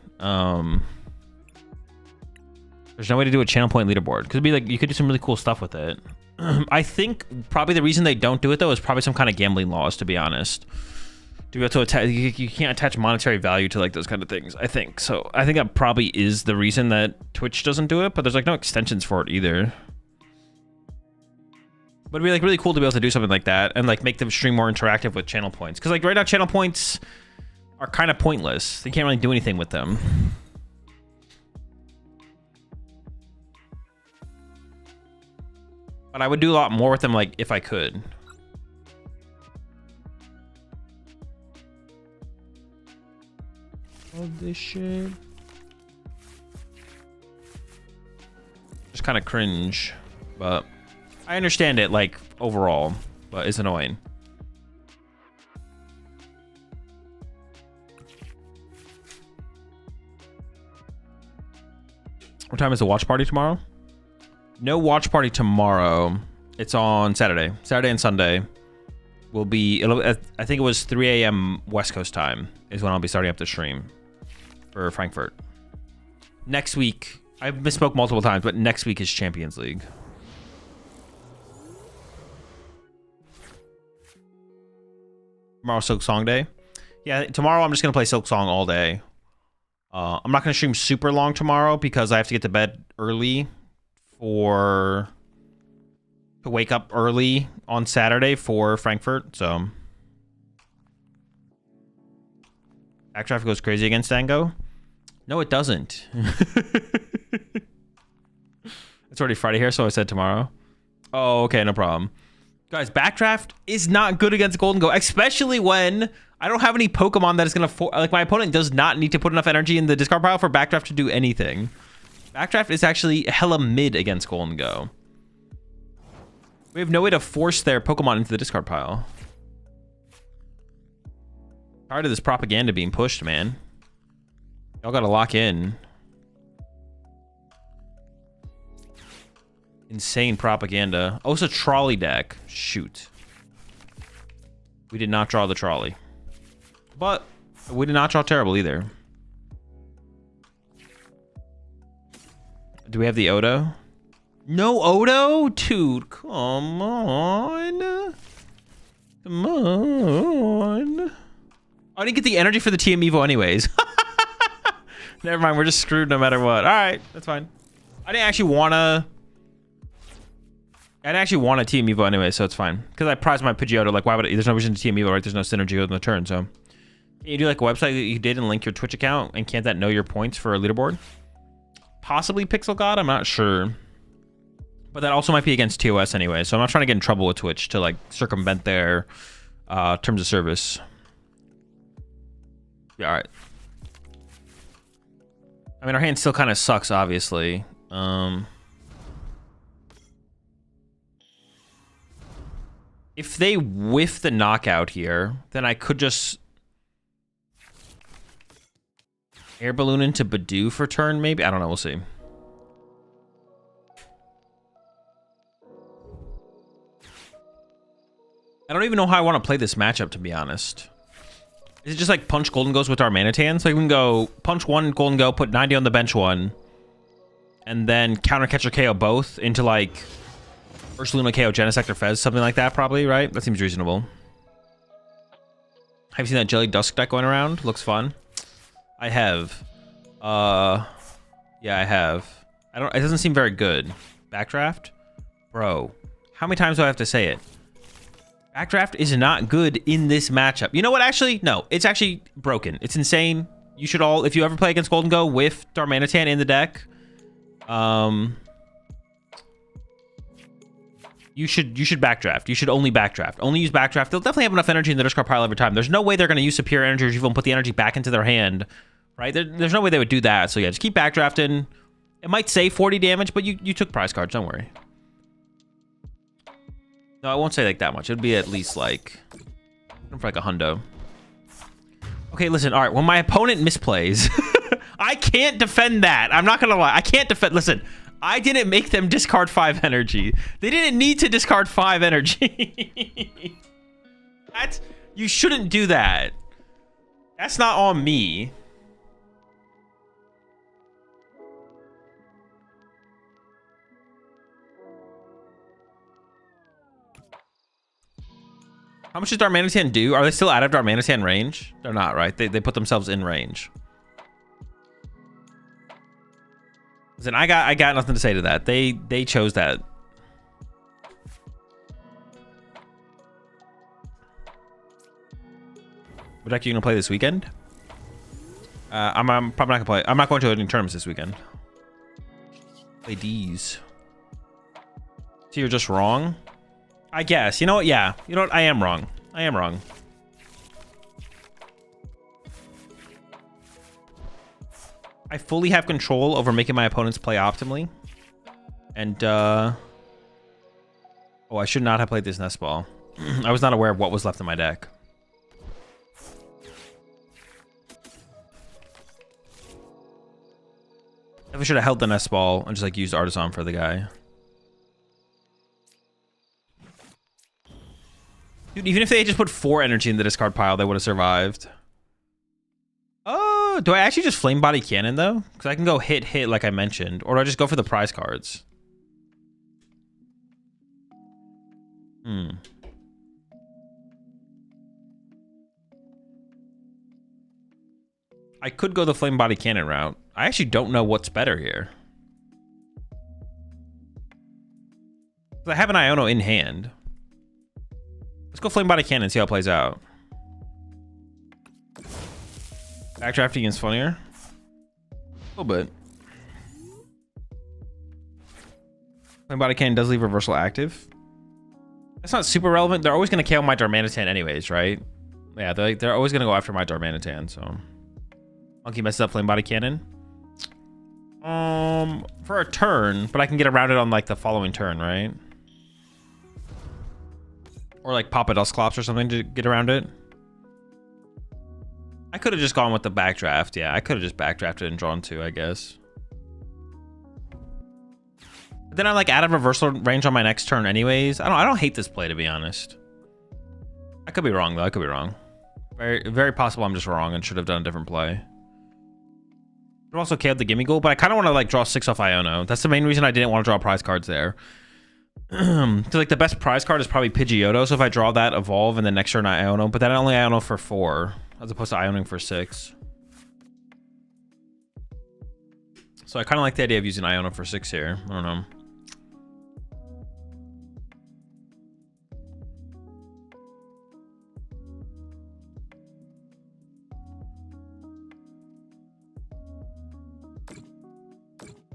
There's no way to do a channel point leaderboard because it'd be like you could do some really cool stuff with it. I think probably the reason they don't do it though is probably some kind of gambling laws, to be honest. To be able to attach, you can't attach monetary value to like those kind of things, I think. So I think that probably is the reason that Twitch doesn't do it, but there's like no extensions for it either. But it'd be like really cool to be able to do something like that and like make the stream more interactive with channel points. Because like right now channel points are kind of pointless. They can't really do anything with them. But I would do a lot more with them like if I could. All this shit. Just kind of cringe, but I understand it like overall, but it's annoying. What time is the watch party tomorrow? No watch party tomorrow. It's on Saturday. Saturday and Sunday will be, I think it was 3 a.m. West Coast time is when I'll be starting up the stream for Frankfurt. Next week, I misspoke multiple times, but next week is Champions League. Tomorrow Silk Song Day. Yeah, tomorrow I'm just gonna play Silk Song all day. I'm not gonna stream super long tomorrow because I have to get to bed early to wake up early on Saturday for Frankfurt. So Backdraft goes crazy against Dango. No, it doesn't. It's already Friday here, so I said tomorrow. Oh, okay, no problem. Guys, Backdraft is not good against Golden Go, especially when I don't have any Pokemon that is going to... Like, my opponent does not need to put enough energy in the discard pile for Backdraft to do anything. Backdraft is actually hella mid against Golden Go. We have no way to force their Pokemon into the discard pile. Tired of this propaganda being pushed, man. Y'all gotta lock in. Insane propaganda. Oh, it's a trolley deck. Shoot. We did not draw the trolley. But we did not draw terrible either. Do we have the Odo? No Odo? Dude, come on. Come on. I didn't get the energy for the TM Evo anyways. Never mind, we're just screwed no matter what. Alright, that's fine. I didn't actually want to TM Evo anyway, so it's fine. Because I prized my Pidgeotto, like why would there's no reason to TM Evo, right? There's no synergy with the turn, so. Can you do like a website that you did and link your Twitch account, and can't that know your points for a leaderboard? Possibly Pixel God, I'm not sure. But that also might be against TOS anyway, so I'm not trying to get in trouble with Twitch to like circumvent their terms of service. Yeah, alright. I mean, our hand still kind of sucks, obviously. If they whiff the knockout here, then I could just air balloon into Badoo for turn, maybe? I don't know, we'll see. I don't even know how I want to play this matchup, to be honest. Is it just like punch Golden Goes with our Manatan? So we can go punch one Golden Go, put 90 on the bench one, and then counter catcher KO both into like Ursaluna KO Genesect or Fez, something like that probably, right? That seems reasonable. Have you seen that Jelly Dusk deck going around? Looks fun. I have. Yeah, I have. It doesn't seem very good. Backdraft? Bro, how many times do I have to say it? Backdraft is not good in this matchup. You know what? Actually, no. It's actually broken. It's insane. You should all, if you ever play against Golden Go with Darmanitan in the deck, you should backdraft. You should only backdraft. Only use backdraft. They'll definitely have enough energy in the discard pile every time. There's no way they're going to use superior energy or even put the energy back into their hand, right? There's no way they would do that. So yeah, just keep backdrafting. It might save 40 damage, but you took prize cards. Don't worry. No, I won't say like that much. It'd be at least like, for like a hundo. Okay, listen. All right, when my opponent misplays, I can't defend that. I'm not gonna lie. I can't defend. Listen, I didn't make them discard 5 energy. They didn't need to discard 5 energy. You shouldn't do that. That's not on me. How much does Darmanitan do? Are they still out of Darmanitan range? They're not, right? They put themselves in range. Listen, I got nothing to say to that. They chose that. What deck are you gonna play this weekend? I'm probably not gonna play. I'm not going to any tournaments this weekend. Play D's. So you're just wrong? I guess. You know what? Yeah. You know what? I am wrong. I am wrong. I fully have control over making my opponents play optimally. And, oh, I should not have played this nest ball. I was not aware of what was left in my deck. I should have held the nest ball and just, like, used Artisan for the guy. Dude, even if they just put 4 energy in the discard pile, they would have survived. Oh, do I actually just Flame Body Cannon, though? Because I can go hit, like I mentioned. Or do I just go for the prize cards? I could go the Flame Body Cannon route. I actually don't know what's better here. I have an Iono in hand. Let's go Flame Body Cannon and see how it plays out. Backdrafting is funnier. A little bit. Flame Body Cannon does leave reversal active. That's not super relevant. They're always going to KO my Darmanitan anyways, right? Yeah, they're always going to go after my Darmanitan, so... Monkey messes up Flame Body Cannon. For a turn, but I can get around it on, like, the following turn, right? Or, like, pop a Dusclops or something to get around it. I could have just gone with the backdraft. Yeah, I could have just backdrafted and drawn 2, I guess. But then I'm, like, out of reversal range on my next turn anyways. I don't hate this play, to be honest. I could be wrong, though. I could be wrong. Very, very possible I'm just wrong and should have done a different play. It also KO'd the gimme goal, but I kind of want to, like, draw 6 off Iono. That's the main reason I didn't want to draw prize cards there. Because, like, the best prize card is probably Pidgeotto, so if I draw that, evolve, and then next turn I Iono, but then I only Iono for 4, as opposed to Ioning for 6. So I kind of like the idea of using Iono for 6 here. I don't know.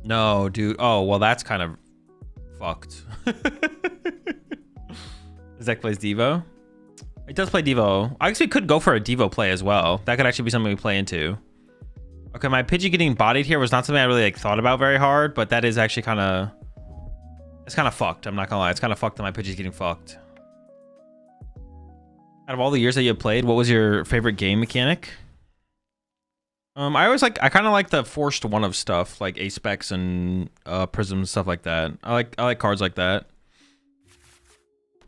No, dude. Oh, well, that's kind of fucked. This deck plays Devo. It does play Devo. I actually could go for a Devo play as well. That could actually be something we play into. Okay, my Pidgey getting bodied here was not something I really, like, thought about very hard, but that is actually kind of... It's kind of fucked. I'm not gonna lie. It's kind of fucked that my Pidgey's getting fucked. Out of all the years that you have played, what was your favorite game mechanic? I kind of like the forced one of stuff, like Ace-Specs and Prisms, stuff like that. I like cards like that.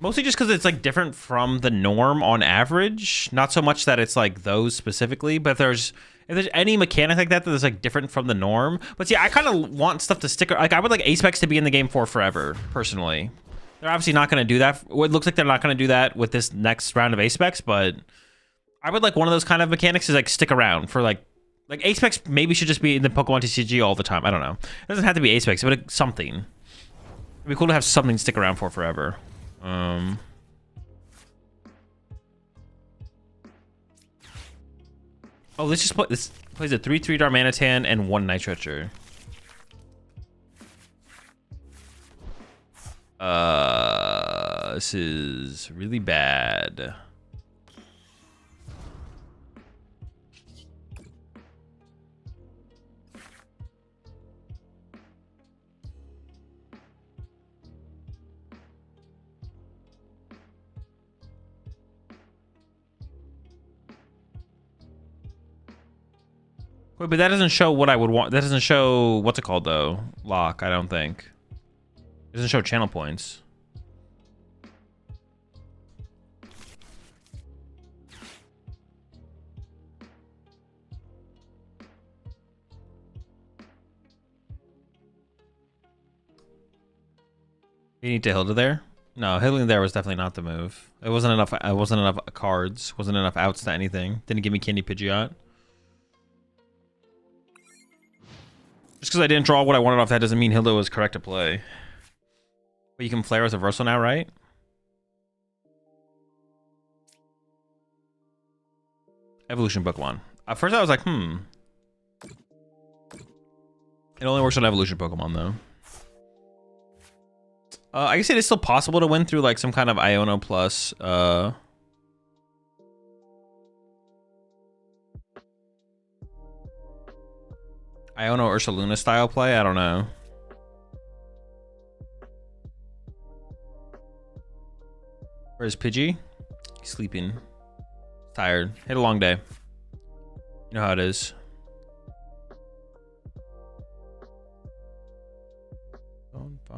Mostly just because it's, like, different from the norm on average. Not so much that it's, like, those specifically, but if there's any mechanic like that that's, like, different from the norm. But see, I kind of want stuff to stick. Like, I would like Ace-Specs to be in the game for forever, personally. They're obviously not going to do that. It looks like they're not going to do that with this next round of Ace-Specs, but I would like one of those kind of mechanics to, like, stick around for, like Ace-Specs maybe should just be in the PokemonTCG all the time. I don't know. It doesn't have to be Ace-Specs, but it's something. It'd be cool to have something to stick around for forever. Oh, let's just play. This plays a 3/3 Darmanitan and 1 Nitratcher. This is really bad. Wait, but that doesn't show what I would want. That doesn't show, what's it called, though? Lock, I don't think. It doesn't show channel points. You need to Hilda there? No, hitting there was definitely not the move. It wasn't enough. It wasn't enough cards. Wasn't enough outs to anything. Didn't give me Candy Pidgeot. Just because I didn't draw what I wanted off that doesn't mean Hildo was correct to play. But you can flare with reversal now, right? Evolution Pokemon. At first I was like, It only works on evolution Pokemon though. I guess it is still possible to win through like some kind of Iono plus Iono Ursaluna style play. I don't know. Where's Pidgey? He's sleeping. Tired. Hit a long day. You know how it is. On fire.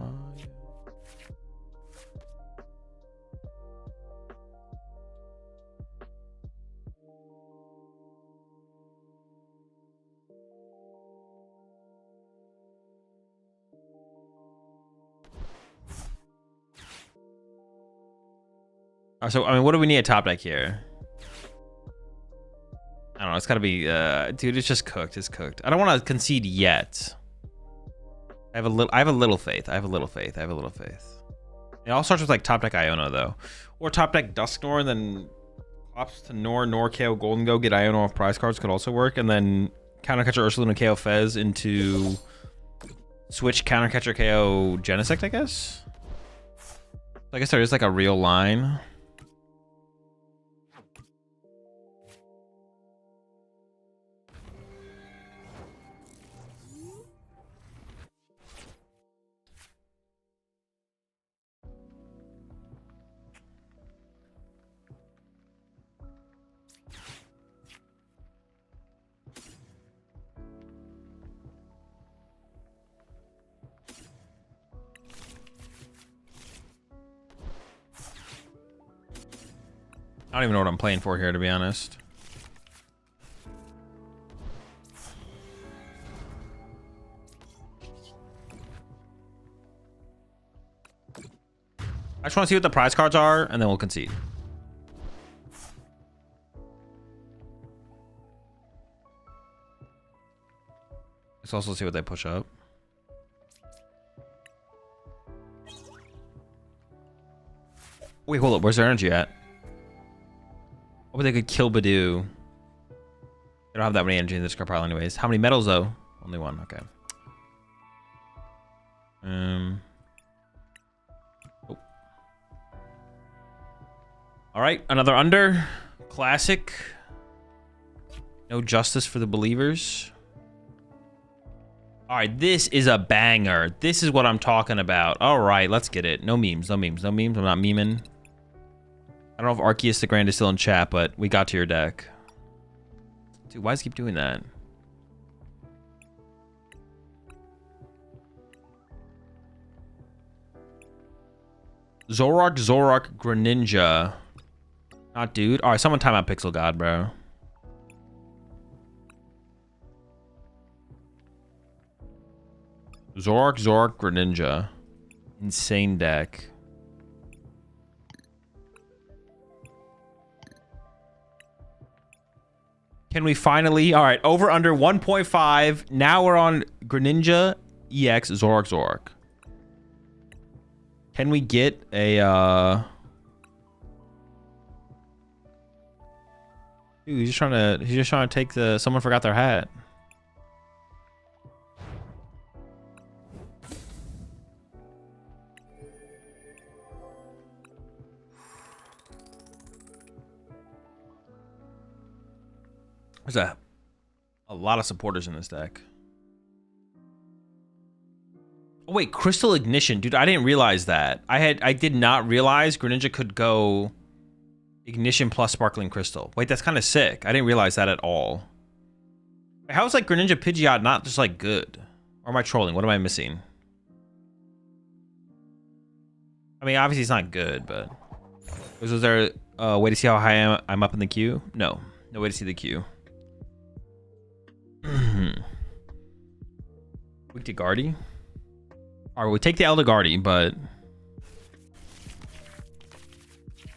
So, I mean, what do we need a top deck here? I don't know. It's got to be, dude. It's just cooked. It's cooked. I don't want to concede yet. I have a little faith. I have a little faith. It all starts with like top deck Iono though, or top deck Dusknoir, and then ops to Nor KO Golden Go, get Iono off prize cards could also work, and then countercatcher Ursaluna KO Fez into switch countercatcher KO Genesect, I guess. I guess there is like a real line. I don't even know what I'm playing for here, to be honest. I just want to see what the prize cards are, and then we'll concede. Let's also see what they push up. Wait, hold up. Where's their energy at? Oh, they could kill Badoo. They don't have that many energy in this card pile anyways. How many medals though? Only one. Okay. Oh. All right, another under. Classic. No justice for the believers. All right, this is a banger. This is what I'm talking about. All right, let's get it. No memes, no memes, no memes. I'm not memeing. I don't know if Arceus the Grand is still in chat, but we got to your deck. Dude, why does he keep doing that? Zoroark, Greninja. Not dude. All right, someone time out Pixel God, bro. Zoroark, Greninja. Insane deck. Can we finally... All right, over under 1.5. Now we're on Greninja, EX, Zoroark. Can we get a... Dude, he's just trying to take the... Someone forgot their hat. There's a lot of supporters in this deck. Oh wait, Crystal Ignition, dude! I didn't realize that. I did not realize Greninja could go Ignition plus Sparkling Crystal. Wait, that's kind of sick. I didn't realize that at all. How is like Greninja Pidgeot not just like good? Or am I trolling? What am I missing? I mean, obviously it's not good, but was there a way to see how high I'm up in the queue? No way to see the queue. Weak to Guardy. Alright, we'll take the Elder Guardy, but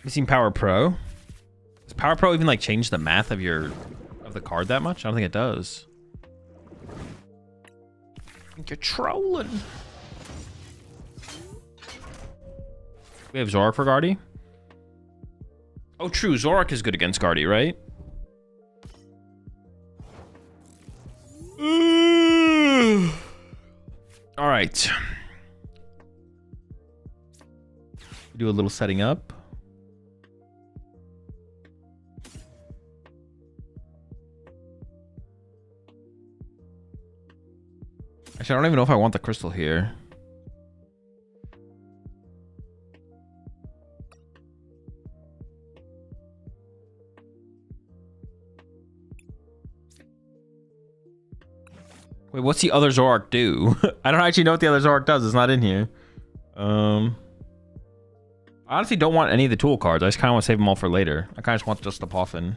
You seen Power Pro? Does Power Pro even like change the math of the card that much? I don't think it does. I think you're trolling. We have Zorak for Guardy. Oh, true. Zorak is good against Guardy, right? All right. Do a little setting up. Actually, I don't even know if I want the crystal here. Wait, what's the other Zorak do? I don't actually know what the other Zorak does. It's not in here. I honestly don't want any of the tool cards. I just kind of want to save them all for later. I kind of just want just the Poffin.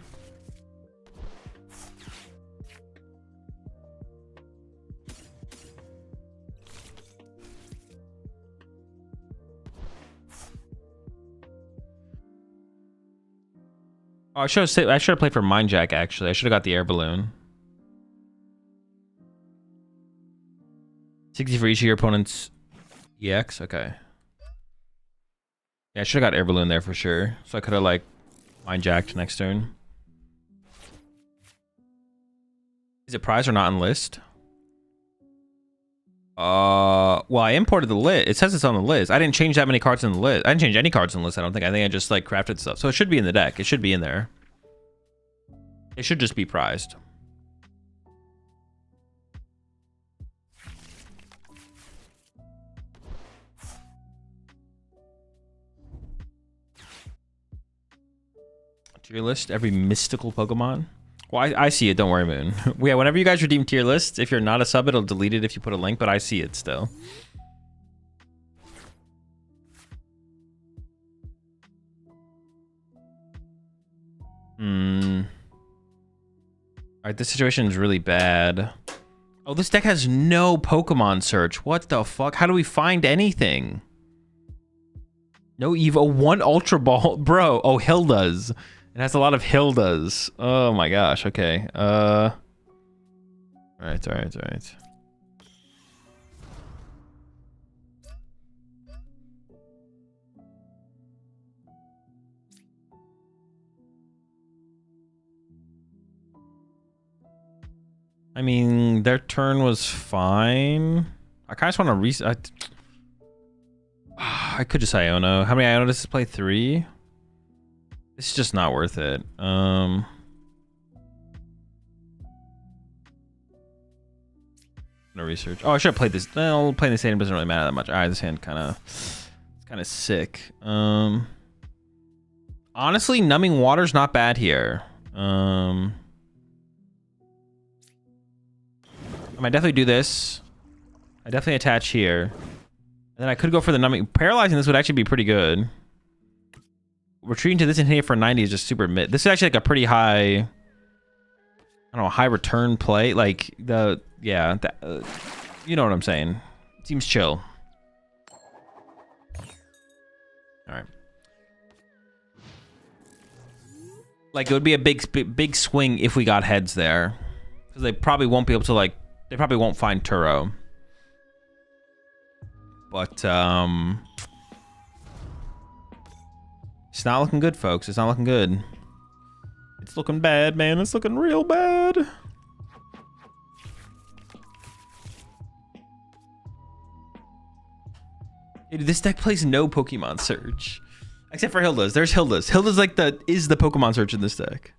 Oh, I should have played for Mind Jack, actually. I should have got the air balloon. 60 for each of your opponent's EX? Okay. Yeah, I should have got air balloon there for sure. So I could have like Mind Jacked next turn. Is it prize or not on list? Well, I imported the list. It says it's on the list. I didn't change that many cards in the list. I didn't change any cards in the list, I don't think. I think I just like crafted stuff. So it should be in the deck. It should be in there. It should just be prized. Tier list every mystical Pokemon. Well, I see it. Don't worry, Moon. Yeah, whenever you guys redeem tier lists, if you're not a sub, it'll delete it if you put a link, but I see it still. Alright, this situation is really bad. Oh, this deck has no Pokemon search. What the fuck? How do we find anything? No Evo, one Ultra Ball. Bro, oh, Hilda's. It has a lot of Hildas. Oh my gosh, okay. Alright. I mean, their turn was fine. I kind of just want to reset. I could just Iono. How many Iono does this play? 3? It's just not worth it. No research. Oh, I should have played this. Well, playing this hand doesn't really matter that much. All right, this hand it's kind of sick. Honestly, Numbing Water's not bad here. I might definitely do this. I definitely attach here. And then I could go for the numbing. Paralyzing this would actually be pretty good. Retreating to this and hitting it for 90 is just super mid. This is actually like a pretty high, I don't know, high return play. Like you know what I'm saying. Seems chill. All right. Like it would be a big swing if we got heads there, because they probably won't be able to they probably won't find Turo. But it's not looking good, folks. It's not looking good. It's looking bad, man. It's looking real bad. Dude, this deck plays no Pokemon search. Except for Hilda's. There's Hilda's. Hilda's like is the Pokemon search in this deck.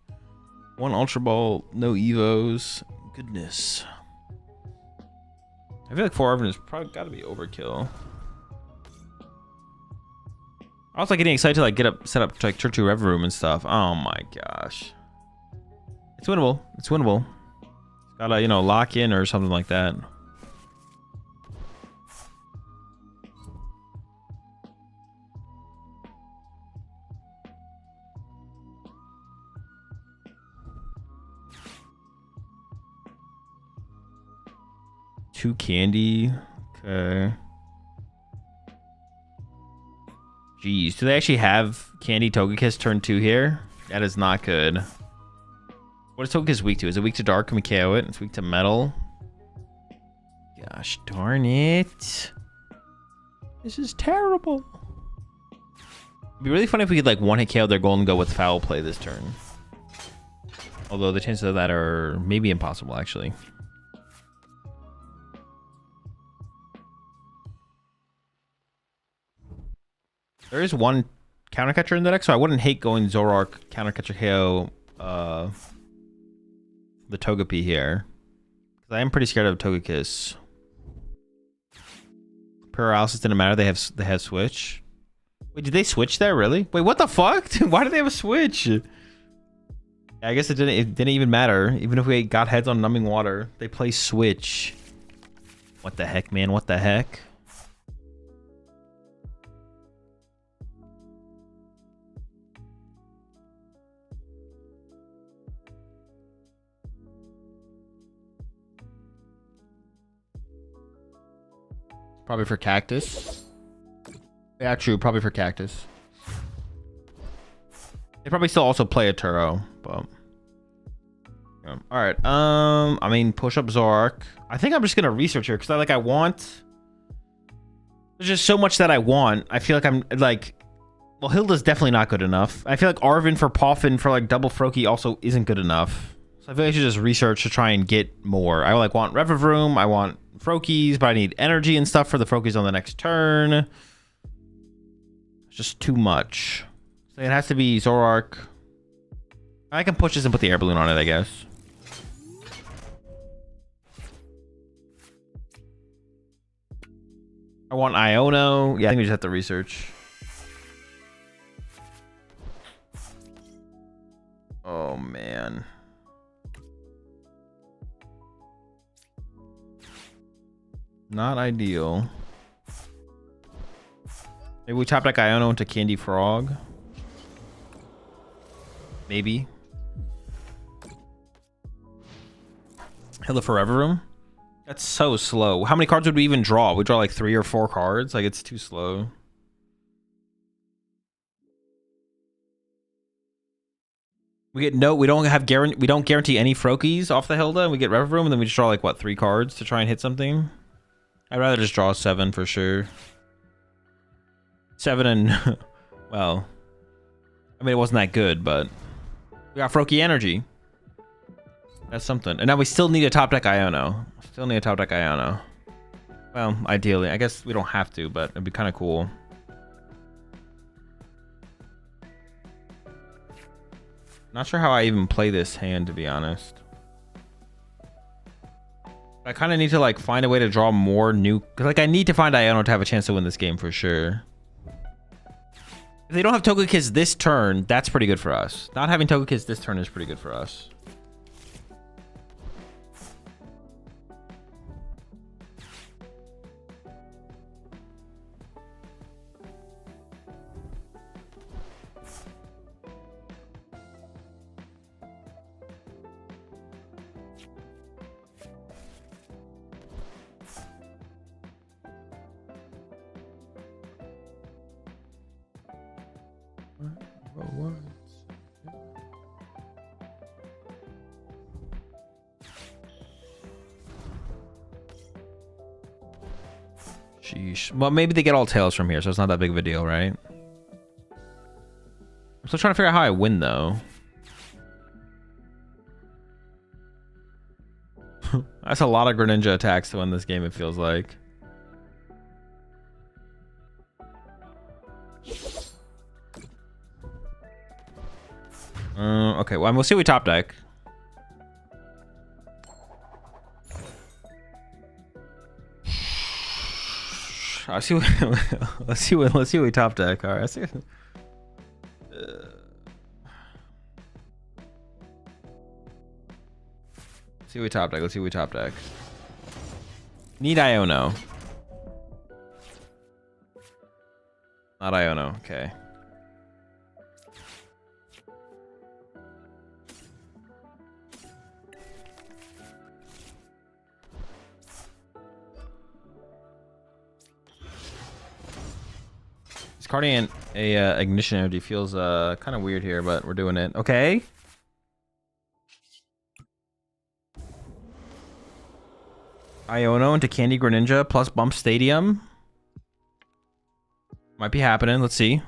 1 Ultra Ball, no Evos. Goodness. I feel like 4 Arven is probably got to be overkill. I was like getting excited to like set up like Church Rev Room and stuff. Oh my gosh. It's winnable. It's winnable. It's gotta, you know, lock in or something like that. Two candy. Okay. Jeez, do they actually have Candy Togekiss turn 2 here? That is not good. What is Togekiss weak to? Is it weak to Dark? Can we KO it? It's weak to Metal. Gosh darn it. This is terrible. It'd be really funny if we could like one-hit KO their goal and go with Foul Play this turn. Although the chances of that are maybe impossible, actually. There is one countercatcher in the deck, so I wouldn't hate going Zoroark, countercatcher KO, the Togepi here. Because I am pretty scared of Togekiss. Paralysis didn't matter, they have switch. Wait, did they switch there, really? Wait, what the fuck? Why did they have a switch? Yeah, I guess it didn't even matter. Even if we got heads on Numbing Water, they play switch. What the heck, man? What the heck? Probably for Cactus. Yeah, true. Probably for Cactus. They probably still also play a Turo, but yeah. All right. I mean, push up Zoroark. I think I'm just gonna research here because I want. There's just so much that I want. I feel like I'm like, well, Hilda's definitely not good enough. I feel like Arven for Poffin for like double Froakie also isn't good enough. So I feel like I should just research to try and get more. I like want Revavroom. I want Froakies, but I need energy and stuff for the Froakies on the next turn. It's just too much. So it has to be Zoroark. I can push this and put the air balloon on it, I guess. I want Iono. Yeah, I think we just have to research. Oh, man. Not ideal. Maybe we top deck Iono into Candy Frog. Maybe. Hello Forever Room. That's so slow. How many cards would we even draw? We draw like 3 or 4 cards. Like it's too slow. We get no. We don't guarantee any Froakies off the Hilda. And we get Rever Room, and then we just draw like what 3 cards to try and hit something. I'd rather just draw 7 for sure. 7 and well, I mean it wasn't that good, but we got Froakie Energy. That's something. And now we still need a top deck Iono. Still need a top deck Iono. Well, ideally, I guess we don't have to, but it'd be kind of cool. Not sure how I even play this hand, to be honest. I kind of need to like find a way to draw more new, because like I need to find Iono to have a chance to win this game for sure. If they don't have Togekiss this turn, that's pretty good for us. Not having Togekiss this turn is pretty good for us. Sheesh. Well, maybe they get all tails from here, so it's not that big of a deal, right? I'm still trying to figure out how I win, though. That's a lot of Greninja attacks to win this game, it feels like. Okay, well, we'll see what we top deck. I'll see what, let's see what we top deck. All right, let's see. Let's see what we top deck. Let's see what we top deck. Need Iono. Not Iono. Okay. Discarding a ignition energy feels kind of weird here, but we're doing it. Okay. Iono into Candy Greninja plus Bump Stadium. Might be happening. Let's see.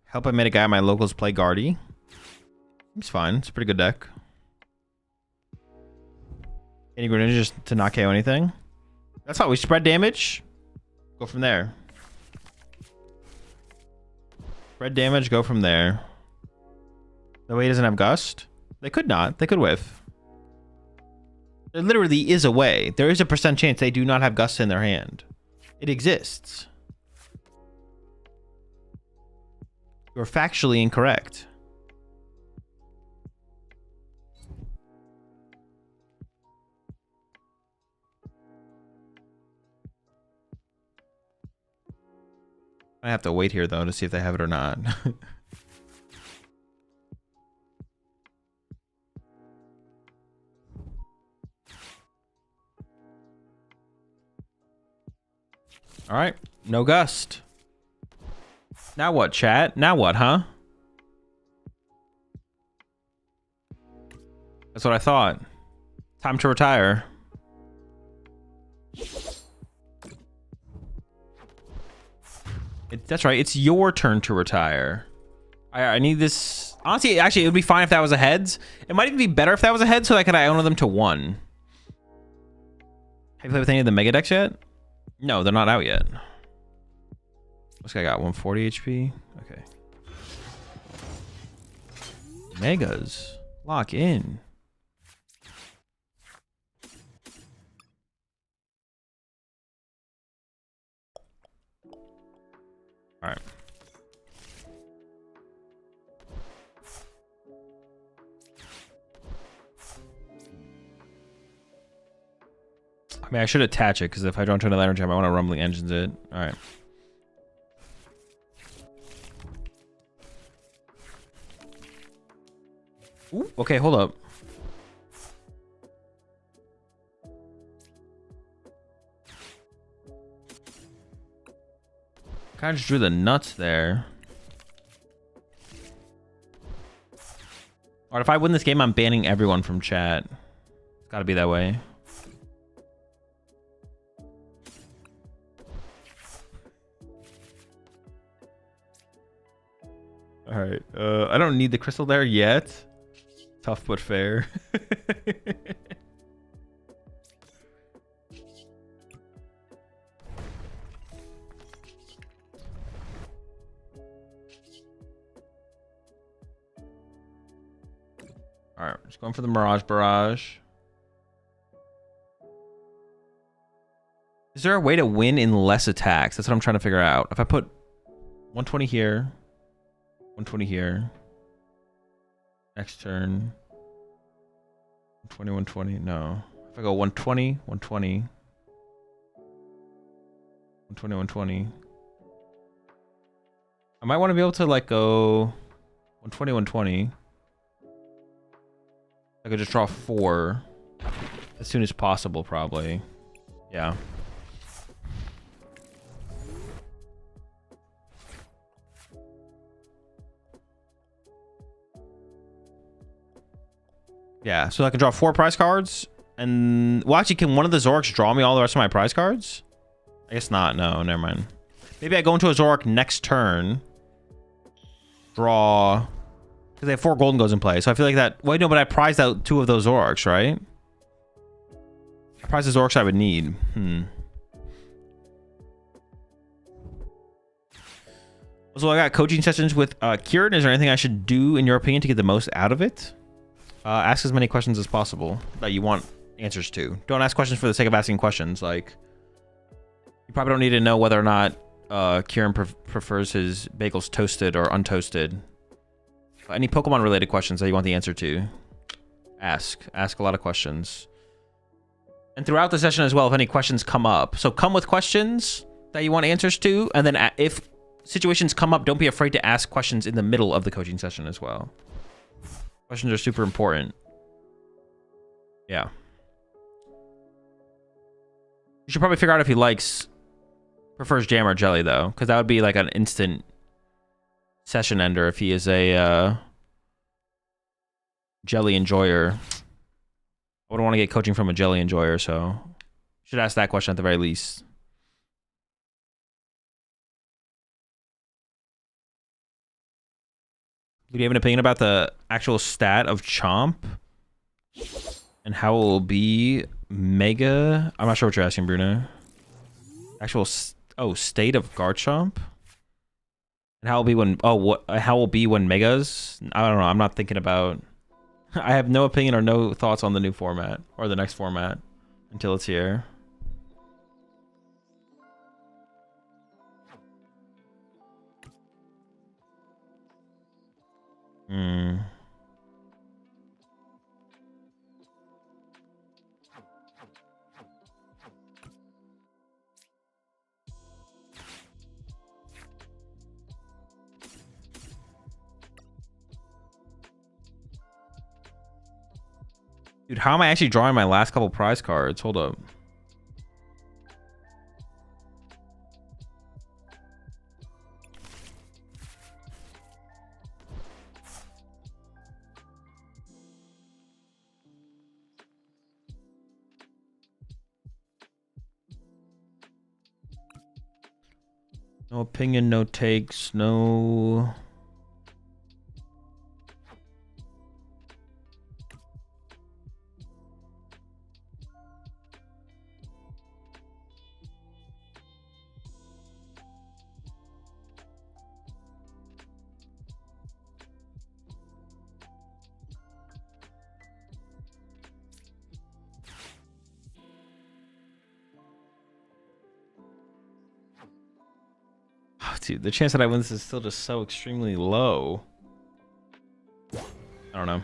Help I made a guy at my locals play Guardy. It's fine. It's a pretty good deck. Any Greninja just to not KO anything. That's how we spread damage. Go from there. Spread damage, go from there. The way he doesn't have Gust. They could not. They could whiff. There literally is a way. There is a % chance they do not have Gust in their hand. It exists. You're factually incorrect. I have to wait here though to see if they have it or not. All right, no Gust. Now what, chat? Now what, huh? That's what I thought. Time to retire. That's right. It's your turn to retire. I need this. Honestly, actually, it would be fine if that was a heads. It might even be better if that was a head, so I could Iono them to 1. Have you played with any of the Mega decks yet? No, they're not out yet. This guy got 140 HP. Okay. Megas. Lock in. All right. I mean, I should attach it because if I draw into another energy, I want to rumbling engines it. All right. Ooh, okay, hold up. Kind of just drew the nuts there. Alright, if I win this game, I'm banning everyone from chat. It's gotta be that way. Alright, I don't need the crystal there yet. Tough but fair. All right, just going for the Mirage Barrage. Is there a way to win in less attacks? That's what I'm trying to figure out. If I put 120 here, 120 here, next turn, 120, 120, no. If I go 120, 120, 120, 120, I might want to be able to like go 120, 120. I could just draw 4 as soon as possible, probably. Yeah. Yeah, so I can draw 4 prize cards. And, well, actually, can one of the Zoroarks draw me all the rest of my prize cards? I guess not. No, never mind. Maybe I go into a Zoroark next turn. Draw... Because they have 4 golden goes in play. So I feel like that... Wait, no, but I prized out 2 of those Zoroarks, right? I prized the Zoroarks I would need. So I got coaching sessions with Kieran. Is there anything I should do, in your opinion, to get the most out of it? Ask as many questions as possible that you want answers to. Don't ask questions for the sake of asking questions. Like, you probably don't need to know whether or not Kieran prefers his bagels toasted or untoasted. Any Pokemon related questions that you want the answer to, ask a lot of questions. And throughout the session as well, if any questions come up, so come with questions, that you want answers to. And then if situations come up, don't be afraid to ask questions in the middle of the coaching session as well. Questions are super important. Yeah. You should probably figure out if he prefers jam or jelly though, because that would be like an instant session ender if he is a jelly enjoyer. I wouldn't want to get coaching from a jelly enjoyer, so should ask that question at the very least. Do you have an opinion about the actual stat of Chomp and how it will be mega? I'm not sure what you're asking, Bruno. Actual state of Garchomp and how it will be when how it will be when megas. I don't know. I'm not thinking about. I have no opinion or no thoughts on the new format or the next format until it's here. Dude, how am I actually drawing my last couple prize cards? Hold up. No opinion, no takes, no... Dude, the chance that I win this is still just so extremely low. I don't know.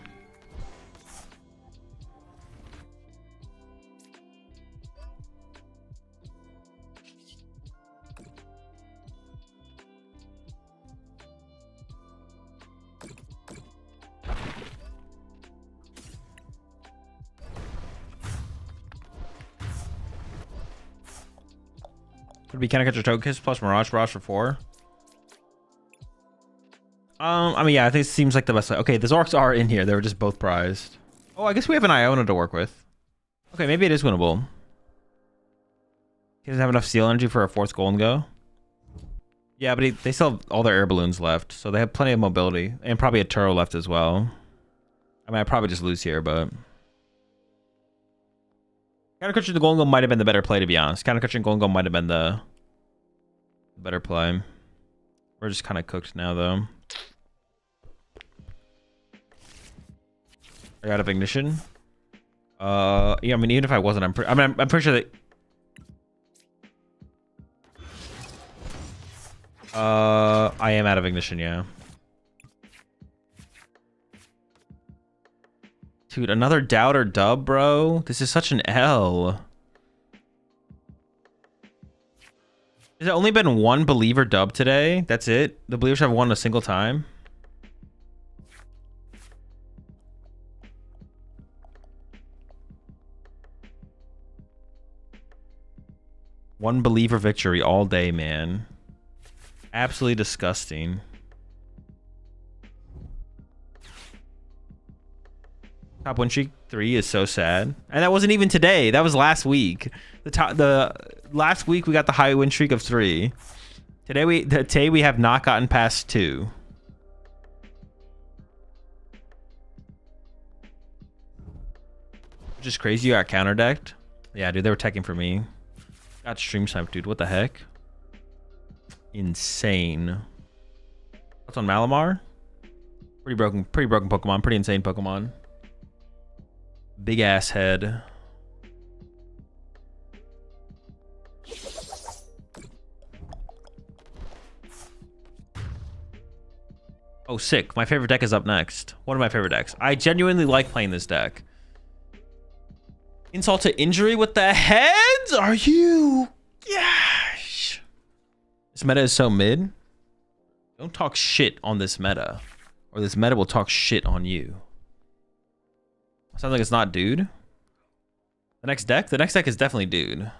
Could be Catch your Togekiss plus Mirage Barrage for 4. I mean, yeah, I think it seems like the best way. Okay, the Zorks are in here. They were just both prized. Oh, I guess we have an Iona to work with. Okay, maybe it is winnable. He doesn't have enough Steel Energy for a 4th Golden Go. Yeah, but they still have all their air balloons left, so they have plenty of mobility. And probably a Turo left as well. I mean, I probably just lose here, but... Catching the Golden Go might have been the better play, to be honest. Catching Golden Go might have been the better play. We're just kind of cooked now, though. I got of Ignition. Yeah, I mean, even if I wasn't, I'm pretty sure that... I am out of Ignition, yeah. Dude, another Doubter dub, bro. This is such an L. Has there only been one Believer dub today? That's it? The Believers have won a single time? One Believer victory all day, man. Absolutely disgusting. Top win streak 3 is so sad. And that wasn't even today. That was last week. The last week we got the high win streak of 3. Today we have not gotten past 2. Which is crazy. You got counterdecked. Yeah, dude, they were teching for me. Got stream snipe, dude. What the heck? Insane. What's on Malamar? Pretty broken Pokemon. Pretty insane Pokemon. Big ass head. Oh, sick. My favorite deck is up next. One of my favorite decks. I genuinely like playing this deck. Insult to injury with the heads? Are you? Gosh. This meta is so mid. Don't talk shit on this meta, or this meta will talk shit on you. Sounds like it's not DooD. The next deck? The next deck is definitely DooD.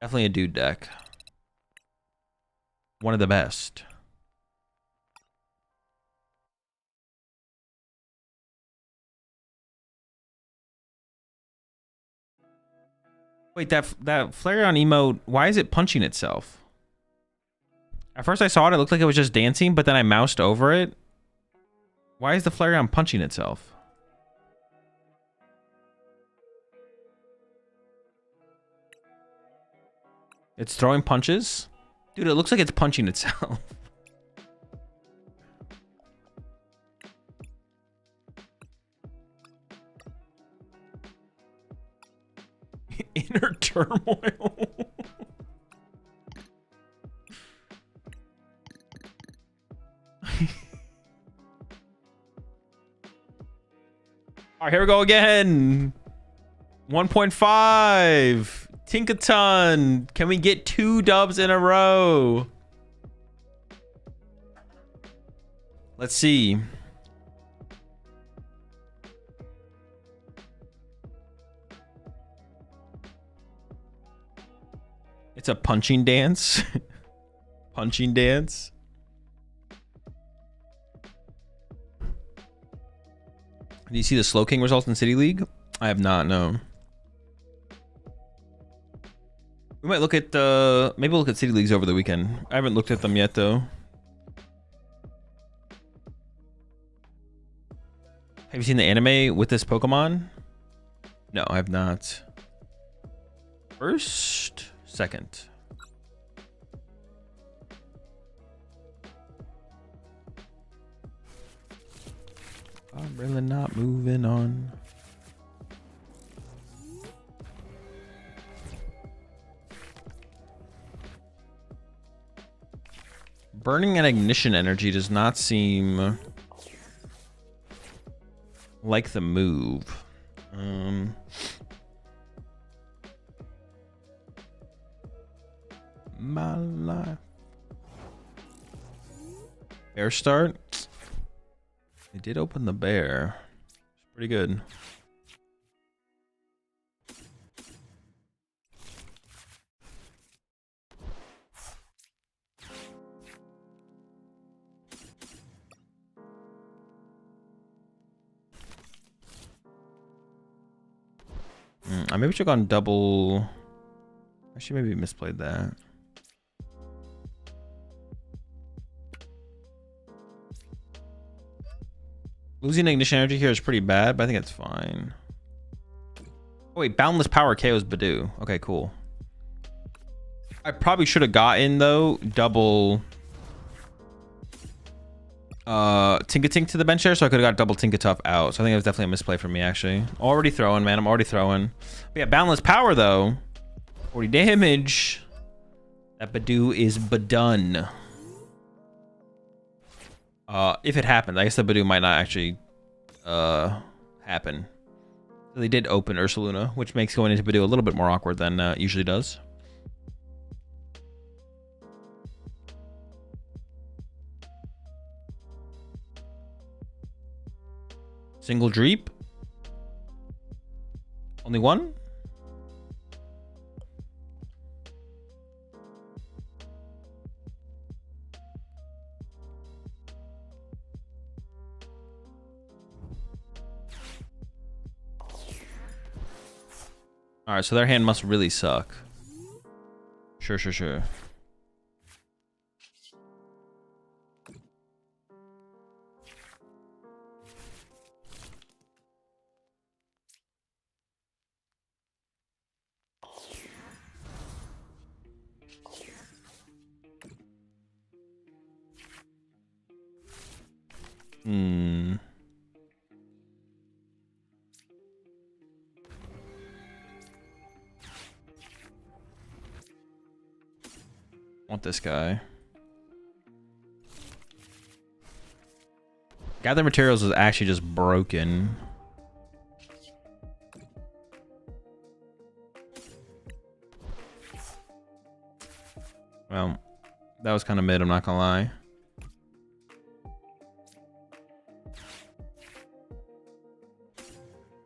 Definitely a DooD deck. One of the best. Wait, that Flareon emote, why is it punching itself? At first I saw it, it looked like it was just dancing, but then I moused over it. Why is the Flareon punching itself? It's throwing punches? Dude, it looks like it's punching itself. Inner turmoil. All right, here we go again. 1.5. Tinkaton. Can we get 2 dubs in a row? Let's see. It's a punching dance. Punching dance. Do you see the Slow King results in City League? I have not, no. We might look at maybe we'll look at City Leagues over the weekend. I haven't looked at them yet though. Have you seen the anime with this Pokemon? No, I have not. First, second. I'm really not moving on. Burning and ignition energy does not seem like the move. My life. Bear start. They did open the bear. It's pretty good. I maybe should have gone double. Actually, maybe misplayed that. Losing ignition energy here is pretty bad, but I think it's fine. Oh wait, boundless power KOs Badoo. Okay, cool. I probably should have gotten though double Tinkatink to the bench there, so I could have got double Tinkatuff out. So I think it was definitely a misplay for me actually. Already throwing, man. I'm already throwing. But yeah, boundless power though. 40 damage. That Badoo is badun. If it happened, I guess the Badoo might not actually happen. So they did open Ursaluna, which makes going into Badoo a little bit more awkward than it usually does. Single Dreep. Only one? All right, so their hand must really suck. Sure. Want this guy. Gather materials is actually just broken. Well, That was kind of mid, I'm not gonna lie.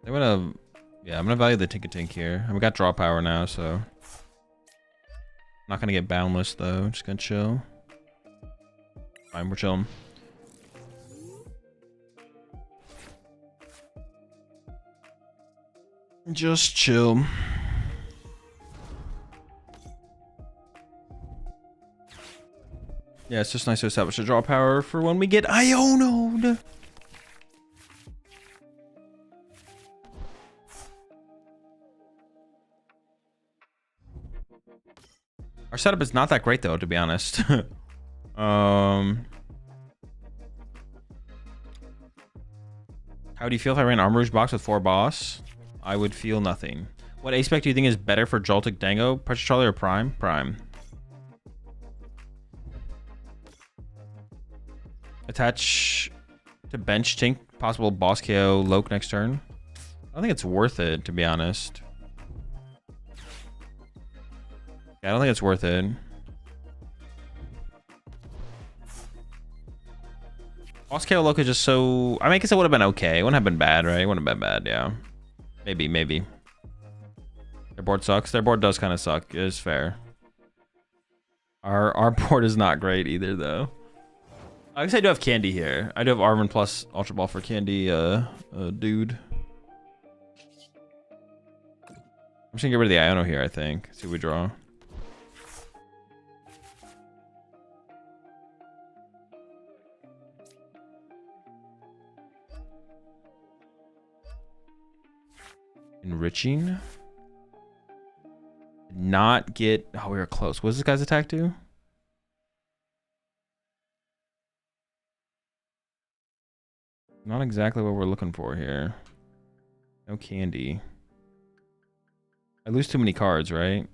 They would have... Yeah, I'm gonna value the Tink here. And we got draw power now, so... I'm not gonna get boundless, though. Just gonna chill. Fine, we're chilling. Just chill. Yeah, it's just nice to establish a draw power for when we get Iono'd. Our setup is not that great though, to be honest. How do you feel if I ran Armor Rouge box with 4 boss? I would feel nothing. What ace spec do you think is better for Joltik Dango? Pressure Trolley or Prime? Prime. Attach to bench Tink, possible boss KO Loke next turn. I don't think it's worth it, to be honest. Yeah, I don't think it's worth it. Boss KO Loke is just so... I mean, I guess it would have been okay. It wouldn't have been bad, right? It wouldn't have been bad, yeah. Maybe. Their board sucks. Their board does kind of suck. It is fair. Our board is not great either, though. I guess I do have Candy here. I do have Arvin plus Ultra Ball for Candy, dude. I'm just gonna get rid of the Iono here, I think. See what we draw. Enriching. Not get... Oh, we were close. What does this guy's attack do? Not exactly what we're looking for here. No Candy. I lose too many cards, right?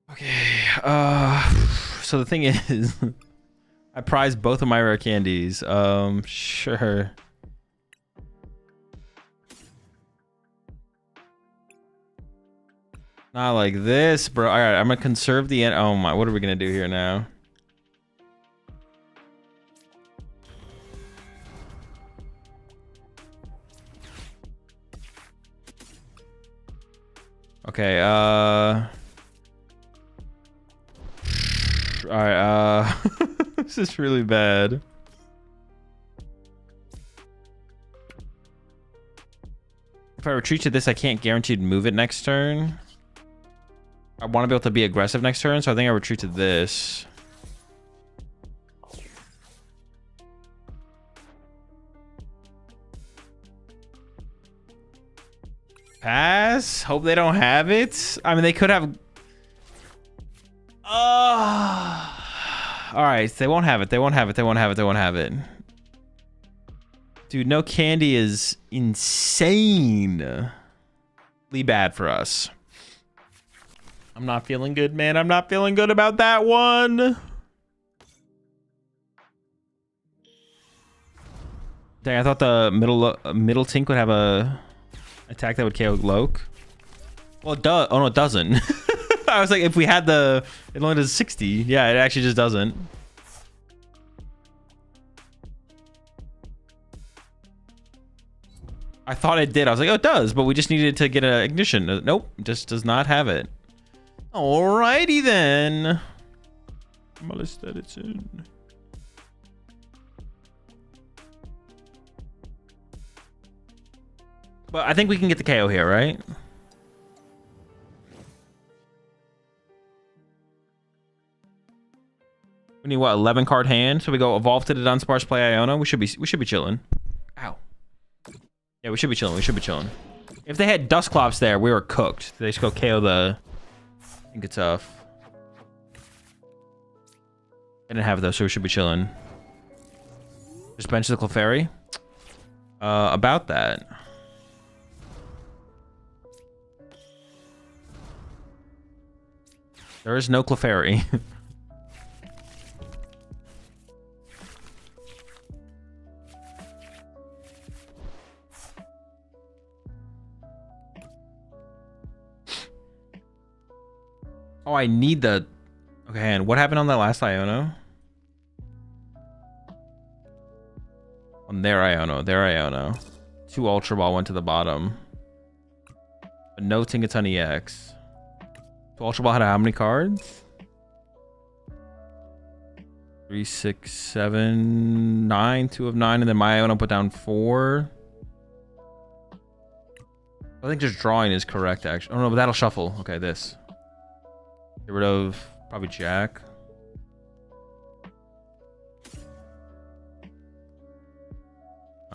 Okay. So the thing is... I prize both of my rare candies. Sure. Not like this, bro. All right, I'm gonna conserve the end. Oh my, what are we gonna do here now? Okay, all right, this is really bad. If I retreat to this, I can't guarantee to move it next turn. I want to be able to be aggressive next turn, so I think I retreat to this. Pass? Hope they don't have it. I mean, they could have... Alright, they won't have it. They won't have it. They won't have it. They won't have it. Dude, no Candy is insanely bad for us. I'm not feeling good, man. I'm not feeling good about that one. Dang, I thought the middle Tink would have a attack that would KO Loke. Well, it does. Oh, no, it doesn't. I was like, if we had the... It only does 60. Yeah, it actually just doesn't. I thought it did. I was like, oh, it does. But we just needed to get an ignition. Nope. Just does not have it. Alrighty then. Cetitan. But I think we can get the KO here, right? We need what, 11 card hand? So we go evolve to the Dunsparce, play Iono. We should be chilling. Ow. Yeah, we should be chilling. We should be chilling. If they had Dusclops there, we were cooked. They just go KO the... I think it's tough. I didn't have it though, so we should be chilling. Just bench the Clefairy. About that. There is no Clefairy. Oh, I need the... Okay, and what happened on that last Iono? On their Iono. 2 Ultra Ball went to the bottom. But no Cetitan EX. 2 Ultra Ball had how many cards? 3, 6, 7, 9. 2 of 9, and then my Iono put down 4. I think just drawing is correct, actually. Oh no, but that'll shuffle. Okay, this. Get rid of probably Jack.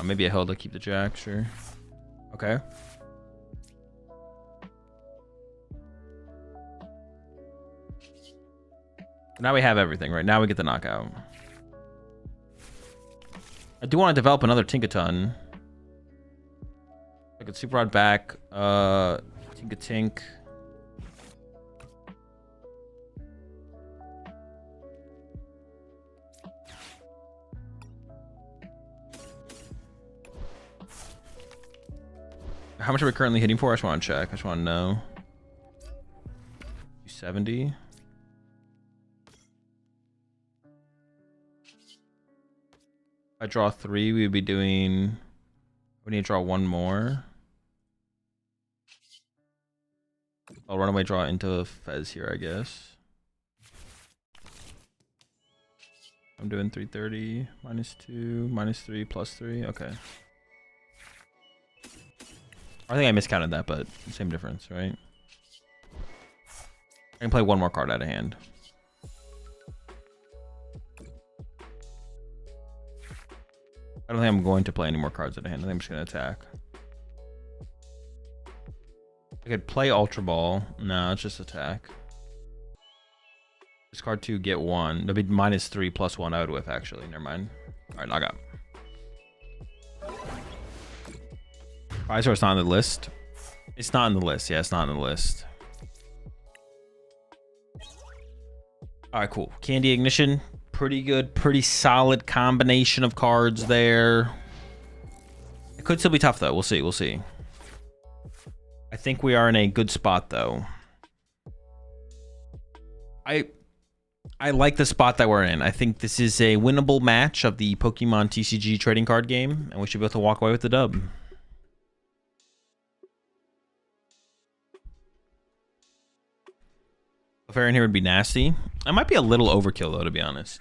Maybe a Hilda, keep the Jack, sure. Okay. Now we have everything, right? Now we get the knockout. I do want to develop another Tinkaton. I could Super Rod back. Tinkatink. How much are we currently hitting for? I just want to check. I just want to know. 270. If I draw 3, we would be doing... We need to draw 1 more. I'll run away, draw into Fez here, I guess. I'm doing 330, -2, -3, +3. Okay. I think I miscounted that, but same difference, right? I can play 1 more card out of hand. I don't think I'm going to play any more cards out of hand. I think I'm just going to attack. I could play Ultra Ball. No, it's just attack. Discard 2, get 1. That'd be -3 +1 I would whip, actually. Never mind. Alright, knock out. Pfizer, it's not on the list. It's not on the list. Yeah, it's not on the list. Alright, cool. Candy Ignition. Pretty good, pretty solid combination of cards there. It could still be tough, though. We'll see. We'll see. I think we are in a good spot, though. I like the spot that we're in. I think this is a winnable match of the Pokemon TCG trading card game, and we should be able to walk away with the dub. A Fairy in here would be nasty. I might be a little overkill, though, to be honest.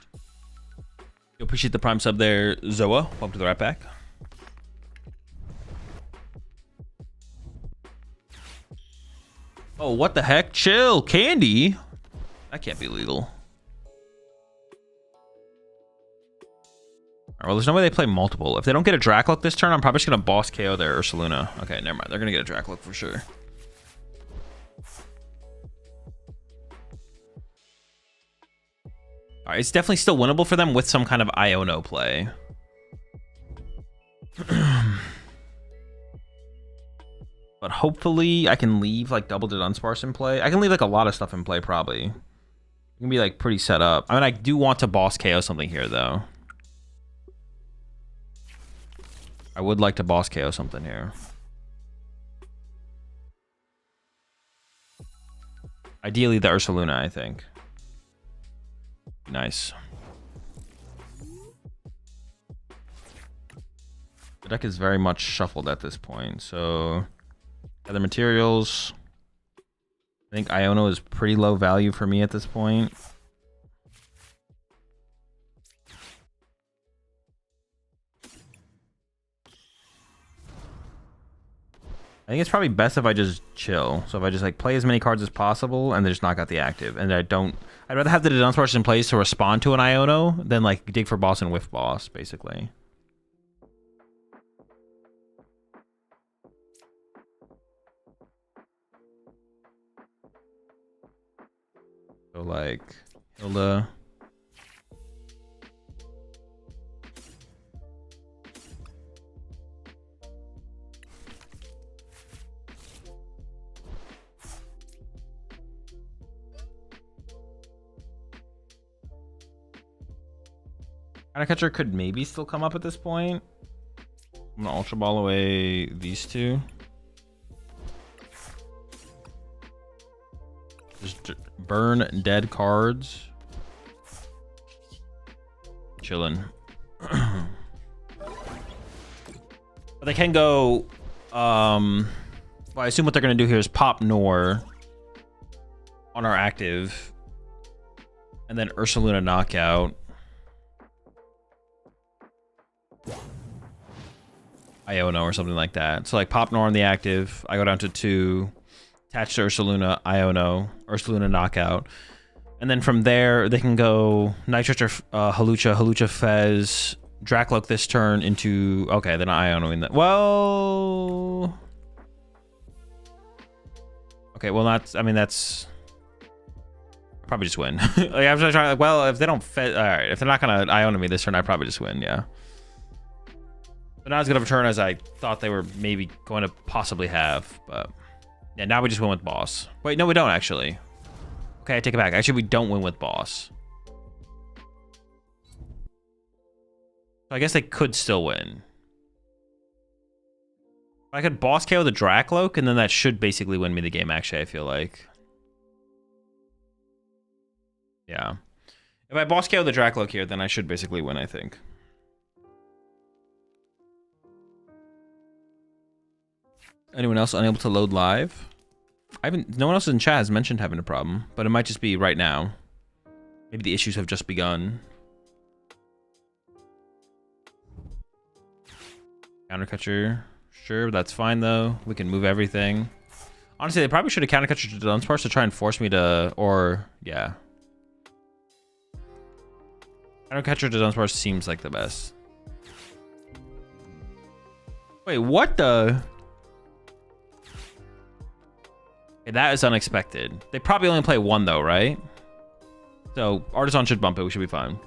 You appreciate the Prime sub there, Zoa. Welcome to the right back. Oh, what the heck? Chill. Candy? That can't be legal. Alright, well, there's no way they play multiple. If they don't get a Dracloak this turn, I'm probably just going to boss KO their Ursaluna. Okay, never mind. They're going to get a Dracloak for sure. Alright, it's definitely still winnable for them with some kind of Iono play. But hopefully I can leave like double to Dunsparce in play. I can leave like a lot of stuff in play probably. It can be like pretty set up. I mean, I do want to boss KO something here though. I would like to boss KO something here. Ideally the Ursaluna, I think. Nice. The deck is very much shuffled at this point, so other materials. I think Iono is pretty low value for me at this point. I think it's probably best if I just chill. So if I just like play as many cards as possible and then just knock out the active. And I'd rather have the Dunsparce in place to respond to an Iono than like dig for boss and whiff boss, basically. So like Hilda. Catcher could maybe still come up at this point. I'm gonna Ultra Ball away these two. Just Burn dead cards. Chilling. But they can go. Well, I assume what they're gonna do here is pop Nor on our active, and then Ursaluna knockout. Iono or something like that. So like pop Nor on the active. I go down to 2. Attach to Ursaluna, Iono, Ursaluna knockout. And then from there, they can go Nitrich or Halucha Fez, Dracloak this turn into... Okay, they're not Ionoing that. Well... Okay, well, that's... I mean, that's... I'll probably just win. Like, I was trying, like, well, if they don't Fez... Alright, if they're not going to Iono me this turn, I'd probably just win, yeah. But not as good of a turn as I thought they were maybe going to possibly have, but... Yeah, now we just win with boss. Wait, no, we don't, actually. Okay, I take it back. Actually, we don't win with boss. So I guess they could still win. I could boss KO the Dracloak, and then that should basically win me the game, actually, I feel like. Yeah. If I boss KO the Dracloak here, then I should basically win, I think. Anyone else unable to load live? No one else in chat has mentioned having a problem, but it might just be right now. Maybe the issues have just begun. Countercatcher. Sure, that's fine though. We can move everything. Honestly, they probably should have countercatcher to Dunsparce to try and force me to, or yeah. Countercatcher to Dunsparce seems like the best. Wait, what the? Okay, that is unexpected. They probably only play 1 though, right? So Artisan should bump it. We should be fine.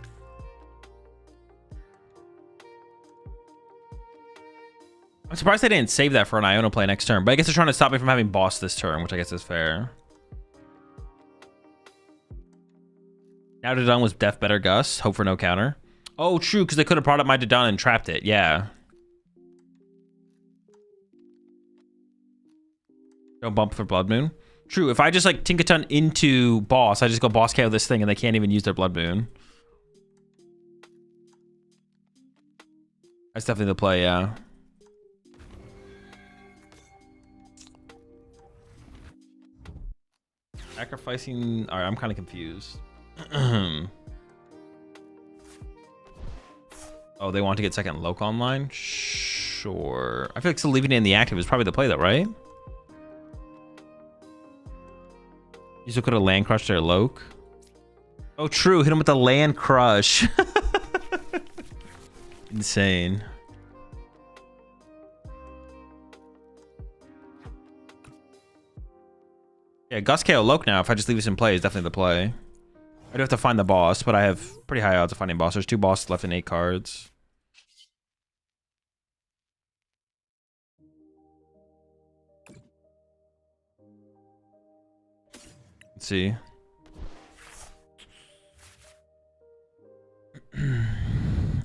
I'm surprised they didn't save that for an Iono play next turn, but I guess they're trying to stop me from having boss this turn, which I guess is fair. Now Dodon was Def Better Gus. Hope for no counter. Oh, true, because they could have brought up my Dodon and trapped it. Yeah. Don't bump for Blood Moon. True, if I just like Tinkaton into boss, I just go boss KO this thing and they can't even use their Blood Moon. That's definitely the play, yeah. Sacrificing... Alright, I'm kind of confused. Oh, they want to get second Loke online? Sure. I feel like still leaving it in the active is probably the play though, right? You still could have land crushed their Loke. Oh, true. Hit him with the land crush. Insane. Yeah, Gus KO Loke now. If I just leave this in play, is definitely the play. I do have to find the boss, but I have pretty high odds of finding boss. There's 2 bosses left in 8 cards. Let's see.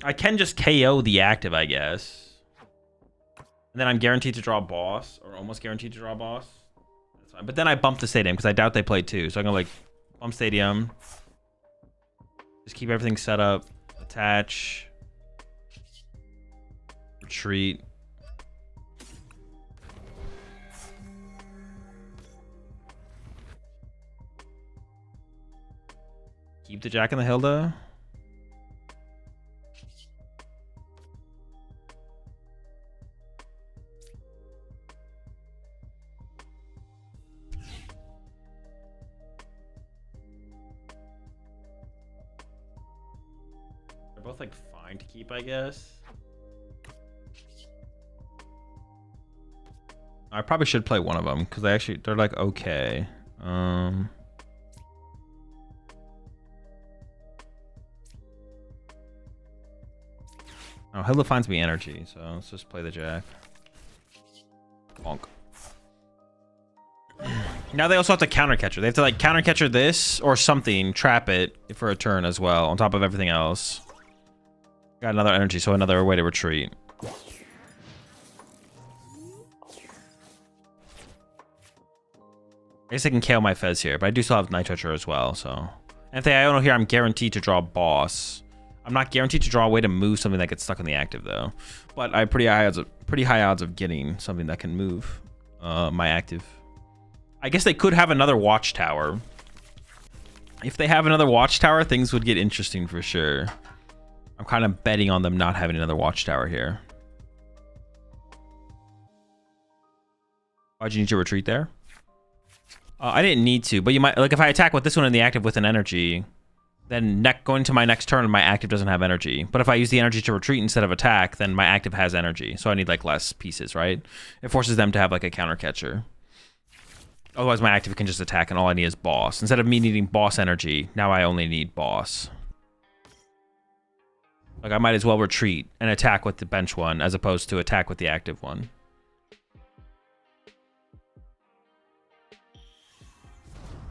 I can just KO the active, I guess. And then I'm guaranteed to draw a boss, or almost guaranteed to draw a boss. That's fine. But then I bump the stadium, because I doubt they play 2. So I'm going to, like, bump stadium. Just keep everything set up. Attach. Retreat. Keep the Jack and the Hilda. They're both like fine to keep, I guess. I probably should play one of them because they're like okay. Oh, Hilda finds me energy, so let's just play the Jack. Bonk. Now they also have to counter catcher. They have to like counter catcher this or something, trap it for a turn as well, on top of everything else. Got another energy, so another way to retreat. I guess I can KO my Fez here, but I do still have Night Toucher as well, so. And if they Iono here, I'm guaranteed to draw a boss. I'm not guaranteed to draw a way to move something that gets stuck in the active, though. But I have pretty high odds of getting something that can move my active. I guess they could have another Watchtower. If they have another Watchtower, things would get interesting for sure. I'm kind of betting on them not having another Watchtower here. Why'd you need to retreat there? I didn't need to, but you might, like, if I attack with this one in the active with an energy, then going to my next turn, my active doesn't have energy. But if I use the energy to retreat instead of attack, then my active has energy. So I need, like, less pieces, right? It forces them to have, like, a counter catcher. Otherwise, my active can just attack, and all I need is boss. Instead of me needing boss energy, now I only need boss. Like, I might as well retreat and attack with the bench one, as opposed to attack with the active one.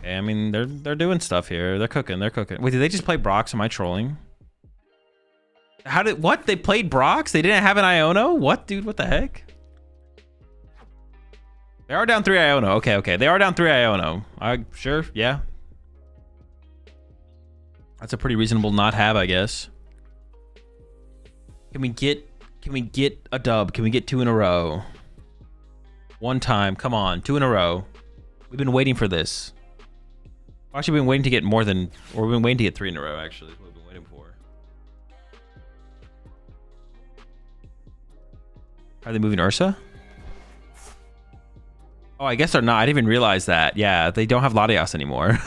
Okay, I mean, they're doing stuff here. They're cooking. They're cooking. Wait, did they just play Brox? Am I trolling? What? They played Brox? They didn't have an Iono? What, dude? What the heck? They are down 3 Iono. Okay, okay. They are down 3 Iono. Sure, yeah. That's a pretty reasonable not have, I guess. Can we get a dub? Can we get 2 in a row? One time. Come on. 2 in a row. We've been waiting for this. Actually, we've been waiting to get more than, or we've been waiting to get 3 in a row, actually. That's what we've been waiting for. Are they moving Ursa? Oh, I guess they're not. I didn't even realize that. Yeah, they don't have Latias anymore.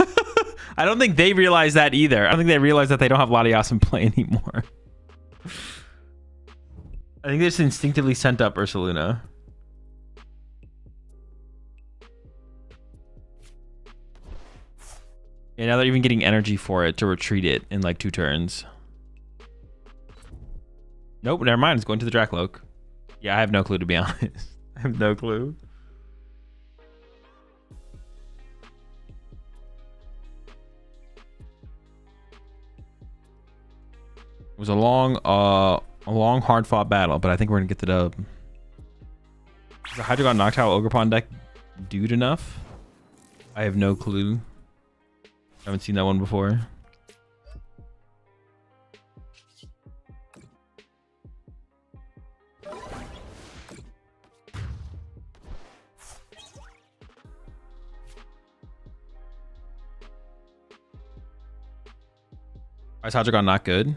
I don't think they realize that either. I don't think they realize that they don't have Latias in play anymore. I think they just instinctively sent up Ursaluna. Yeah, now they're even getting energy for it to retreat it in like 2 turns. Nope, never mind. It's going to the Dracloak. Yeah, I have no clue, to be honest. I have no clue. It was a long, hard-fought battle, but I think we're gonna get the dub. Is the Hydreigon Noctowl Ogerpon deck dude enough? I have no clue. I haven't seen that one before. Why is Hydreigon not good?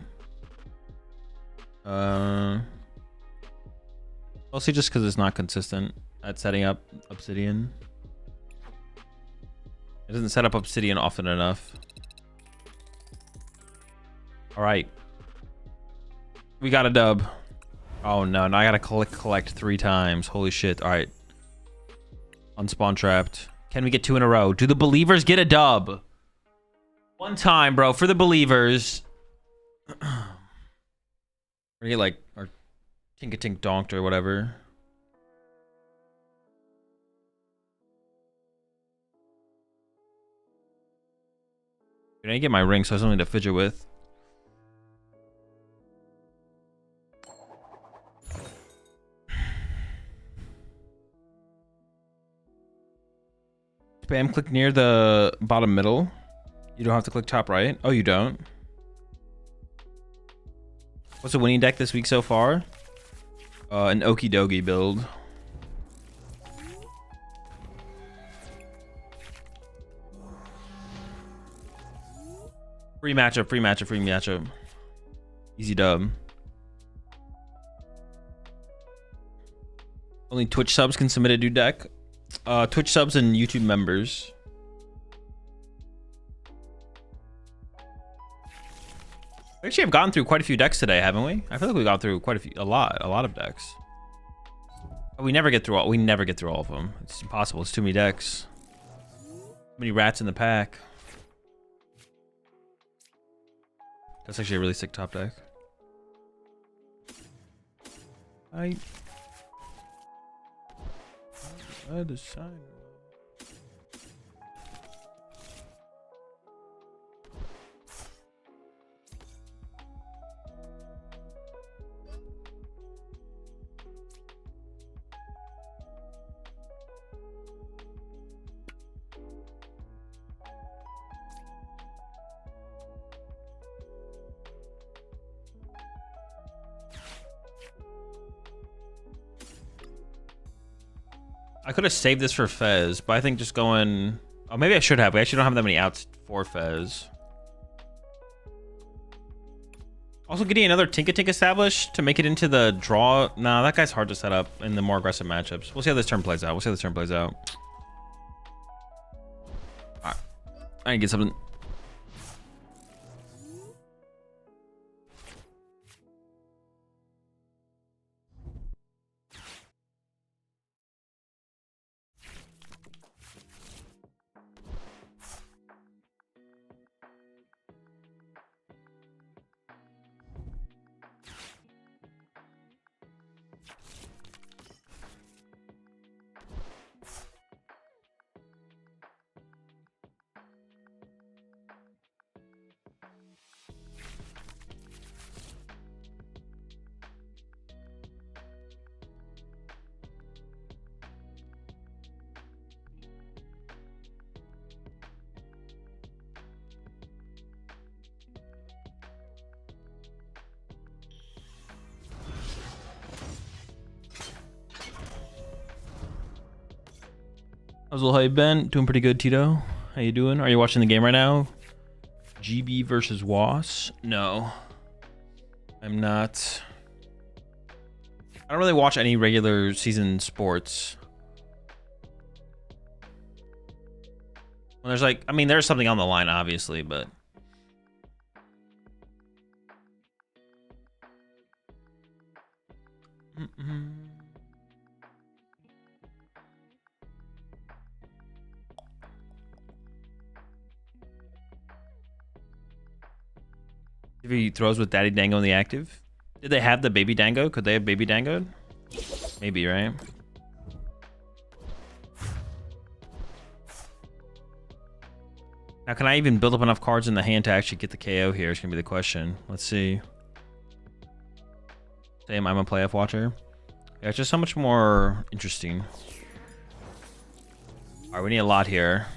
Mostly just because it's not consistent at setting up Obsidian. It doesn't set up Obsidian often enough. All right. We got a dub. Oh no, now I gotta collect 3 times. Holy shit. All right. Unspawn trapped. Can we get 2 in a row? Do the believers get a dub? One time, bro, for the believers. Or get like, or Tink-a-Tink Donked or whatever. I didn't get my ring, so I have something to fidget with. Spam click near the bottom middle. You don't have to click top right. Oh, you don't? What's the winning deck this week so far? An Okie Dokie build. Free matchup, free matchup, free matchup. Easy dub. Only Twitch subs can submit a DooD deck. Twitch subs and YouTube members. We actually have gone through quite a few decks today, haven't we? I feel like we got through a lot of decks. But we never get through all of them. It's impossible. It's too many decks. Too many rats in the pack. That's actually a really sick top deck. I decided. I could have saved this for Fez, but I think just going... Oh, maybe I should have. We actually don't have that many outs for Fez. Also, getting another Tinkatink established to make it into the draw. Nah, that guy's hard to set up in the more aggressive matchups. We'll see how this turn plays out. We'll see how this turn plays out. All right. I need to get something. Azul, how you been? Doing pretty good, Tito. How you doing? Are you watching the game right now? GB versus Was? No, I'm not. I don't really watch any regular season sports. Well, there's like, I mean, there's something on the line, obviously, but. If he throws with Daddy Dango in the active. Did they have the baby Dango? Could they have baby Dangoed? Maybe, right? Now, can I even build up enough cards in the hand to actually get the KO here? Is going to be the question. Let's see. Same, I'm a playoff watcher. Yeah, it's just so much more interesting. All right, we need a lot here.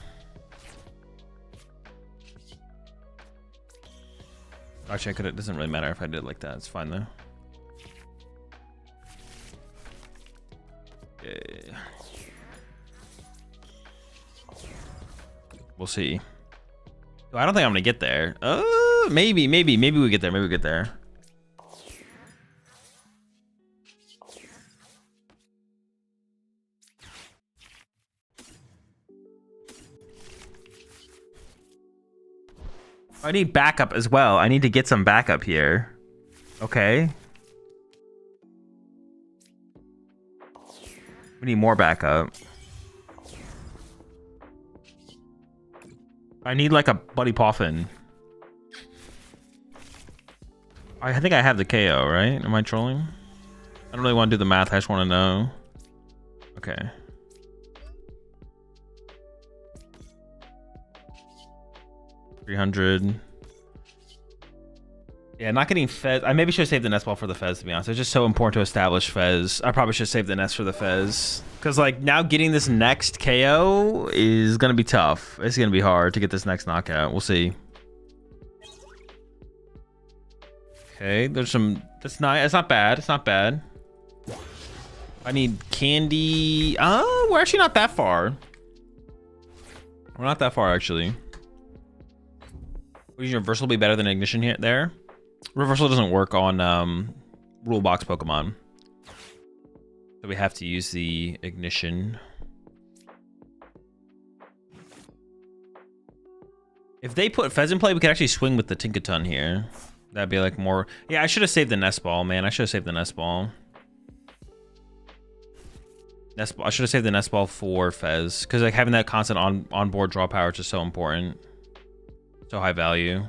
Actually, I could. It doesn't really matter if I did it like that. It's fine though. Okay. We'll see. I don't think I'm gonna get there. Maybe we get there. Maybe we get there. I need backup as well. I need to get some backup here. Okay. We need more backup. I need like a Buddy Poffin. I think I have the KO, right? Am I trolling? I don't really want to do the math. I just want to know. Okay. $300. Yeah, not getting Fez. I maybe should have saved the nest ball for the Fez, to be honest. It's just so important to establish Fez. I probably should save the nest for the Fez. Because, like, now getting this next KO is going to be tough. It's going to be hard to get this next knockout. We'll see. Okay, there's some... That's nice. It's not bad. It's not bad. I need candy. Oh, we're actually not that far. We're not that far, actually. Would Reversal be better than Ignition here? There? Reversal doesn't work on rule box Pokemon. So we have to use the Ignition. If they put Fez in play, we could actually swing with the Tinkaton here. That'd be like more... Yeah, I should have saved the Nest Ball, man. I should have saved the Nest Ball. I should have saved the Nest Ball for Fez. Because like having that constant on-board draw power is just so important. So high value.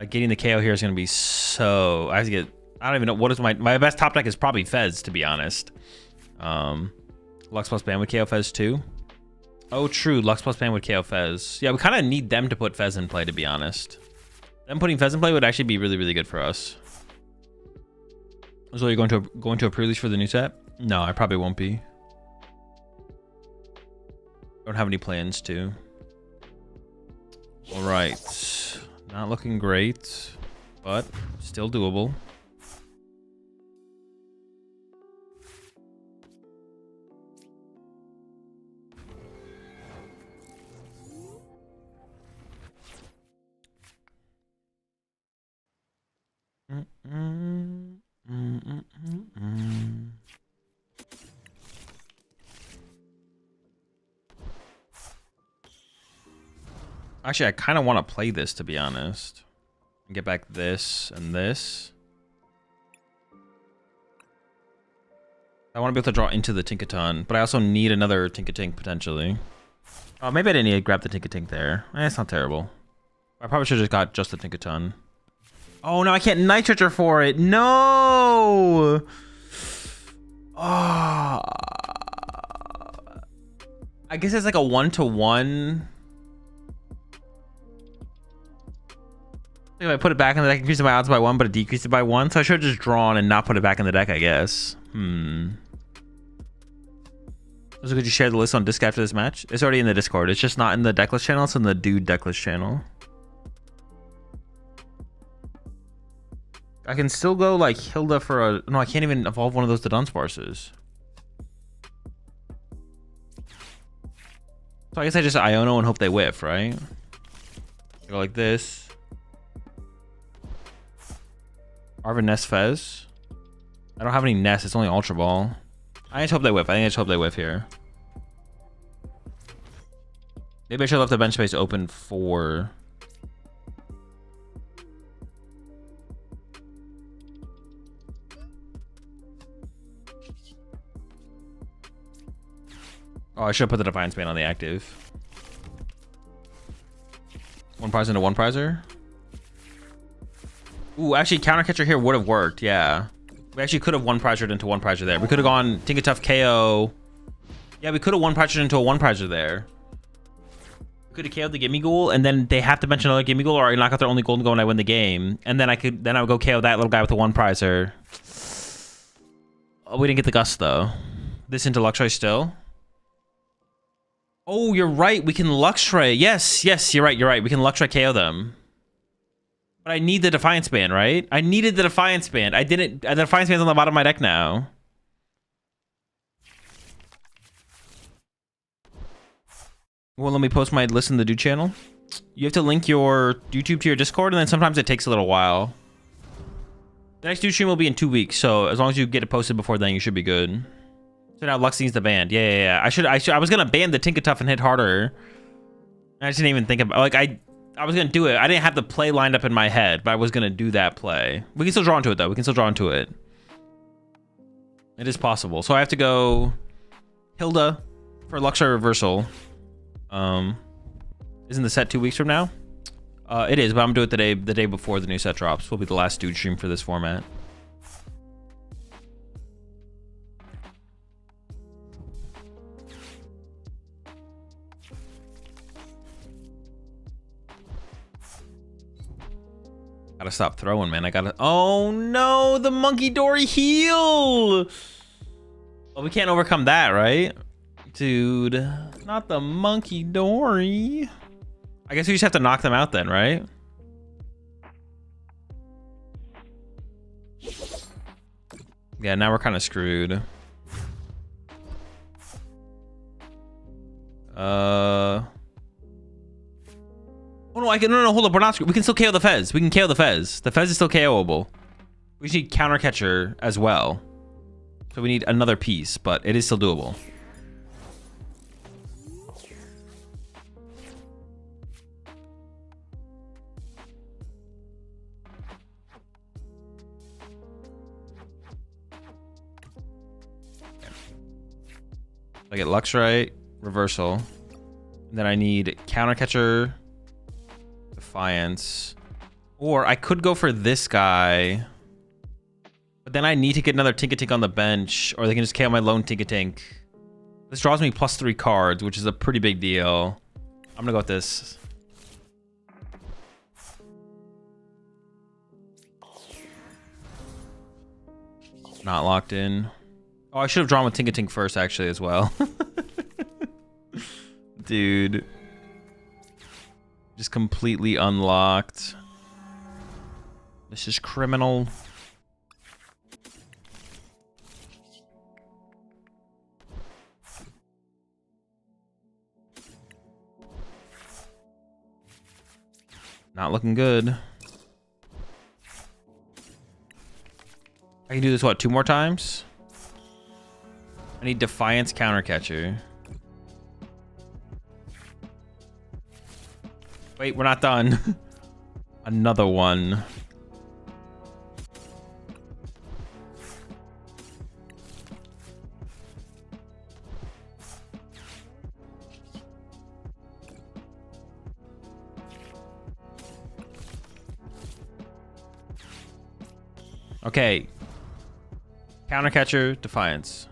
Like getting the KO here is going to be so... I have to get... I don't even know what is my best top deck is probably Fez, to be honest. Lux plus Ban would KO Fez too. Oh, true. Lux plus Ban would KO Fez. Yeah, we kind of need them to put Fez in play, to be honest. Them putting Fez in play would actually be really, really good for us. So you're going to a pre-release for the new set? No, I probably won't be. Don't have any plans to. All right. Not looking great, but still doable. Actually, I kind of want to play this, to be honest. Get back this and this. I want to be able to draw into the Tinkaton, but I also need another Tinkatink potentially. Oh, maybe I didn't need to grab the Tinkatink there. It's not terrible. I probably should have just got just the Tinkaton. Oh no, I can't Nitroger for it. No. Oh. I guess it's like a 1-to-1. If I put it back in the deck, increases my odds by 1, but it decreases it by 1. So I should have just drawn and not put it back in the deck, I guess. So could you share the list on Disc after this match? It's already in the Discord. It's just not in the decklist channel. It's in the DooD decklist channel. I can still go like Hilda for a... No, I can't even evolve one of those to Dunsparces. So I guess I just Iono and hope they whiff, right? Go like this. Arvin Nest Fez. I don't have any Nest. It's only Ultra Ball. I just hope they whiff. I think I just hope they whiff here. Maybe I should have left the bench space open for... Oh, I should have put the Defiance Band on the active. One prize into one prizer. Ooh, actually, counter catcher here would have worked. Yeah, we actually could have one prizered into one prizer there. We could have gone Tinkatuff KO. Yeah, we could have one prizered into a one prizer there. We could have KO'd the Gimme Ghoul, and then they have to mention another Gimme Ghoul, or I knock out their only golden goal and I win the game. And then I would go KO that little guy with the one prizer. Oh, we didn't get the Gust though. This into Luxray still. Oh, you're right. We can Luxray. Yes, you're right. We can Luxray KO them. But I need the Defiance Band, right? I needed the Defiance Band. I didn't. The Defiance Band's on the bottom of my deck now. Well, let me post my list in the DooD channel. You have to link your YouTube to your Discord, and then sometimes it takes a little while. The next DooD stream will be in 2 weeks, so as long as you get it posted before then, you should be good. So now Lux needs the band. Yeah. I was gonna ban the Tinkatuff and hit harder. I just didn't even think about, like, I was gonna do it. I didn't have the play lined up in my head, but I was gonna do that play. We can still draw into it though. We can still draw into it. It is possible. So I have to go Hilda for Luxray reversal. Isn't the set 2 weeks from now? It is, but I'm gonna do it the day before the new set drops. Will be the last DooD stream for this format. Gotta stop throwing, man. I gotta... Oh, no! The Monkey Dory heal! Well, we can't overcome that, right? Dude. Not the Monkey Dory. I guess we just have to knock them out then, right? Yeah, now we're kind of screwed. Oh no, no, hold up, we're not screwed. We can still KO the Fez. We can KO the Fez. The Fez is still KOable. We just need counter catcher as well. So we need another piece, but it is still doable. I get Luxray, reversal. And then I need counter catcher, Defiance. Or I could go for this guy. But then I need to get another Tinkatink on the bench, or they can just KO my lone Tinkatink. This draws me +3 cards, which is a pretty big deal. I'm gonna go with this. Not locked in. Oh, I should have drawn with Tinkatink first, actually, as well. Dude. Just completely unlocked. This is criminal. Not looking good. I can do this, what, 2 more times? I need Defiance Countercatcher. Wait, we're not done. Another one. Okay. Countercatcher, Defiance.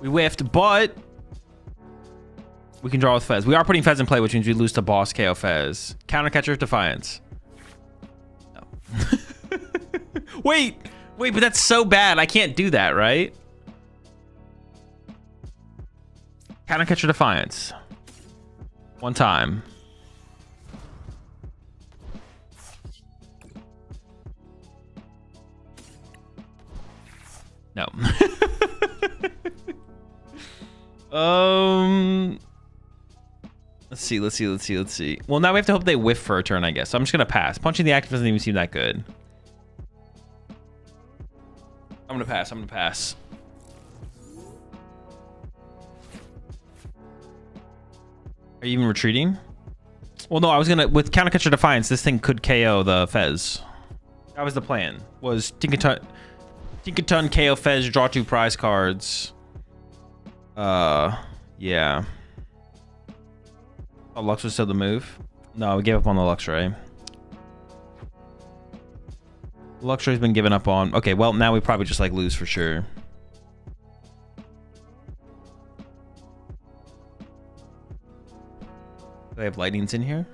We whiffed, but we can draw with Fez. We are putting Fez in play, which means we lose to boss KO Fez. Countercatcher, Defiance. No. Wait, but that's so bad. I can't do that, right? Countercatcher, Defiance. 1 time. No. Let's see. Well, now we have to hope they whiff for a turn, I guess. So I'm just gonna pass. Punching the active doesn't even seem that good. I'm gonna pass. Are you even retreating? Well, no, I was gonna, with Countercatcher Defiance, this thing could KO the Fez. That was the plan, was Tinkaton KO Fez, draw 2 prize cards. Yeah. Oh, Lux was still the move. No, we gave up on the Luxray. Luxray's been given up on. Okay, well, now we probably just like lose for sure. Do I have lightnings in here?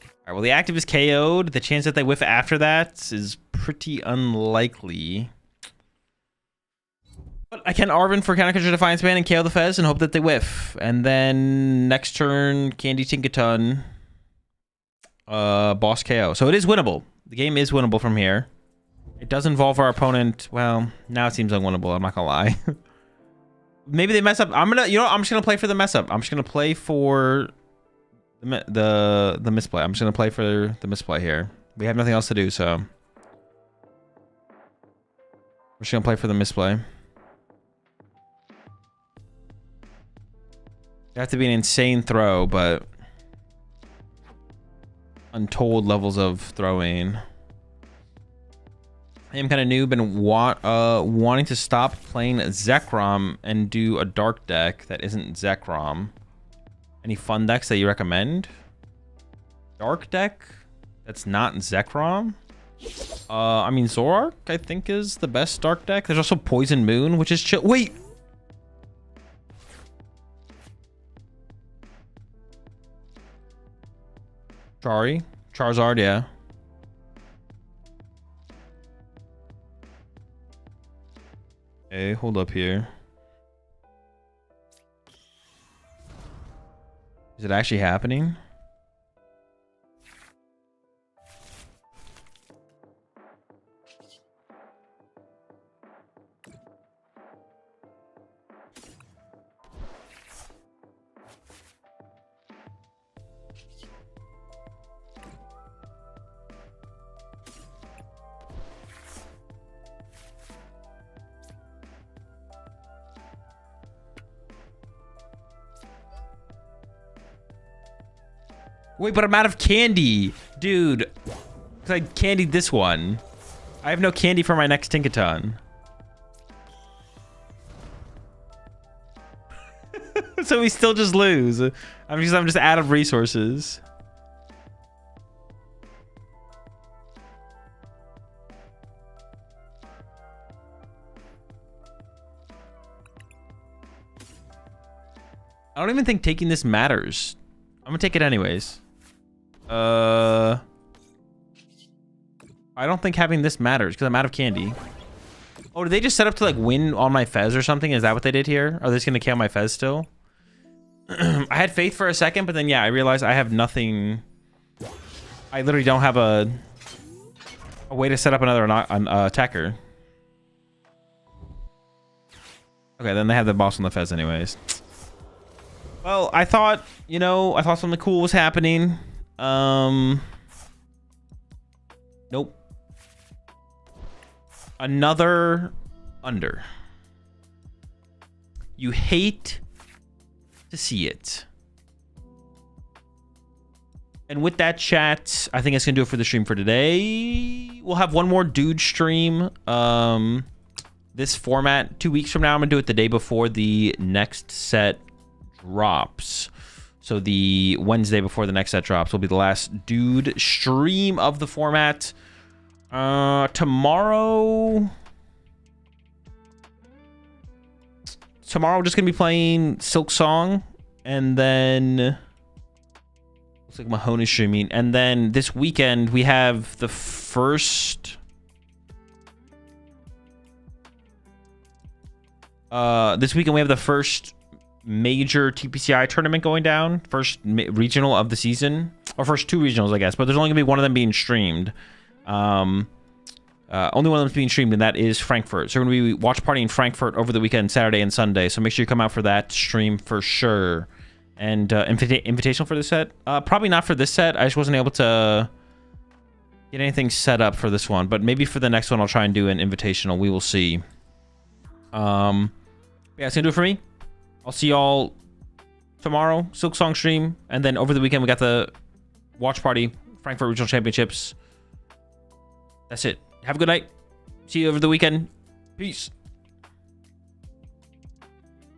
All right, well, the active is KO'd. The chance that they whiff after that is pretty unlikely. But I can Arvin for Countercatcher Defiance Man and KO the Fez and hope that they whiff. And then next turn, Candy Tinkaton, boss KO. So it is winnable. The game is winnable from here. It does involve our opponent. Well, now it seems unwinnable. I'm not gonna lie. Maybe they mess up. I'm just gonna play for the mess up. I'm just gonna play for the misplay. I'm just gonna play for the misplay here. We have nothing else to do, so I'm just gonna play for the misplay. It have to be an insane throw, but untold levels of throwing. I am kind of noob and wanting to stop playing Zekrom and do a dark deck that isn't Zekrom. Any fun decks that you recommend? Dark deck that's not Zekrom? I mean, Zoroark, I think, is the best dark deck. There's also Poison Moon, which is chill. Wait! Charizard, yeah. Okay, hold up here. Is it actually happening? Wait, but I'm out of candy. Dude, I candied this one. I have no candy for my next Tinkaton. So we still just lose. I'm just out of resources. I don't even think taking this matters. I'm gonna take it anyways. I don't think having this matters because I'm out of candy. Oh, did they just set up to like win on my Fez or something? Is that what they did here? Are they just gonna KO my Fez still? I had faith for a second, but then yeah, I realized I have nothing. I literally don't have a way to set up another attacker. Okay, then they have the boss on the Fez anyways. Well, I thought, you know, something cool was happening. Nope. Another under. You hate to see it. And with that, chat, I think it's gonna do it for the stream for today. We'll have one more DooD stream. This format 2 weeks from now. I'm gonna do it the day before the next set drops. So the Wednesday before the next set drops will be the last DooD stream of the format. Tomorrow we're just gonna be playing Silk Song, and then looks like Mahone is streaming, and then this weekend we have the first major TPCI tournament going down, first regional of the season, or first 2 regionals, I guess, but there's only gonna be one of them being streamed. Only one of them's being streamed, and that is Frankfurt. So we're gonna be watch party in Frankfurt over the weekend, Saturday and Sunday. So make sure you come out for that stream for sure. And invitational for this set? Probably not for this set. I just wasn't able to get anything set up for this one, but maybe for the next one I'll try and do an invitational. We will see. Yeah, it's gonna do it for me. I'll see y'all tomorrow, Silk Song stream, and then over the weekend we got the watch party, Frankfurt Regional Championships. That's it. Have a good night. See you over the weekend. Peace.